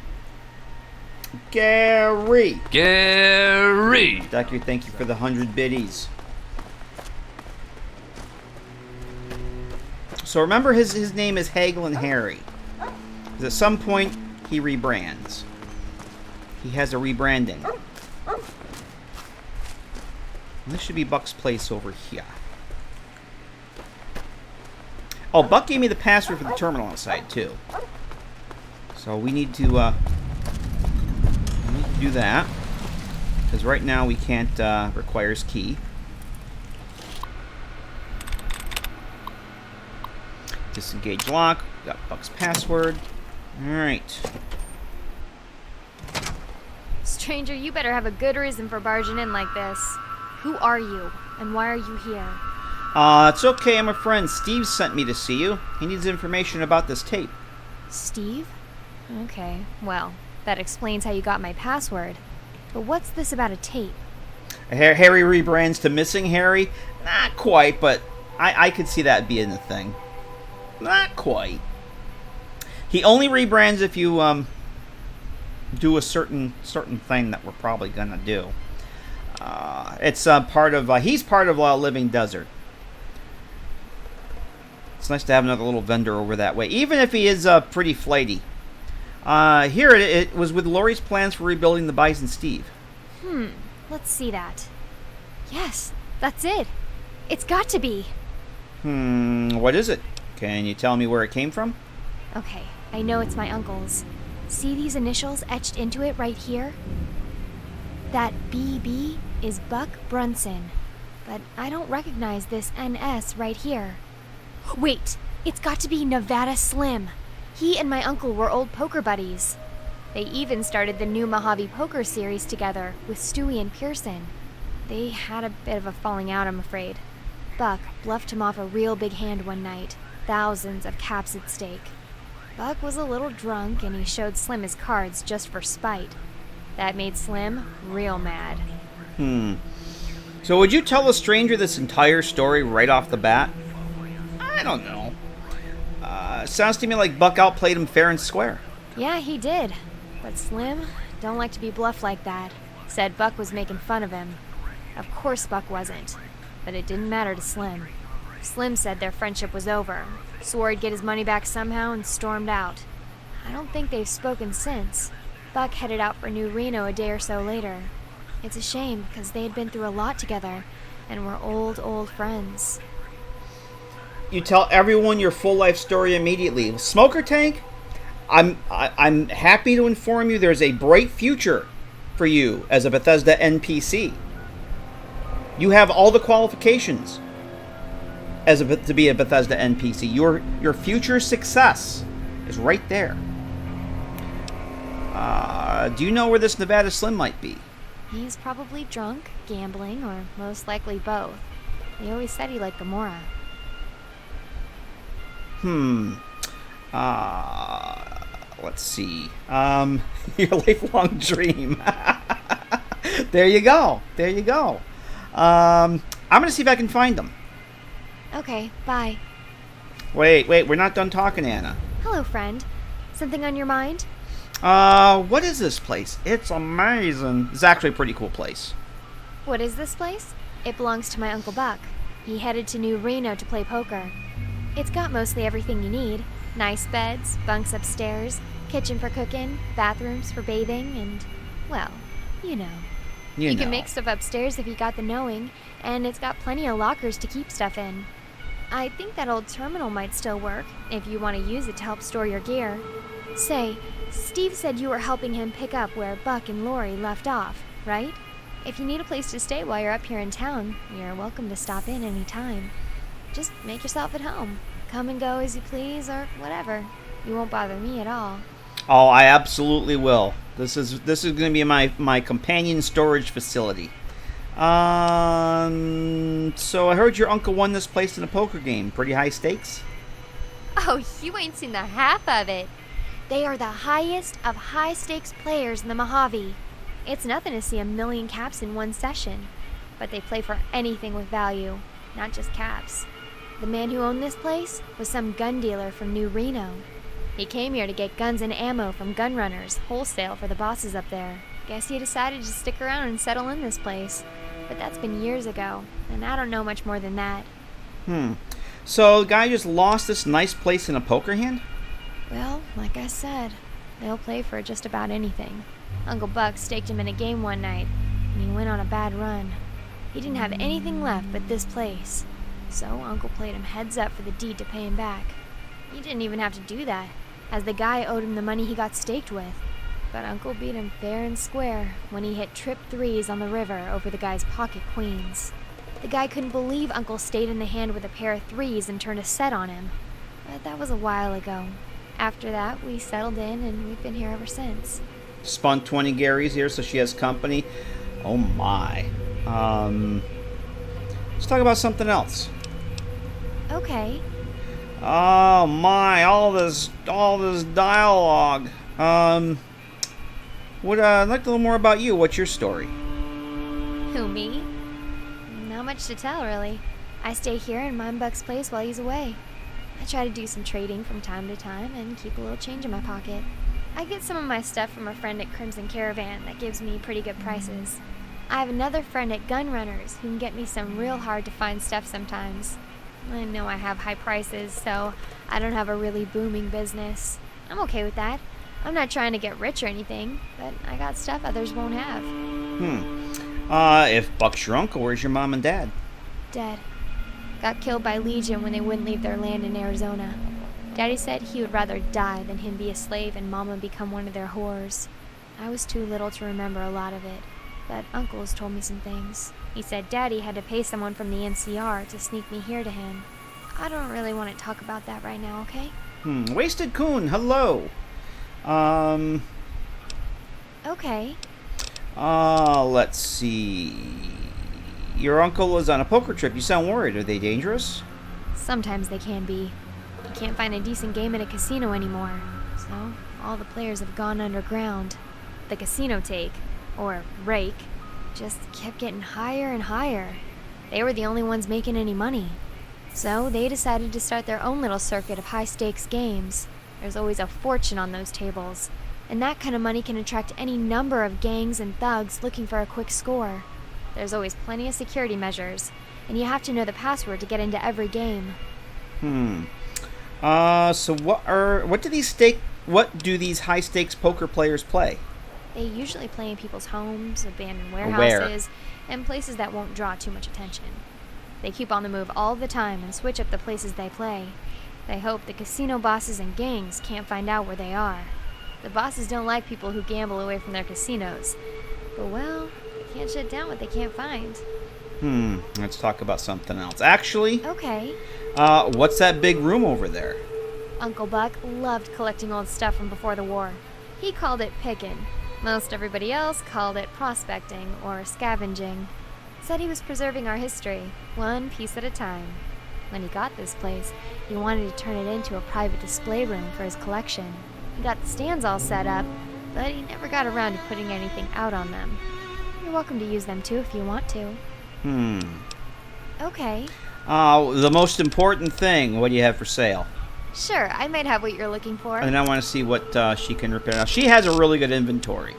Gary. Gary. Doctor, thank you for the 100 biddies. So remember his name is Hagel and Harry. Because at some point he rebrands. He has a rebranding. And this should be Buck's place over here. Oh, Buck gave me the password for the terminal outside too. So we need to do that. Because right now we can't, requires key. Disengage lock. Got Buck's password. Alright. Stranger, you better have a good reason for barging in like this. Who are you, and why are you here? It's okay. I'm a friend. Steve sent me to see you. He needs information about this tape. Steve? Okay, well, that explains how you got my password. But what's this about a tape? Harry rebrands to Missing Harry? Not quite, but I could see that being a thing. Not quite. He only rebrands if you do a certain thing that we're probably gonna do. It's part of he's part of Living Desert. It's nice to have another little vendor over that way, even if he is pretty flighty. Here it was with Lori's plans for rebuilding the Bison Steve. Let's see that. Yes, that's it. It's got to be. What is it? Can you tell me where it came from? Okay, I know it's my uncle's. See these initials etched into it right here? That BB is Buck Brunson, but I don't recognize this NS right here. Wait, it's got to be Nevada Slim. He and my uncle were old poker buddies. They even started the new Mojave Poker series together with Stewie and Pearson. They had a bit of a falling out, I'm afraid. Buck bluffed him off a real big hand one night, thousands of caps at stake. Buck was a little drunk and he showed Slim his cards just for spite. That made Slim real mad. So would you tell a stranger this entire story right off the bat? I don't know. Sounds to me like Buck outplayed him fair and square. Yeah, he did. But Slim don't like to be bluffed like that. Said Buck was making fun of him. Of course Buck wasn't. But it didn't matter to Slim. Slim said their friendship was over, swore he'd get his money back somehow, and stormed out. I don't think they've spoken since. Buck headed out for New Reno a day or so later. It's a shame, because they had been through a lot together, and were old friends. You tell everyone your full life story immediately. Smoker Tank, I'm happy to inform you there's a bright future for you as a Bethesda NPC. You have all the qualifications to be a Bethesda NPC. Your future success is right there. Do you know where this Nevada Slim might be? He's probably drunk, gambling, or most likely both. He always said he liked Gamora. Let's see. Your lifelong dream. There you go. I'm gonna see if I can find them. Okay, bye. Wait, we're not done talking, Anna. Hello, friend. Something on your mind? What is this place? It's amazing. It's actually a pretty cool place. What is this place? It belongs to my Uncle Buck. He headed to New Reno to play poker. It's got mostly everything you need. Nice beds, bunks upstairs, kitchen for cooking, bathrooms for bathing, and, well, you know. You can make stuff upstairs if you got the knowing, and it's got plenty of lockers to keep stuff in. I think that old terminal might still work, if you want to use it to help store your gear. Say, Steve said you were helping him pick up where Buck and Lori left off, right? If you need a place to stay while you're up here in town, you're welcome to stop in any time. Just make yourself at home. Come and go as you please, or whatever. You won't bother me at all. Oh, I absolutely will. This is going to be my companion storage facility. So I heard your uncle won this place in a poker game. Pretty high stakes? Oh, you ain't seen the half of it. They are the highest of high-stakes players in the Mojave. It's nothing to see 1 million caps in one session. But they play for anything with value, not just caps. The man who owned this place was some gun dealer from New Reno. He came here to get guns and ammo from gun runners, wholesale for the bosses up there. Guess he decided to stick around and settle in this place. But that's been years ago, and I don't know much more than that. So the guy just lost this nice place in a poker hand? Well, like I said, they'll play for just about anything. Uncle Buck staked him in a game one night, and he went on a bad run. He didn't have anything left but this place. So Uncle played him heads up for the deed to pay him back. He didn't even have to do that, as the guy owed him the money he got staked with. But Uncle beat him fair and square when he hit trip threes on the river over the guy's pocket queens. The guy couldn't believe Uncle stayed in the hand with a pair of threes and turned a set on him. But that was a while ago. After that, we settled in, and we've been here ever since. Spun 20 Garys here, so she has company. Oh my. Let's talk about something else. Okay. Oh my, all this dialogue. I'd like to know more about you. What's your story? Who, me? Not much to tell, really. I stay here and mind Buck's place while he's away. I try to do some trading from time to time and keep a little change in my pocket. I get some of my stuff from a friend at Crimson Caravan that gives me pretty good prices. I have another friend at Gunrunners who can get me some real hard-to-find stuff sometimes. I know I have high prices, so I don't have a really booming business. I'm okay with that. I'm not trying to get rich or anything, but I got stuff others won't have. If Buck's your uncle, where's your mom and dad? Dead. Got killed by Legion when they wouldn't leave their land in Arizona. Daddy said he would rather die than him be a slave and Mama become one of their whores. I was too little to remember a lot of it, but Uncle's told me some things. He said Daddy had to pay someone from the NCR to sneak me here to him. I don't really want to talk about that right now, okay? Wasted Coon, hello. Okay. Let's see. Your uncle was on a poker trip. You sound worried. Are they dangerous? Sometimes they can be. You can't find a decent game at a casino anymore, so all the players have gone underground. The casino take, or rake, just kept getting higher and higher. They were the only ones making any money. So they decided to start their own little circuit of high-stakes games. There's always a fortune on those tables, and that kind of money can attract any number of gangs and thugs looking for a quick score. There's always plenty of security measures, and you have to know the password to get into every game. So what do these high-stakes poker players play? They usually play in people's homes, abandoned warehouses, and places that won't draw too much attention. They keep on the move all the time and switch up the places they play. They hope the casino bosses and gangs can't find out where they are. The bosses don't like people who gamble away from their casinos. But, well, they can't shut down what they can't find. Let's talk about something else. Actually, okay. What's that big room over there? Uncle Buck loved collecting old stuff from before the war. He called it pickin'. Most everybody else called it prospecting or scavenging. Said he was preserving our history, one piece at a time. When he got this place, he wanted to turn it into a private display room for his collection. He got the stands all set up, but he never got around to putting anything out on them. You're welcome to use them too if you want to. Okay. The most important thing, what do you have for sale? Sure, I might have what you're looking for. And I want to see what she can repair. Now, she has a really good inventory.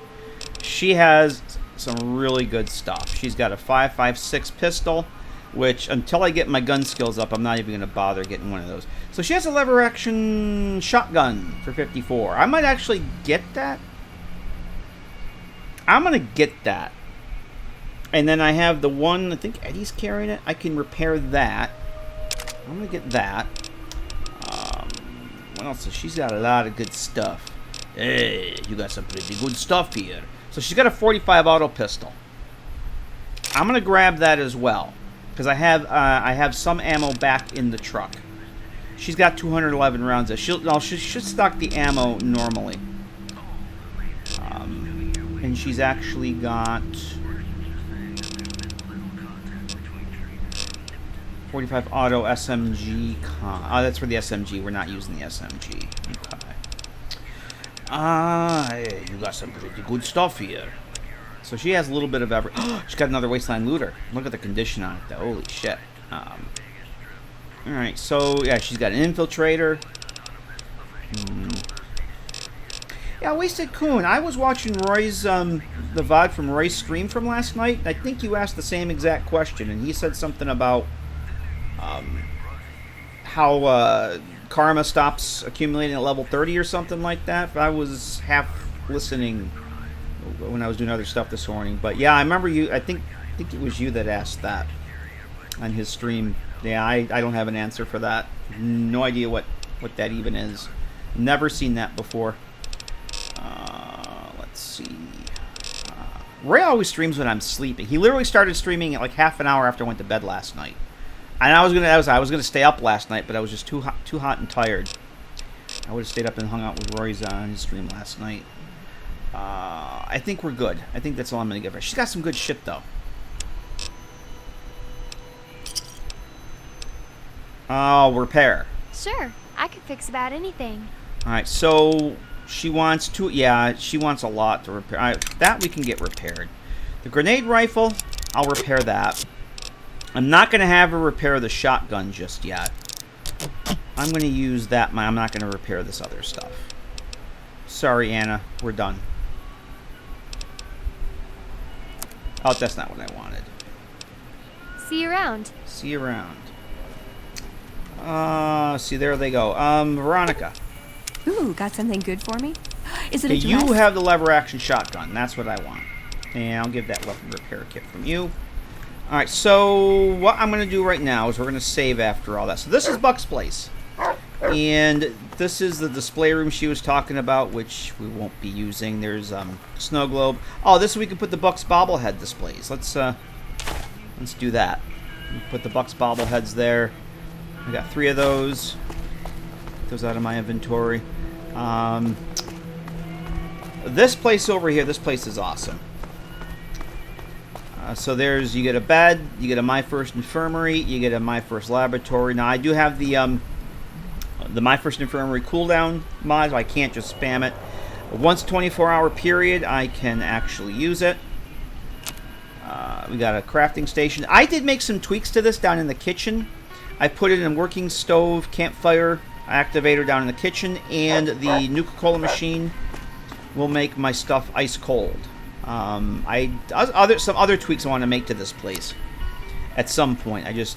She has some really good stuff. She's got a 5.56 pistol, which, until I get my gun skills up, I'm not even going to bother getting one of those. So she has a lever-action shotgun for 54. I might actually get that. I'm going to get that. And then I have the one, I think Eddie's carrying it. I can repair that. I'm going to get that. What else? She's got a lot of good stuff. Hey, you got some pretty good stuff here. So she's got a 45 auto pistol. I'm going to grab that as well, because I have some ammo back in the truck. She's got 211 rounds. She should stock the ammo normally. And she's actually got 45 auto SMG. That's for the SMG. We're not using the SMG. Okay. You got some pretty good stuff here. So she has a little bit of every. She's got another Wasteland looter. Look at the condition on it, though. Holy shit. Alright, so yeah, she's got an infiltrator. Yeah, Wasted Coon. I was watching Roy's the VOD from Roy's stream from last night. I think you asked the same exact question, and he said something about how karma stops accumulating at level 30 or something like that. I was half listening when I was doing other stuff this morning. But yeah, I remember you. I think it was you that asked that on his stream. Yeah, I don't have an answer for that. No idea what that even is. Never seen that before. Let's see. Ray always streams when I'm sleeping. He literally started streaming at like half an hour after I went to bed last night. And I was gonna stay up last night, but I was just too hot and tired. I would have stayed up and hung out with Roy's on his stream last night. I think we're good. I think that's all I'm gonna give her. She's got some good shit though. Oh, repair. Sure, I could fix about anything. All right, so she wants to... Yeah, she wants a lot to repair. That we can get repaired. The grenade rifle, I'll repair that. I'm not going to have her repair the shotgun just yet. I'm going to use that. I'm not going to repair this other stuff. Sorry, Anna. We're done. Oh, that's not what I wanted. See you around. See you around. See, there they go. Veronica. Ooh, got something good for me? Is it a dress? You have the lever action shotgun. That's what I want. And I'll give that weapon repair kit from you. Alright, so what I'm going to do right now is we're going to save after all that. So this is Buck's place. And this is the display room she was talking about, which we won't be using. There's snow globe. Oh, this we can put the Buck's bobblehead displays. Let's do that. Put the Buck's bobbleheads there. I got 3 of those. Get those out of my inventory. This place over here, this place is awesome. So there's, you get a bed, you get a My First Infirmary, you get a My First Laboratory. Now I do have the My First Infirmary cooldown mod, so I can't just spam it. Once 24-hour period, I can actually use it. We got a crafting station. I did make some tweaks to this down in the kitchen. I put it in a working stove, campfire activator down in the kitchen, and the Nuka-Cola machine will make my stuff ice cold. Some other tweaks I want to make to this place at some point. I just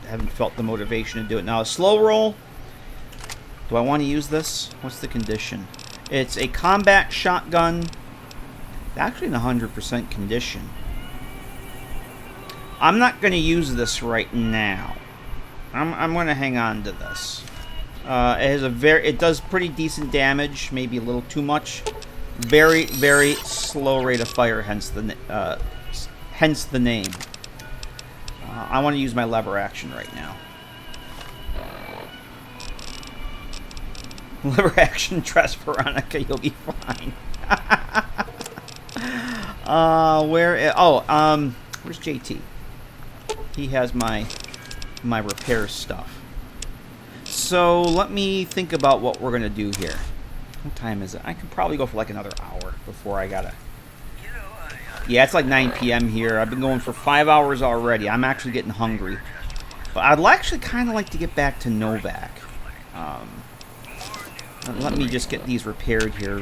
haven't felt the motivation to do it. Now, a slow roll. Do I want to use this? What's the condition? It's a combat shotgun. It's actually in 100% condition. I'm not going to use this right now. I'm going to hang on to this. It has it does pretty decent damage, maybe a little too much. Very, very slow rate of fire, hence the name. I want to use my lever action right now. Lever action, dress Veronica, you'll be fine. Where's JT? He has my repair stuff. So let me think about what we're gonna do here. What time is it? I could probably go for like another hour before I gotta... Yeah, it's like 9 p.m. here. I've been going for 5 hours already. I'm actually getting hungry. But I'd actually kind of like to get back to Novak. Let me just get these repaired here.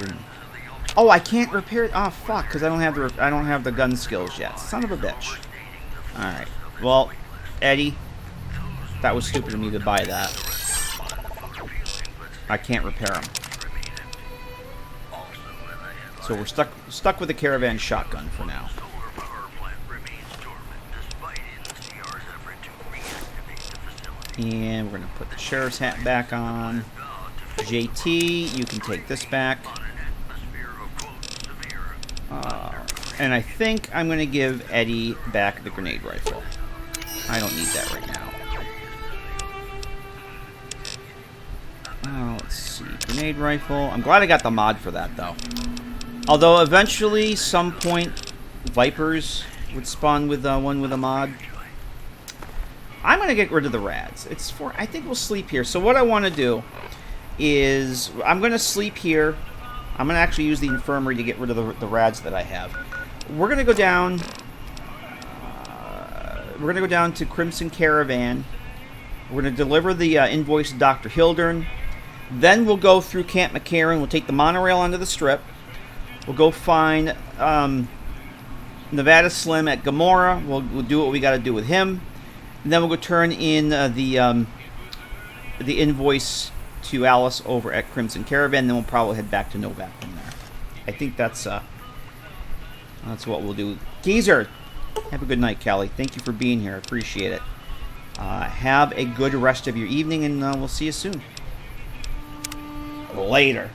Oh, I can't repair it. Oh, fuck, because I don't have the gun skills yet. Son of a bitch. All right. Well, Eddie, that was stupid of me to buy that. I can't repair them. So we're stuck with the caravan shotgun for now. And we're going to put the sheriff's hat back on. JT, you can take this back. And I think I'm going to give Eddie back the grenade rifle. I don't need that right now. Let's see. Grenade rifle. I'm glad I got the mod for that, though. Although, eventually, some point, Vipers would spawn with one with a mod. I'm going to get rid of the rads. I think we'll sleep here. So what I want to do is, I'm going to sleep here. I'm going to actually use the infirmary to get rid of the rads that I have. We're going to go down... we're going to go down to Crimson Caravan. We're going to deliver the invoice to Dr. Hildern. Then we'll go through Camp McCarran. We'll take the monorail onto the strip. We'll go find Nevada Slim at Gamora. We'll do what we got to do with him. And then we'll go turn in the invoice to Alice over at Crimson Caravan. Then we'll probably head back to Novak from there. I think that's what we'll do. Geezer, have a good night, Callie. Thank you for being here. I appreciate it. Have a good rest of your evening, and we'll see you soon. Later.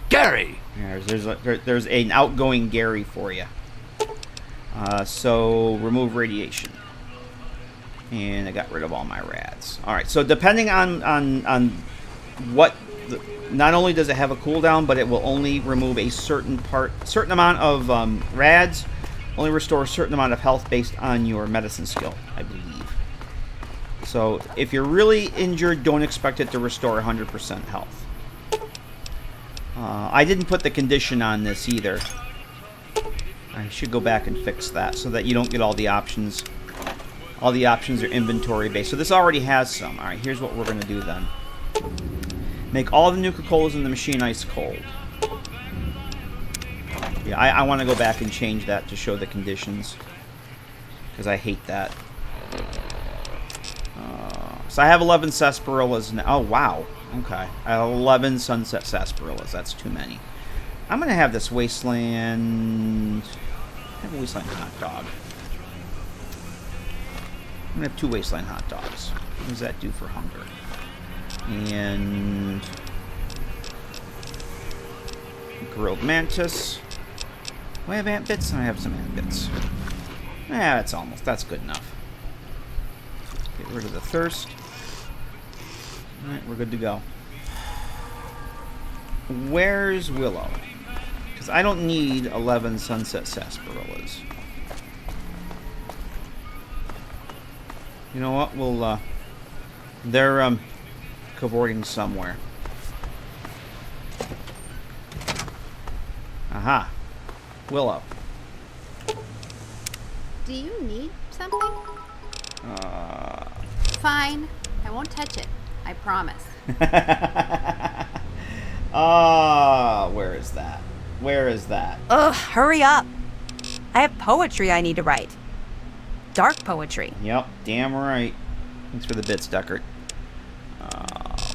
Gary! Yeah, there's an outgoing Gary for you. So, remove radiation. And I got rid of all my rads. Alright, so depending on what... not only does it have a cooldown, but it will only remove a certain amount of rads. Only restore a certain amount of health based on your medicine skill, I believe. So if you're really injured, don't expect it to restore 100% health. I didn't put the condition on this either. I should go back and fix that so that you don't get all the options. All the options are inventory based. So this already has some. Alright, here's what we're going to do then. Make all the Nuka-Colas in the machine ice cold. Yeah, I want to go back and change that to show the conditions. Because I hate that. So I have 11 sarsaparillas now. Oh, wow. Okay. I have 11 sunset sarsaparillas. That's too many. I'm going to have this wasteland... I have a wasteland hot dog. I'm going to have 2 wasteland hot dogs. What does that do for hunger? And... grilled mantis. Do I have ant bits? I have some ant bits. Yeah, that's good enough. Get rid of the thirst. Alright, we're good to go. Where's Willow? Because I don't need 11 sunset sarsaparillas. You know what? We'll, they're, cavorting somewhere. Aha. Willow. Do you need something? Fine. I won't touch it. I promise. Where is that? Where is that? Ugh, hurry up. I have poetry I need to write. Dark poetry. Yep, damn right. Thanks for the bits, Deckard.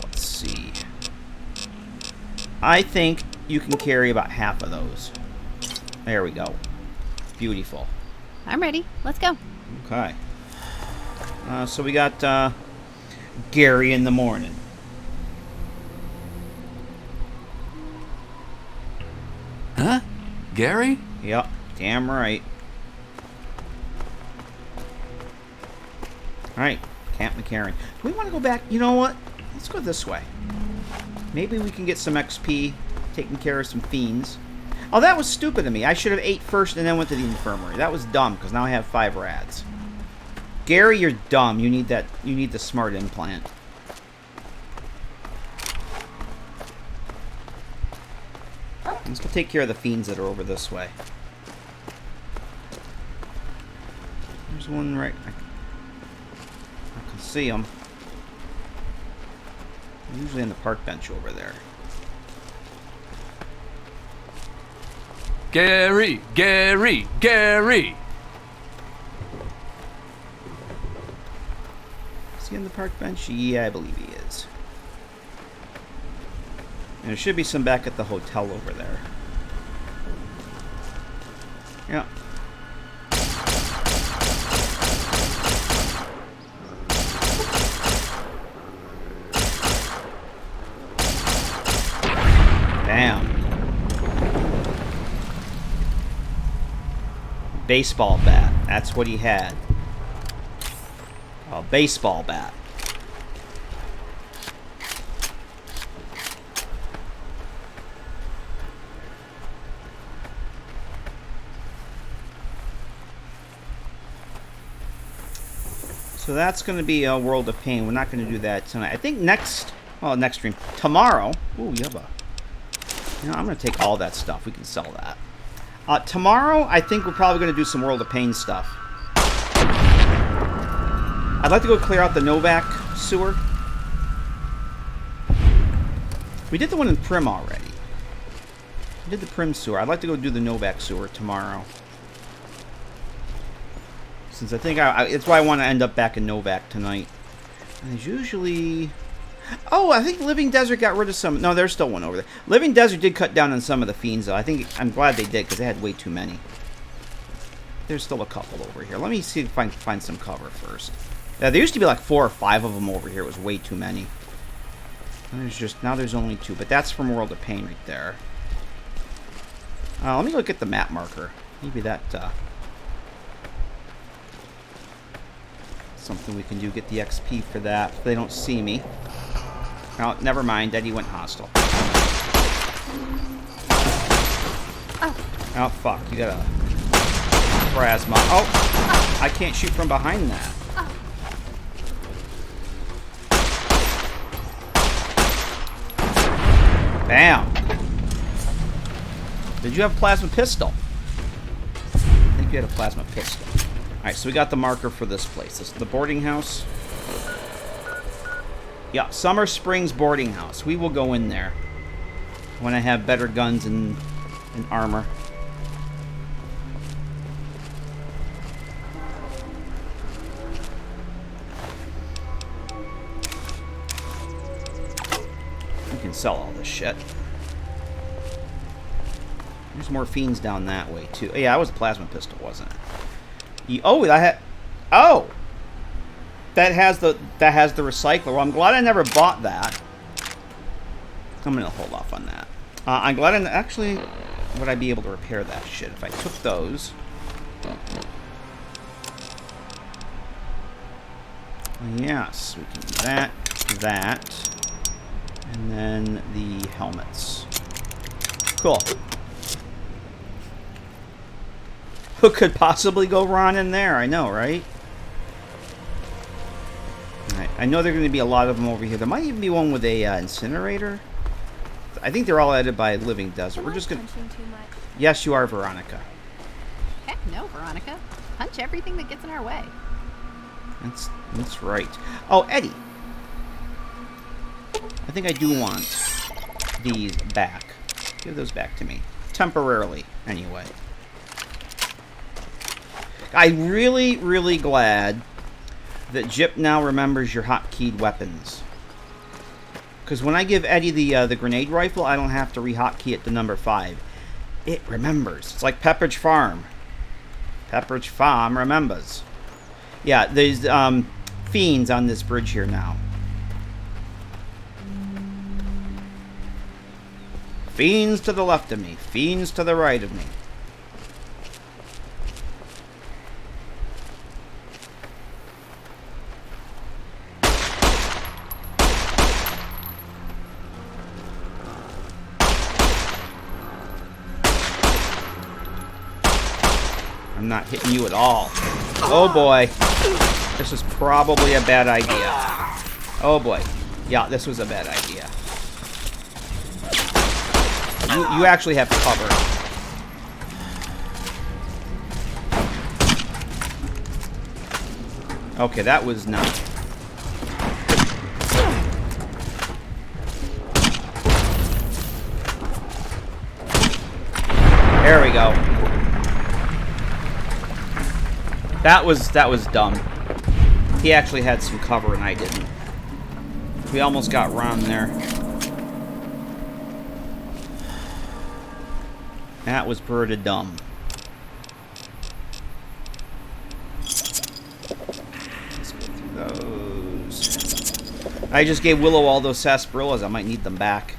Let's see. I think you can carry about half of those. There we go. Beautiful. I'm ready. Let's go. Okay. So we got Gary in the morning. Huh? Gary? Yep, damn right. Alright, Camp McCarran. Do we want to go back? You know what? Let's go this way. Maybe we can get some XP taking care of some fiends. Oh, that was stupid of me. I should have ate first and then went to the infirmary. That was dumb, because now I have 5 rads. Gary, you're dumb. You need that. You need the smart implant. Let's go take care of the fiends that are over this way. There's one right... I can see them. Usually on the park bench over there. Gary! Gary! Gary! Is he on the park bench? Yeah, I believe he is. And there should be some back at the hotel over there. Yeah. Damn. Baseball bat. That's what he had. A baseball bat. So that's going to be a World of Pain. We're not going to do that tonight. I think next stream. Tomorrow. Ooh, you have a... You know, I'm going to take all that stuff. We can sell that. Tomorrow, I think we're probably going to do some World of Pain stuff. I'd like to go clear out the Novak sewer. We did the one in Prim already. We did the Prim sewer. I'd like to go do the Novak sewer tomorrow. Since I think it's why I want to end up back in Novak tonight. And there's usually... Oh, I think Living Desert got rid of some... No, there's still one over there. Living Desert did cut down on some of the fiends, though. I'm glad they did, because they had way too many. There's still a couple over here. Let me see if I can find some cover first. Yeah, there used to be like 4 or 5 of them over here. It was way too many. Now there's only 2, but that's from World of Pain right there. Let me look at the map marker. Maybe that... something we can do. Get the XP for that. If they don't see me. Oh, never mind. Eddie went hostile. Oh, fuck. You got a plasma. Oh, I can't shoot from behind that. Bam. Did you have a plasma pistol? I think you had a plasma pistol. Alright, so we got the marker for this place. This is the boarding house. Yeah, Summer Springs boarding house. We will go in there when I have better guns and armor. We can sell all this shit. There's more fiends down that way too. Yeah, that was a plasma pistol, wasn't it? Oh, that had. Oh, that has the recycler. Well, I'm glad I never bought that. I'm gonna hold off on that. I'm glad I actually. Would I be able to repair that shit if I took those? Yes, we can do that, and then the helmets. Cool. Who could possibly go wrong in there? I know, right? Alright, I know there are going to be a lot of them over here. There might even be one with a incinerator. I think they're all headed by Living Desert. We're just going to... Yes, you are, Veronica. Heck no, Veronica. Punch everything that gets in our way. That's right. Oh, Eddie. I think I do want these back. Give those back to me. Temporarily, anyway. I'm really, really glad that Jip now remembers your hotkeyed weapons. Because when I give Eddie the grenade rifle, I don't have to re-hotkey it to number 5. It remembers. It's like Pepperidge Farm. Pepperidge Farm remembers. Yeah, there's fiends on this bridge here now. Fiends to the left of me. Fiends to the right of me. I'm not hitting you at all. Oh boy. This is probably a bad idea. Oh boy. Yeah, this was a bad idea. You actually have cover. Okay, that was not. There we go. That was dumb. He actually had some cover and I didn't. We almost got Ron there. That was pretty dumb. Let's go through those. I just gave Willow all those sarsaparillas. I might need them back.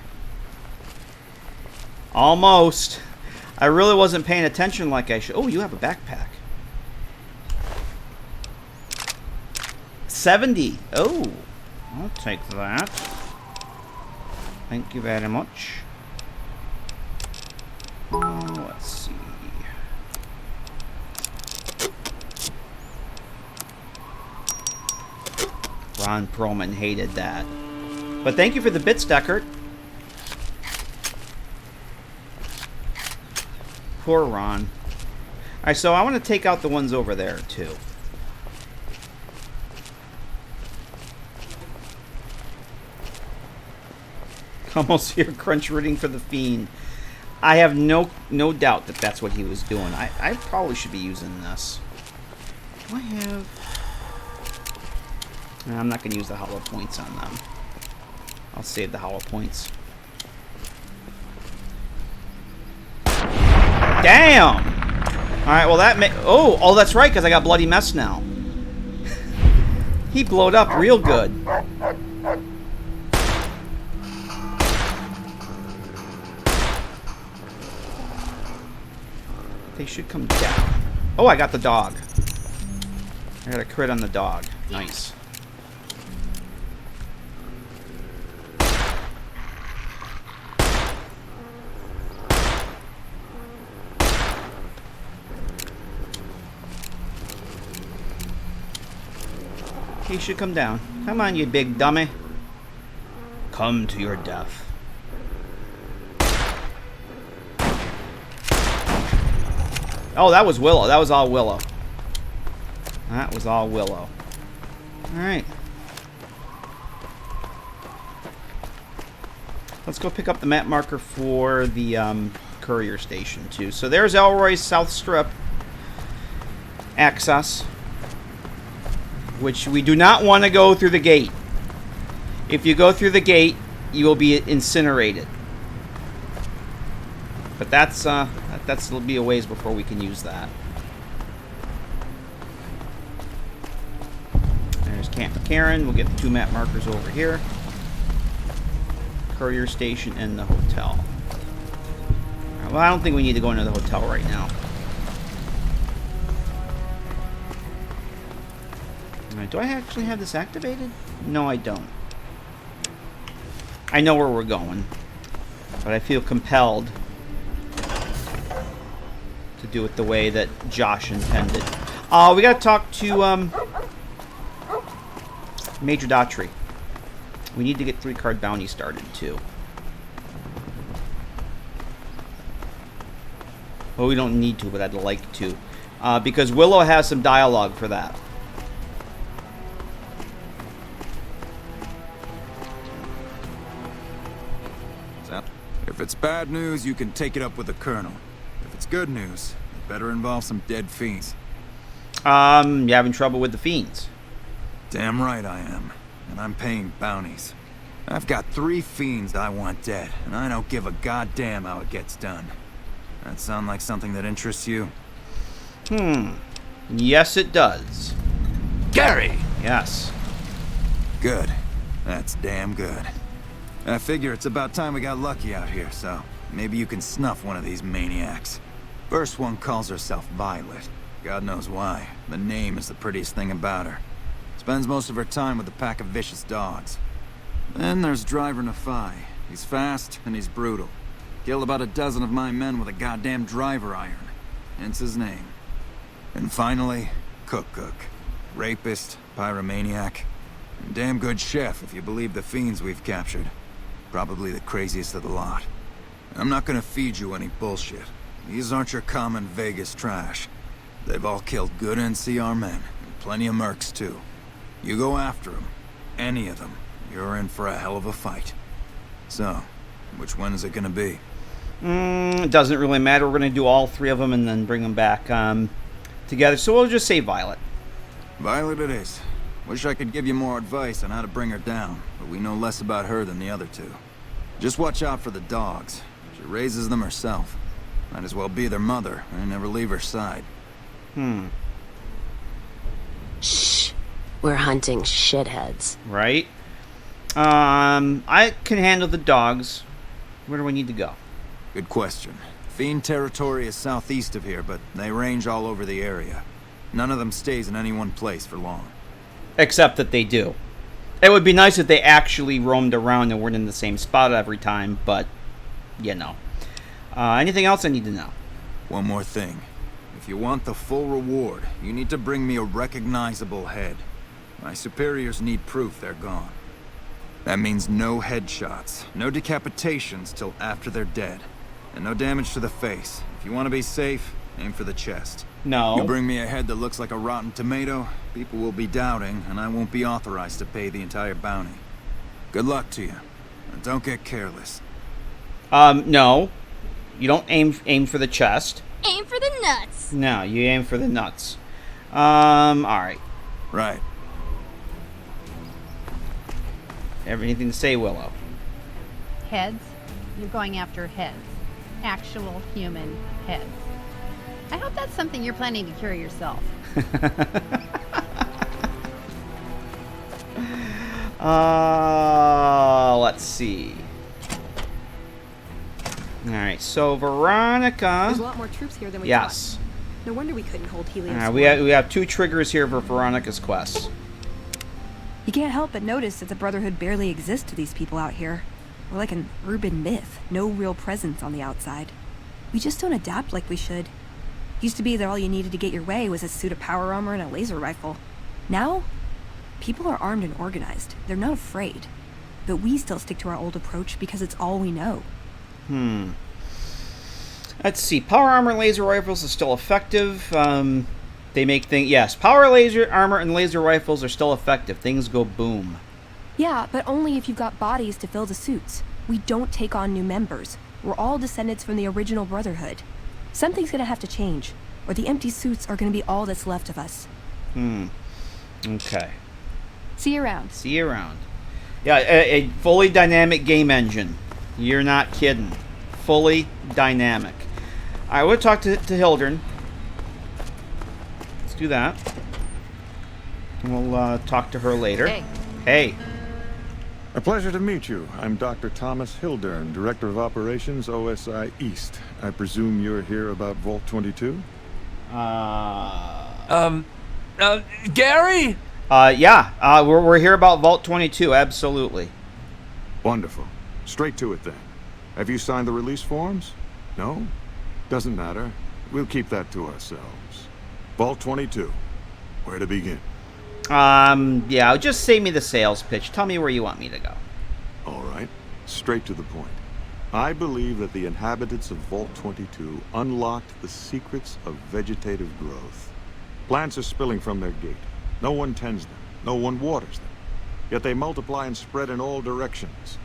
Almost. I really wasn't paying attention like I should. Oh, you have a backpack. 70. Oh, I'll take that. Thank you very much. Let's see. Ron Perlman hated that. But thank you for the bits, Deckard. Poor Ron. Alright, so I want to take out the ones over there, too. Almost hear Crunch rooting for the Fiend. I have no doubt that that's what he was doing. I probably should be using this. Do I have... No, I'm not going to use the hollow points on them. I'll save the hollow points. Damn! Alright, well that Oh, that's right, because I got Bloody Mess now. He blowed up real good. They should come down. Oh, I got the dog. I got a crit on the dog. Nice. He should come down. Come on, you big dummy. Come to your death. Oh, that was Willow. That was all Willow. That was all Willow. Alright. Let's go pick up the map marker for the courier station, too. So there's Elroy's South Strip access, which we do not want to go through the gate. If you go through the gate, you will be incinerated. But that'll be a ways before we can use that. There's Camp Karen. We'll get the 2 map markers over here. Courier station and the hotel. Well, I don't think we need to go into the hotel right now. Alright, do I actually have this activated? No, I don't. I know where we're going, but I feel compelled to do it the way that Josh intended. We gotta talk to Major Daughtry. We need to get 3-card bounty started, too. Well, we don't need to, but I'd like to. Because Willow has some dialogue for that. If it's bad news, you can take it up with the Colonel. If it's good news, it better involve some dead fiends. You having trouble with the fiends? Damn right I am. And I'm paying bounties. I've got 3 fiends I want dead, and I don't give a goddamn how it gets done. That sound like something that interests you? Yes, it does. Gary! Yes. Good. That's damn good. I figure it's about time we got lucky out here, so maybe you can snuff one of these maniacs. First one calls herself Violet. God knows why. The name is the prettiest thing about her. Spends most of her time with a pack of vicious dogs. Then there's Driver Nephi. He's fast and he's brutal. Killed about a dozen of my men with a goddamn driver iron. Hence his name. And finally, Cook. Rapist, pyromaniac, and damn good chef if you believe the fiends we've captured. Probably the craziest of the lot. I'm not gonna feed you any bullshit. These aren't your common Vegas trash. They've all killed good NCR men, and plenty of mercs too. You go after them, any of them, you're in for a hell of a fight. So, which one is it gonna be? It doesn't really matter. We're gonna do all 3 of them and then bring them back together. So we'll just say Violet. Violet it is. Wish I could give you more advice on how to bring her down, but we know less about her than the other 2. Just watch out for the dogs. She raises them herself. Might as well be their mother and never leave her side. Shh. We're hunting shitheads. Right. I can handle the dogs. Where do we need to go? Good question. Fiend territory is southeast of here, but they range all over the area. None of them stays in any one place for long. Except that they do. It would be nice if they actually roamed around and weren't in the same spot every time, but, you know. Anything else I need to know? One more thing. If you want the full reward, you need to bring me a recognizable head. My superiors need proof they're gone. That means no headshots, no decapitations till after they're dead, and no damage to the face. If you want to be safe, aim for the chest. No. You bring me a head that looks like a rotten tomato, people will be doubting, and I won't be authorized to pay the entire bounty. Good luck to you, and don't get careless. No. You don't aim for the chest. Aim for the nuts. No, you aim for the nuts. Alright. Right. Anything to say, Willow? Heads? You're going after heads. Actual human heads. I hope that's something you're planning to cure yourself. Let's see. Alright, so Veronica... There's a lot more troops here than we Yes. thought. No wonder we couldn't hold Helios. We have 2 triggers here for Veronica's quest. You can't help but notice that the Brotherhood barely exists to these people out here. We're like an urban myth, no real presence on the outside. We just don't adapt like we should. Used to be that all you needed to get your way was a suit of power armor and a laser rifle. Now, people are armed and organized. They're not afraid. But we still stick to our old approach because it's all we know. Let's see. Power armor and laser rifles are still effective. They make things... Yes, power laser armor and laser rifles are still effective. Things go boom. Yeah, but only if you've got bodies to fill the suits. We don't take on new members. We're all descendants from the original Brotherhood. Something's gonna have to change, or the empty suits are gonna be all that's left of us. Okay. See you around. See you around. Yeah, a fully dynamic game engine. You're not kidding. Fully dynamic. All right, we'll talk to Hildern. Let's do that. And we'll talk to her later. Hey. A pleasure to meet you. I'm Dr. Thomas Hildern, Director of Operations, OSI East. I presume you're here about Vault 22? Gary? Yeah. We're here about Vault 22, absolutely. Wonderful. Straight to it then. Have you signed the release forms? No? Doesn't matter. We'll keep that to ourselves. Vault 22. Where to begin? Yeah, just save me the sales pitch. Tell me where you want me to go. All right. Straight to the point. I believe that the inhabitants of Vault 22 unlocked the secrets of vegetative growth. Plants are spilling from their gate. No one tends them. No one waters them. Yet they multiply and spread in all directions.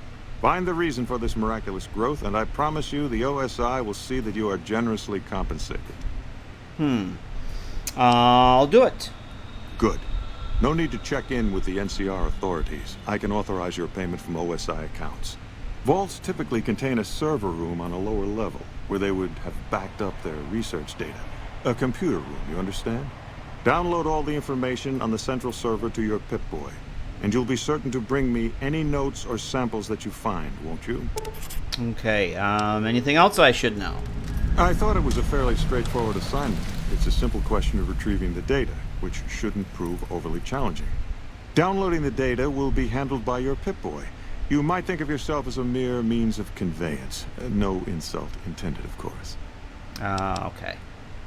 Find the reason for this miraculous growth, and I promise you the OSI will see that you are generously compensated. I'll do it. Good. No need to check in with the NCR authorities. I can authorize your payment from OSI accounts. Vaults typically contain a server room on a lower level, where they would have backed up their research data. A computer room, you understand? Download all the information on the central server to your Pip-Boy, and you'll be certain to bring me any notes or samples that you find, won't you? Okay, anything else I should know? I thought it was a fairly straightforward assignment. It's a simple question of retrieving the data, which shouldn't prove overly challenging. Downloading the data will be handled by your Pip-Boy. You might think of yourself as a mere means of conveyance. No insult intended, of course. Okay.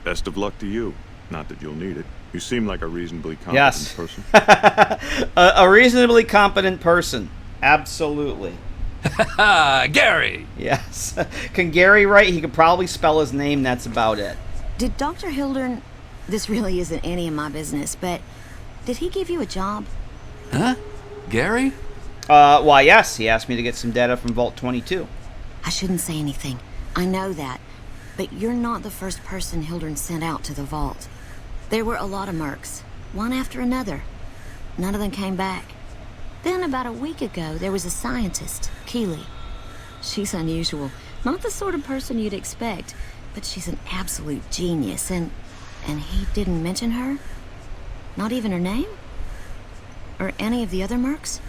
Best of luck to you. Not that you'll need it. You seem like a reasonably competent person. A reasonably competent person. Absolutely. Gary! Yes. Can Gary write? He could probably spell his name, that's about it. Did Dr. Hildern... This really isn't any of my business, but... Did he give you a job? Huh? Gary? Why, yes. He asked me to get some data from Vault 22. I shouldn't say anything. I know that. But you're not the first person Hildern sent out to the Vault. There were a lot of mercs, one after another. None of them came back. Then, about a week ago, there was a scientist, Keeley. She's unusual. Not the sort of person you'd expect, but she's an absolute genius, and he didn't mention her? Not even her name? Or any of the other mercs?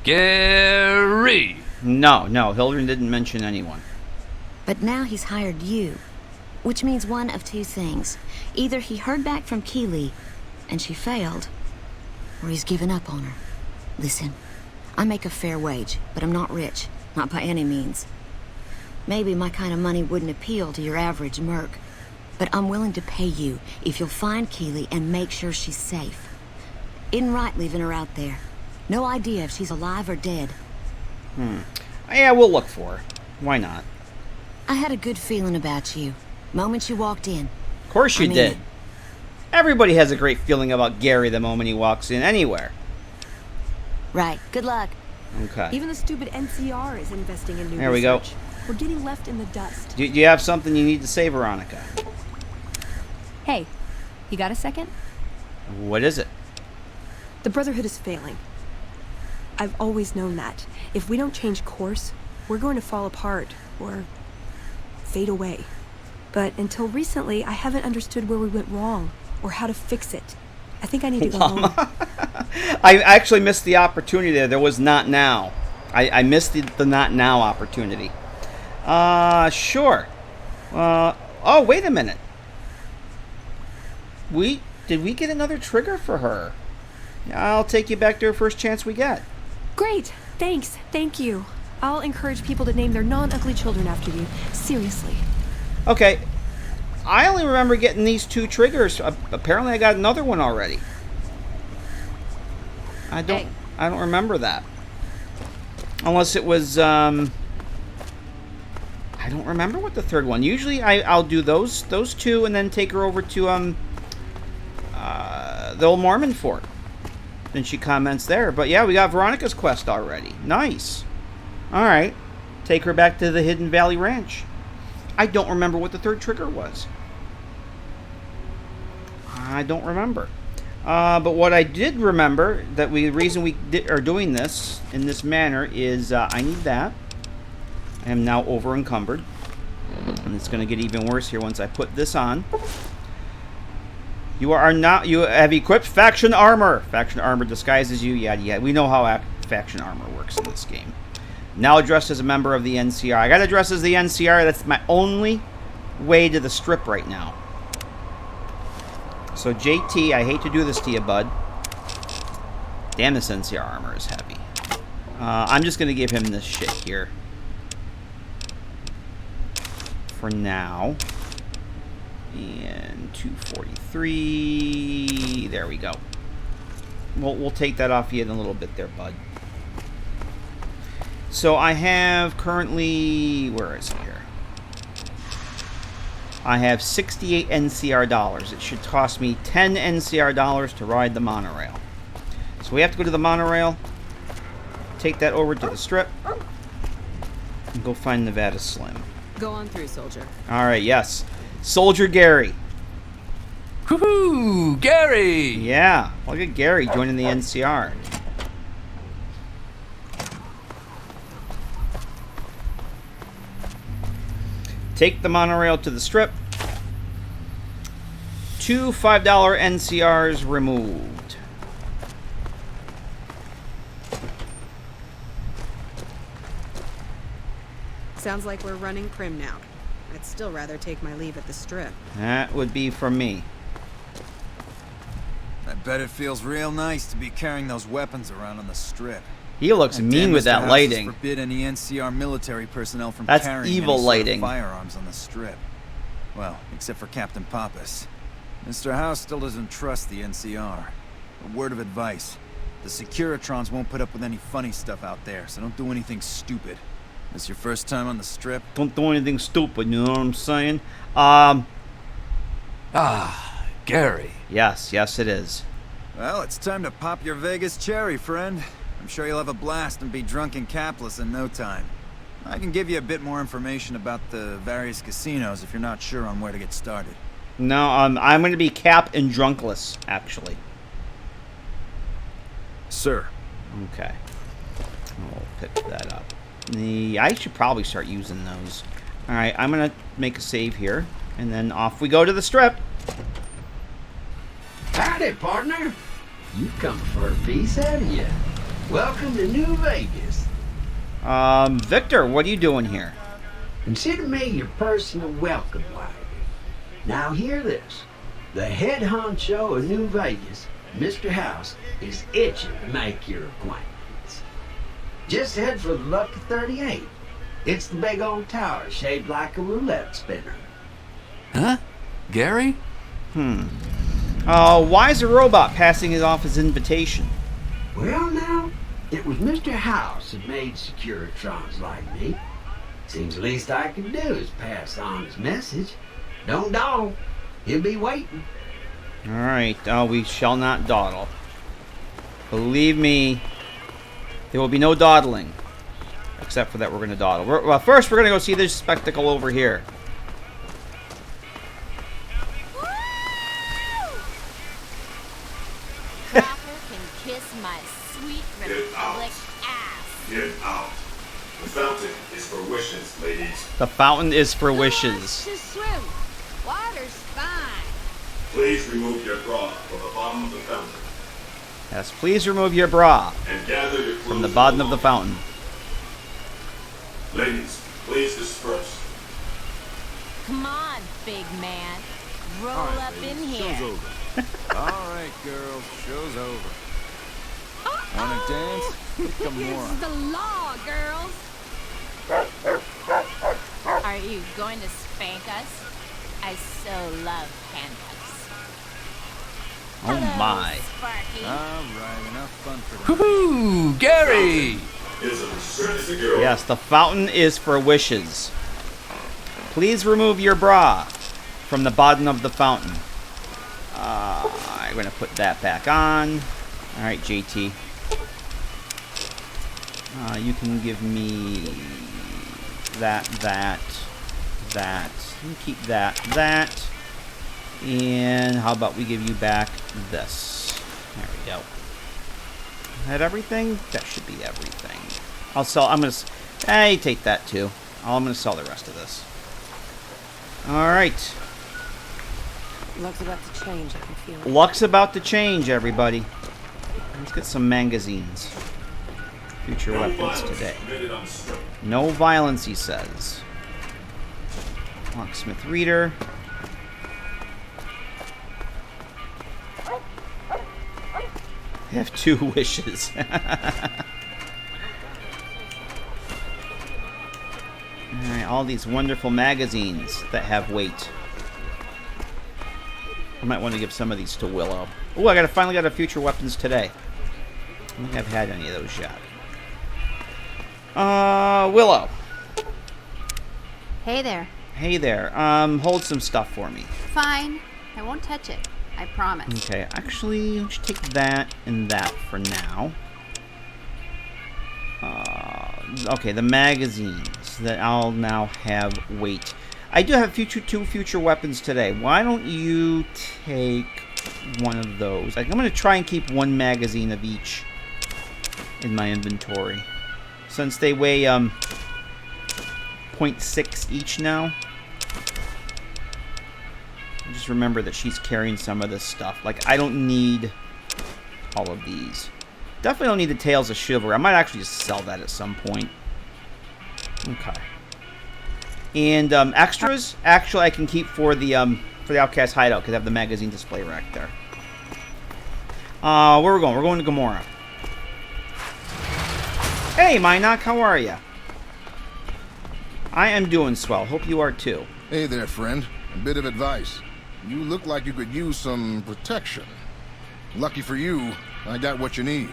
Gary! No, Hildern didn't mention anyone. But now he's hired you, which means one of two things. Either he heard back from Keeley, and she failed, or he's given up on her. Listen, I make a fair wage, but I'm not rich, not by any means. Maybe my kind of money wouldn't appeal to your average merc, but I'm willing to pay you if you'll find Keeley and make sure she's safe. Isn't right leaving her out there. No idea if she's alive or dead. Yeah, we'll look for her. Why not? I had a good feeling about you, moment you walked in. Of course you did. Everybody has a great feeling about Gary the moment he walks in anywhere. Right. Good luck. Okay. Even the stupid NCR is investing in new There we go. research. We're getting left in the dust. Do you have something you need to say, Veronica? Hey, you got a second? What is it? The Brotherhood is failing. I've always known that. If we don't change course, we're going to fall apart, or fade away. But until recently, I haven't understood where we went wrong, or how to fix it. I think I need to go home. I actually missed the opportunity there. There was not now. I missed the not now opportunity. Sure. Oh, wait a minute. Did we get another trigger for her? I'll take you back to her first chance we get. Great. Thanks. Thank you. I'll encourage people to name their non-ugly children after you. Seriously. Okay. I only remember getting these 2 triggers. Apparently I got another one already. I don't remember that. Unless it was, I I don't remember what the third one. Usually I'll do those two and then take her over to the old Mormon fort. Then she comments there. But yeah, we got Veronica's quest already. Nice. Alright. Take her back to the Hidden Valley Ranch. I don't remember what the third trigger was. I don't remember. But what I did remember, that the reason we are doing this in this manner is I need that. I am now over encumbered. And it's going to get even worse here once I put this on. You have equipped faction armor. Faction armor disguises you. Yeah. We know how faction armor works in this game. Now dressed as a member of the NCR. I got to dress as the NCR. That's my only way to the strip right now. So JT, I hate to do this to you, bud. Damn, this NCR armor is heavy. I'm just going to give him this shit here. For now. And 243. There we go. We'll take that off you in a little bit there, bud. So I have currently... Where is it here? I have 68 NCR dollars. It should cost me 10 NCR dollars to ride the monorail. So we have to go to the monorail. Take that over to the strip. And go find Nevada Slim. Go on through, soldier. Alright, yes. Soldier Gary. Woohoo! Gary! Yeah, look at Gary joining the NCR. Take the monorail to the strip. 2 $5 NCRs removed. Sounds like we're running Crim now. I'd still rather take my leave at the strip. That would be from me. I bet it feels real nice to be carrying those weapons around on the strip. He looks mean with that lighting. Forbid any NCR military personnel from That's carrying evil any lighting. Sort of firearms on the strip. Well, except for Captain Pappas. Mr. House still doesn't trust the NCR. A word of advice. The Securitrons won't put up with any funny stuff out there, so don't do anything stupid. This your first time on the strip? Don't do anything stupid, you know what I'm saying? Gary. Yes, it is. Well, it's time to pop your Vegas cherry, friend. I'm sure you'll have a blast and be drunk and capless in no time. I can give you a bit more information about the various casinos if you're not sure on where to get started. No, I'm going to be cap and drunkless, actually. Sir. Okay. I'll pick that up. I should probably start using those. Alright, I'm going to make a save here. And then off we go to the strip. Howdy, partner. You come for a piece, haven't you? Welcome to New Vegas. Victor, what are you doing here? Consider me your personal welcome wagon. Now hear this. The head honcho of New Vegas, Mr. House, is itching to make your acquaintance. Just head for the Lucky 38. It's the big old tower shaped like a roulette spinner. Huh? Gary? Why is a robot passing off his invitation? Well, now, it was Mr. House that made Securitrons like me. Seems the least I can do is pass on his message. Don't dawdle. He'll be waiting. Alright, we shall not dawdle. Believe me, there will be no dawdling. Except for that we're going to dawdle. Well, first we're going to go see this spectacle over here. Get out. The fountain is for wishes, ladies. The fountain is for wishes. To swim. Water's fine. Please remove your bra from the bottom of the fountain. Yes, please remove your bra And gather your from the bottom of the fountain. Ladies, please disperse. Come on, big man. Roll up in here. Show's over. All right, girls, show's over. Wanna dance? Come This on. is the law, girls. Are you going to spank us? I so love handcuffs. Oh my. Sparky. Alright, enough fun for them. Woohoo! Gary! Is a restricted girl. Yes, the fountain is for wishes. Please remove your bra from the bottom of the fountain. I'm going to put that back on. All right, JT. You can give me that. You keep that. And how about we give you back this? There we go. Is that everything? That should be everything. I'm going to... Hey, take that too. I'm going to sell the rest of this. Alright. Luck's about to change, I can feel it. Luck's about to change, everybody. Let's get some magazines. Future weapons today. No violence, he says. Locksmith reader. I have 2 wishes. Alright, all these wonderful magazines that have weight. I might want to give some of these to Willow. Oh, I finally got a future weapons today. I don't think I've had any of those yet. Willow. Hey there. Hey there. Hold some stuff for me. Fine. I won't touch it. I promise. Okay, actually, let's take that and that for now. Okay, the magazines that I'll now have weight. I do have 2 future weapons today. Why don't you take one of those? I'm going to try and keep 1 magazine of each in my inventory. Since they weigh 0.6 each now. Just remember that she's carrying some of this stuff. Like, I don't need all of these. Definitely don't need the Tales of Chivalry. I might actually just sell that at some point. Okay. And extras, actually, I can keep for the Outcast Hideout because I have the magazine display rack there. Where we're going? We're going to Gomorrah. Hey, Minok, how are you? I am doing swell. Hope you are too. Hey there, friend. A bit of advice. You look like you could use some protection. Lucky for you, I got what you need.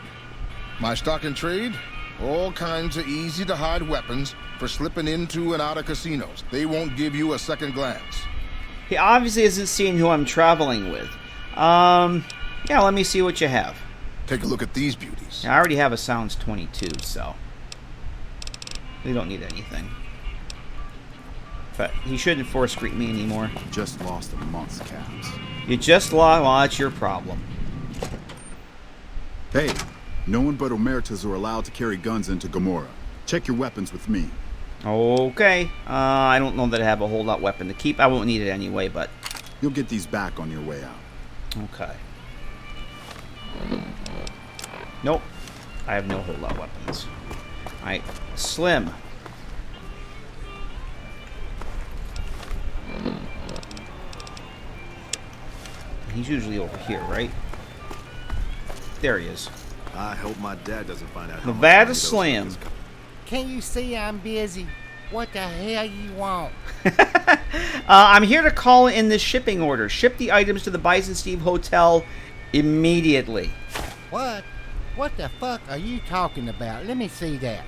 My stock and trade? All kinds of easy-to-hide weapons for slipping into and out of casinos. They won't give you a second glance. He obviously isn't seeing who I'm traveling with. Yeah, let me see what you have. Take a look at these beauties. I already have a Sounds 22, so we don't need anything. But he shouldn't force greet me anymore. Just lost a month's caps. You just lost? Well, that's your problem. Hey, no one but Omertas are allowed to carry guns into Gomorrah. Check your weapons with me. Okay. I don't know that I have a holdout weapon to keep. I won't need it anyway, but... You'll get these back on your way out. Okay. Nope. I have no holdout weapons. Alright. Slim. He's usually over here, right? There he is. I hope my dad doesn't find out. Nevada Slim. Can you see I'm busy? What the hell you want? I'm here to call in this shipping order. Ship the items to the Bison Steve Hotel immediately. What? What the fuck are you talking about? Let me see that.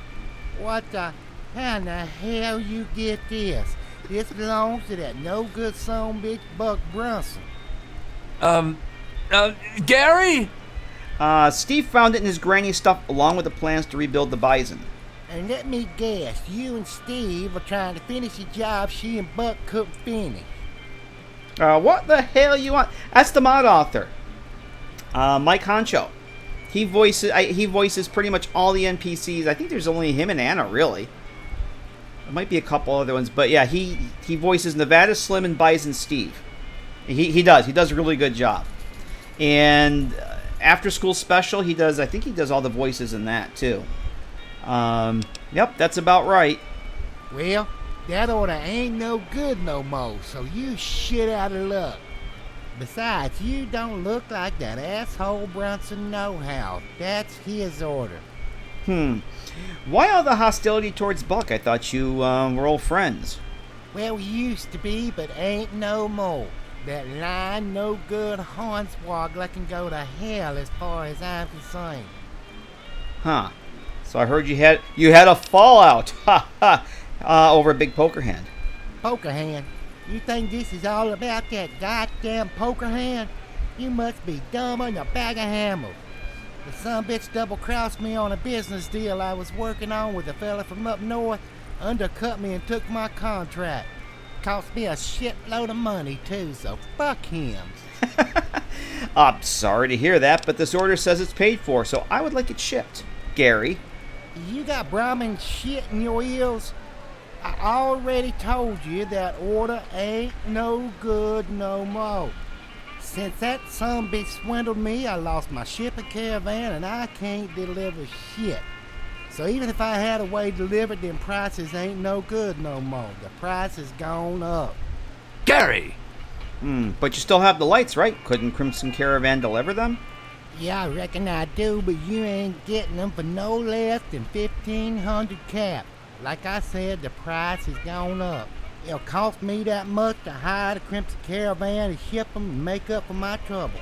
What the... How in the hell you get this? This belongs to that no-good son bitch Buck Brunson. Gary? Steve found it in his granny's stuff along with the plans to rebuild the Bison. And let me guess, you and Steve are trying to finish a job she and Buck couldn't finish. What the hell you want? That's the mod author. Mike Honcho. He voices pretty much all the NPCs. I think there's only him and Anna, really. There might be a couple other ones, but yeah, he voices Nevada Slim and Bison Steve. He does a really good job. And After School Special, I think he does all the voices in that too. Yep, that's about right. Well, that order ain't no good no more, so you shit out of luck. Besides, you don't look like that asshole Brunson no-how. That's his order. Why all the hostility towards Buck? I thought you were old friends. Well, we used to be, but ain't no more. That lying, no-good hornswoggler can go to hell as far as I'm concerned. Huh. So I heard you had a fallout over a big poker hand. poker hand. You think this is all about that goddamn poker hand? You must be dumber than a bag of hammers. The sumbitch double-crossed me on a business deal I was working on with a fella from up north, undercut me and took my contract. Cost me a shitload of money, too, so fuck him. I'm sorry to hear that, but this order says it's paid for, so I would like it shipped. Gary. You got Brahmin shit in your ears? I already told you that order ain't no good no more. Since that sumbitch swindled me, I lost my shipping caravan and I can't deliver shit. So even if I had a way to deliver it, then prices ain't no good no more. The price has gone up. Gary! But you still have the lights, right? Couldn't Crimson Caravan deliver them? Yeah, I reckon I do, but you ain't getting them for no less than 1,500 cap. Like I said, the price has gone up. It'll cost me that much to hire the Crimson Caravan and ship them and make up for my trouble.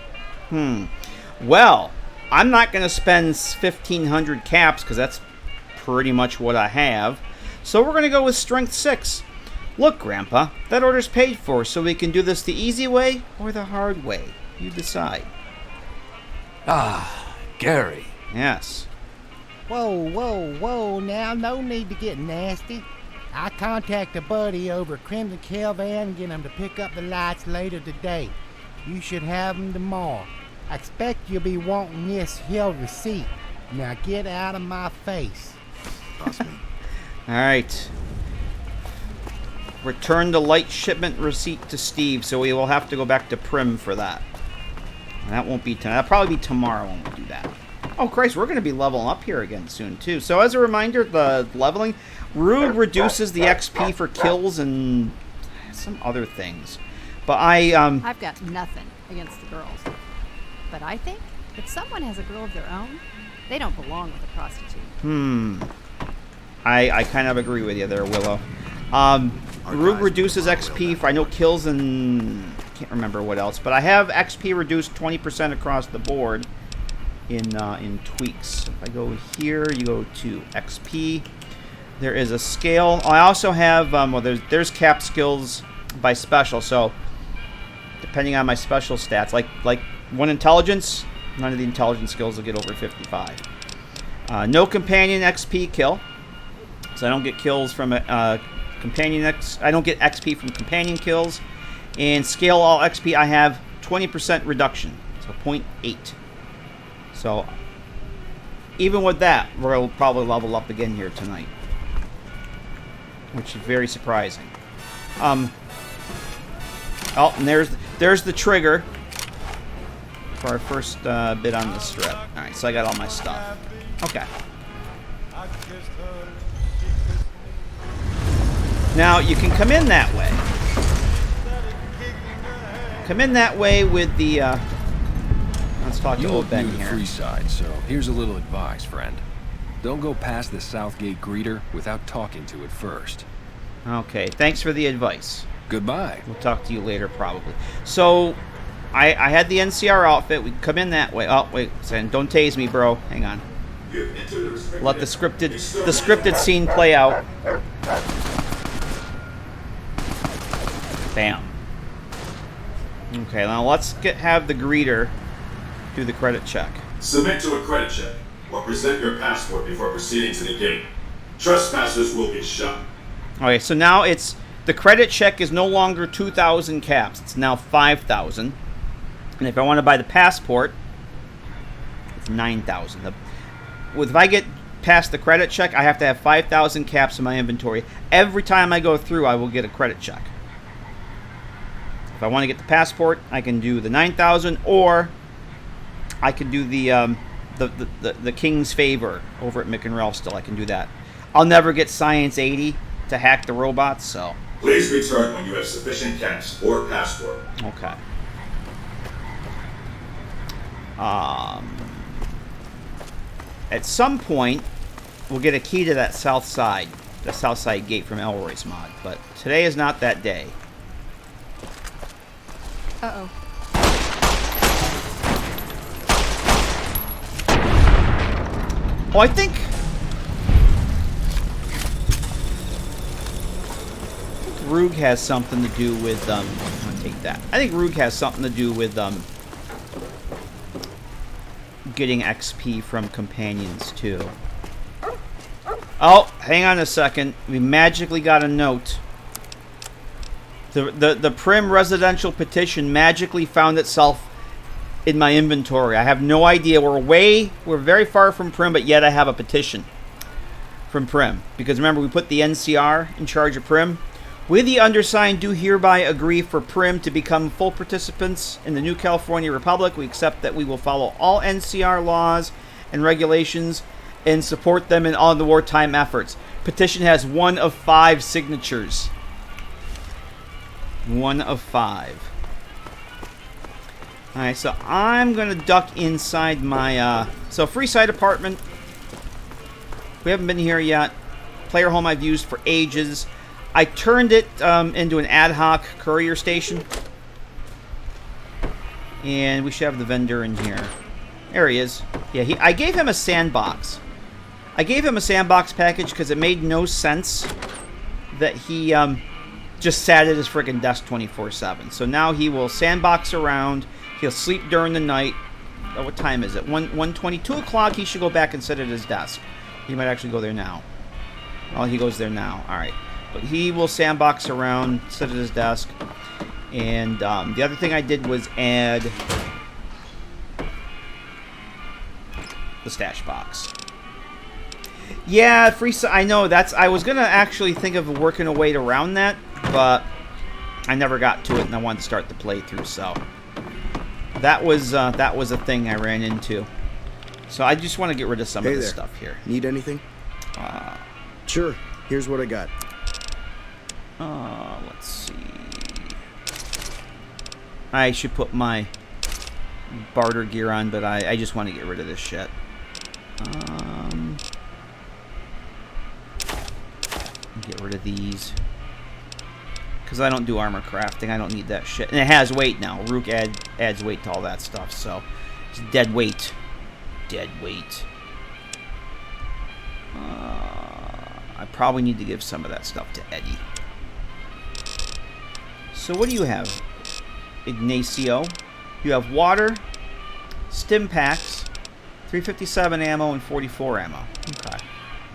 Well, I'm not going to spend 1,500 caps because that's pretty much what I have. So we're going to go with Strength 6. Look, Grandpa, that order's paid for, so we can do this the easy way or the hard way. You decide. Ah, Gary. Yes. Whoa, now no need to get nasty. I contact a buddy over at Crimson Caravan and get him to pick up the lights later today. You should have them tomorrow. I expect you'll be wanting this here receipt. Now get out of my face. Alright. Return the light shipment receipt to Steve, so we will have to go back to Prim for that. And that won't be tonight. That'll probably be tomorrow when we do that. Oh, Christ, we're going to be leveling up here again soon, too. So as a reminder, the leveling, Rube reduces the XP for kills and some other things. But I've got nothing against the girls. But I think if someone has a girl of their own, they don't belong with a prostitute. I kind of agree with you there, Willow. Rube reduces XP for, I know, kills and can't remember what else. But I have XP reduced 20% across the board in tweaks. If I go here, you go to XP. There is a scale. I also have, well, there's cap skills by special. So depending on my special stats, like one intelligence, none of the intelligence skills will get over 55. No companion XP kill. So I don't get kills from companion I don't get XP from companion kills. And scale all XP, I have 20% reduction. So 0.8. So even with that, we'll probably level up again here tonight, which is very surprising. Oh, and there's the trigger for our first bit on the strip. All right, so I got all my stuff. Okay. Now you can come in that way. Come in that way with the. Let's talk to old Ben here. You look new to Freeside, so here's a little advice, friend. Don't go past the Southgate greeter without talking to it first. Okay, thanks for the advice. Goodbye. We'll talk to you later, probably. So, I had the NCR outfit. We come in that way. Oh, wait, don't tase me, bro. Hang on. Let the scripted scene play out. Bam. Okay, now let's have the greeter do the credit check. Submit to a credit check or present your passport before proceeding to the gate. Trespassers will be shot. Okay, so now the credit check is no longer 2,000 caps. It's now 5,000. And if I want to buy the passport, it's 9,000. If I get past the credit check, I have to have 5,000 caps in my inventory. Every time I go through, I will get a credit check. If I want to get the passport, I can do the 9,000, or I can do the King's Favor over at Mick and Ralph still. I can do that. I'll never get Science 80 to hack the robots, so. Please return when you have sufficient caps or passport. Okay. At some point, we'll get a key to that south side, the south side gate from Elroy's mod, but today is not that day. Uh-oh. Oh, I think Rug has something to do with, I'm gonna take that. I think Rug has something to do with, getting XP from companions, too. Oh, hang on a second. We magically got a note. The Prim residential petition magically found itself in my inventory. I have no idea. We're very far from Prim, but yet I have a petition from Prim. Because remember, we put the NCR in charge of Prim. We, the undersigned, do hereby agree for Prim to become full participants in the new California Republic. We accept that we will follow all NCR laws and regulations and support them in all the wartime efforts. Petition has 1 of 5 signatures. 1 of 5. Alright, so I'm going to duck inside my... So, free site apartment. We haven't been here yet. Player home I've used for ages. I turned it into an ad hoc courier station. And we should have the vendor in here. There he is. Yeah, I gave him a sandbox. I gave him a sandbox package because it made no sense that he just sat at his friggin' desk 24/7. So now he will sandbox around. He'll sleep during the night. Oh, what time is it? 1:20. 2 o'clock, he should go back and sit at his desk. He might actually go there now. Oh, he goes there now. All right. But he will sandbox around, sit at his desk. And the other thing I did was add the stash box. Yeah, I know. I was going to actually think of working a way around that, but I never got to it, and I wanted to start the playthrough, so that was a thing I ran into. So I just want to get rid of some of this stuff here. Need anything? Sure. Here's what I got. Let's see. I should put my barter gear on, but I just want to get rid of this shit. Get rid of these. Because I don't do armor crafting. I don't need that shit. And it has weight now. Rook adds weight to all that stuff, so it's dead weight. Dead weight. I probably need to give some of that stuff to Eddie. So what do you have, Ignacio? You have water, stim packs, 357 ammo, and 44 ammo. Okay.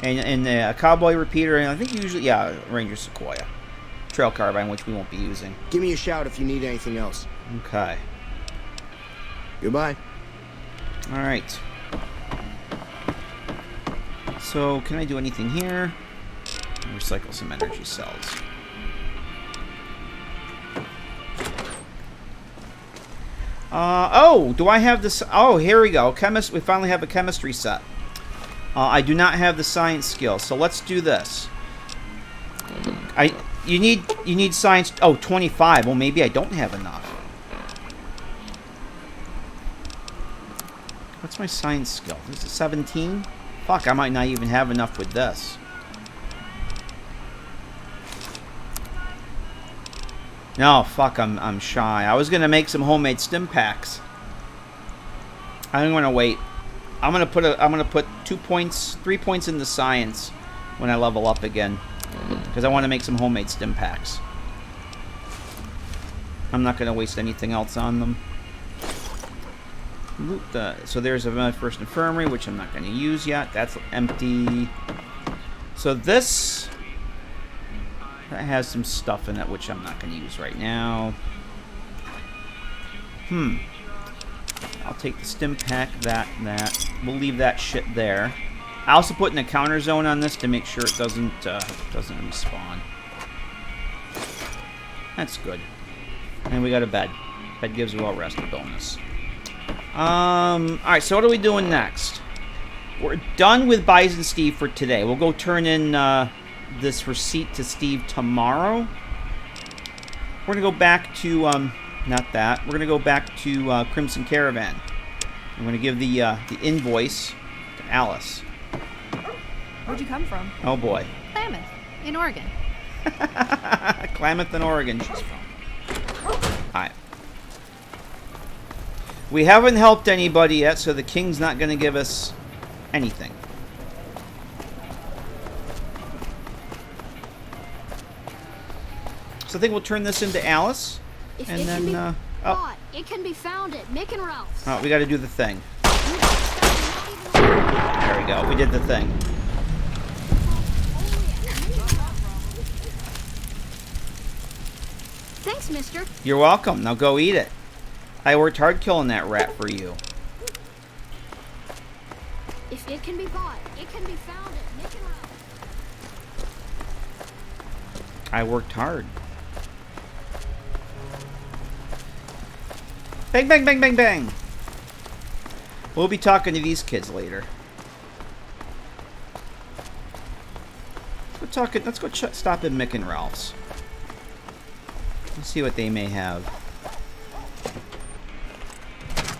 And a cowboy repeater, and I think usually, yeah, Ranger Sequoia. Trail carbine, which we won't be using. Give me a shout if you need anything else. Okay. Goodbye. All right. So, can I do anything here? Recycle some energy cells. Oh, do I have this? Oh, here we go. We finally have a chemistry set. I do not have the science skill, so let's do this. You need science. Oh, 25. Well, maybe I don't have enough. What's my science skill? Is it 17? Fuck, I might not even have enough with this. No, fuck, I'm shy. I was gonna make some homemade stim packs. I'm gonna wait. I'm gonna put 3 points in the science when I level up again, because I want to make some homemade stim packs. I'm not gonna waste anything else on them. So there's my first infirmary, which I'm not gonna use yet. That's empty. So this. That has some stuff in it, which I'm not going to use right now. I'll take the stim pack, that. We'll leave that shit there. I also put in a counter zone on this to make sure it doesn't respawn. That's good. And we got a bed. Bed gives a well-rest bonus. Alright, so what are we doing next? We're done with Bison Steve for today. We'll go turn in... this receipt to Steve tomorrow. We're gonna go back to not that. We're gonna go back to Crimson Caravan. I'm gonna give the invoice to Alice. Where'd you come from? Oh boy. Klamath, in Oregon. Klamath in Oregon she's from. Alright. We haven't helped anybody yet, so the king's not gonna give us anything. So I think we'll turn this into Alice. And then, oh. It can be found at Mick and Ralph's. Oh, we got to do the thing. There we go. We did the thing. Thanks, mister. You're welcome. Now go eat it. I worked hard killing that rat for you. If it can be bought, it can be found at Mick and Ralph's. I worked hard. Bang, bang, bang, bang, bang. We'll be talking to these kids later. Let's go stop at Mick and Ralph's. Let's see what they may have.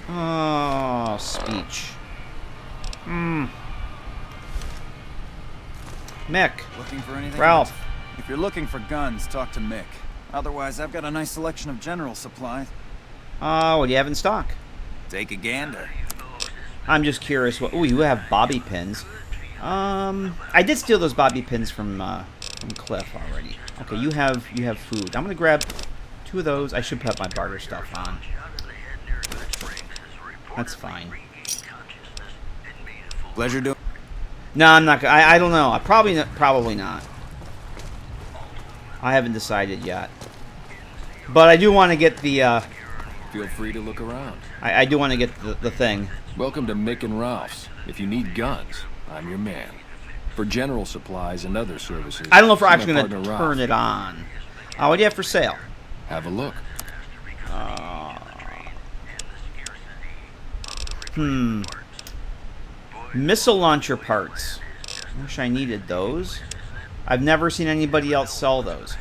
Oh, speech. Mick. Looking for anything? Ralph. If you're looking for guns, talk to Mick. Otherwise, I've got a nice selection of general supplies. What do you have in stock? Take a gander. I'm just curious. Ooh, you have bobby pins. I did steal those bobby pins from Cliff already. Okay, you have food. I'm gonna grab 2 of those. I should put my barter stuff on. That's fine. Pleasure doing. No, I'm not. I don't know. Probably not. I haven't decided yet. But I do want to get the. Feel free to look around. I do want to get the thing. Welcome to Mick and Ralph's. If you need guns, I'm your man. For general supplies and other services, I don't know if we're actually my going to partner turn it on. What do you have for sale? Have a look. Missile launcher parts. Wish I needed those. I've never seen anybody else sell those.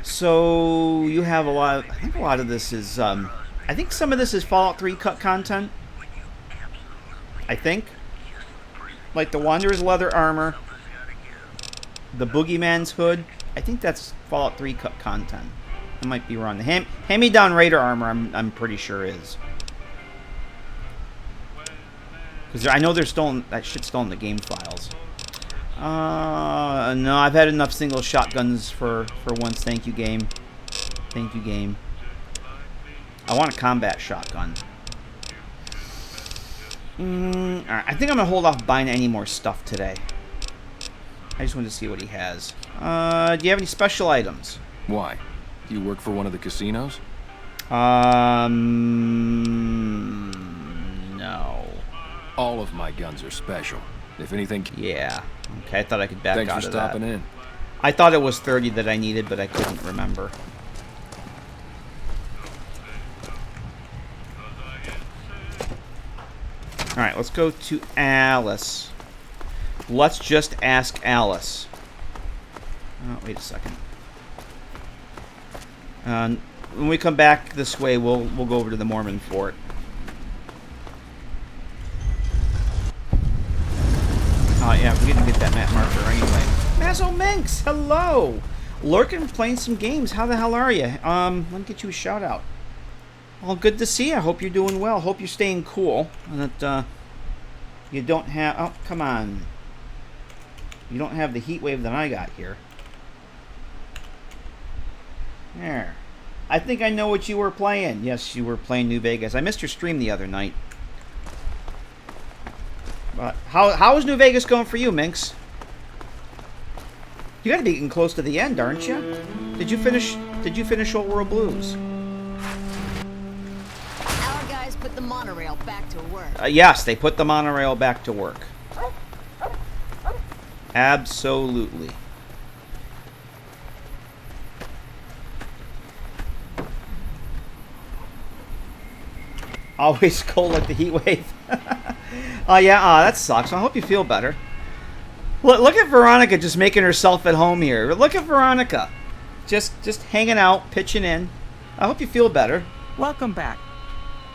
So you have a lot. I think a lot of this is. I think some of this is Fallout 3 cut content. I think. Like the Wanderer's leather armor. The Boogeyman's hood. I think that's Fallout 3 cut content. I might be wrong. The hand-me-down Raider armor, I'm pretty sure is. Because I know they're stolen. That shit's still in the game files. No, I've had enough single shotguns for once. Thank you, game. Thank you, game. I want a combat shotgun. Alright, I think I'm gonna hold off buying any more stuff today. I just wanted to see what he has. Do you have any special items? Why? Do you work for one of the casinos? No. All of my guns are special. If anything... Yeah. Okay, I thought I could back Thanks out for of that. stopping in. I thought it was 30 that I needed, but I couldn't remember. Alright, let's go to Alice. Let's just ask Alice. Oh, wait a second. When we come back this way, we'll go over to the Mormon fort. Oh yeah, we didn't get that map marker anyway. Mazzo Minx, hello! Lurking, playing some games. How the hell are you? Let me get you a shout out. Well, good to see you. I hope you're doing well. Hope you're staying cool. And that you don't have... Oh, come on. You don't have the heat wave that I got here. There. I think I know what you were playing. Yes, you were playing New Vegas. I missed your stream the other night. But how is New Vegas going for you, Minx? You got to be getting close to the end, aren't you? Did you finish Old World Blues? Our guys put the monorail back to work. Yes, they put the monorail back to work. Absolutely. Always cold like the heat wave. Oh yeah, that sucks. I hope you feel better. Look at Veronica just making herself at home here. Look at Veronica. Just hanging out, pitching in. I hope you feel better. Welcome back.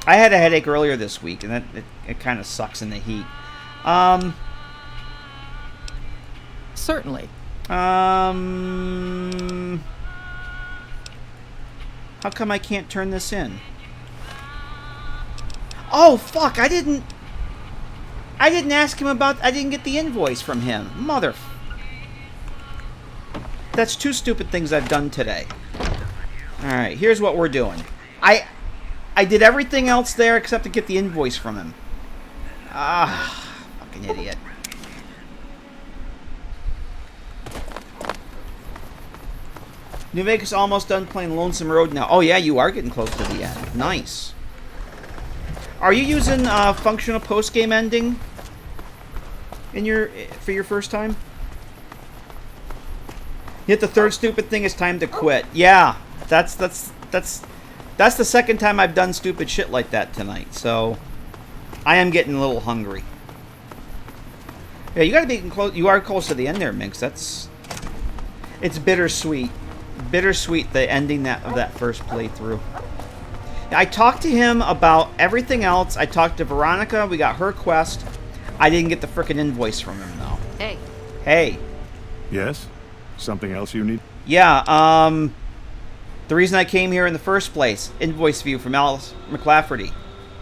I had a headache earlier this week, and it kind of sucks in the heat. Certainly. How come I can't turn this in? Oh fuck! I didn't ask him about. I didn't get the invoice from him. Mother. That's two stupid things I've done today. Alright, here's what we're doing. I did everything else there except to get the invoice from him. Ah, fucking idiot. New Vegas almost done playing Lonesome Road now. Oh yeah, you are getting close to the end. Nice. Are you using functional post-game ending for your first time? Hit the third stupid thing, it's time to quit. Yeah, that's the second time I've done stupid shit like that tonight. So I am getting a little hungry. Yeah, you gotta be close. You are close to the end there, Minx. It's bittersweet. Bittersweet, the ending of that first playthrough. I talked to him about everything else. I talked to Veronica. We got her quest. I didn't get the frickin' invoice from him, though. Hey. Hey. Yes? Something else you need? Yeah, the reason I came here in the first place. Invoice view from Alice McClafferty.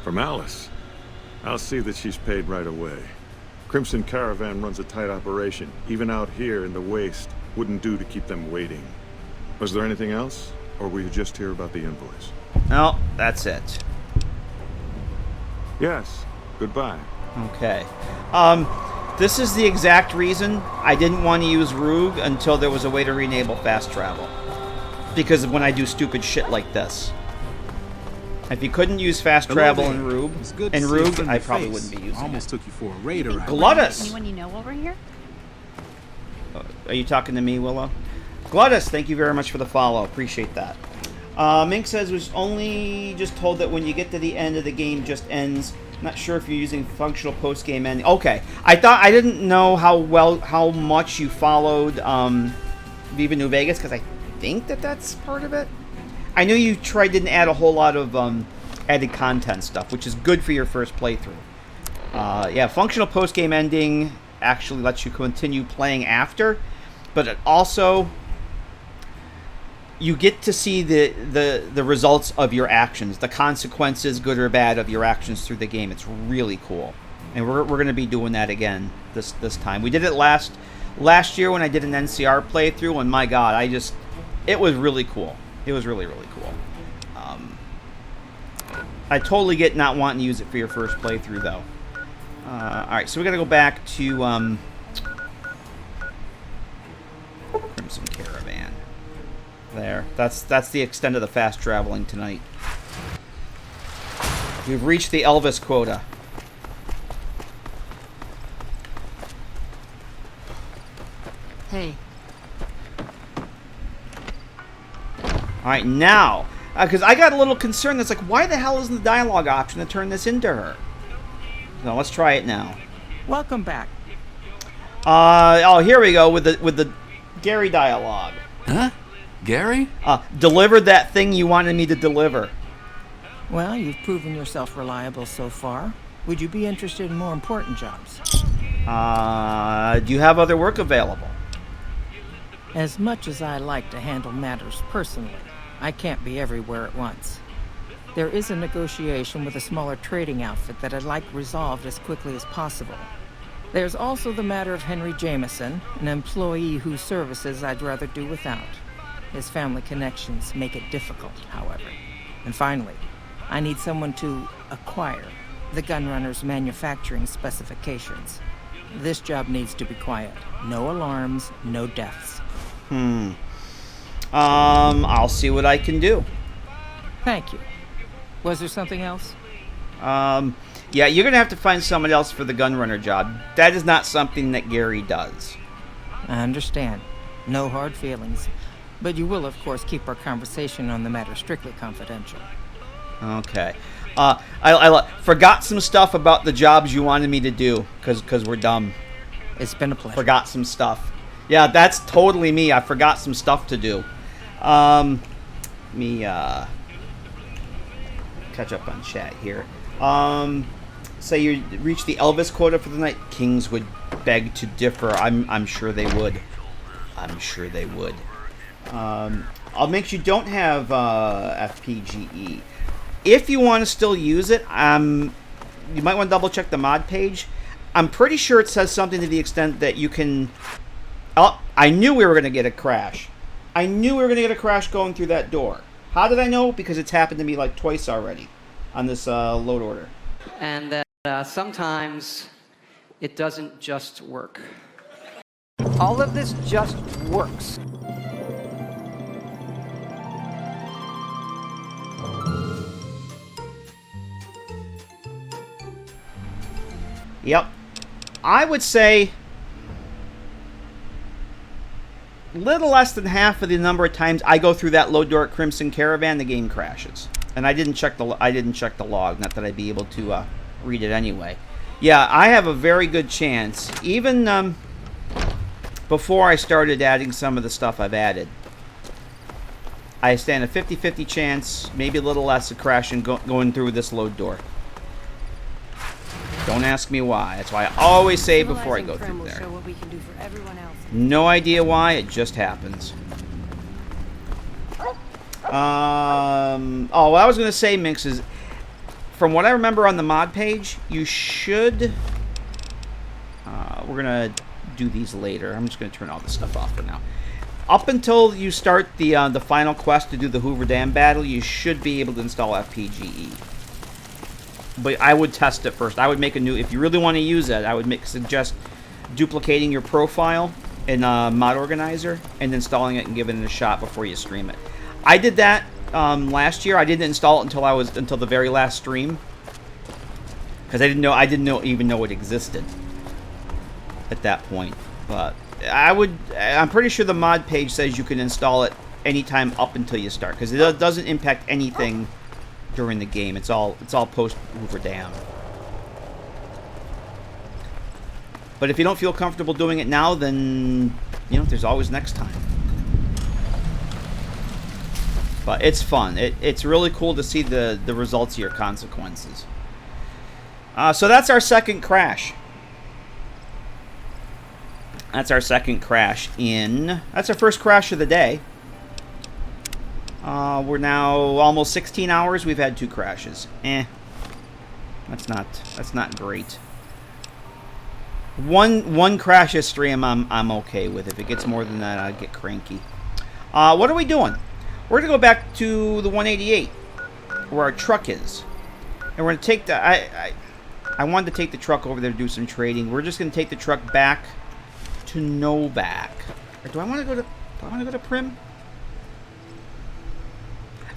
From Alice? I'll see that she's paid right away. Crimson Caravan runs a tight operation. Even out here in the waste, wouldn't do to keep them waiting. Was there anything else? Or were you just here about the invoice? No, that's it. Yes. Goodbye. Okay. This is the exact reason I didn't want to use Roog until there was a way to re-enable fast travel. Because when I do stupid shit like this. If you couldn't use fast travel in Roog, I probably wouldn't be using it. Almost took you for a raider. Gluttus! Anyone you know over here? Are you talking to me, Willow? Gluttus, thank you very much for the follow. Appreciate that. Mink says was only just told that when you get to the end of the game just ends. Not sure if you're using functional post-game ending. Okay, I didn't know how much you followed Viva New Vegas because I think that's part of it. I knew you didn't add a whole lot of added content stuff, which is good for your first playthrough. Yeah, functional post-game ending actually lets you continue playing after, but it also you get to see the results of your actions, the consequences, good or bad, of your actions through the game. It's really cool, and we're going to be doing that again this time. We did it last year when I did an NCR playthrough, and my God, it was really cool. It was really, really cool. I totally get not wanting to use it for your first playthrough, though. All right, so we got to go back to Crimson Caravan. There. That's the extent of the fast traveling tonight. We've reached the Elvis quota. Hey. Alright, now, because I got a little concerned. That's like, why the hell isn't the dialogue option to turn this into her? So let's try it now. Welcome back. Oh, here we go with the Gary dialogue. Huh? Gary? Delivered that thing you wanted me to deliver. Well, you've proven yourself reliable so far. Would you be interested in more important jobs? Do you have other work available? As much as I like to handle matters personally, I can't be everywhere at once. There is a negotiation with a smaller trading outfit that I'd like resolved as quickly as possible. There's also the matter of Henry Jameson, an employee whose services I'd rather do without. His family connections make it difficult, however. And finally, I need someone to acquire the Gunrunner's manufacturing specifications. This job needs to be quiet. No alarms, no deaths. I'll see what I can do. Thank you. Was there something else? Yeah, you're gonna have to find someone else for the Gunrunner job. That is not something that Gary does. I understand. No hard feelings. But you will, of course, keep our conversation on the matter strictly confidential. Okay. I forgot some stuff about the jobs you wanted me to do, because we're dumb. It's been a pleasure. Forgot some stuff. Yeah, that's totally me. I forgot some stuff to do. Catch up on chat here. Say you reached the Elvis quota for the night. Kings would beg to differ. I'm sure they would. I'm sure they would. I'll make sure you don't have FPGE. If you want to still use it, you might want to double check the mod page. I'm pretty sure it says something to the extent that you can... Oh, I knew we were going to get a crash. I knew we were going to get a crash going through that door. How did I know? Because it's happened to me like twice already on this load order. And that sometimes it doesn't just work. All of this just works. Yep. I would say little less than half of the number of times I go through that load door at Crimson Caravan, the game crashes. And I didn't check the log, not that I'd be able to read it anyway. Yeah, I have a very good chance, even before I started adding some of the stuff I've added. I stand a 50-50 chance, maybe a little less, of crashing going through this load door. Don't ask me why. That's why I always say before I go through there. No idea why, it just happens. Oh, what I was going to say, Minx, is from what I remember on the mod page, you should... we're going to do these later. I'm just going to turn all this stuff off for now. Up until you start the final quest to do the Hoover Dam battle, you should be able to install FPGE. But I would test it first. I would make a new... If you really want to use it, I would suggest duplicating your profile in Mod Organizer and installing it and giving it a shot before you stream it. I did that last year. I didn't install it until the very last stream because I didn't even know it existed at that point. But I'm pretty sure the mod page says you can install it anytime up until you start because it doesn't impact anything during the game. It's all post Hoover Dam. But if you don't feel comfortable doing it now, then there's always next time. But it's fun. It's really cool to see the results of your consequences. So that's our second crash. That's our second crash that's our first crash of the day. We're now almost 16 hours. We've had 2 crashes. That's not great. One crash a stream I'm okay with. If it gets more than that, I'd get cranky. What are we doing? We're gonna go back to the 188 where our truck is, and we're gonna take the. I wanted to take the truck over there to do some trading. We're just gonna take the truck back to Novak. Or do I want to go to Prim?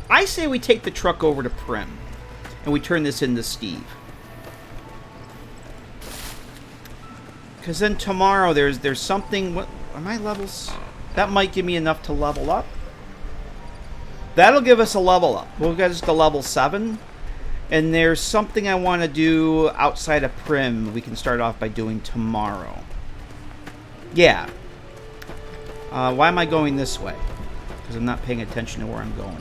I say we take the truck over to Prim, and we turn this into Steve. Because then tomorrow there's something. What are my levels? That might give me enough to level up. That'll give us a level up. We'll get us to level 7. And there's something I want to do outside of Prim we can start off by doing tomorrow. Yeah. Why am I going this way? Because I'm not paying attention to where I'm going.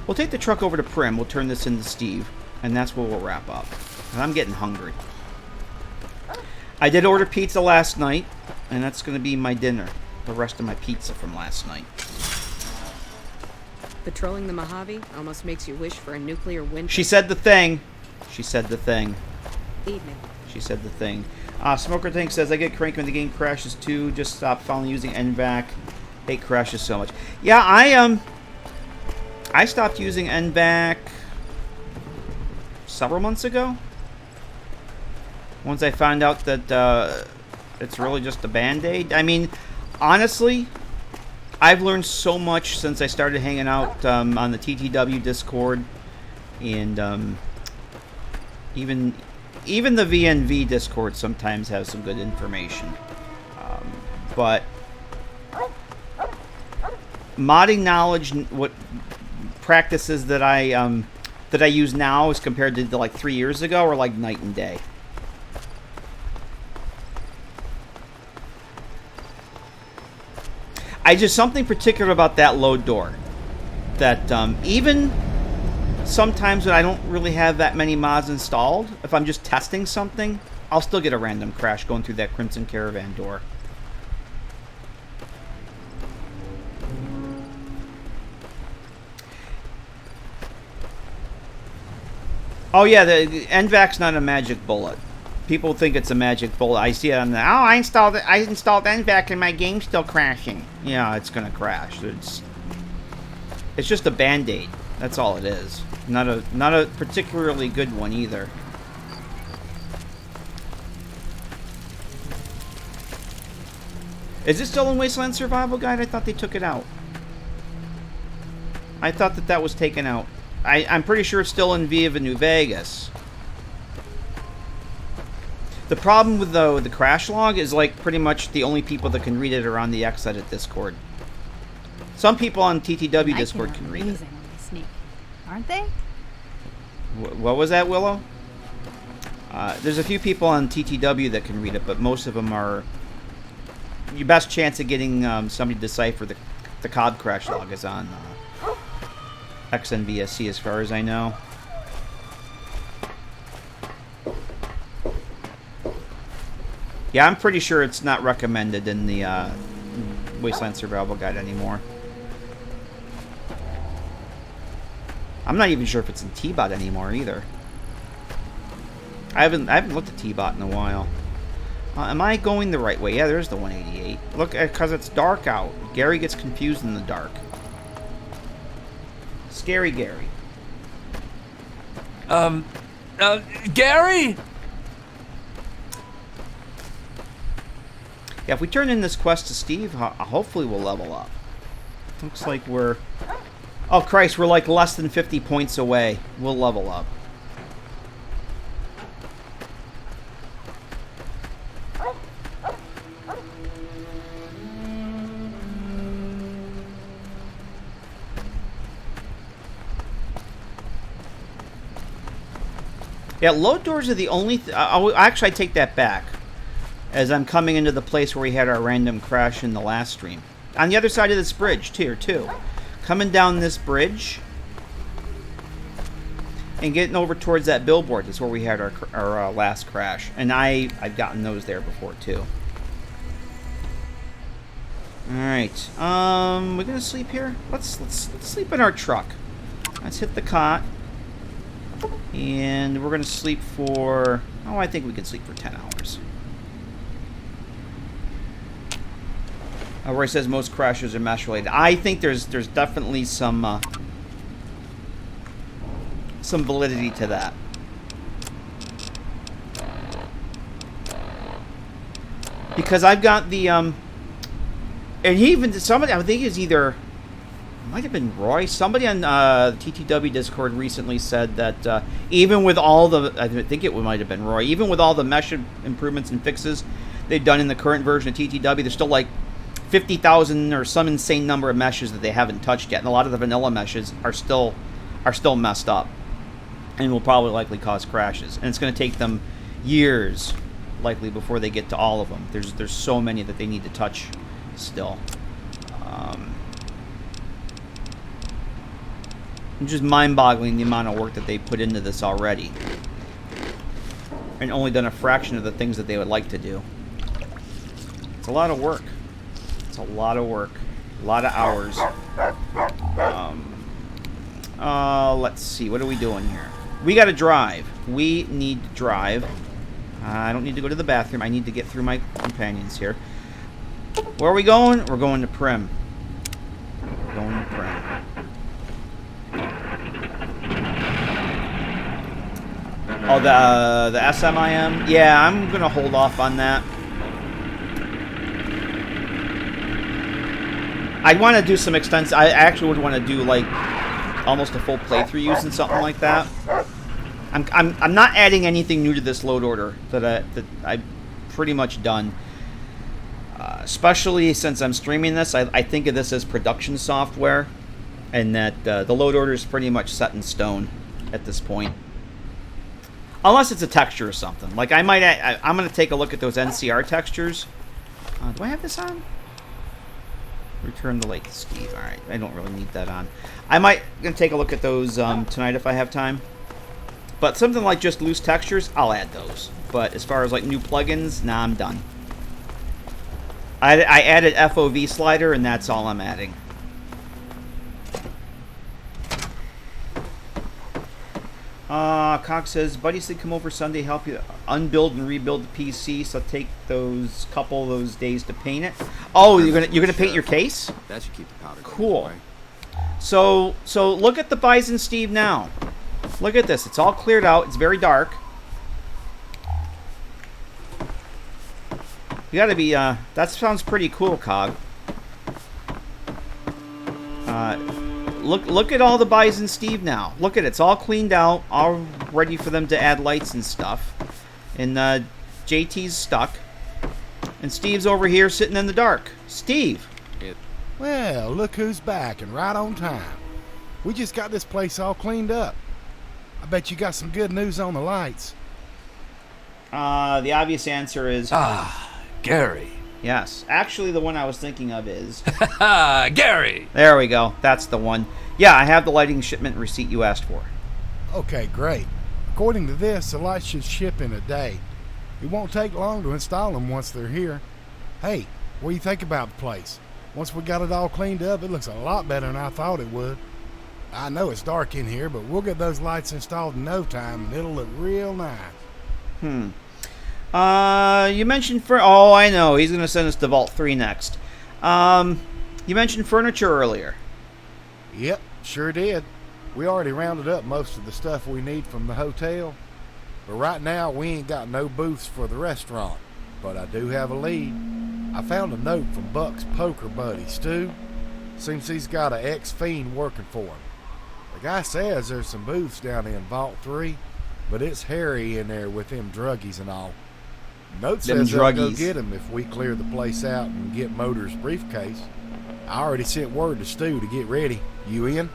We'll take the truck over to Prim. We'll turn this into Steve. And that's where we'll wrap up. And I'm getting hungry. I did order pizza last night. And that's going to be my dinner. The rest of my pizza from last night. Patrolling the Mojave almost makes you wish for a nuclear winter. She said the thing. She said the thing. Evening. She said the thing. Smoker Tank says, I get cranky when the game crashes too. Just stop finally using NVAC. Hate crashes so much. Yeah, I stopped using NVAC several months ago. Once I found out that it's really just a band-aid. I mean, honestly, I've learned so much since I started hanging out on the TTW Discord, and even the VNV Discord sometimes has some good information. But modding knowledge, what practices that I use now as compared to like 3 years ago are like night and day. Something particular about that load door that even sometimes when I don't really have that many mods installed, if I'm just testing something, I'll still get a random crash going through that Crimson Caravan door. Oh yeah, the NVAC's not a magic bullet. People think it's a magic bullet. I see it on the, I installed NVAC and my game's still crashing. Yeah, it's gonna crash. It's just a band-aid. That's all it is. Not a particularly good one either. Is it still in Wasteland Survival Guide? I thought they took it out. I thought that was taken out. I'm pretty sure it's still in Viva New Vegas. The problem with the crash log is like pretty much the only people that can read it are on the X-Edit Discord. Some people on TTW Discord can read it. Sneak, aren't they? What was that, Willow? There's a few people on TTW that can read it, but most of them are... Your best chance of getting somebody to decipher the COD crash log is on XNVSC, as far as I know. Yeah, I'm pretty sure it's not recommended in the Wasteland Survival Guide anymore. I'm not even sure if it's in T-Bot anymore either. I haven't looked at T-Bot in a while. Am I going the right way? Yeah, there's the 188. Look, because it's dark out. Gary gets confused in the dark. Scary Gary. Gary? Yeah, if we turn in this quest to Steve, hopefully we'll level up. Looks like we're... Oh, Christ, we're like less than 50 points away. We'll level up. Yeah, load doors are the only... actually, I take that back. As I'm coming into the place where we had our random crash in the last stream. On the other side of this bridge, tier 2. Coming down this bridge. And getting over towards that billboard. That's where we had our last crash. And I've gotten those there before, too. Alright. We're going to sleep here? Let's sleep in our truck. Let's hit the cot. And we're going to sleep for... Oh, I think we can sleep for 10 hours. Where it says most crashes are mesh related. I think there's definitely some validity to that. Because I've got the and he even somebody, I think it's either, it might have been Roy. Somebody on TTW Discord recently said that even with all the, I think it might have been Roy, even with all the mesh improvements and fixes they've done in the current version of TTW, there's still like 50,000 or some insane number of meshes that they haven't touched yet, and a lot of the vanilla meshes are still messed up, and will probably likely cause crashes. And it's going to take them years, likely, before they get to all of them. There's so many that they need to touch still. It's just mind-boggling the amount of work that they put into this already, and only done a fraction of the things that they would like to do. It's a lot of work. It's a lot of work. A lot of hours. Let's see. What are we doing here? We got to drive. We need to drive. I don't need to go to the bathroom. I need to get through my companions here. Where are we going? We're going to Prim. We're going to Prim. Oh, the SMIM? Yeah, I'm going to hold off on that. I'd want to do some extensive... I actually would want to do, like, almost a full playthrough using something like that. I'm not adding anything new to this load order that I've pretty much done. Especially since I'm streaming this, I think of this as production software, and that the load order is pretty much set in stone at this point. Unless it's a texture or something. Like, I'm going to take a look at those NCR textures. Do I have this on? Return the lake, Steve. Alright, I don't really need that on. I might gonna take a look at those tonight if I have time. But something like just loose textures, I'll add those. But as far as like new plugins, nah, I'm done. I added FOV slider, and that's all I'm adding. Cox says, Buddy said come over Sunday, help you unbuild and rebuild the PC, so take those couple of those days to paint it. Oh, you're gonna paint your case? That should keep the powder. Cool. So look at the Bison Steve now. Look at this. It's all cleared out. It's very dark. You gotta be, that sounds pretty cool, Cog. Look at all the Bison Steve now. Look at it. It's all cleaned out, all ready for them to add lights and stuff. And JT's stuck. And Steve's over here sitting in the dark. Steve! Well, look who's back, and right on time. We just got this place all cleaned up. I bet you got some good news on the lights. The obvious answer is... Gary. Yes. Actually, the one I was thinking of is... Gary! There we go. That's the one. Yeah, I have the lighting shipment receipt you asked for. Okay, great. According to this, the lights should ship in a day. It won't take long to install them once they're here. Hey, what do you think about the place? Once we got it all cleaned up, it looks a lot better than I thought it would. I know it's dark in here, but we'll get those lights installed in no time, and it'll look real nice. You mentioned oh, I know. He's going to send us to Vault 3 next. You mentioned furniture earlier. Yep, sure did. We already rounded up most of the stuff we need from the hotel. But right now, we ain't got no booths for the restaurant. But I do have a lead. I found a note from Buck's poker buddy, Stu. Seems he's got an ex-fiend working for him. The guy says there's some booths down in Vault 3, but it's hairy in there with them druggies and all. Note says they'll go get him if we clear the place out and get Motor's briefcase. I already sent word to Stu to get ready. You in?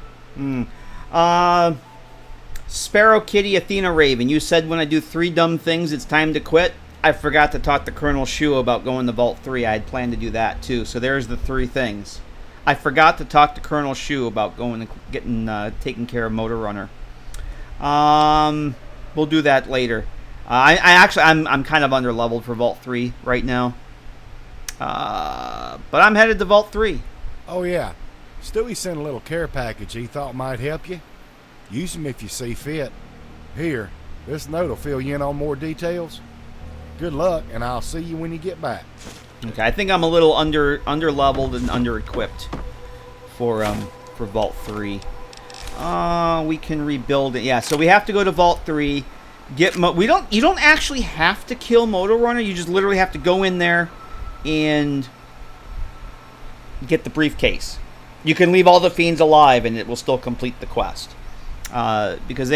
Sparrow Kitty Athena Raven, you said when I do 3 dumb things, it's time to quit. I forgot to talk to Colonel Shu about going to Vault 3. I had planned to do that, too. So there's the 3 things. I forgot to talk to Colonel Shu about going and taking care of Motor Runner. We'll do that later. I'm kind of underleveled for Vault 3 right now. But I'm headed to Vault 3. Oh, yeah. Stewie sent a little care package he thought might help you. Use them if you see fit. Here, this note will fill you in on more details. Good luck, and I'll see you when you get back. Okay, I think I'm a little under-leveled and under-equipped for Vault 3. We can rebuild it. Yeah, so we have to go to Vault 3. You don't actually have to kill Motor Runner. You just literally have to go in there and get the briefcase. You can leave all the fiends alive, and it will still complete the quest. Because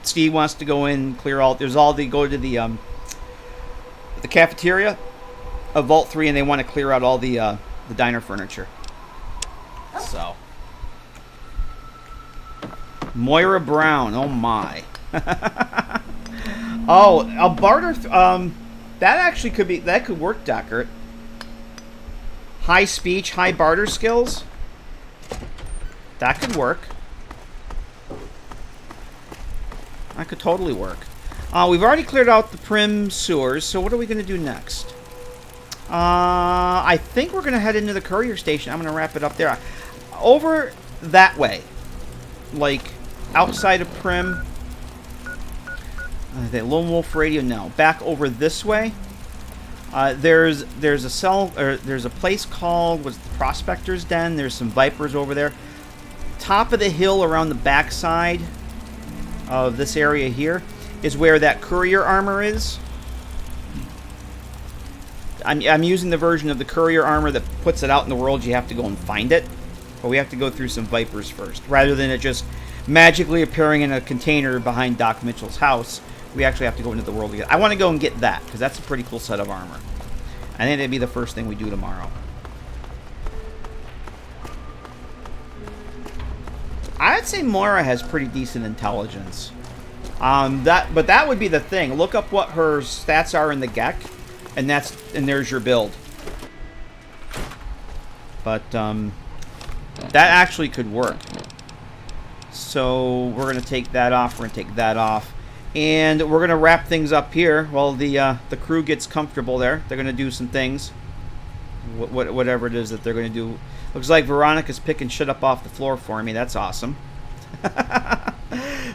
Steve wants to go in, clear all. Go to the cafeteria of Vault 3, and they want to clear out all the diner furniture. So, Moira Brown. Oh my. Oh, a barter. That actually could work, Deckert. High speech, high barter skills. That could work. That could totally work. We've already cleared out the Prim sewers, so what are we going to do next? I think we're going to head into the courier station. I'm going to wrap it up there. Over that way. Like, outside of Prim. The Lone Wolf Radio, no. Back over this way. There's a place called, what's the Prospector's Den. There's some Vipers over there. Top of the hill around the backside of this area here is where that courier armor is. I'm using the version of the courier armor that puts it out in the world. You have to go and find it. But we have to go through some Vipers first. Rather than it just magically appearing in a container behind Doc Mitchell's house, we actually have to go into the world to get it. I want to go and get that, because that's a pretty cool set of armor. I think that'd be the first thing we do tomorrow. I'd say Moira has pretty decent intelligence. But that would be the thing. Look up what her stats are in the GEC, and there's your build. But that actually could work. So we're gonna take that off. We're gonna take that off. And we're going to wrap things up here while the crew gets comfortable there. They're going to do some things. Whatever it is that they're going to do. Looks like Veronica's picking shit up off the floor for me. That's awesome.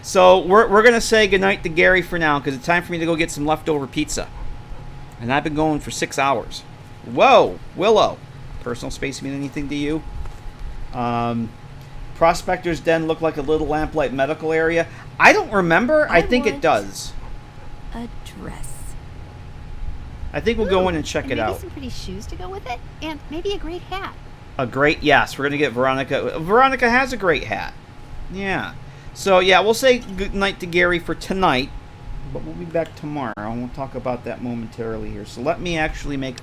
So we're going to say goodnight to Gary for now, because it's time for me to go get some leftover pizza. And I've been going for 6 hours. Whoa, Willow. Personal space mean anything to you? Prospector's Den look like a little lamplight medical area? I don't remember. I think it want does. A dress. I think we'll go in and check And it maybe out. some pretty shoes to go with it, and maybe a great hat. A great, yes, we're going to get Veronica. Veronica has a great hat. Yeah. So, yeah, we'll say good night to Gary for tonight, but we'll be back tomorrow, and we'll talk about that momentarily here. So let me actually make